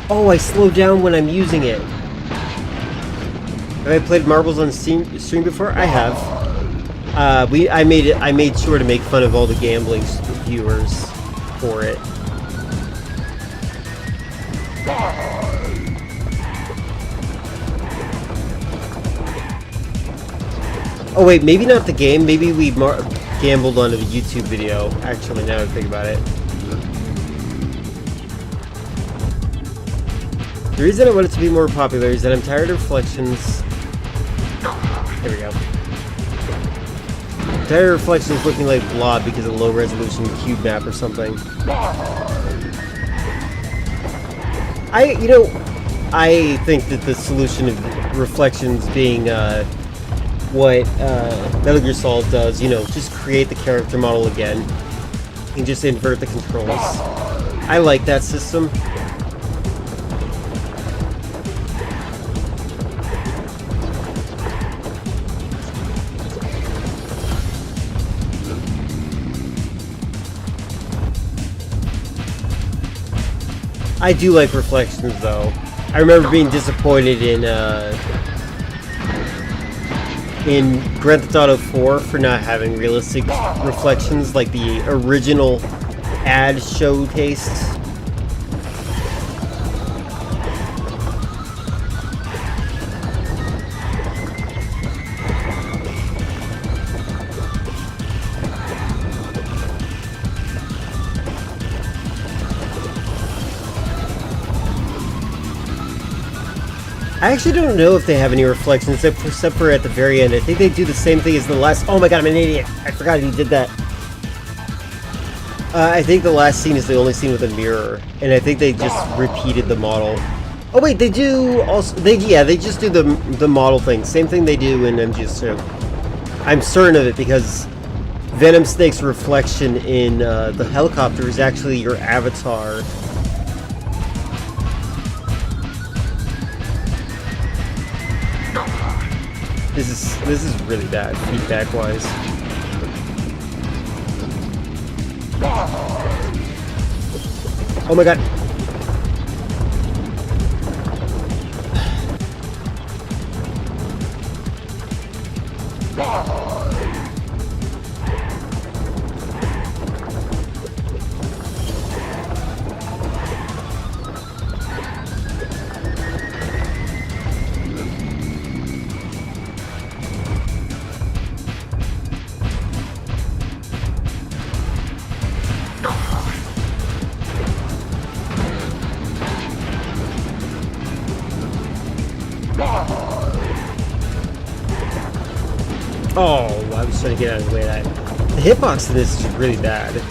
Oh, I slow down when I'm using it. Have I played Marbles on stream before? I have. I made sure to make fun of all the gambling viewers for it. Oh wait, maybe not the game. Maybe we gambled on a YouTube video. Actually, now that I think about it. The reason I want it to be more popular is that I'm tired of reflections. There we go. I'm tired of reflections looking like blob because of low resolution cube map or something. I think that the solution of reflections being what Metal Gear Solid does, just create the character model again and just invert the controls. I like that system. I do like reflections, though. I remember being disappointed in Grand Theft Auto 4 for not having realistic reflections like the original ad showcased. I actually don't know if they have any reflections except for at the very end. I think they do the same thing as the last... Oh my god, I'm an idiot! I forgot he did that. I think the last scene is the only scene with a mirror, and I think they just repeated the model. Oh wait, they do also... They just do the model thing. Same thing they do in MGS2. I'm certain of it because Venom Snake's reflection in the helicopter is actually your avatar. This is really bad feedback-wise. Oh my god. Oh, I was trying to get out of the way of that. The hitbox in this is really bad.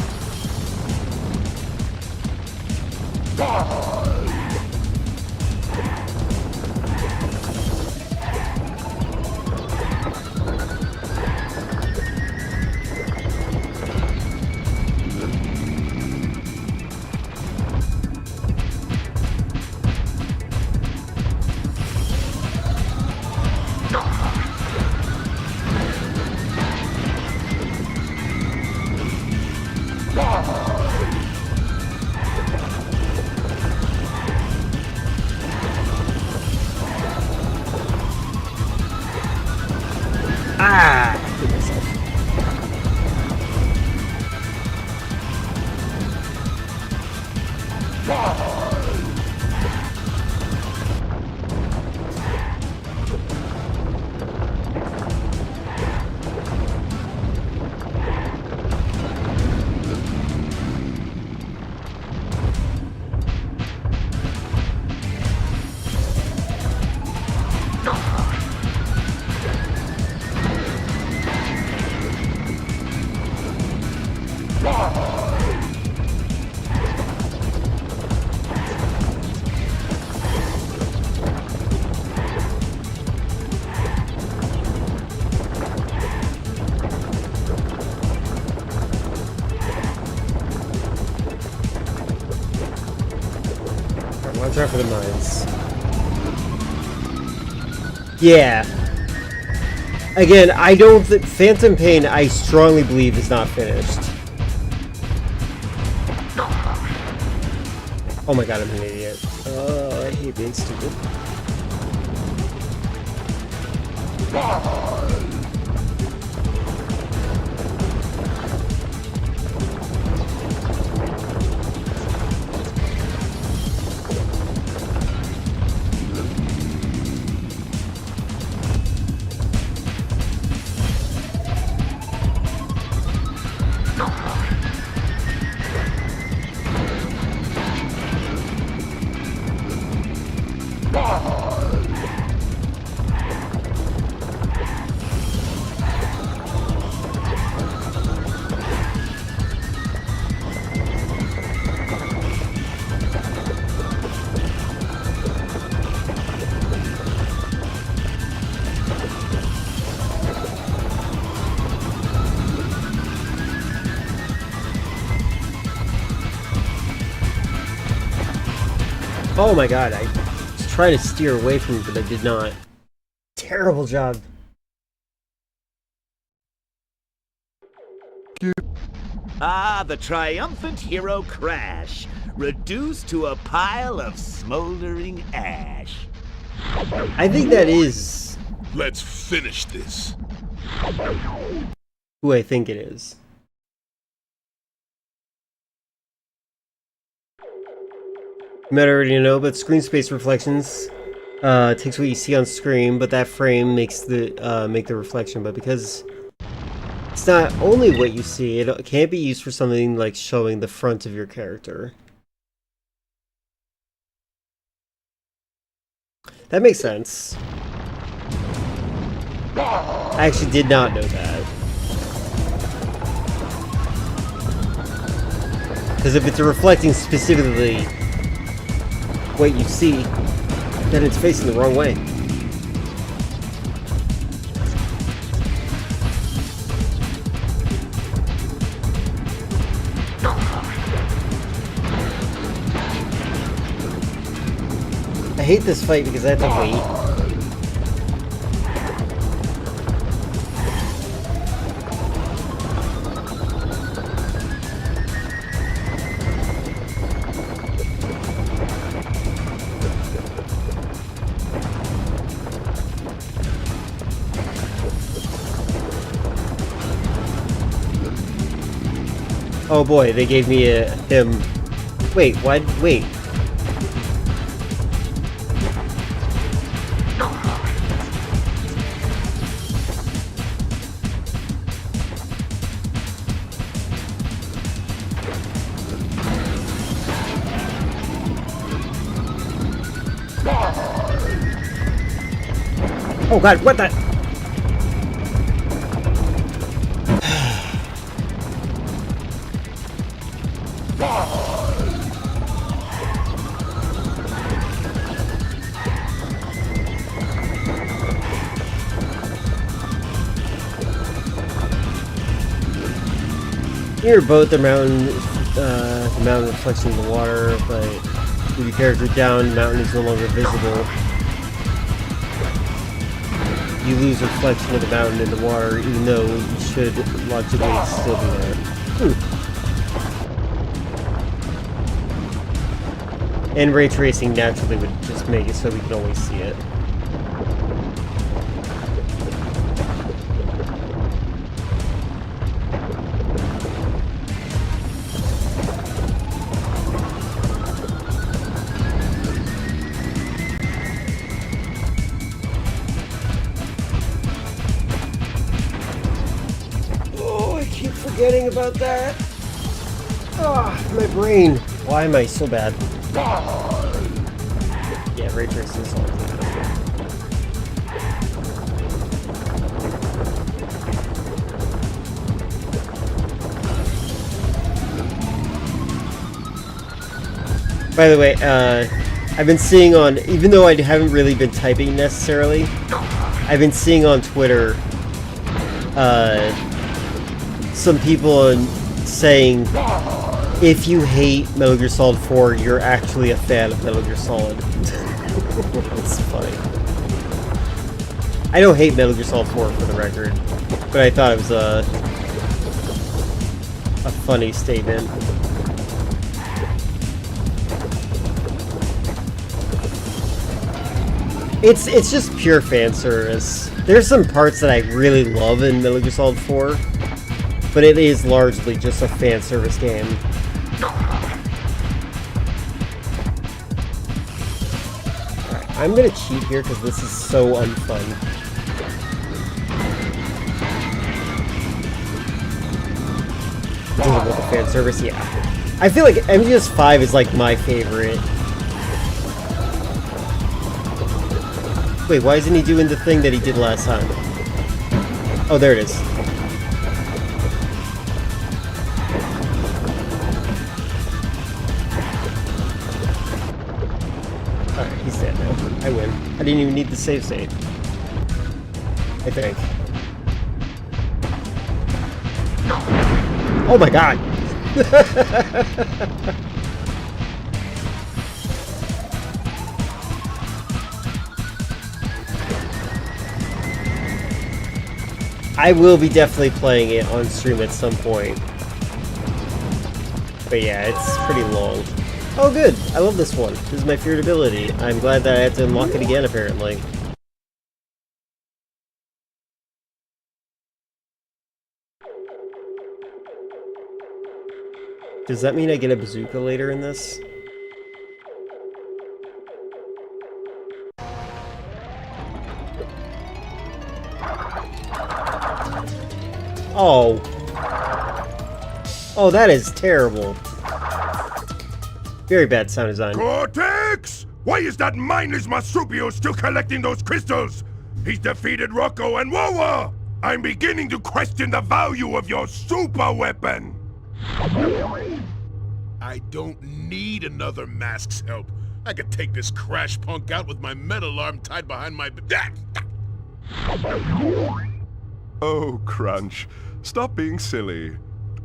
Ah! I hit myself. Watch out for the mines. Yeah. Again, I don't think Phantom Pain, I strongly believe, is not finished. Oh my god, I'm an idiot. I hate being stupid. Oh my god, I was trying to steer away from it, but I did not. Terrible job. Ah, the triumphant hero Crash, reduced to a pile of smoldering ash. I think that is Let's finish this. who I think it is. You might already know, but screen space reflections takes what you see on screen, but that frame makes the make the reflection. But because it's not only what you see, it can't be used for something like showing the front of your character. That makes sense. I actually did not know that. Because if it's reflecting specifically what you see, then it's facing the wrong way. I hate this fight because I have to wait. Oh boy, they gave me him. Wait, what? Wait. Oh god, what the? Near a boat, the mountain reflects in the water, but with your character down, the mountain is no longer visible. You lose reflection of the mountain in the water, even though you should logically still be there. And ray tracing naturally would just make it so we can always see it. Forgetting about that. Oh, my brain. Why am I so bad? Yeah, ray tracing is all. By the way, I've been seeing on, even though I haven't really been typing necessarily, I've been seeing on Twitter, some people saying, if you hate Metal Gear Solid 4, you're actually a fan of Metal Gear Solid. It's funny. I don't hate Metal Gear Solid 4 for the record, but I thought it was a funny statement. It's just pure fan service. There's some parts that I really love in Metal Gear Solid 4, but it is largely just a fan service game. Alright, I'm gonna cheat here because this is so unfun. Dealing with the fan service, yeah. I feel like MGS5 is like my favorite. Wait, why isn't he doing the thing that he did last time? Oh, there it is. Alright, he's dead now. I win. I didn't even need the save state. I think. Oh my god! I will be definitely playing it on stream at some point. But yeah, it's pretty long. Oh good! I love this one. This is my favorite ability. I'm glad that I have to unlock it again, apparently. Does that mean I get a bazooka later in this? Oh. Oh, that is terrible. Very bad sound design. Cortex! Why is that mindless Marsupio still collecting those crystals? He's defeated Rocco and Wawa! I'm beginning to question the value of your super weapon! I don't need another mask's help. I could take this crash punk out with my metal arm tied behind my back. Oh, Crunch. Stop being silly.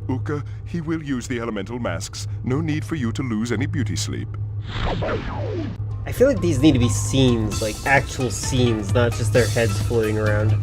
Uka, he will use the elemental masks. No need for you to lose any beauty sleep. I feel like these need to be scenes, like actual scenes, not just their heads floating around.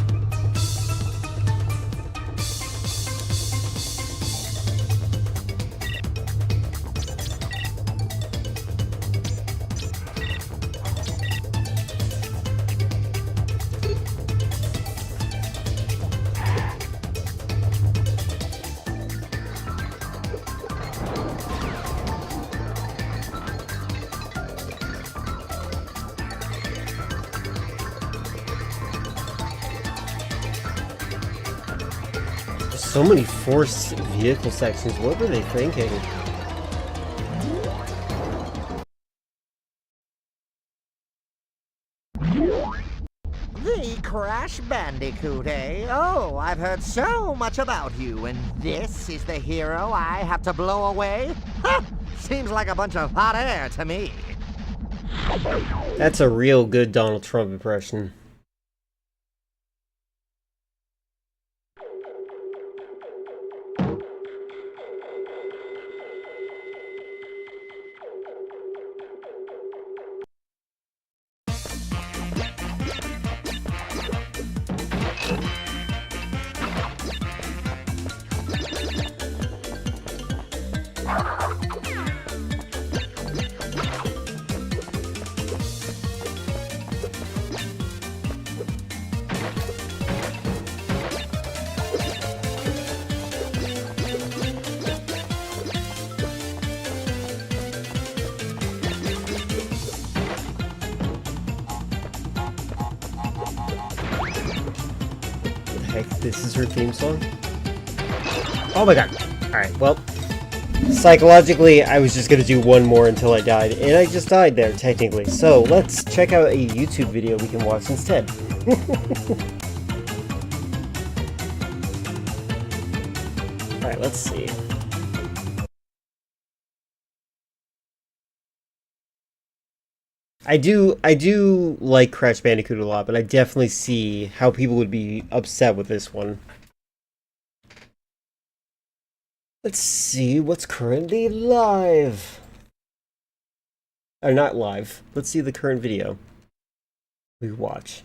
So many forced vehicle sections. What were they thinking? The Crash Bandicoot, eh? Oh, I've heard so much about you, and this is the hero I have to blow away? Ha! Seems like a bunch of hot air to me. That's a real good Donald Trump impression. heck? This is her theme song? Oh my god. Alright, well. Psychologically, I was just gonna do one more until I died, and I just died there, technically. So, let's check out a YouTube video we can watch instead. Alright, let's see. I do like Crash Bandicoot a lot, but I definitely see how people would be upset with this one. Let's see what's currently live. Or not live. Let's see the current video we watch.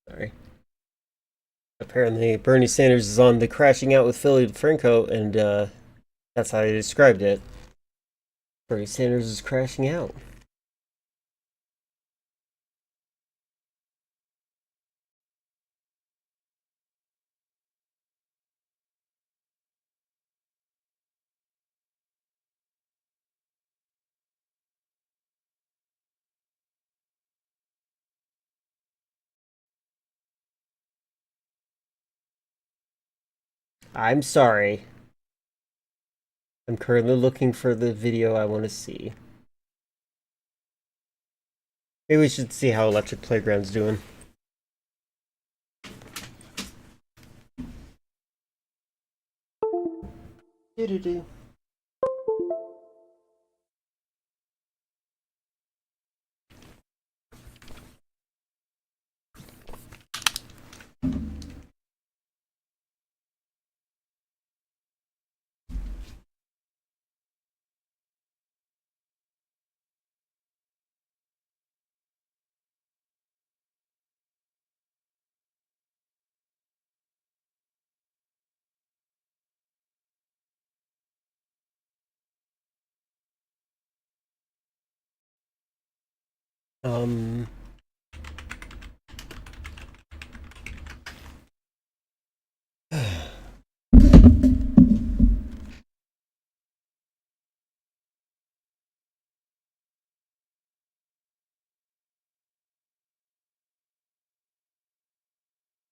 Sorry. Apparently, Bernie Sanders is on the Crashing Out with Philly DeFranco, and that's how they described it. Bernie Sanders is crashing out. I'm sorry. I'm currently looking for the video I want to see. Maybe we should see how Electric Playground's doing. Do-do-do.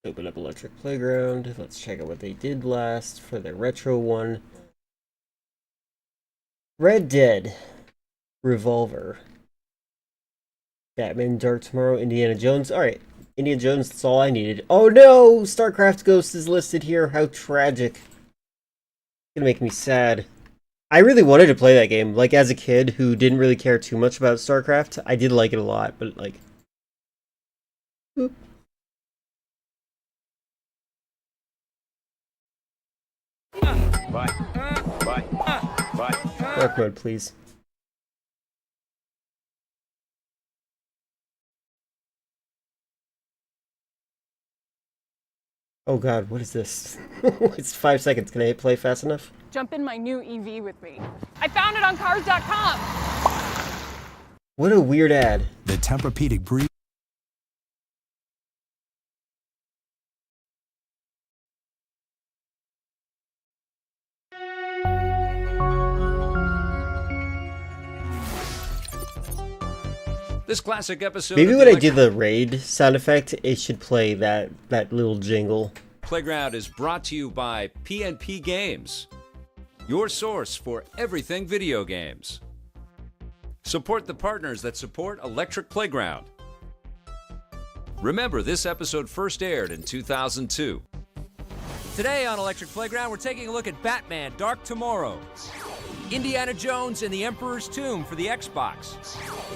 Open up Electric Playground. Let's check out what they did last for their retro one. Red Dead Revolver. Batman Dark Tomorrow, Indiana Jones. Alright, Indiana Jones, that's all I needed. Oh no! StarCraft Ghost is listed here. How tragic. It's gonna make me sad. I really wanted to play that game. Like, as a kid who didn't really care too much about StarCraft, I did like it a lot, but like... Boop. Dark mode, please. Oh god, what is this? It's 5 seconds. Can I hit play fast enough? Jump in my new EV with me. I found it on cars.com. What a weird ad. The Tempur-Pedic breed. This classic episode. Maybe when I do the raid sound effect, it should play that little jingle. Playground is brought to you by PNP Games, your source for everything video games. Support the partners that support Electric Playground. Remember, this episode first aired in 2002. Today on Electric Playground, we're taking a look at Batman Dark Tomorrow, Indiana Jones and the Emperor's Tomb for the Xbox,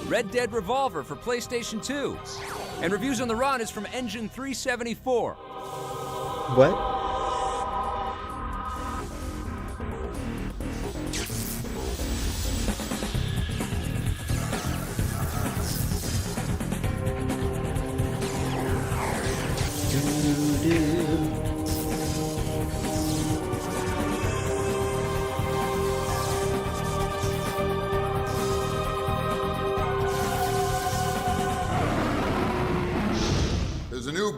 Red Dead Revolver for PlayStation 2, and Reviews on the Run is from Engine 374. What?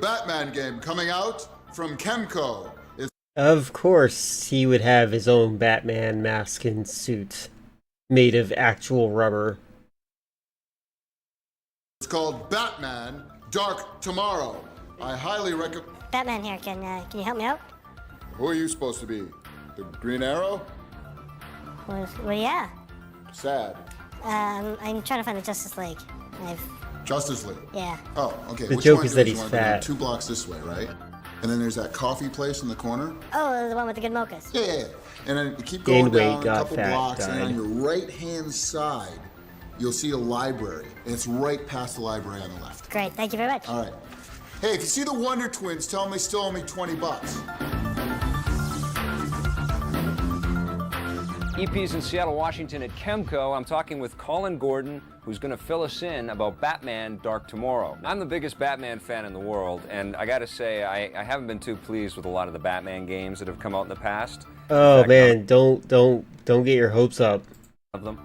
Batman game coming out from Kemco. Of course, he would have his own Batman mask and suit made of actual rubber. It's called Batman Dark Tomorrow. I highly recommend... Batman here, can you help me out? Who are you supposed to be? The Green Arrow? Well, yeah. Sad. I'm trying to find the Justice League. Justice League? Yeah. Oh, okay. The Which joke one is do that you he's want to do? fat. 2 blocks this way, right? And then there's that coffee place in the corner. Oh, the one with the good mochas. Yeah. And then you keep going Gained weight, down a got couple fat, blocks, and died. on your right-hand side, you'll see a library. And it's right past the library on the left. Great, thank you very much. All right. Hey, if you see the Wonder Twins, tell them they still owe me $20. EP's in Seattle, Washington at Kemco. I'm talking with Colin Gordon, who's going to fill us in about Batman Dark Tomorrow. I'm the biggest Batman fan in the world, and I got to say, I haven't been too pleased with a lot of the Batman games that have come out in the past. Oh man, don't get your hopes up. Of them.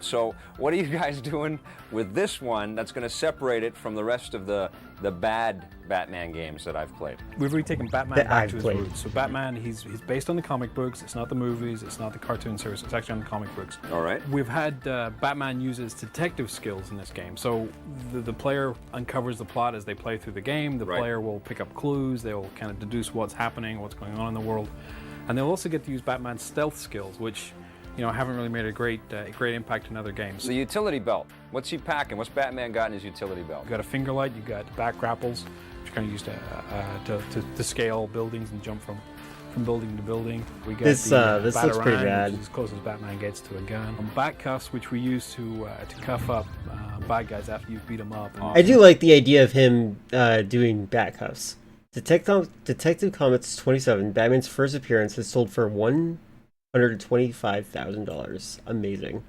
So what are you guys doing with this one that's going to separate it from the rest of the bad Batman games that I've played? We've really taken Batman That back I've to his played. roots. So Batman, he's based on the comic books. It's not the movies. It's not the cartoon series. It's actually on the comic books. All right. We've had Batman uses detective skills in this game. So the player uncovers the plot as they play through the game. The player will pick up clues. They'll kind of deduce what's happening, what's going on in the world, and they'll also get to use Batman's stealth skills, which haven't really made a great impact in other games. The utility belt. What's he packing? What's Batman got in his utility belt? You've got a finger light. You've got back grapples, which are kind of used to scale buildings and jump from building to building. We got This looks pretty Batarang, rad. which is as close as Batman gets to a gun. Bat cuffs, which we use to cuff up bad guys after you've beat them up. I do like the idea of him doing bat cuffs. Detective Comics 27, Batman's first appearance, has sold for $125,000. Amazing.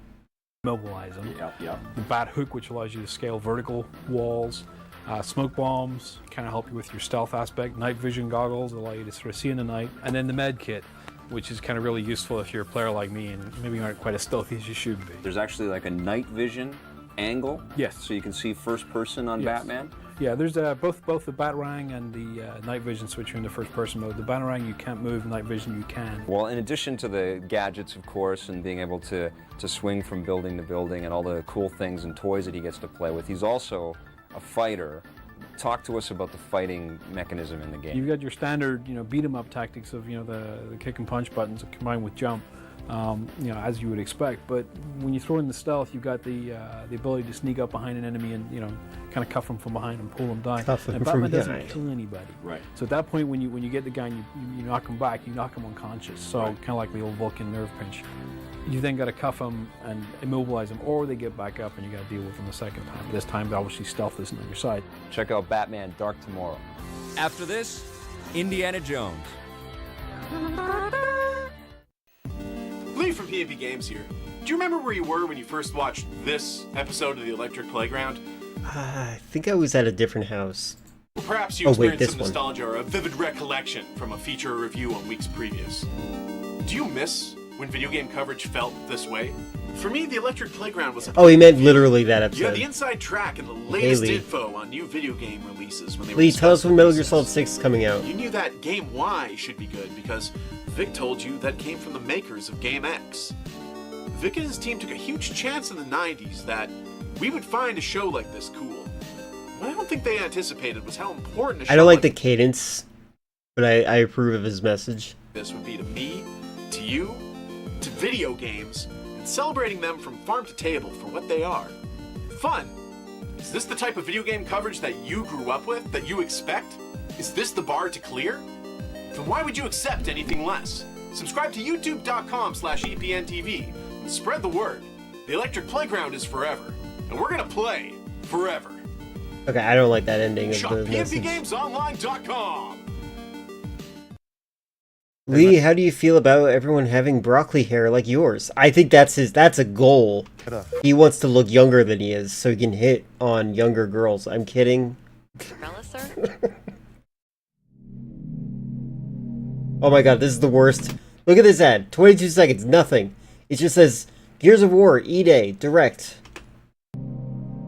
Mobilize them. Yep. The bat hook, which allows you to scale vertical walls. Smoke bombs kind of help you with your stealth aspect. Night vision goggles allow you to sort of see in the night. And then the med kit, which is kind of really useful if you're a player like me and maybe you aren't quite as stealthy as you should be. There's actually like a night vision angle. Yes. So you can see first person on Batman. Yeah, there's both the Batarang and the night vision switch you into first person mode. The Batarang you can't move, night vision you can. Well, in addition to the gadgets, of course, and being able to swing from building to building and all the cool things and toys that he gets to play with, he's also a fighter. Talk to us about the fighting mechanism in the game. You've got your standard, beat 'em up tactics of the kick and punch buttons combined with jump, as you would expect. But when you throw in the stealth, you've got the ability to sneak up behind an enemy and kind of cuff them from behind and pull them down. Cuff 'em and from Batman doesn't behind. kill anybody. Right. So at that point, when you get the guy and you knock him back, you knock him unconscious. So Right. kind of like the old Vulcan nerve pinch. You then got to cuff them and immobilize them, or they get back up and you got to deal with them a second time. This time, obviously, stealth isn't on your side. Check out Batman Dark Tomorrow. After this, Indiana Jones. Lee from PNP Games here. Do you remember where you were when you first watched this episode of the Electric Playground? I think I was at a different house. Or perhaps you Oh, wait, experienced this some one. nostalgia or a vivid recollection from a feature or review on weeks previous. Do you miss when video game coverage felt this way? For me, the Electric Playground was a Oh, he meant literally that You had episode. the inside track and the latest Lee. info on new video game releases when they Lee, were tell us discussed when in Metal Gear recess. Solid 6 is coming out. You knew that Game Y should be good because Vic told you that came from the makers of Game X. Vic and his team took a huge chance in the 90s that we would find a show like this cool. What I don't think they anticipated was how important a show I don't like like the cadence, but I approve of his message. this would be to me, to you, to video games, and celebrating them from farm to table for what they are. Fun. Is this the type of video game coverage that you grew up with, that you expect? Is this the bar to clear? Then why would you accept anything less? Subscribe to youtube.com/EPNTV and spread the word. The Electric Playground is forever, and we're gonna play forever. Okay, I don't like that ending of Shop the message. PNPGamesOnline.com. Lee, how do you feel about everyone having broccoli hair like yours? I think that's a goal. He wants to look younger than he is so he can hit on younger girls. I'm kidding. Oh my god, this is the worst. Look at this ad. 22 seconds, nothing. It just says, Gears of War, E-Day, Direct.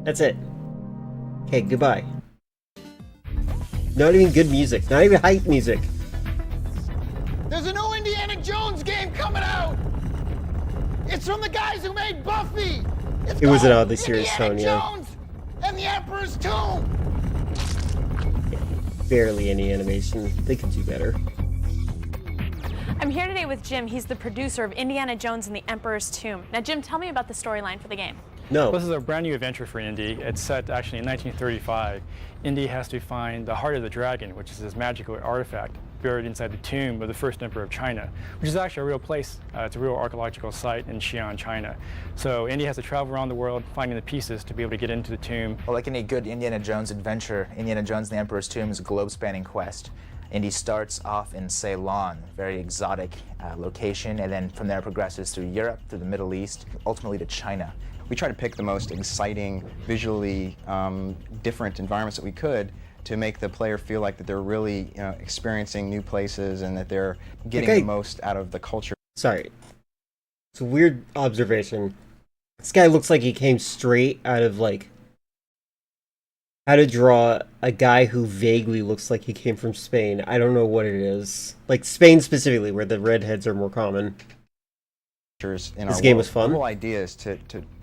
That's it. Okay, goodbye. Not even good music. Not even hype music. There's a new Indiana Jones game coming out. It's from the guys who made Buffy. It's It was an called oddly serious tone, Indiana yeah. Jones and the Emperor's Tomb. Barely any animation. They could do better. I'm here today with Jim. He's the producer of Indiana Jones and the Emperor's Tomb. Now, Jim, tell me about the storyline for the game. No. This is a brand new adventure for Indy. It's set actually in 1935. Indy has to find the heart of the dragon, which is this magical artifact buried inside the tomb of the first emperor of China, which is actually a real place. It's a real archaeological site in Xi'an, China. So Indy has to travel around the world finding the pieces to be able to get into the tomb. Well, like any good Indiana Jones adventure, Indiana Jones and the Emperor's Tomb is a globe-spanning quest. Indy starts off in Ceylon, very exotic location, and then from there progresses through Europe, through the Middle East, ultimately to China. We try to pick the most exciting, visually different environments that we could to make the player feel like that they're really experiencing new places and that they're getting the most out of the culture. Sorry. It's a weird observation. This guy looks like he came straight out of, like, how to draw a guy who vaguely looks like he came from Spain. I don't know what it is. Like, Spain specifically, where the redheads are more common. This game was fun. The whole idea is to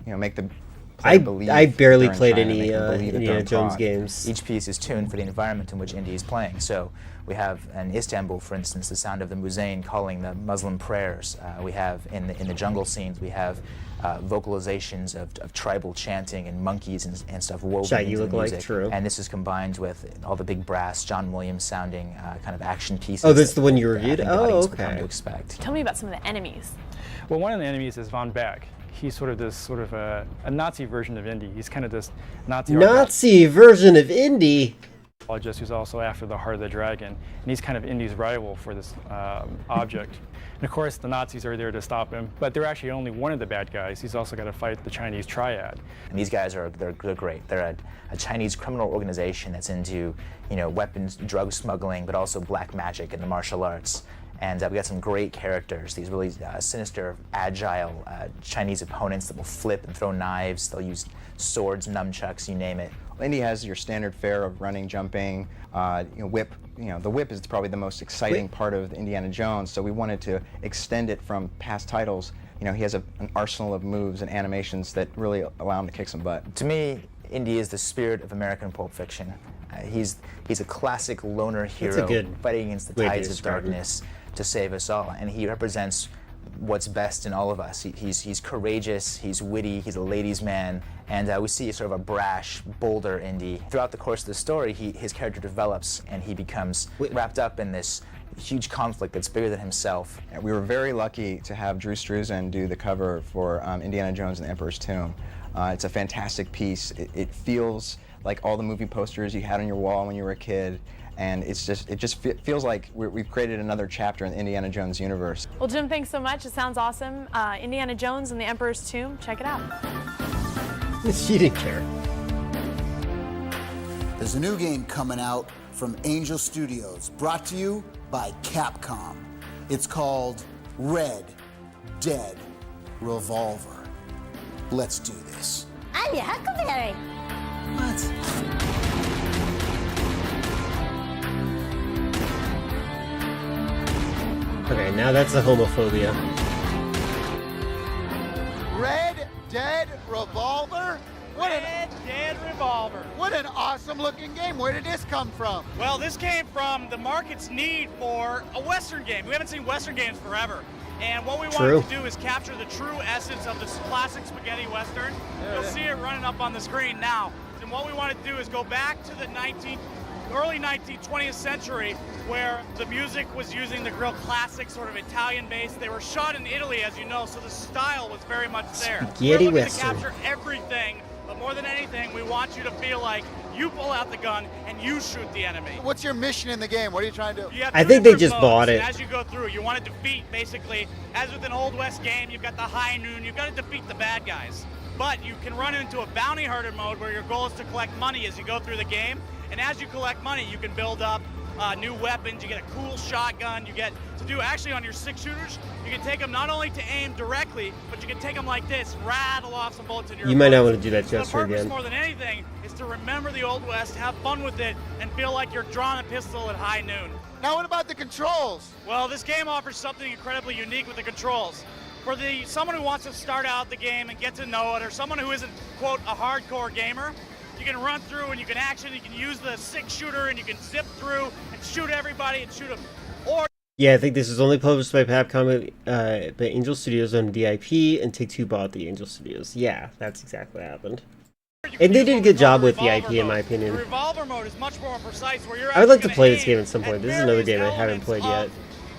make the player believe I barely they're in played China, any make them believe that they're Indiana in Jones Prague. games. Each piece is tuned for the environment in which Indy is playing. So we have in Istanbul, for instance, the sound of the muezzin calling the Muslim prayers. We have in the jungle scenes, we have vocalizations of tribal chanting and monkeys and stuff woven Shaggy into look the like, music. true. And this is combined with all the big brass, John Williams sounding kind of action pieces. Oh, this is the one you that reviewed? I think the Oh, audience would come okay. to expect. Tell me about some of the enemies. Well, one of the enemies is Von Beck. He's sort of a Nazi version of Indy. He's kind of this Nazi version of Indy? archaeologist who's also after the heart of the dragon. And he's kind of Indy's rival for this object. And of course, the Nazis are there to stop him, but they're actually only one of the bad guys. He's also got to fight the Chinese triad. And these guys they're great. They're a Chinese criminal organization that's into weapons, drug smuggling, but also black magic and the martial arts. And we got some great characters, these really sinister, agile Chinese opponents that will flip and throw knives. They'll use swords, nunchucks, you name it. Indy has your standard fare of running, jumping, whip. The whip is probably the most exciting part of Indiana Jones, so we wanted to extend it from past titles. He has an arsenal of moves and animations that really allow him to kick some butt. To me, Indy is the spirit of American Pulp Fiction. He's a classic loner hero fighting against the tides of darkness to save us all, and he represents what's best in all of us. He's courageous, he's witty, he's a ladies' man, and we see sort of a brash, bolder Indy. Throughout the course of the story, his character develops, and he becomes wrapped up in this huge conflict that's bigger than himself. We were very lucky to have Drew Struzan do the cover for Indiana Jones and the Emperor's Tomb. It's a fantastic piece. It feels like all the movie posters you had on your wall when you were a kid. And it just feels like we've created another chapter in the Indiana Jones universe. Well, Jim, thanks so much. It sounds awesome. Indiana Jones and the Emperor's Tomb. Check it out. She didn't care. There's a new game coming out from Angel Studios, brought to you by Capcom. It's called Red Dead Revolver. Let's do this. I'm your Huckleberry. Okay, now that's the homophobia. Red Dead Revolver? Red Dead Revolver. What an awesome looking game. Where did this come from? Well, this came from the market's need for a Western game. We haven't seen Western games forever. And what we wanted to do is capture the true essence of this classic spaghetti Western. You'll see it running up on the screen now. And what we wanted to do is go back to the early 20th century, where the music was using the real classic sort of Italian base. They were shot in Italy, as you know, so the style was very much there. Spaghetti We're looking Western. to capture everything, but more than anything, we want you to feel like you pull out the gun and you shoot the enemy. What's your mission in the game? What are you trying to do? You have I two think they different just modes, bought it. and as you go through, you want to defeat, basically, as with an Old West game, you've got the high noon, you've got to defeat the bad guys. But you can run into a bounty hunter mode where your goal is to collect money as you go through the game. And as you collect money, you can build up new weapons. You get a cool shotgun. You get to do, actually on your 6-shooters, you can take them not only to aim directly, but you can take them like this, rattle off some bullets in your You might not opponents. want to do that So gesture the purpose again. more than anything is to remember the Old West, have fun with it, and feel like you're drawing a pistol at high noon. Now what about the controls? Well, this game offers something incredibly unique with the controls. For someone who wants to start out the game and get to know it, or someone who isn't, quote, a hardcore gamer, you can run through and you can action, you can use the 6-shooter and you can zip through and shoot everybody and shoot them. Or yeah, I think this is only published by Capcom, but Angel Studios owned the IP, and Take-Two bought the Angel Studios. Yeah, that's exactly what happened. And they did a good job with the IP, in my opinion. The revolver mode is much more precise, where you're I would like to play this game at some point. This is another game I haven't played yet.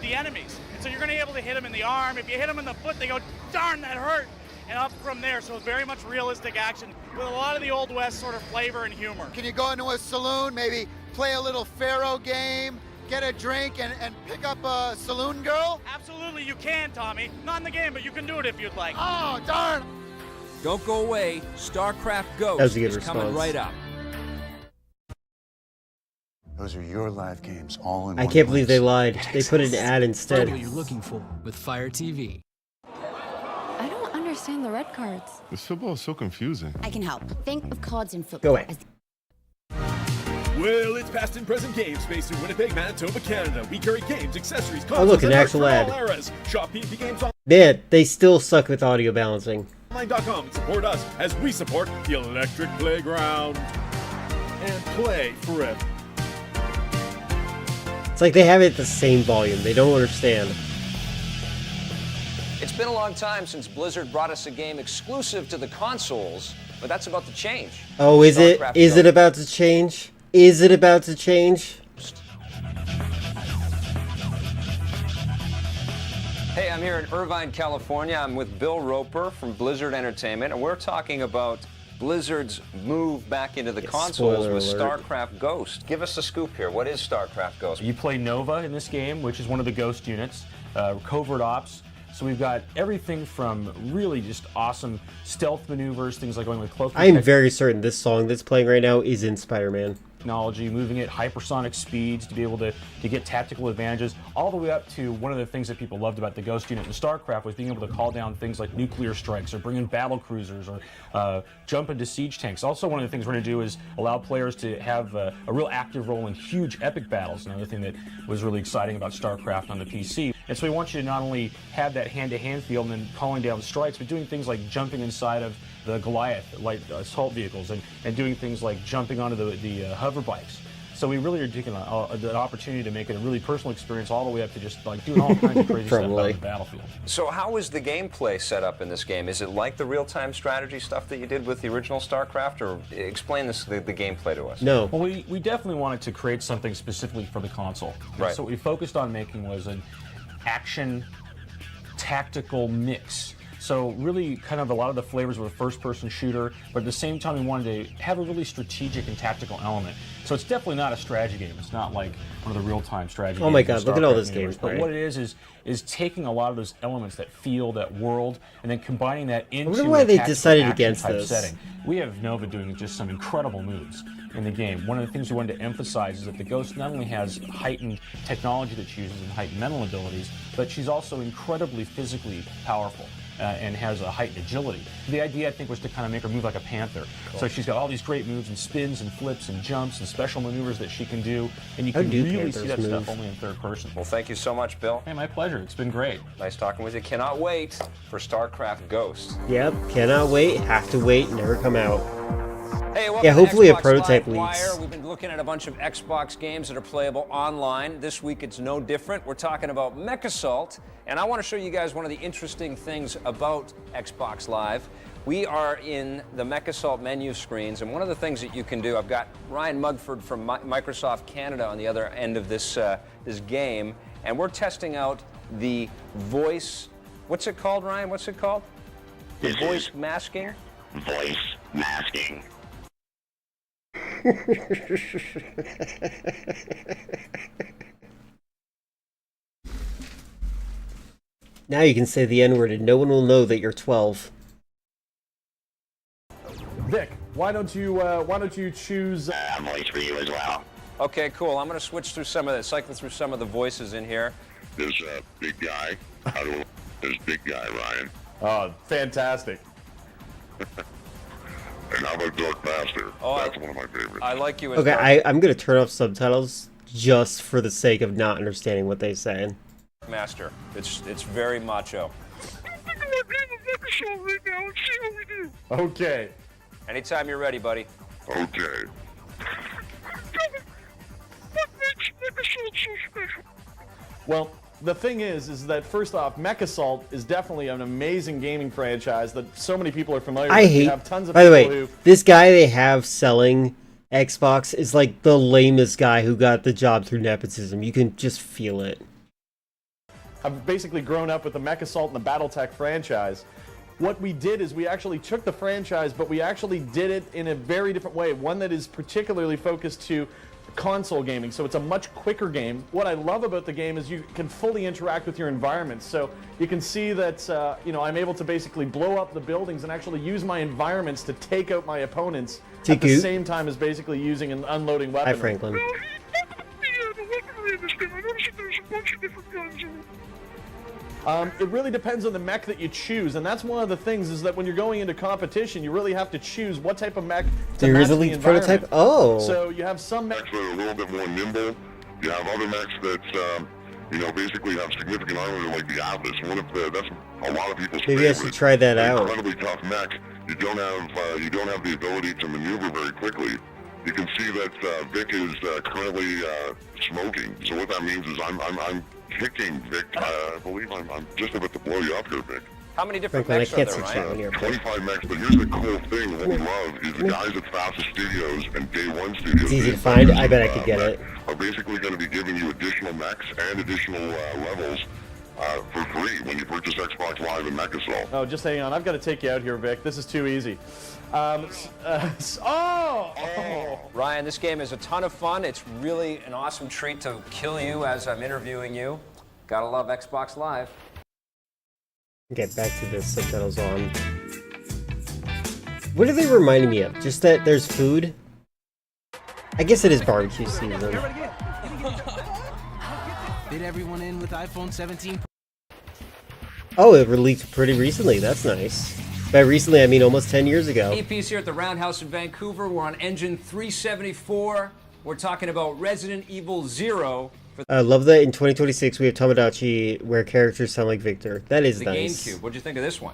The enemies. And so you're going to be able to hit them in the arm. If you hit them in the foot, they go, darn, that hurt. And up from there, so it's very much realistic action with a lot of the Old West sort of flavor and humor. Can you go into a saloon, maybe play a little Pharaoh game, get a drink, and pick up a saloon girl? Absolutely, you can, Tommy. Not in the game, but you can do it if you'd like. Oh, darn! Don't go away. StarCraft Ghost is coming right up. Those are your live games, all in I one can't believe they place. lied. They put an ad instead. What you're looking for with Fire TV. I don't understand the red cards. This football is so confusing. I can help. Think of cards in football. Go away. Well, it's past and present game space in Winnipeg, Manitoba, Canada. We carry games, accessories, Oh, look, an actual ad. all eras. Shop PNP Games Man, they still suck with audio balancing. Online.com and support us as we support the Electric Playground. And play forever. It's like they have it at the same volume. They don't understand. It's been a long time since Blizzard brought us a game exclusive to the consoles, but that's about to change. Oh, is it? StarCraft Is it Ghost. about to change? Is it about to change? Hey, I'm here in Irvine, California. I'm with Bill Roper from Blizzard Entertainment, and we're talking about Blizzard's move back into the consoles with spoiler alert. StarCraft Ghost. Give us a scoop here. What is StarCraft Ghost? You play Nova in this game, which is one of the Ghost units, covert ops. So we've got everything from really just awesome stealth maneuvers, things like going with cloak I am very certain this song that's playing right now is in Spider-Man. technology, moving at hypersonic speeds to be able to get tactical advantages, all the way up to one of the things that people loved about the Ghost unit in StarCraft was being able to call down things like nuclear strikes or bring in battle cruisers or jump into siege tanks. Also, one of the things we're going to do is allow players to have a real active role in huge epic battles, another thing that was really exciting about StarCraft on the PC. And so we want you to not only have that hand-to-hand feel and then calling down strikes, but doing things like jumping inside of the Goliath light assault vehicles and doing things like jumping onto the hover bikes. So we really are taking the opportunity to make it a really personal experience all the way up to just like doing all kinds of crazy stuff on the battlefield. So how is the gameplay set up in this game? Is it like the real-time strategy stuff that you did with the original StarCraft, or explain this, the gameplay to us? No. Well, we definitely wanted to create something specifically for the console. Right. So what we focused on making was an action tactical mix. So really kind of a lot of the flavors of a first-person shooter, but at the same time we wanted to have a really strategic and tactical element. So it's definitely not a strategy game. It's not like one of the real-time strategy games. Oh my god, look at all StarCraft this universe. gameplay. But what it is taking a lot of those elements, that feel, that world, and then combining that into wonder why a they tactical decided action against type this. setting. We have Nova doing just some incredible moves in the game. One of the things we wanted to emphasize is that the Ghost not only has heightened technology that she uses and heightened mental abilities, but she's also incredibly physically powerful. And has a heightened agility. The idea, I think, was to kind of make her move like a panther. Cool. So she's got all these great moves and spins and flips and jumps and special maneuvers that she can do, and you can really see that stuff only in third person. Well, thank you so much, Bill. Hey, my pleasure. It's been great. Nice talking with you. Cannot wait for StarCraft Ghost. Yep, cannot wait, have to wait, never come out. Hey, welcome Yeah, to hopefully a Xbox prototype Live leaks. Wire. We've been looking at a bunch of Xbox games that are playable online. This week it's no different. We're talking about MechAssault, and I want to show you guys one of the interesting things about Xbox Live. We are in the MechAssault menu screens, and one of the things that you can do, I've got Ryan Mugford from Microsoft Canada on the other end of this, this game, and we're testing out the voice, what's it called, Ryan? What's it called? The voice masking? Voice masking. Now you can say the N-word and no one will know that you're 12. Vic, why don't you choose voice for you as well. Okay, cool. I'm going to switch through some of this, cycle through some of the voices in here. There's a big guy. There's big guy, Ryan. Oh, fantastic. And how about Dark Master? Oh, That's one of my favorites. I like you as Okay, Dark I'm gonna turn off subtitles just for the sake of not understanding what they say. Master. It's very macho. Okay. Anytime you're ready, buddy. Okay. Well, the thing is that first off, Mech Assault is definitely an amazing gaming franchise that so many people are familiar with. I You hate. have tons of By the way, people who this guy they have selling Xbox is like the lamest guy who got the job through nepotism. You can just feel it. have basically grown up with the Mech Assault and the BattleTech franchise. What we did is we actually took the franchise, but we actually did it in a very different way, one that is particularly focused to console gaming, so it's a much quicker game. What I love about the game is you can fully interact with your environment, so you can see that I'm able to basically blow up the buildings and actually use my environments to take out my opponents at the same time as basically using and unloading weaponry. Hi, Franklin. It really depends on the mech that you choose, and that's one of the things is that when you're going into competition, you really have to choose what type of mech to There match is a the leaked environment. prototype? Oh. So you have some mechs that are a little bit more nimble. You have other mechs that, basically have significant armor, like the Atlas. That's a lot of people's Maybe I should try that out. Incredibly tough mech. You don't have the ability to maneuver very quickly. You can see that Vic is currently smoking. So what that means is I'm kicking Vic. I believe I'm just about to blow you up here, Vic. How many different Franklin, I mechs are can't there, sit down Ryan? here. 25 mechs, but here's the cool thing, what we love is the guys at Fastest Studios and Day One Studios. It's easy to find. I bet I could get it. Are basically going to be giving you additional mechs and additional levels for free when you purchase Xbox Live and Mech Assault. Oh, just hang on. I've got to take you out here, Vic. This is too easy. Ryan, this game is a ton of fun. It's really an awesome treat to kill you as I'm interviewing you. Gotta love Xbox Live. Get back to the subtitles on. What are they reminding me of? Just that there's food? I guess it is barbecue season. Fit everyone in with iPhone 17. Oh, it released pretty recently. That's nice. By recently, I mean almost 10 years ago. AP's here at the Roundhouse in Vancouver. We're on engine 374. We're talking about Resident Evil 0. I love that in 2026 we have Tomodachi where characters sound like Victor. That is the nice. GameCube. What'd you think of this one?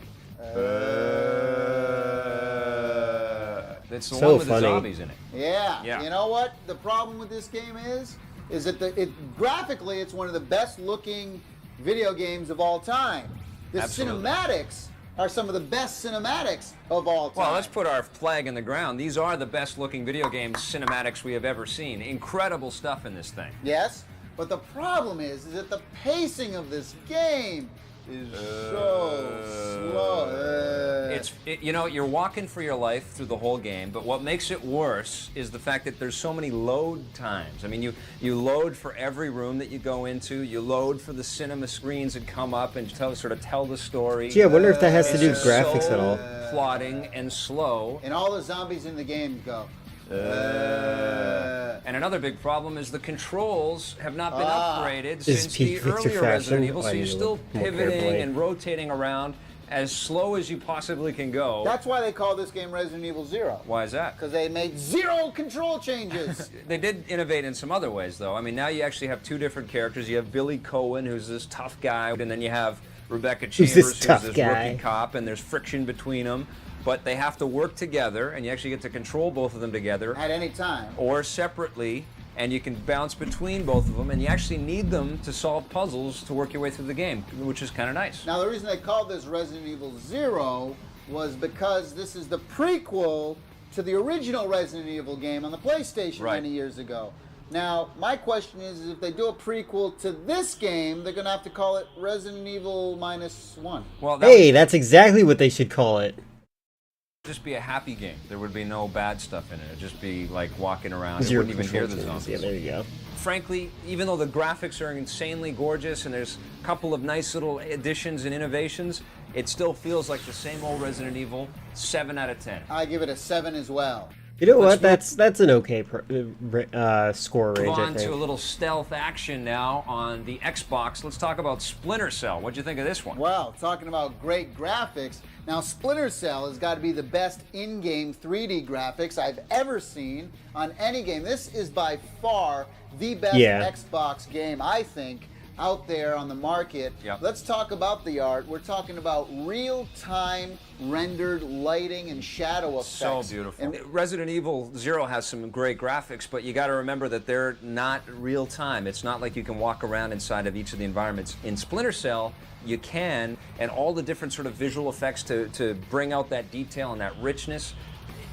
It's the So one with funny. the zombies in it. Yeah. You know what the problem with this game is that graphically it's one of the best looking video games of all time. The Absolutely. cinematics are some of the best cinematics of all time. Well, let's put our flag in the ground. These are the best looking video game cinematics we have ever seen. Incredible stuff in this thing. Yes, but the problem is that the pacing of this game is so slow. You're walking for your life through the whole game, but what makes it worse is the fact that there's so many load times. I mean, you load for every room that you go into, you load for the cinema screens that come up and sort of tell the story. Gee, I wonder if that has to do with It's graphics so at all. plotting and slow. And all the zombies in the game go. And another big problem is the controls have not been upgraded Is since the peak Victor earlier Resident fashion? Evil, so I you're need to still look more pivoting carefully. and rotating around as slow as you possibly can go. That's why they call this game Resident Evil 0. Why is that? Because they made 0 control changes. They did innovate in some other ways, though. I mean, now you actually have two different characters. You have Billy Cohen, who's this tough guy, and then you have Rebecca Chambers, who's tough this guy? rookie cop, and there's friction between them. But they have to work together, and you actually get to control both of them together. At any time. Or separately, and you can bounce between both of them, and you actually need them to solve puzzles to work your way through the game, which is kind of nice. Now, the reason they called this Resident Evil 0 was because this is the prequel to the original Resident Evil game on the PlayStation many years ago. Now, my question is if they do a prequel to this game, they're going to have to call it Resident Evil -1. Well, Hey, that's exactly what they should call it. Just be a happy game. There would be no bad stuff in it. It'd just be like walking around. You Zero wouldn't even hear the control zombies. changes. Yeah, there you go. Frankly, even though the graphics are insanely gorgeous and there's a couple of nice little additions and innovations, it still feels like the same old Resident Evil. 7 out of 10. I give it a 7 as well. You know what? That's an okay score range, I On think. to a little stealth action now on the Xbox. Let's talk about Splinter Cell. What'd you think of this one? Well, talking about great graphics, now Splinter Cell has got to be the best in-game 3D graphics I've ever seen on any game. This is by far the best Xbox game, I think, out there on the market. Yep. Let's talk about the art. We're talking about real-time rendered lighting and shadow effects. So beautiful. And Resident Evil 0 has some great graphics, but you got to remember that they're not real time. It's not like you can walk around inside of each of the environments. In Splinter Cell, you can, and all the different sort of visual effects to bring out that detail and that richness.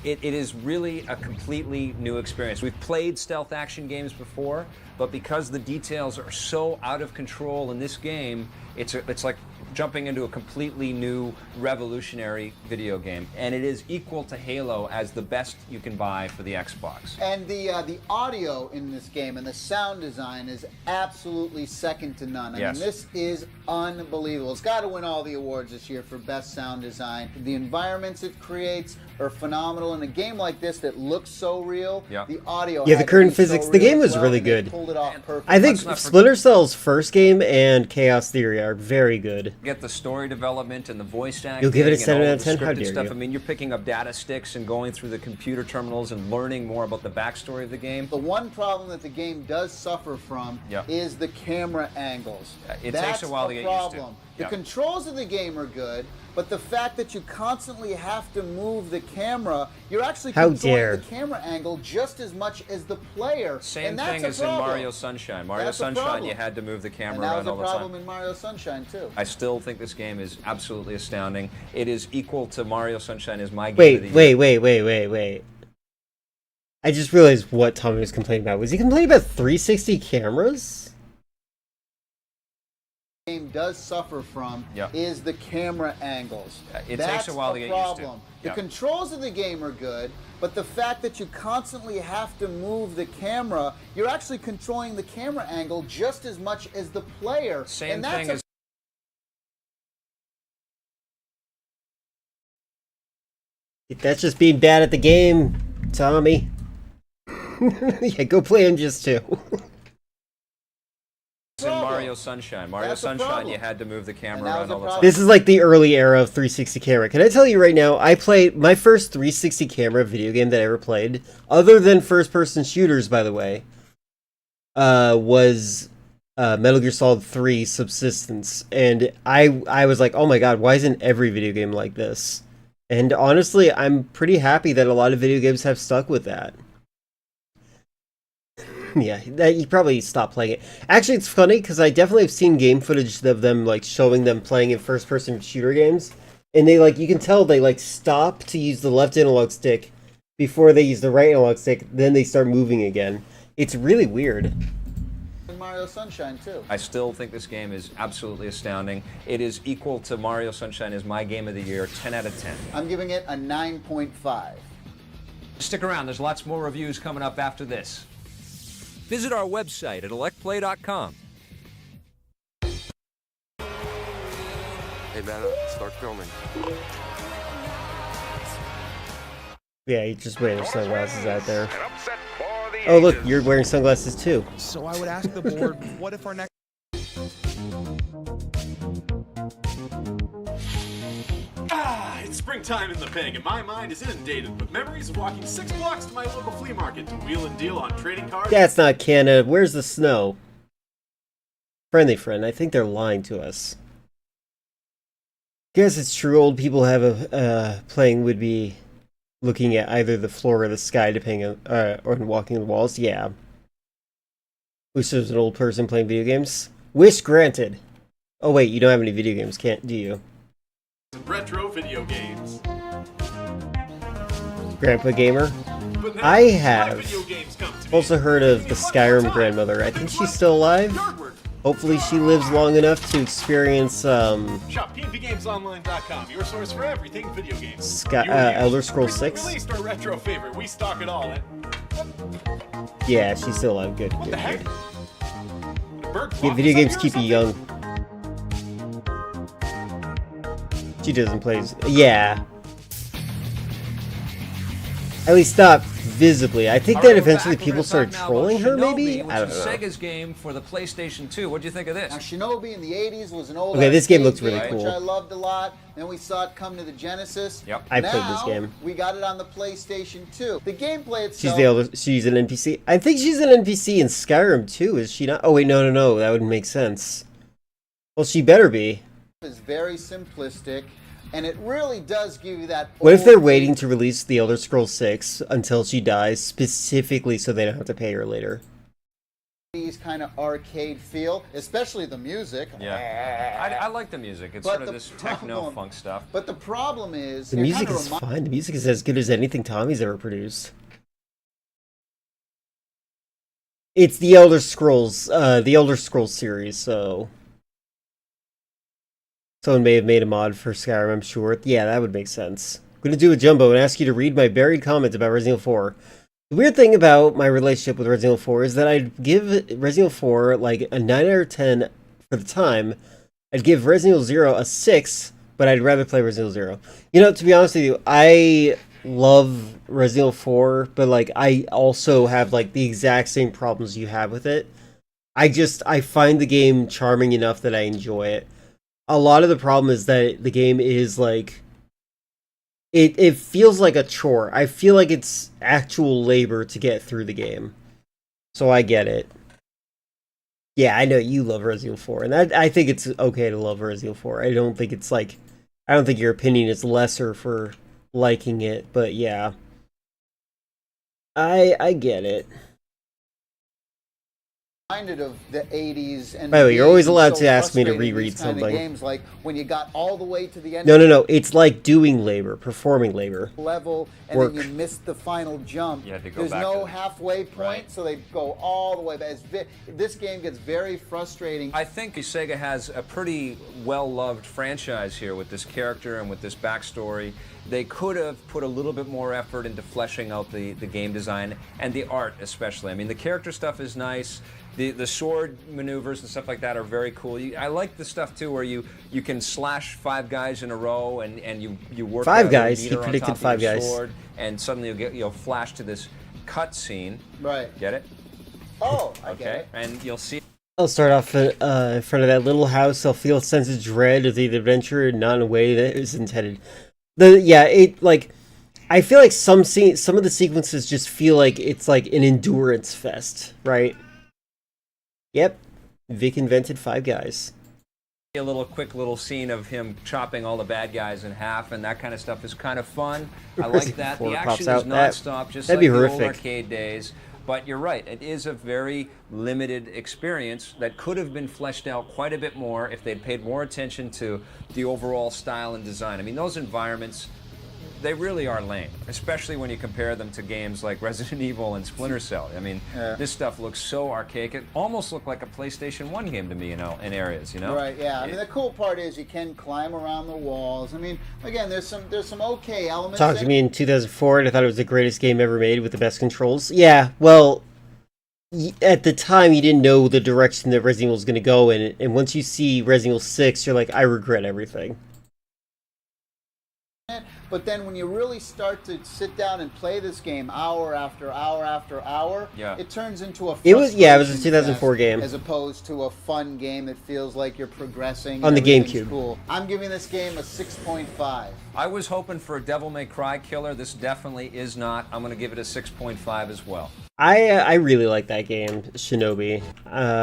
It is really a completely new experience. We've played stealth action games before, but because the details are so out of control in this game, it's like jumping into a completely new, revolutionary video game. And it is equal to Halo as the best you can buy for the Xbox. And the audio in this game and the sound design is absolutely second to none. I mean, this is unbelievable. It's got to win all the awards this year for best sound design. The environments it creates are phenomenal. In a game like this that looks so real, the audio the current physics, the game was really good. Pulled it off perfectly. I think Splinter Cell's first game and Chaos Theory are very good. Get the story development and the voice acting. You'll give it a and 7 all out of the 10? How scripted dare stuff. you. I mean, you're picking up data sticks and going through the computer terminals and learning more about the backstory of the game. The one problem that the game does suffer from is the camera angles. It takes a while to get used to. The controls of the game are good, but the fact that you constantly have to move the camera, you're actually controlling the camera angle just as much as the player. Same thing as in Mario Sunshine. Mario Sunshine, you had to move the camera around all the time. And that was a problem in Mario Sunshine, too. I still think this game is absolutely astounding. It is equal to Mario Sunshine as my game of the year. Wait. I just realized what Tommy was complaining about. Was he complaining about 360 cameras? Game does suffer from is the camera angles. It takes a while to get used to. The controls of the game are good, but the fact that you constantly have to move the camera, you're actually controlling the camera angle just as much as the player. Same thing as That's just being bad at the game, Tommy. Yeah, go play MGS2. in Mario Sunshine. Mario Sunshine, you had to move the camera around all the time. This is like the early era of 360 camera. Can I tell you right now, I played my first 360 camera video game that I ever played, other than first-person shooters, by the way, was Metal Gear Solid 3 Subsistence. And I was like, oh my god, why isn't every video game like this? And honestly, I'm pretty happy that a lot of video games have stuck with that. Yeah, you probably stopped playing it. Actually, it's funny because I definitely have seen game footage of them like showing them playing in first-person shooter games, and they you can tell they stop to use the left analog stick before they use the right analog stick. Then they start moving again. It's really weird. Mario Sunshine too. I still think this game is absolutely astounding. It is equal to Mario Sunshine as my game of the year, 10 out of 10. I'm giving it a 9.5. Stick around, there's lots more reviews coming up after this. Visit our website at electplay.com. Hey man, start filming. Yeah, you just wearing sunglasses out there. Oh look, you're wearing sunglasses too. So I would ask the board, what if our next... It's springtime in the Peg, and my mind is inundated with memories of walking 6 blocks to my local flea market to wheel and deal on trading cards. That's not Canada. Where's the snow? Friendly friend, I think they're lying to us. Guess it's true. Old people have a playing would be looking at either the floor or the sky, depending on or walking the walls. Yeah. Wish there was an old person playing video games. Wish granted. Oh wait, you don't have any video games, do you? Retro video games. Grandpa Gamer. I have also heard of the Skyrim grandmother. I think she's still alive. Hopefully she lives long enough to experience Shop pnpgamesonline.com, your source for everything video games. Elder Scrolls 6. We released our retro favorite. We stock it all. Yeah, she's still alive. Good. What the heck? Yeah, video games keep you young. She doesn't play. Yeah. At least not visibly. I think that eventually people started trolling her, maybe? Shinobi, I don't which know. is Sega's game for the PlayStation 2. What do you think of this? Now, Shinobi in the 80s was an old Okay, this game looks arcade really cool. which I loved a lot. Then we saw it come to the Genesis. Yep. I played this game. We got it on the PlayStation 2. The gameplay itself... She's an NPC. I think she's an NPC in Skyrim too, is she not? Oh wait, no. That wouldn't make sense. Well, she better be. ...is very simplistic, and it really does give you that... What if they're waiting to release The Elder Scrolls 6 until she dies, specifically so they don't have to pay her later? ...these kind of arcade feel, especially the music. Yeah. I like the music. It's But sort of the this techno-funk stuff. But the problem is... The music is fine. The music is as good as anything Tommy's ever produced. It's The Elder Scrolls series, so... Someone may have made a mod for Skyrim, I'm sure. Yeah, that would make sense. I'm going to do a jumbo and ask you to read my buried comments about Resident Evil 4. The weird thing about my relationship with Resident Evil 4 is that I'd give Resident Evil 4 like a 9 out of 10 for the time. I'd give Resident Evil 0 a 6, but I'd rather play Resident Evil 0. You know, to be honest with you, I love Resident Evil 4, but like I also have like the exact same problems you have with it. I find the game charming enough that I enjoy it. A lot of the problem is that the game is like it feels like a chore. I feel like it's actual labor to get through the game. So I get it. Yeah, I know you love Resident Evil 4, and I think it's okay to love Resident Evil 4. I don't think your opinion is lesser for liking it, but yeah. I get it. Reminded of the 80s and by the way, you're always allowed so to ask me to frustrating, reread these kind of something. games, like when you got all the way to the end No. It's like doing labor, performing labor. level, and Work. then you missed the final jump. You had to go There's back no to- halfway point, so they go all the way back. This game gets very frustrating. I think Sega has a pretty well-loved franchise here with this character and with this backstory. They could have put a little bit more effort into fleshing out the game design and the art especially. I mean, the character stuff is nice. The sword maneuvers and stuff like that are very cool. I like the stuff too where you can slash 5 guys in a row and you work Five out a guys? meter He on predicted top of 5 your guys. sword, and suddenly you'll flash to this cut scene. Right. Get it? Oh, I get Okay. it. And you'll see. I'll start off in front of that little house. I'll feel a sense of dread of the adventure, not in a way that is intended. I feel like some of the sequences just feel like it's like an endurance fest, right? Yep, Vic invented 5 guys. A quick little scene of him chopping all the bad guys in half, and that kind of stuff is kind of fun. I like that. The action is nonstop, just like that'd be the old horrific. arcade days. But you're right, it is a very limited experience that could have been fleshed out quite a bit more if they'd paid more attention to the overall style and design. I mean, those environments, they really are lame, especially when you compare them to games like Resident Evil and Splinter Cell. I mean, this stuff looks so archaic. It almost looked like a PlayStation 1 game to me, in areas, Right, yeah. I mean, the cool part is you can climb around the walls. I mean, again, there's some okay elements. Talk to me in 2004, and I thought it was the greatest game ever made with the best controls. Yeah, well, at the time, you didn't know the direction that Resident Evil was going to go in, and once you see Resident Evil 6, you're like, I regret everything. But then when you really start to sit down and play this game hour after hour after hour, it turns into a It was a frustration 2004 fest game. as opposed to a fun game that feels like you're progressing. On and the everything's GameCube. Cool. I'm giving this game a 6.5. I was hoping for a Devil May Cry killer. This definitely is not. I'm going to give it a 6.5 as well. I really like that game, Shinobi,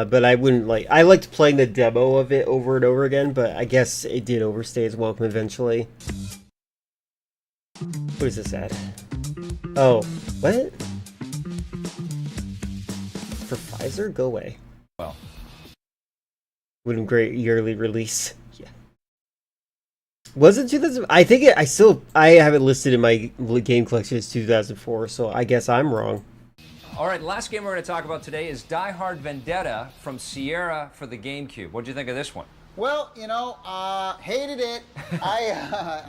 but I wouldn't like. I liked playing the demo of it over and over again, but I guess it did overstay its welcome eventually. What is this ad? Oh, what? For Pfizer? Go away. Well, wouldn't great yearly release. Yeah. Was it 2000? I think I have it listed in my game collection as 2004, so I guess I'm wrong. all right, the last game we're going to talk about today is Die Hard Vendetta from Sierra for the GameCube. What do you think of this one? Well, you know, hated it.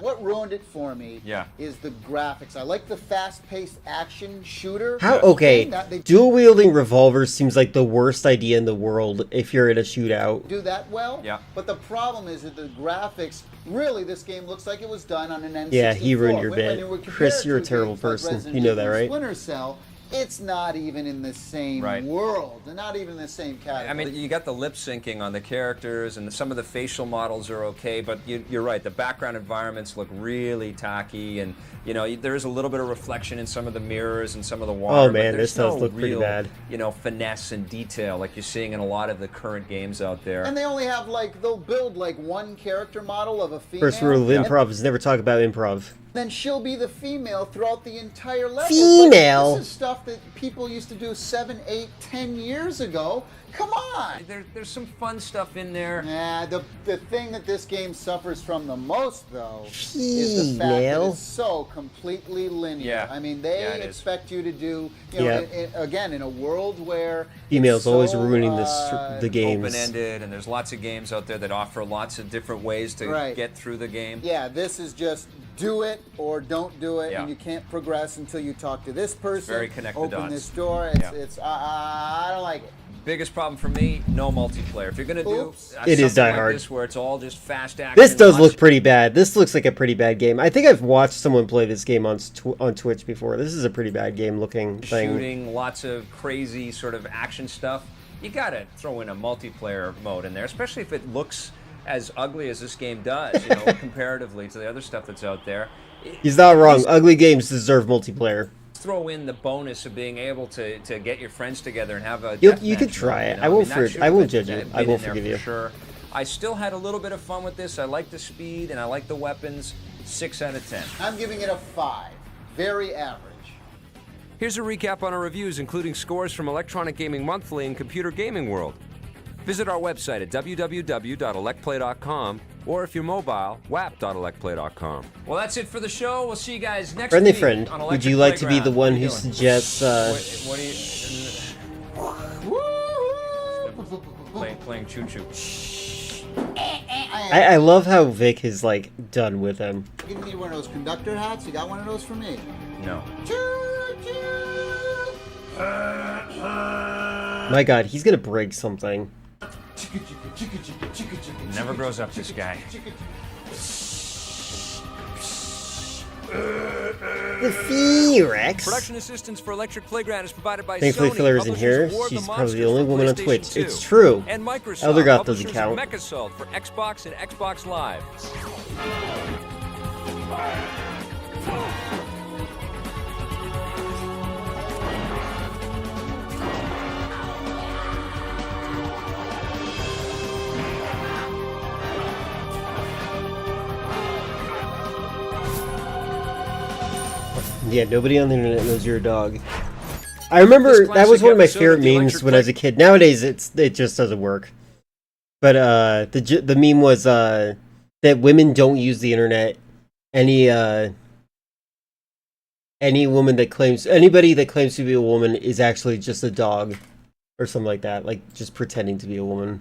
What ruined it for me is the graphics. I like the fast-paced action shooter. How okay? Dual wielding revolvers seems like the worst idea in the world if you're in a shootout. Do that well. Yeah. But the problem is that the graphics. Really, this game looks like it was done on an N64. Yeah, he ruined your bit. Chris, you're a terrible person. You know that, right? Splinter Cell. It's not even in the same world. They're not even in the same category. I mean, you got the lip syncing on the characters, and some of the facial models are okay, but you're right. The background environments look really tacky, and you know there is a little bit of reflection in some of the mirrors and some of the water. Oh man, this does look pretty bad. You know, finesse and detail like you're seeing in a lot of the current games out there. And they only have they'll build one character model of a female. First rule of improv is never talk about improv. Then she'll be the female throughout the entire level. Female? This is stuff that people used to do 7, 8, 10 years ago. Come on! There's some fun stuff in there. Nah, the thing that this game suffers from the most, though, is the fact that it's so completely linear. Yeah. I mean, they expect you to do, you know, again, in a world where females always ruining the games. Open-ended, and there's lots of games out there that offer lots of different ways to get through the game. Yeah, this is just do it or don't do it, and you can't progress until you talk to this person. It's very connect the open dots. this door. I don't like it. Biggest problem for me, no multiplayer. If you're gonna do it is Die like Hard. this where it's all just fast action. This does look pretty bad. This looks like a pretty bad game. I think I've watched someone play this game on Twitch before. This is a pretty bad game looking thing. Shooting, lots of crazy sort of action stuff. You gotta throw in a multiplayer mode in there, especially if it looks as ugly as this game does, you know, comparatively to the other stuff that's out there. He's not wrong. Ugly games deserve multiplayer. Throw in the bonus of being able to get your friends together and have a you could try it. I won't judge you. I won't forgive you. Sure. I still had a little bit of fun with this. I like the speed and I like the weapons. 6 out of 10. I'm giving it a 5. Very average. Here's a recap on our reviews, including scores from Electronic Gaming Monthly and Computer Gaming World. Visit our website at www.electplay.com, or if you're mobile, wap.electplay.com. Well, that's it for the show. We'll see you guys next Friendly week. friend, On would you like to be the one who suggests? What are you playing choo choo? I love how Vic is like done with him. You need one of those conductor hats. You got one of those for me? No. My God, he's gonna break something. Never grows up, this guy. The T-Rex. Production assistance for Electric Playground is provided by Thankfully, Sony. Flair isn't here. She's probably the only woman on Twitch. It's true. And Microsoft, Eldergoth doesn't count. Mechasalt for Xbox and Xbox Live. Yeah, nobody on the internet knows you're a dog. I remember that was one of my favorite memes when I was a kid. Nowadays, it just doesn't work. But the meme was that women don't use the internet. Anybody that claims to be a woman is actually just a dog, or something like that. Like just pretending to be a woman.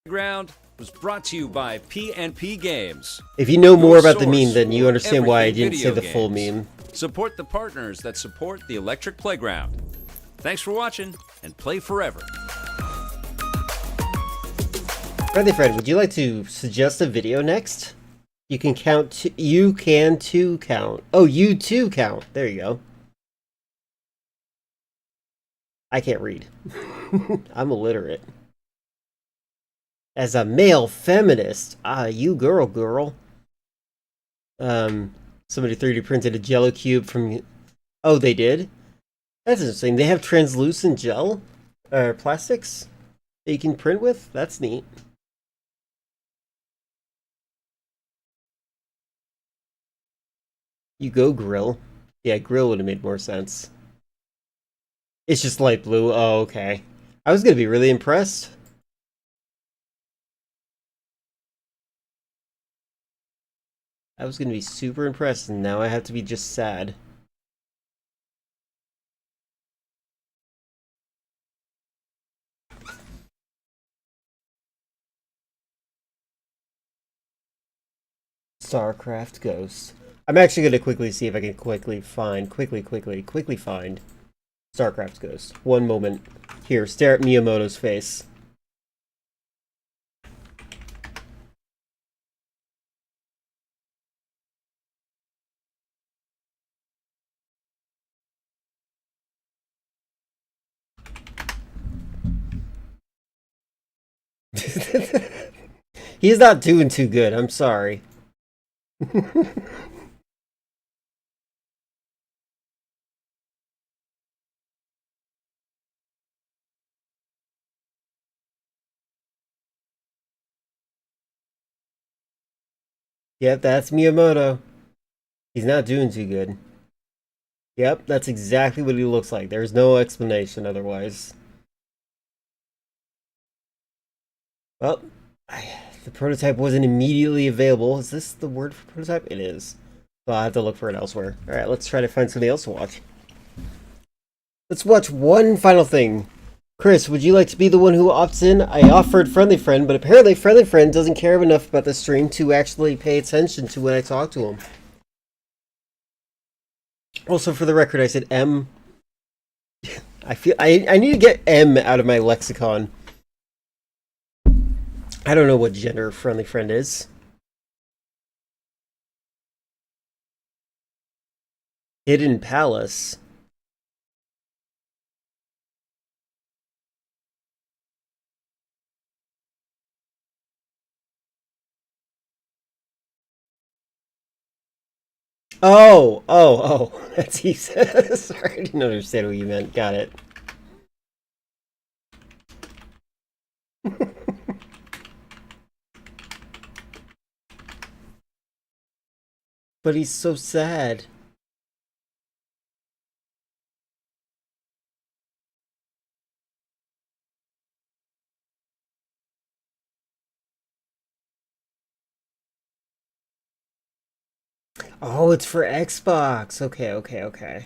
Ground was brought to you by P&P Games. If you know more about the meme, then you understand why I didn't say the full meme. Support the partners that support the Electric Playground. Thanks for watching, and play forever. Friendly friend, would you like to suggest a video next? You can count. You can too count. Oh, you too count. There you go. I can't read. I'm illiterate. As a male feminist, you girl. Somebody 3D printed a Jello cube from. Oh, they did. That's interesting. They have translucent gel, plastics that you can print with. That's neat. You go grill. Yeah, grill would have made more sense. It's just light blue. Oh, okay. I was gonna be really impressed. I was gonna be super impressed, and now I have to be just sad. StarCraft Ghost. I'm actually going to quickly see if I can quickly find StarCraft Ghost. One moment. Here, stare at Miyamoto's face. He's not doing too good, I'm sorry. Yep, that's Miyamoto. He's not doing too good. Yep, that's exactly what he looks like. There's no explanation otherwise. Well, the prototype wasn't immediately available. Is this the word for prototype? It is. So I'll have to look for it elsewhere. Alright, let's try to find something else to watch. Let's watch one final thing. Chris, would you like to be the one who opts in? I offered Friendly Friend, but apparently Friendly Friend doesn't care enough about the stream to actually pay attention to when I talk to him. Also, for the record, I said M. I need to get M out of my lexicon. I don't know what gender Friendly Friend is. Hidden Palace. Oh, that's he says. Sorry, I didn't understand what you meant. Got it. But he's so sad. Oh, it's for Xbox. Okay.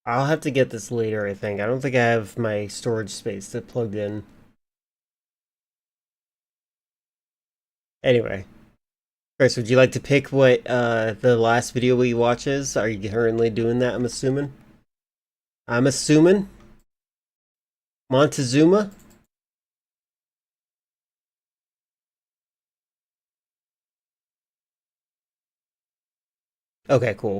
I'll have to get this later, I think. I don't think I have my storage space that plugged in. Anyway. Chris, would you like to pick what the last video we watch is? Are you currently doing that, I'm assuming? Montezuma? Okay, cool.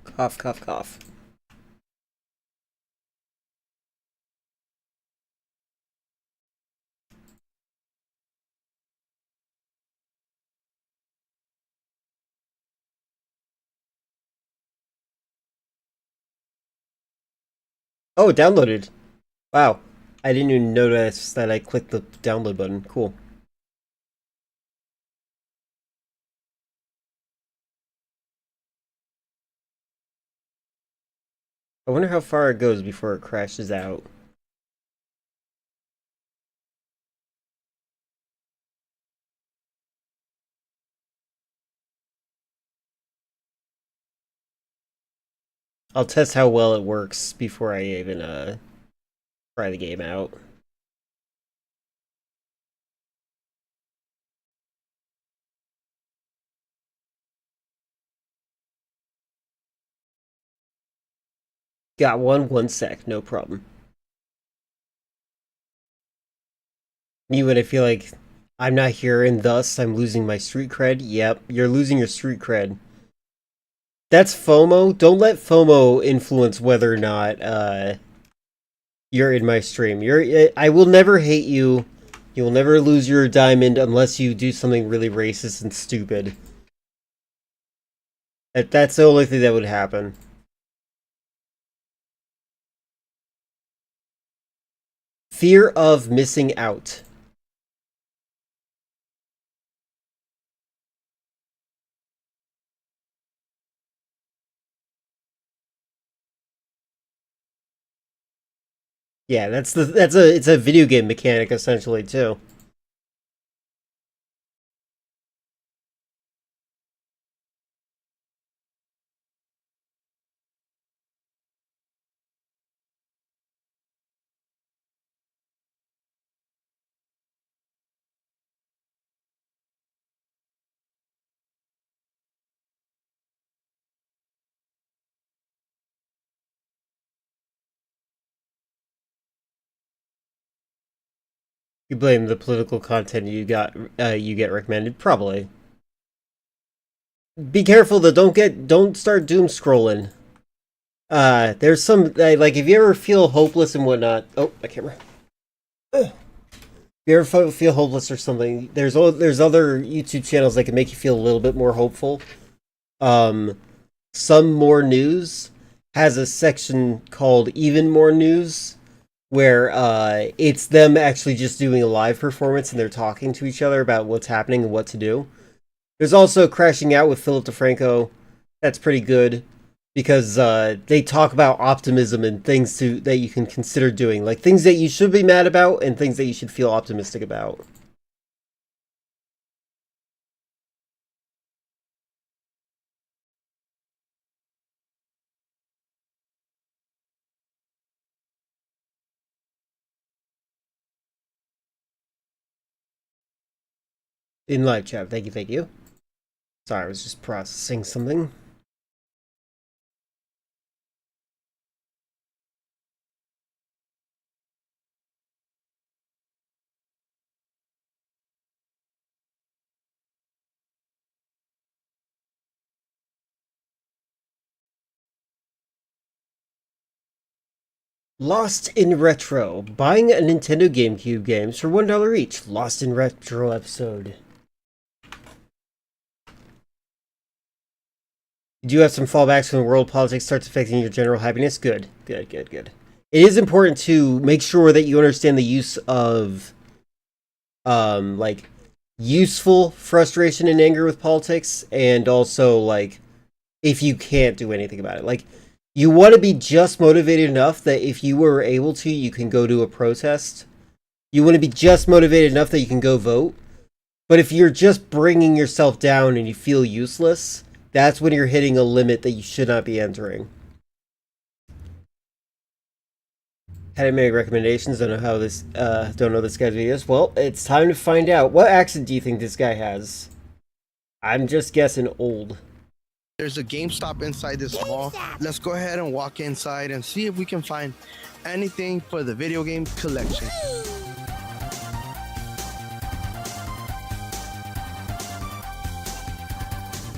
Cough. Oh, it downloaded. Wow. I didn't even notice that I clicked the download button. Cool. I wonder how far it goes before it crashes out. I'll test how well it works before I even try the game out. Got one sec, no problem. Me when I feel like I'm not here and thus I'm losing my street cred. Yep, you're losing your street cred. That's FOMO. Don't let FOMO influence whether or not you're in my stream. I will never hate you. You will never lose your diamond unless you do something really racist and stupid. That's the only thing that would happen. Fear of missing out. Yeah, it's a video game mechanic essentially too. You blame the political content you get recommended, probably. Be careful though. Don't start doom scrolling. There's some like if you ever feel hopeless and whatnot. Oh, my camera. If you ever feel hopeless or something, there's other YouTube channels that can make you feel a little bit more hopeful. Some More News has a section called Even More News, where it's them actually just doing a live performance and they're talking to each other about what's happening and what to do. There's also Crashing Out with Philip DeFranco. That's pretty good because they talk about optimism and things that you can consider doing, like things that you should be mad about and things that you should feel optimistic about. In live chat, thank you. Sorry, I was just processing something. Lost in Retro. Buying a Nintendo GameCube games for $1 each. Lost in Retro episode. You do have some fallbacks when world politics starts affecting your general happiness. Good. It is important to make sure that you understand the use of, like, useful frustration and anger with politics, and also, like, if you can't do anything about it. Like, you want to be just motivated enough that if you were able to, you can go to a protest. You want to be just motivated enough that you can go vote. But if you're just bringing yourself down and you feel useless, that's when you're hitting a limit that you should not be entering. Had I made recommendations? Don't know this guy's videos. Well, it's time to find out. What accent do you think this guy has? I'm just guessing old. There's a GameStop inside this wall. Let's go ahead and walk inside and see if we can find anything for the video game collection.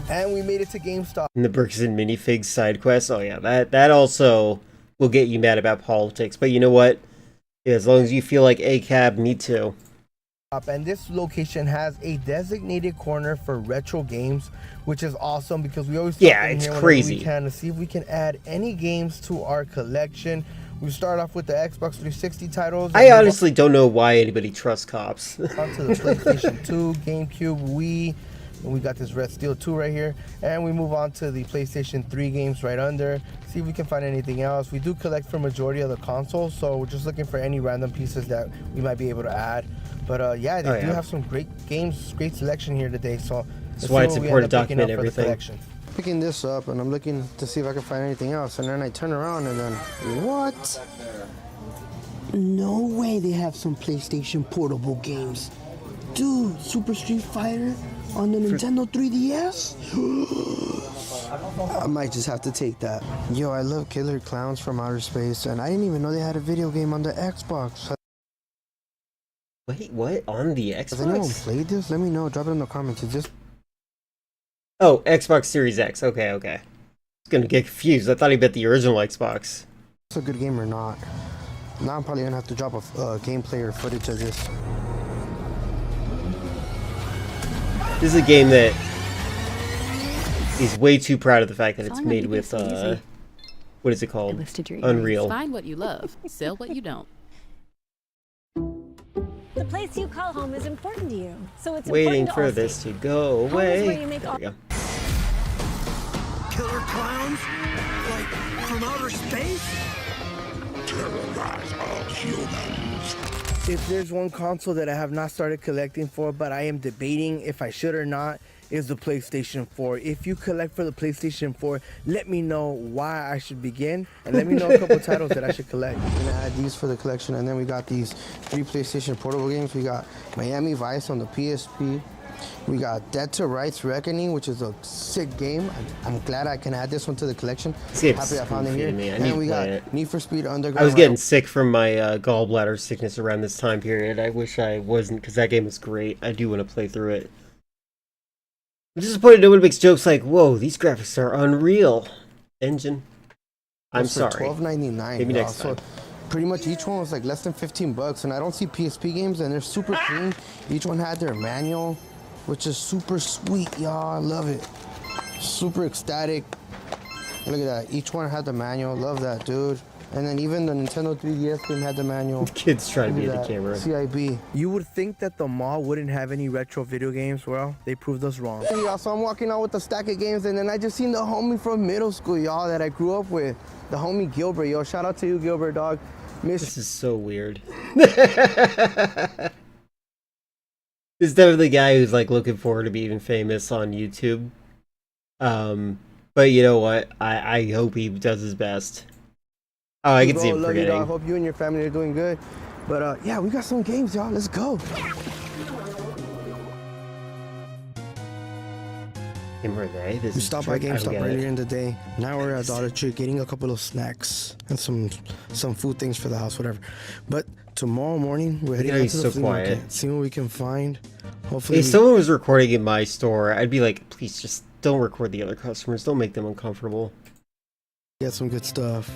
And we made it to GameStop. And the Bricks and Minifigs side quest. Oh yeah, that also will get you mad about politics. But you know what? Yeah, as long as you feel like ACAB, me too. And this location has a designated corner for retro games, which is awesome because we always it's crazy. We can to see if we can add any games to our collection. We start off with the Xbox 360 titles. I honestly don't know why anybody trusts cops. Onto the PlayStation 2, GameCube, Wii. And we got this Red Steel 2 right here. And we move on to the PlayStation 3 games right under. See if we can find anything else. We do collect for majority of the consoles, so we're just looking for any random pieces that we might be able to add. But yeah, they do have some great games, great selection here today. So that's why it's important to document everything. Picking this up, and I'm looking to see if I can find anything else. And then I turn around, and then what? No way they have some PlayStation portable games. Dude, Super Street Fighter on the Nintendo 3DS? I might just have to take that. Yo, I love Killer Clowns from Outer Space, and I didn't even know they had a video game on the Xbox. Wait, what? On the Xbox? Has anyone played this? Let me know. Drop it in the comments. It's just... Oh, Xbox Series X. Okay. I was gonna get confused. I thought he meant the original Xbox. It's a good game or not. Now I'm probably gonna have to drop a gameplay or footage of this. This is a game that is way too proud of the fact that it's made with, what is it called? Unreal. Find what you love, sell what you don't. The place you call home is important to you, so it's waiting for this to go away. There we go. Killer clowns? Like, from outer space? terrorize all humans. If there's one console that I have not started collecting for, but I am debating if I should or not, is the PlayStation 4. If you collect for the PlayStation 4, let me know why I should begin, and let me know a couple titles that I should collect. I'm gonna add these for the collection, and then we got these 3 PlayStation portable games. We got Miami Vice on the PSP. We got Dead to Rights Reckoning, which is a sick game. I'm glad I can add this one to the collection. Happy I found it here. And we got Need for Speed Underground. I was getting sick from my gallbladder sickness around this time period. I wish I wasn't, because that game was great. I do want to play through it. I'm disappointed no one makes jokes like, whoa, these graphics are unreal. Engine. I'm sorry. $12.99. Maybe next time. Pretty much each one was like less than 15 bucks, and I don't see PSP games, and they're super clean. Each one had their manual, which is super sweet, y'all. I love it. Super ecstatic. Look at that. Each one had the manual. Love that, dude. And then even the Nintendo 3DS game had the manual. Kids trying to be at the camera. CIB. You would think that the mall wouldn't have any retro video games. Well, they proved us wrong. Hey, y'all, so I'm walking out with a stack of games, and then I just seen the homie from middle school, y'all, that I grew up with. The homie Gilbert, yo. Shout out to you, Gilbert, dog. This is so weird. This is definitely the guy who's like looking forward to being famous on YouTube. But you know what? I hope he does his best. Oh, I can see him forgetting. I hope you and your family are doing good. But yeah, we got some games, y'all. Let's go. We stopped by GameStop earlier in the day. Now we're at Dollar Tree getting a couple of snacks and some food things for the house, whatever. But tomorrow morning we're heading out to the flea market, see what we can find. Hopefully, if someone was recording in my store, I'd be like, please just don't record the other customers. Don't make them uncomfortable. Get some good stuff.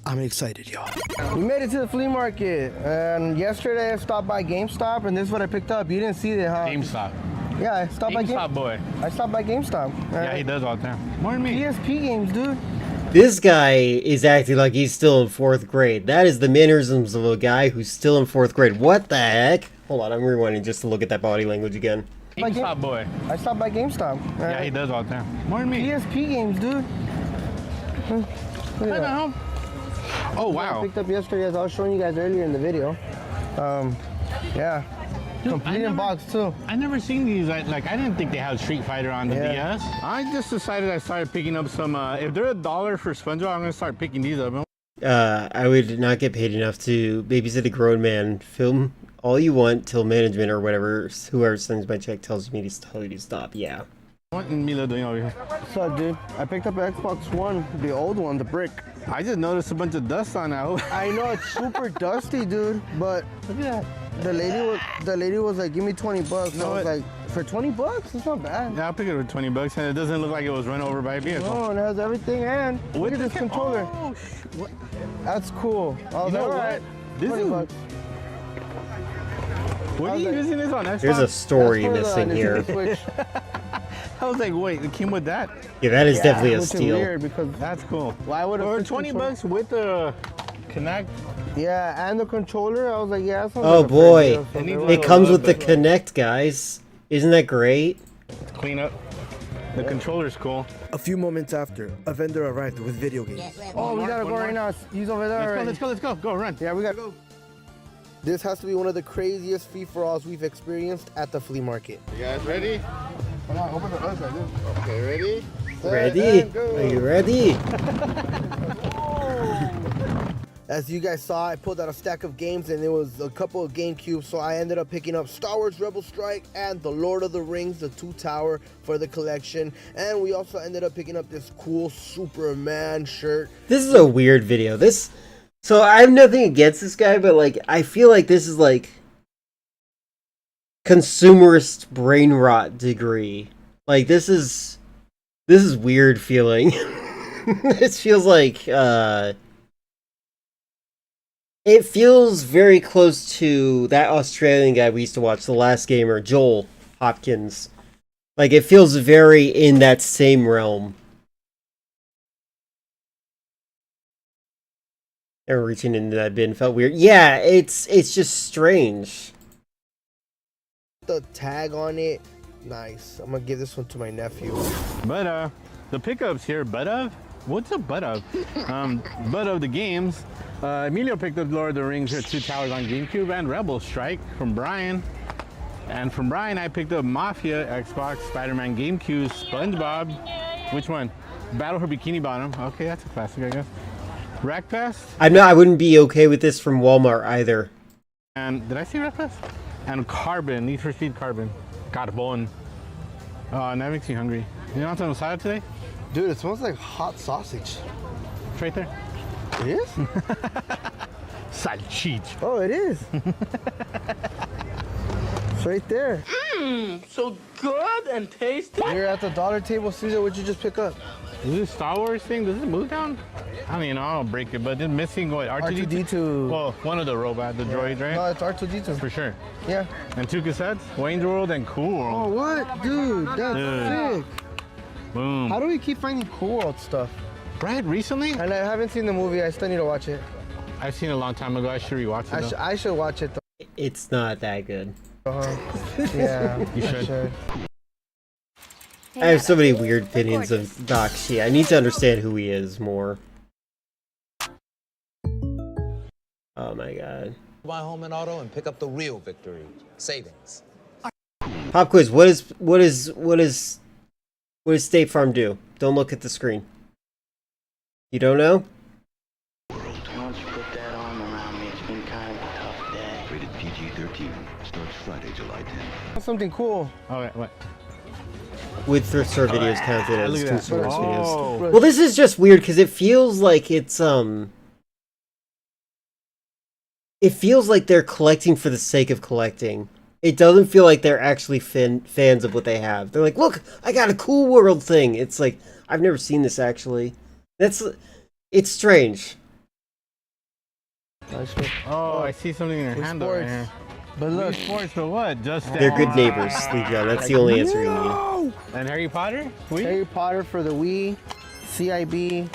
I'm excited, y'all. We made it to the flea market, and yesterday I stopped by GameStop, and this is what I picked up. You didn't see it, huh? GameStop. Yeah, I stopped by GameStop boy. I stopped by GameStop. Yeah, he does all the time. More than me. PSP games, dude. This guy is acting like he's still in 4th grade. That is the mannerisms of a guy who's still in 4th grade. What the heck? Hold on, I'm rewinding just to look at that body language again. GameStop boy. I stopped by GameStop. Yeah, he does all the time. More than me. PSP games, dude. Look at that. Oh, wow. I picked up yesterday, as I was showing you guys earlier in the video. Yeah. Dude, complete in box too. I never seen these. I didn't think they had Street Fighter on the DS. I just decided I started picking up some. If they're $1 for SpongeBob, I'm gonna start picking these up. I would not get paid enough to babysit a grown man. Film all you want till management or whatever, whoever sends my check tells me to tell you to stop. Yeah. What Mila doing over here? What's up, dude? I picked up an Xbox One, the old one, the brick. I just noticed a bunch of dust on it. I know it's super dusty, dude. But look at that. The lady was like, "Give me 20 bucks." No, I was like, "For 20 bucks? It's not bad." Yeah, I'll pick it for 20 bucks, and it doesn't look like it was run over by a vehicle. No, it has everything, and look at this controller. Oh, what? That's cool. I was You know like, what? alright, This 20 is. bucks. What are you using this on Xbox? There's a story missing here. I was like, wait, it came with that? Yeah, that is definitely a which is steal. weird because That's cool. why would For 20 bucks with the Connect? Yeah, and the controller. I was like, yeah. That sounds Oh like a boy, pretty deal. it comes with the Connect, guys. Isn't that great? Clean up. The controller's cool. A few moments after, a vendor arrived with video games. Oh, we gotta go right now. He's over there. Let's go. Go, run. Yeah, we gotta go. This has to be one of the craziest free-for-alls we've experienced at the flea market. You guys ready? Come on, open the hood. Okay, ready? Ready? Are you ready? As you guys saw, I pulled out a stack of games, and there was a couple of GameCubes, so I ended up picking up Star Wars Rebel Strike and The Lord of the Rings, the 2 Tower for the collection. And we also ended up picking up this cool Superman shirt. This is a weird video. So I have nothing against this guy, but like I feel like this is like consumerist brain rot degree. Like this is weird feeling. This feels like it feels very close to that Australian guy we used to watch, The Last Gamer, Joel Hopkins. Like it feels very in that same realm. And reaching into that bin felt weird. Yeah, it's just strange. The tag on it, nice. I'm gonna give this one to my nephew. But the pickups here, what's a butt of? Butt of the games Emilio picked up Lord of the Rings at Two Towers on GameCube and Rebel Strike from Brian. And from Brian, I picked up Mafia, Xbox, Spider-Man, GameCube, SpongeBob. Which one? Battle for Bikini Bottom. Okay, that's a classic, I guess. Rack Pass. I wouldn't be okay with this from Walmart either. And did I see Rack Pass? And Carbon, Need for Speed Carbon. Carbon. Oh, and that makes me hungry. You want some salad today? Dude, it smells like hot sausage. It's right there. It is? Salchich. Oh, it is. It's right there. Mmm, so good and tasty. You're at the dollar table, Caesar. What'd you just pick up? Is this Star Wars thing? Does it move down? I mean, I don't break it, but it's missing what? R2-D2. Well, one of the robots, the droid, right? No, it's R2-D2. For sure. Yeah. And 2 cassettes? Wayne's World and Cool World. Oh, what? Dude, that's sick. Boom. How do we keep finding Cool World stuff? Right, recently? And I haven't seen the movie. I still need to watch it. I've seen it a long time ago. I should rewatch it. I should watch it, though. It's not that good. Yeah, you should. I have so many weird opinions of Bakshi. I need to understand who he is more. Oh my god. Buy home and auto and pick up the real victory savings. Pop quiz. What does State Farm do? Don't look at the screen. You don't know? Once you put that arm around me, it's been kind of a tough day. Rated PG-13. Starts Friday, July 10th. Something cool. Okay, what? With thrift store videos counted as look at two that. source Oh. videos. Well, this is just weird because it feels like it's it feels like they're collecting for the sake of collecting. It doesn't feel like they're actually fans of what they have. They're like, look, I got a Cool World thing. It's like, I've never seen this actually. It's strange. Oh, I see something in your hand over here. But look, sports, but what? Just They're good neighbors, Legion. That's the only answer you need. And Harry Potter? Wii? Harry Potter for the Wii, CIB.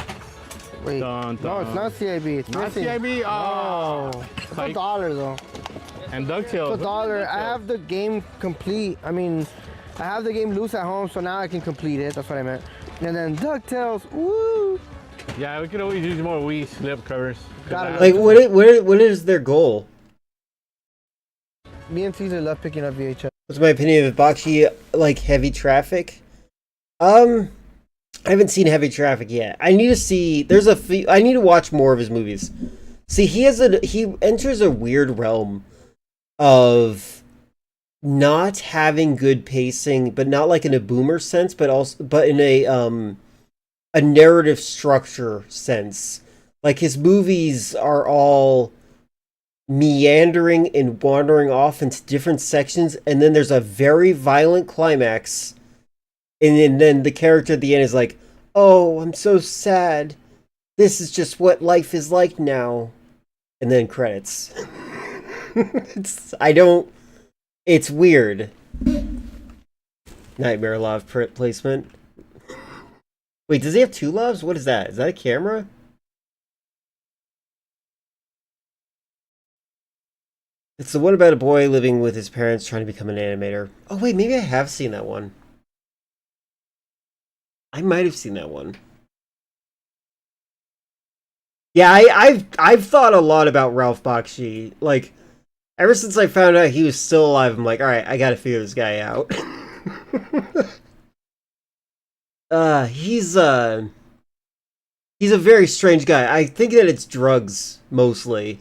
Wait, no, it's not CIB. It's Not missing. CIB? Oh. No. It's $1 though. And DuckTales. It's $1. I have the game complete. I mean, I have the game loose at home, so now I can complete it. That's what I meant. And then DuckTales. Woo! Yeah, we could always use more Wii slip covers. Like, what is their goal? Me and Caesar love picking up VHS. What's my opinion of Bakshi, like, Heavy Traffic? I haven't seen Heavy Traffic yet. I need to see. I need to watch more of his movies. See, he enters a weird realm of not having good pacing, but not like in a boomer sense, but in a narrative structure sense. Like, his movies are all meandering and wandering off into different sections, and then there's a very violent climax, and then the character at the end is like, oh, I'm so sad, this is just what life is like now, and then credits. It's weird. Nightmare Love placement. Wait, does he have 2 loves? What is that? Is that a camera? It's the one about a boy living with his parents trying to become an animator. Oh wait, maybe I have seen that one. I might have seen that one. Yeah, I've thought a lot about Ralph Bakshi. Like, ever since I found out he was still alive, I'm like, all right, I gotta figure this guy out. He's a very strange guy. I think that it's drugs mostly.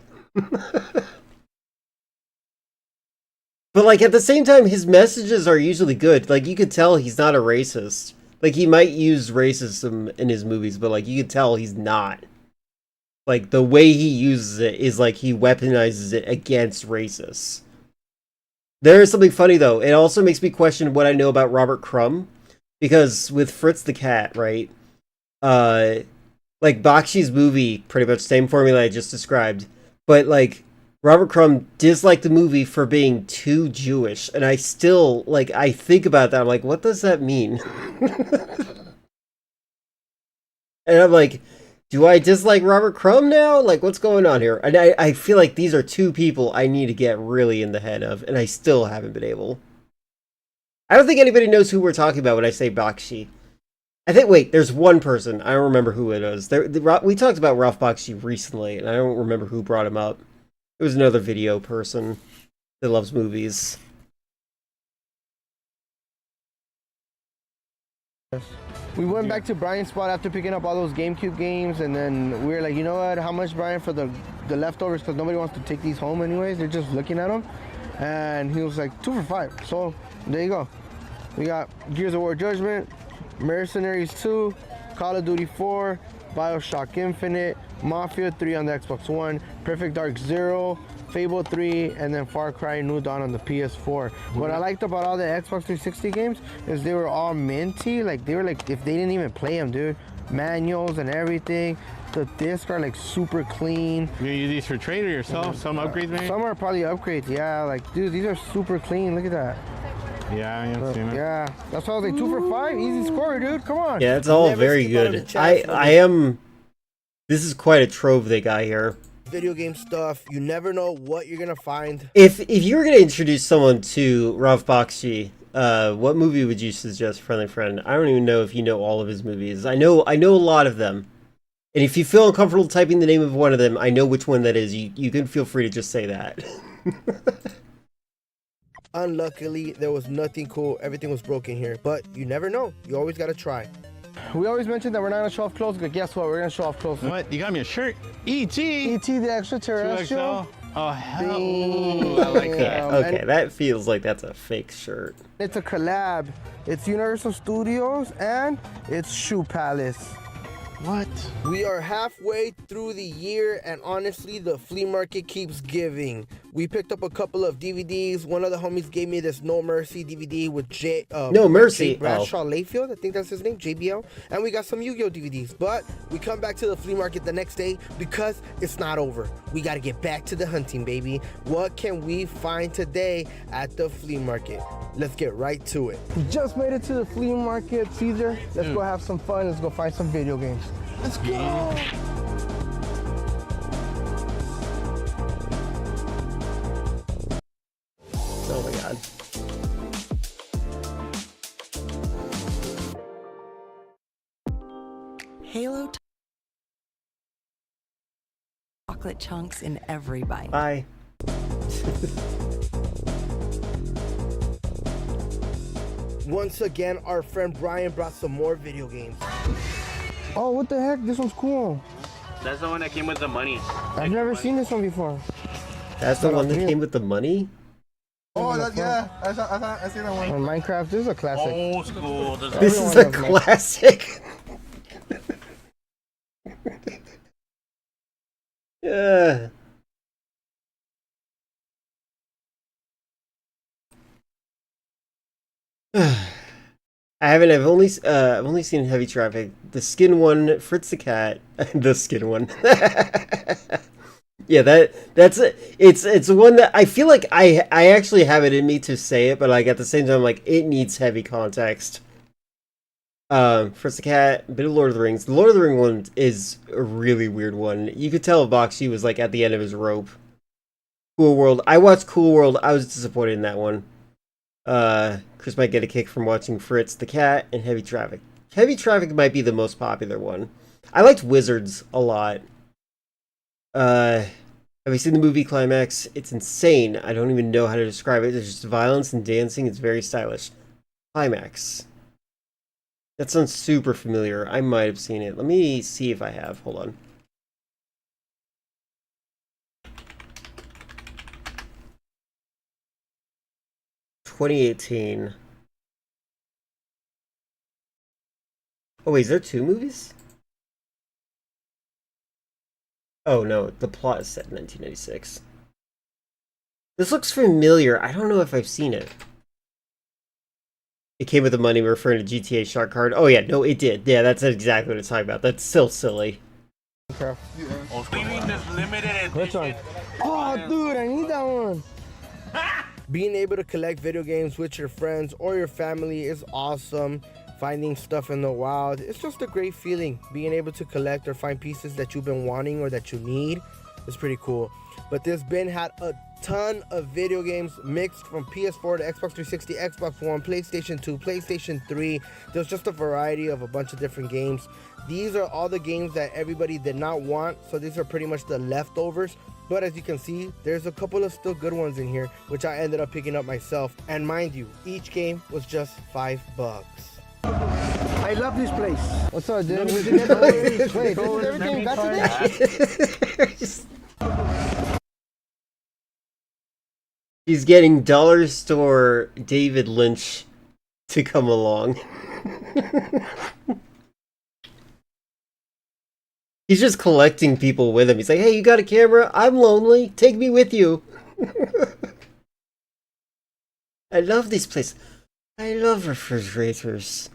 But, like, at the same time, his messages are usually good. Like, you could tell he's not a racist. Like, he might use racism in his movies, but, like, you could tell he's not. Like, the way he uses it is, like, he weaponizes it against racists. There is something funny, though. It also makes me question what I know about Robert Crumb. Because with Fritz the Cat, right? Like, Bakshi's movie, pretty much same formula I just described. But, like, Robert Crumb disliked the movie for being too Jewish, and I still, like, I think about that, I'm like, what does that mean? And I'm like, do I dislike Robert Crumb now? Like, what's going on here? And I feel like these are 2 people I need to get really in the head of, and I still haven't been able. I don't think anybody knows who we're talking about when I say Bakshi. I think, wait, there's one person. I don't remember who it is. We talked about Ralph Bakshi recently, and I don't remember who brought him up. It was another video person that loves movies. We went back to Brian's spot after picking up all those GameCube games, and then we were like, you know what, how much, Brian, for the leftovers, because nobody wants to take these home anyways. They're just looking at them. And he was like, 2 for $5. So there you go. We got Gears of War Judgment, Mercenaries 2, Call of Duty 4, Bioshock Infinite, Mafia 3 on the Xbox One, Perfect Dark Zero, Fable 3, and then Far Cry New Dawn on the PS4. What I liked about all the Xbox 360 games is they were all minty. Like, they were like, if they didn't even play them, dude. Manuals and everything. The discs are like super clean. You use these for trade or yourself? Some upgrades maybe? Some are probably upgrades, yeah. Like, dude, these are super clean. Look at that. Yeah, I've seen it. Yeah, that's why I was like 2 for $5. Easy score, dude. Come on. Yeah, it's all very good. I am. This is quite a trove they got here. Video game stuff. You never know what you're gonna find. If you were gonna introduce someone to Ralph Bakshi, what movie would you suggest, friendly friend? I don't even know if you know all of his movies. I know a lot of them. And if you feel uncomfortable typing the name of one of them, I know which one that is. You can feel free to just say that. Unluckily, there was nothing cool. Everything was broken here. But you never know. You always gotta try. We always mention that we're not gonna show off clothes, but guess what? We're gonna show off clothes. What? You got me a shirt? E.T. E.T. the extraterrestrial. Oh, hell. Ooh, I like that. Okay, that feels like that's a fake shirt. It's a collab. It's Universal Studios and it's Shoe Palace. What? We are halfway through the year, and honestly, the flea market keeps giving. We picked up a couple of DVDs. One of the homies gave me this No Mercy DVD with No Mercy. Bradshaw Layfield, I think that's his name, JBL. And we got some Yu-Gi-Oh DVDs. But we come back to the flea market the next day because it's not over. We got to get back to the hunting, baby. What can we find today at the flea market? Let's get right to it. We just made it to the flea market, Caesar. Let's go have some fun. Let's go find some video games. Let's go! Oh my god. Halo chocolate chunks in every bite. Bye. Once again, our friend Brian brought some more video games. Oh, what the heck? This one's cool. That's the one that came with the money. I've never seen this one before. That's the one that came with the money? Oh, yeah. I see that one. Minecraft, this is a classic. Old school. This is a classic. Yeah. I've only seen Heavy Traffic, the skin one, Fritz the Cat, the skin one. Yeah, that's it's one that I feel like I actually have it in me to say it, but like at the same time, like it needs heavy context. Fritz the Cat, a bit of Lord of the Rings. The Lord of the Rings one is a really weird one. You could tell Bakshi was like at the end of his rope. Cool World. I watched Cool World. I was disappointed in that one. Chris might get a kick from watching Fritz the Cat and Heavy Traffic. Heavy Traffic might be the most popular one. I liked Wizards a lot. Have you seen the movie Climax? It's insane. I don't even know how to describe it. There's just violence and dancing. It's very stylish. Climax. That sounds super familiar. I might have seen it. Let me see if I have. Hold on. (2018). Oh wait, is there 2 movies? Oh no, the plot is set in 1996. This looks familiar. I don't know if I've seen it. It came with the money, referring to GTA Shark Card. Oh yeah, no, it did. Yeah, that's exactly what it's talking about. That's still silly. Okay. Which one? Oh, dude, I need that one. Being able to collect video games with your friends or your family is awesome. Finding stuff in the wild, it's just a great feeling. Being able to collect or find pieces that you've been wanting or that you need is pretty cool. But this bin had a ton of video games mixed from PS4 to Xbox 360, Xbox One, PlayStation 2, PlayStation 3. There's just a variety of a bunch of different games. These are all the games that everybody did not want, so these are pretty much the leftovers. But as you can see, there's a couple of still good ones in here, which I ended up picking up myself. And mind you, each game was just $5. I love this place. What's up, dude? Wait, this is everything you got today? He's getting dollar store David Lynch to come along. He's just collecting people with him. He's like, hey, you got a camera? I'm lonely. Take me with you. I love this place. I love refrigerators.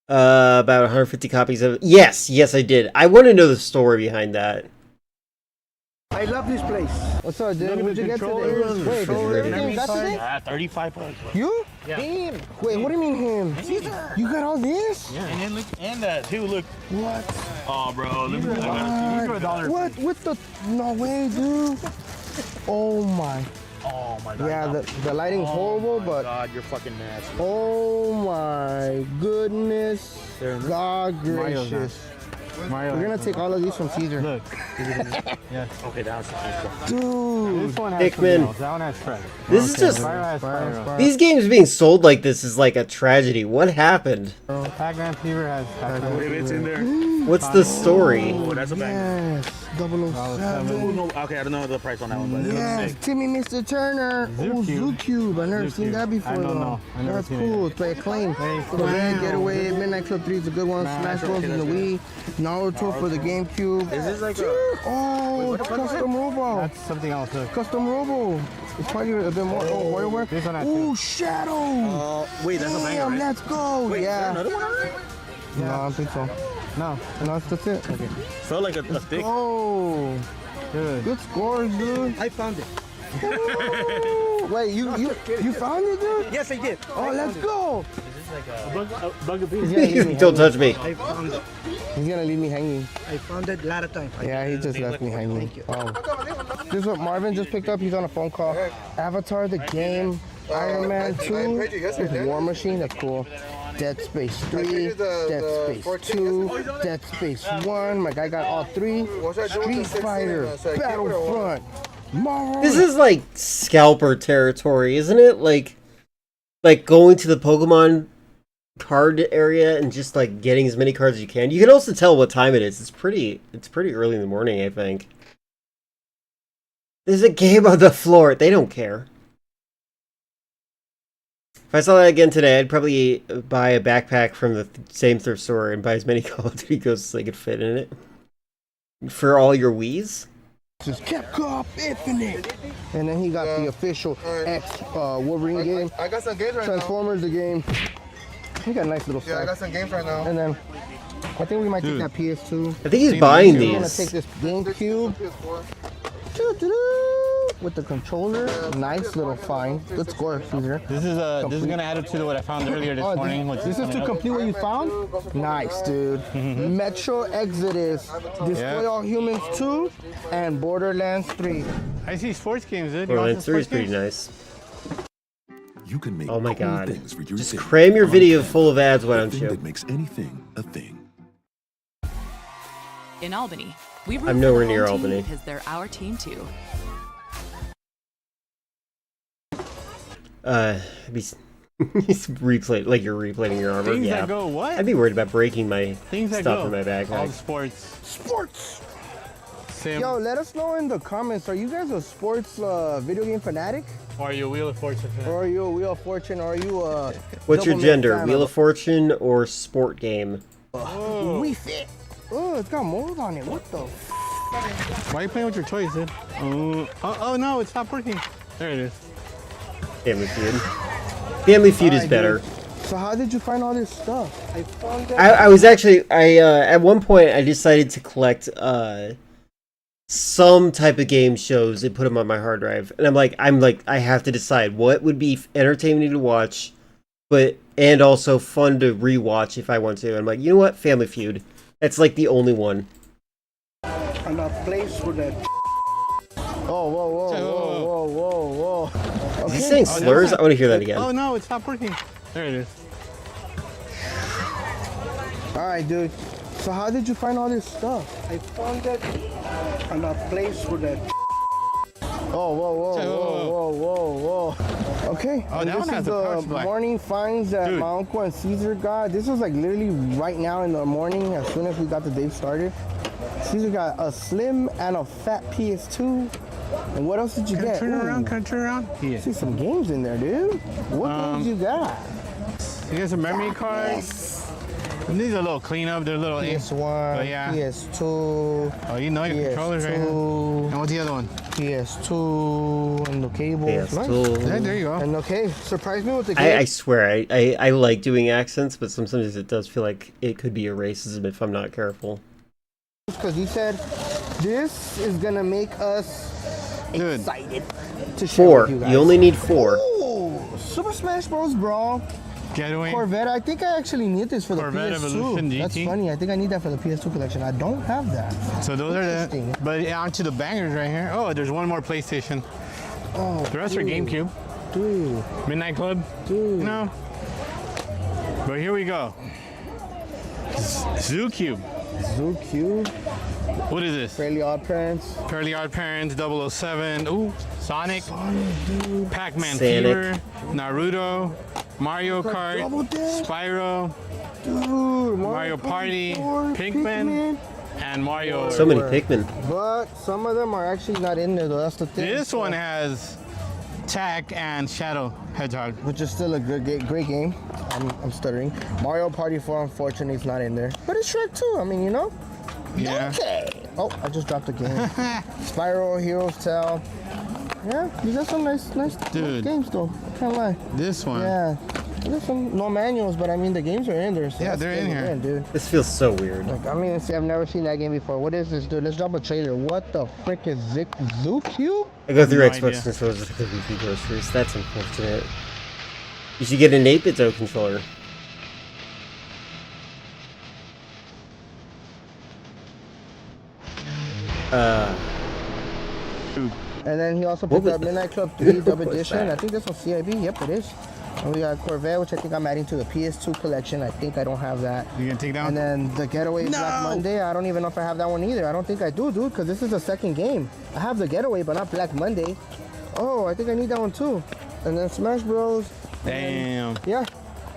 About 150 copies of it. Yes, I did. I want to know the story behind that. I love this place. What's up, dude? What'd you get today? Wait, this is everything you got today? $35. You? Yeah. Him? Wait, what do you mean him? Caesar. You got all this? Yeah. And then look, and that too. Look. What? Oh, bro. Let me. I got $1. What? With the? No way, dude. Oh my. Oh my god. Yeah, the lighting's horrible, but. God, you're fucking nasty. Oh my goodness. God gracious. Mario. We're gonna take all of these from Caesar. Look. Yes. Okay, that was nice. Dude. This one has Hickman. that one has treasure. This is just... Fire. These games being sold like this is like a tragedy. What happened? Pac-Man Fever has Pac-Man. It's in there. What's the story? Oh, that's a banger. Yes. 007. No, okay, I don't know the price on that one, but Yes, Timmy Mr. Turner. Oh, Zoo Cube. I've never seen that before. I don't know. That's cool. It's by Acclaim. The Red Getaway, Midnight Club 3 is a good one. Smash Bros. In the Wii. Naruto for the GameCube. This is like a... Oh, it's Custom Robo. That's something else. Look. Custom Robo. It's probably a bit more. Oh, WarioWare. This one has Oh, Shadow. Wait, that's a banger, right? Let's go. Wait, yeah. is there another one already? No, I don't think so. No, that's it. Okay. Felt like a stick. Oh, good scores, dude. I found it. Wait, you found it, dude? Yes, I did. Oh, let's go. Is this like a bugaboo? Don't touch me. I found it. He's gonna leave me hanging. I found it a lot of times. Yeah, he just left me hanging. Thank you. Oh. This is what Marvin just picked up. He's on a phone call. Avatar, the game. Iron Man 2. With War Machine. That's cool. Dead Space 3, Dead Space 2, Dead Space 1. My guy got all 3. Street Fighter, Battlefront, Marvel. This is like scalper territory, isn't it? Like going to the Pokemon card area and just like getting as many cards as you can. You can also tell what time it is. It's pretty early in the morning, I think. There's a game on the floor. They don't care. If I saw that again today, I'd probably buy a backpack from the same thrift store and buy as many Call of Duty Ghosts as I could fit in it. For all your Wiis? This is Capcom Infinite. And then he got the official X Wolverine game. I got some games right Transformers the game. He got a nice little stuff. Yeah, I got some games right now. And then I think we might take that PS2. I think he's buying We're these. gonna take this GameCube. With the controller, nice little find. Good score, Caesar. This is gonna add up to what I found earlier this morning. This is to complete what you found? Nice, dude. Metro Exodus, Destroy All Humans 2, and Borderlands 3. I see sports games, dude. Borderlands 3 is pretty nice. You can make oh my cool god. things for your Just city. cram your video full of ads, why don't you? That makes anything a thing. In Albany, we root I'm for nowhere the near home team Albany. because they're our team too. He's replay like you're replaying your armor. Things Yeah. that go what? I'd be worried about breaking my Things that stuff go. in my backpack. All sports. Sports! Sim. Yo, let us know in the comments, are you guys a sports video game fanatic? Or are you a Wheel of Fortune fan? Or are you a Wheel of Fortune? Or are you a... What's your double gender? fan Wheel of Fortune or sport game? We Fit. Oh, it's got mold on it. What the f? Why are you playing with your toys, dude? Oh no, it stopped working. There it is. Family Feud. Family Feud is better. Dude. So how did you find all this stuff? I found it. I was actually at one point I decided to collect some type of game shows and put them on my hard drive, and I'm like I have to decide what would be entertaining to watch, and also fun to rewatch if I want to. I'm like, you know what, Family Feud. That's like the only one. And a place for that. Oh, whoa, saying slurs? I want to hear that again. Oh no, it stopped working. There it is. Alright, dude. So how did you find all this stuff? I found it on a place with that. Oh, whoa. Okay, Oh, and that this one has is a power the supply. morning finds that Dude. my uncle and Caesar got. This was like literally right now in the morning, as soon as we got the day started. Caesar got a slim and a fat PS2. And what else did you get? Turn around, can I turn around? Yeah. See some games in there, dude. What games you got? You got some memory cards? Yes. These are a little cleanup. They're a little PS1, yeah. PS2. Oh, you know your controllers right here. PS2, And what's the other one? PS2, and the cables. PS2. Yeah, there you go. And okay, surprise me with the game. I swear, I like doing accents, but sometimes it does feel like it could be a racism if I'm not careful. Because he said, this is gonna make us excited to share 4. with you guys. You only need 4. Ooh, Super Smash Bros. Brawl. Getaway. Corvette. I think I actually need this for Corvette the PS2. Evolution GT. That's funny. I think I need that for the PS2 collection. I don't have that. So those are the. But onto the bangers right here. Oh, there's one more PlayStation. Oh, the rest are GameCube. Dude. Midnight Club. Dude. No. But here we go. Zoo Cube. Zoo Cube. What is this? Fairly Odd Parents. Fairly Odd Parents, 007. Ooh, Sonic. Dude. Pac-Man Sonic. Fever. Naruto. Mario Kart. Spyro. Dude, Mario Party. Pikmin. And Mario. So many Pikmin. But some of them are actually not in there though. That's the thing. This one has Tak and Shadow Hedgehog. Which is still a great game. I'm stuttering. Mario Party 4 unfortunately is not in there. But it's Shrek 2. I mean, you know? Yeah. Okay. Oh, I just dropped a game. Spyro, Heroes Tale. Yeah, these are some nice Dude. games though. Can't lie. This one. Yeah. There's some no manuals, but I mean the games are in there. So Yeah, that's they're in good, here. dude. This feels so weird. Like, I mean, see, I've never seen that game before. What is this, dude? Let's drop a trailer. What the frick is Zoo Cube? I go through No Xbox idea. controllers with the goofy groceries. That's unfortunate. You should get an 8-bit controller. And then he also What picked was- up Midnight Club 3 Dub What was Edition. that? I think this one's CIB. Yep, it is. And we got Corvette, which I think I'm adding to the PS2 collection. I think I don't have that. You gonna take that one? And then the Getaway Black Monday. I don't even know if I have that one either. I don't think I do, dude, because this is the second game. I have the Getaway, but not Black Monday. Oh, I think I need that one too. And then Smash Bros. Damn. Yeah.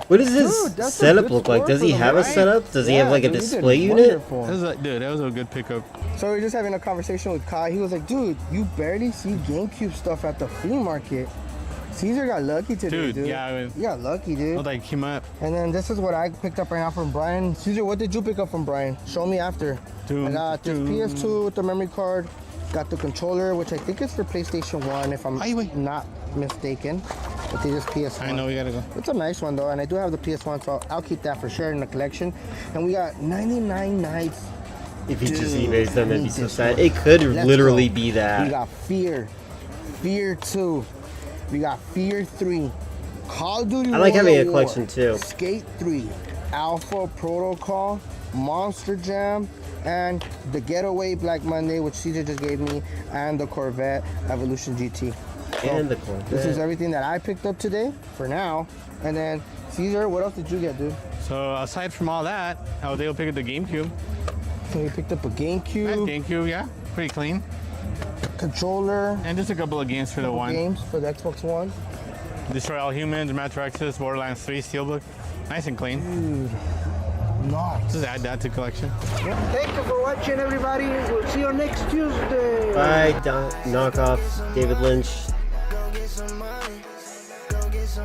What does his Dude, that's a setup good look like? score Does for he the have a right? setup? Does he have like a dude, he did display unit? wonderful. Dude, that was a good pickup. So we were just having a conversation with Kai. He was like, dude, you barely see GameCube stuff at the flea market. Caesar got lucky today, dude. Yeah, I mean, You got lucky, dude. I like came up. And then this is what I picked up right now from Brian. Caesar, what did you pick up from Brian? Show me after. I got this PS2 with the memory card. Got the controller, which I think is for PlayStation 1, if I'm not mistaken. I think it's PS1. I know we gotta go. It's a nice one, though, and I do have the PS1, so I'll keep that for sure in the collection. And we got 99 Nights. If he just Dude, eBays them, I it'd be need so this sad. one. It could Let's literally go. be We that. got Fear. Fear 2. We got Fear 3. Call of Duty I like having a Royal War, collection too. Skate 3. Alpha Protocol. Monster Jam. And the Getaway Black Monday, which Caesar just gave me. And the Corvette Evolution GT. And the Corvette. This is everything that I picked up today, for now. And then, Caesar, what else did you get, dude? So aside from all that, I was able to pick up the GameCube. So you picked up a GameCube. Nice GameCube, yeah, pretty clean. Controller. And just a couple of games for the one. Games for the Xbox One. Destroy All Humans, Metro Exodus, Borderlands 3 Steelbook. Nice and clean. Dude, nice. Just add that to collection. Thank you for watching, everybody. We'll see you next Tuesday. Bye, knockoff David Lynch.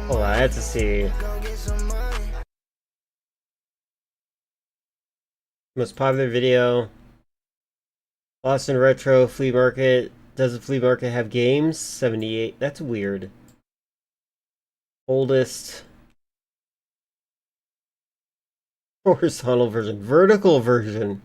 Hold on, I have to see. Most popular video. Boston Retro Flea Market. Does the flea market have games? 78. That's weird. Oldest. Horizontal version. Vertical version.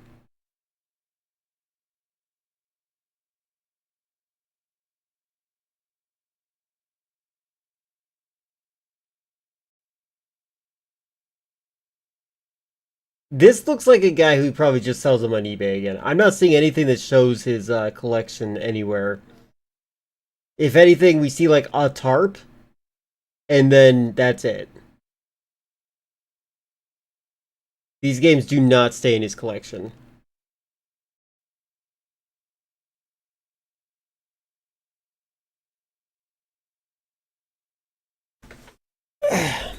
This looks like a guy who probably just sells them on eBay again. I'm not seeing anything that shows his collection anywhere. If anything, we see like a tarp and then that's it. These games do not stay in his collection.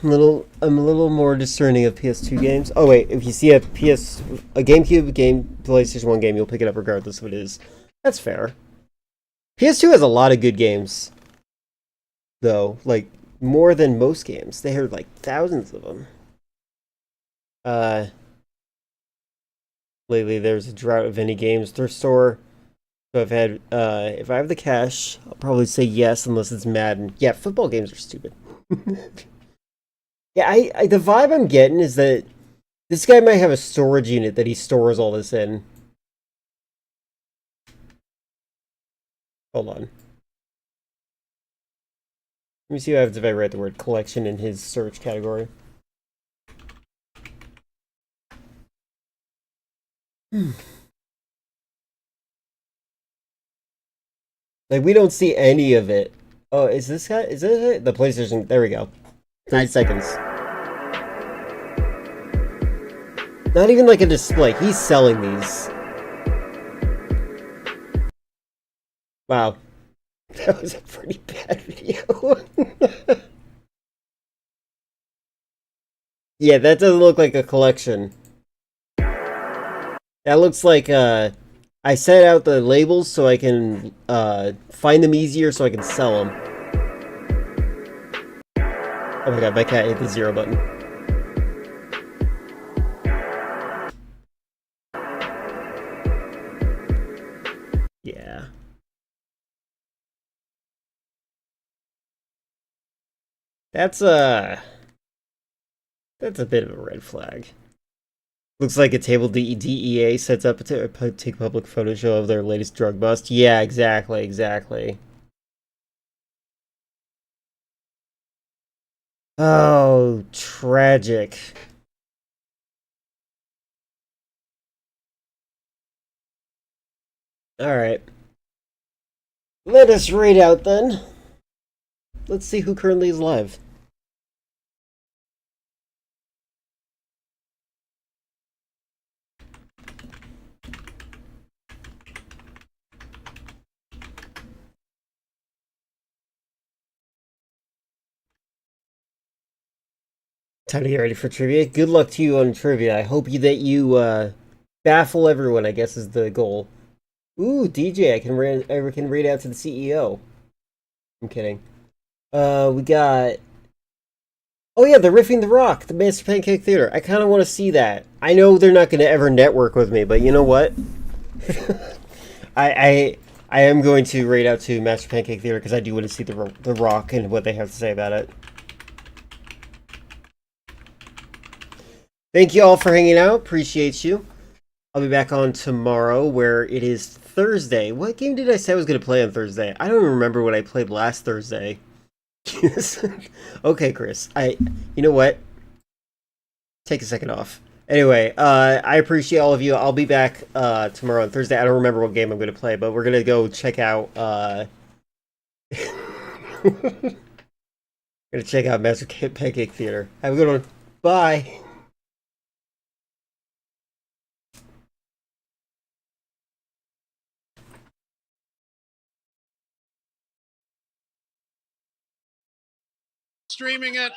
I'm a little more discerning of PS2 games. Oh wait, if you see a GameCube game, PlayStation 1 game, you'll pick it up regardless of what it is. That's fair. PS2 has a lot of good games, though. Like, more than most games. They have like thousands of them. Lately there's a drought of any games thrift store. So if I have the cash, I'll probably say yes unless it's Madden. Yeah, football games are stupid. Yeah, the vibe I'm getting is that this guy might have a storage unit that he stores all this in. Hold on. Let me see what happens if I write the word collection in his search category. Like, we don't see any of it. Oh, is this guy? Is this it? The PlayStation? There we go. 9 seconds. Not even like a display. He's selling these. Wow. That was a pretty bad video. Yeah, that doesn't look like a collection. That looks like, I set out the labels so I can, find them easier so I can sell them. Oh my god, my cat hit the 0 button. Yeah. That's a bit of a red flag. Looks like a table DEA sets up to take public photo show of their latest drug bust. Yeah, exactly. Oh, tragic. Alright. Let us raid out then. Let's see who currently is live. Time to get ready for trivia. Good luck to you on trivia. I hope that you baffle everyone, I guess is the goal. Ooh, DJ, I can read out to the CEO. I'm kidding. We got... Oh yeah, they're riffing the Rock, the Master Pancake Theater. I kind of want to see that. I know they're not going to ever network with me, but you know what? I am going to raid out to Master Pancake Theater because I do want to see the Rock and what they have to say about it. Thank you all for hanging out. Appreciate you. I'll be back on tomorrow where it is Thursday. What game did I say I was going to play on Thursday? I don't even remember what I played last Thursday. Okay, Chris. You know what? Take a second off. Anyway, I appreciate all of you. I'll be back tomorrow on Thursday. I don't remember what game I'm going to play, but we're going to go check out gonna check out Master Pancake Theater. Have a good one. Bye. Streaming it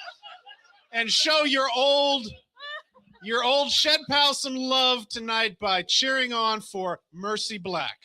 and show your old shed pal some love tonight by cheering on for Mercy Black.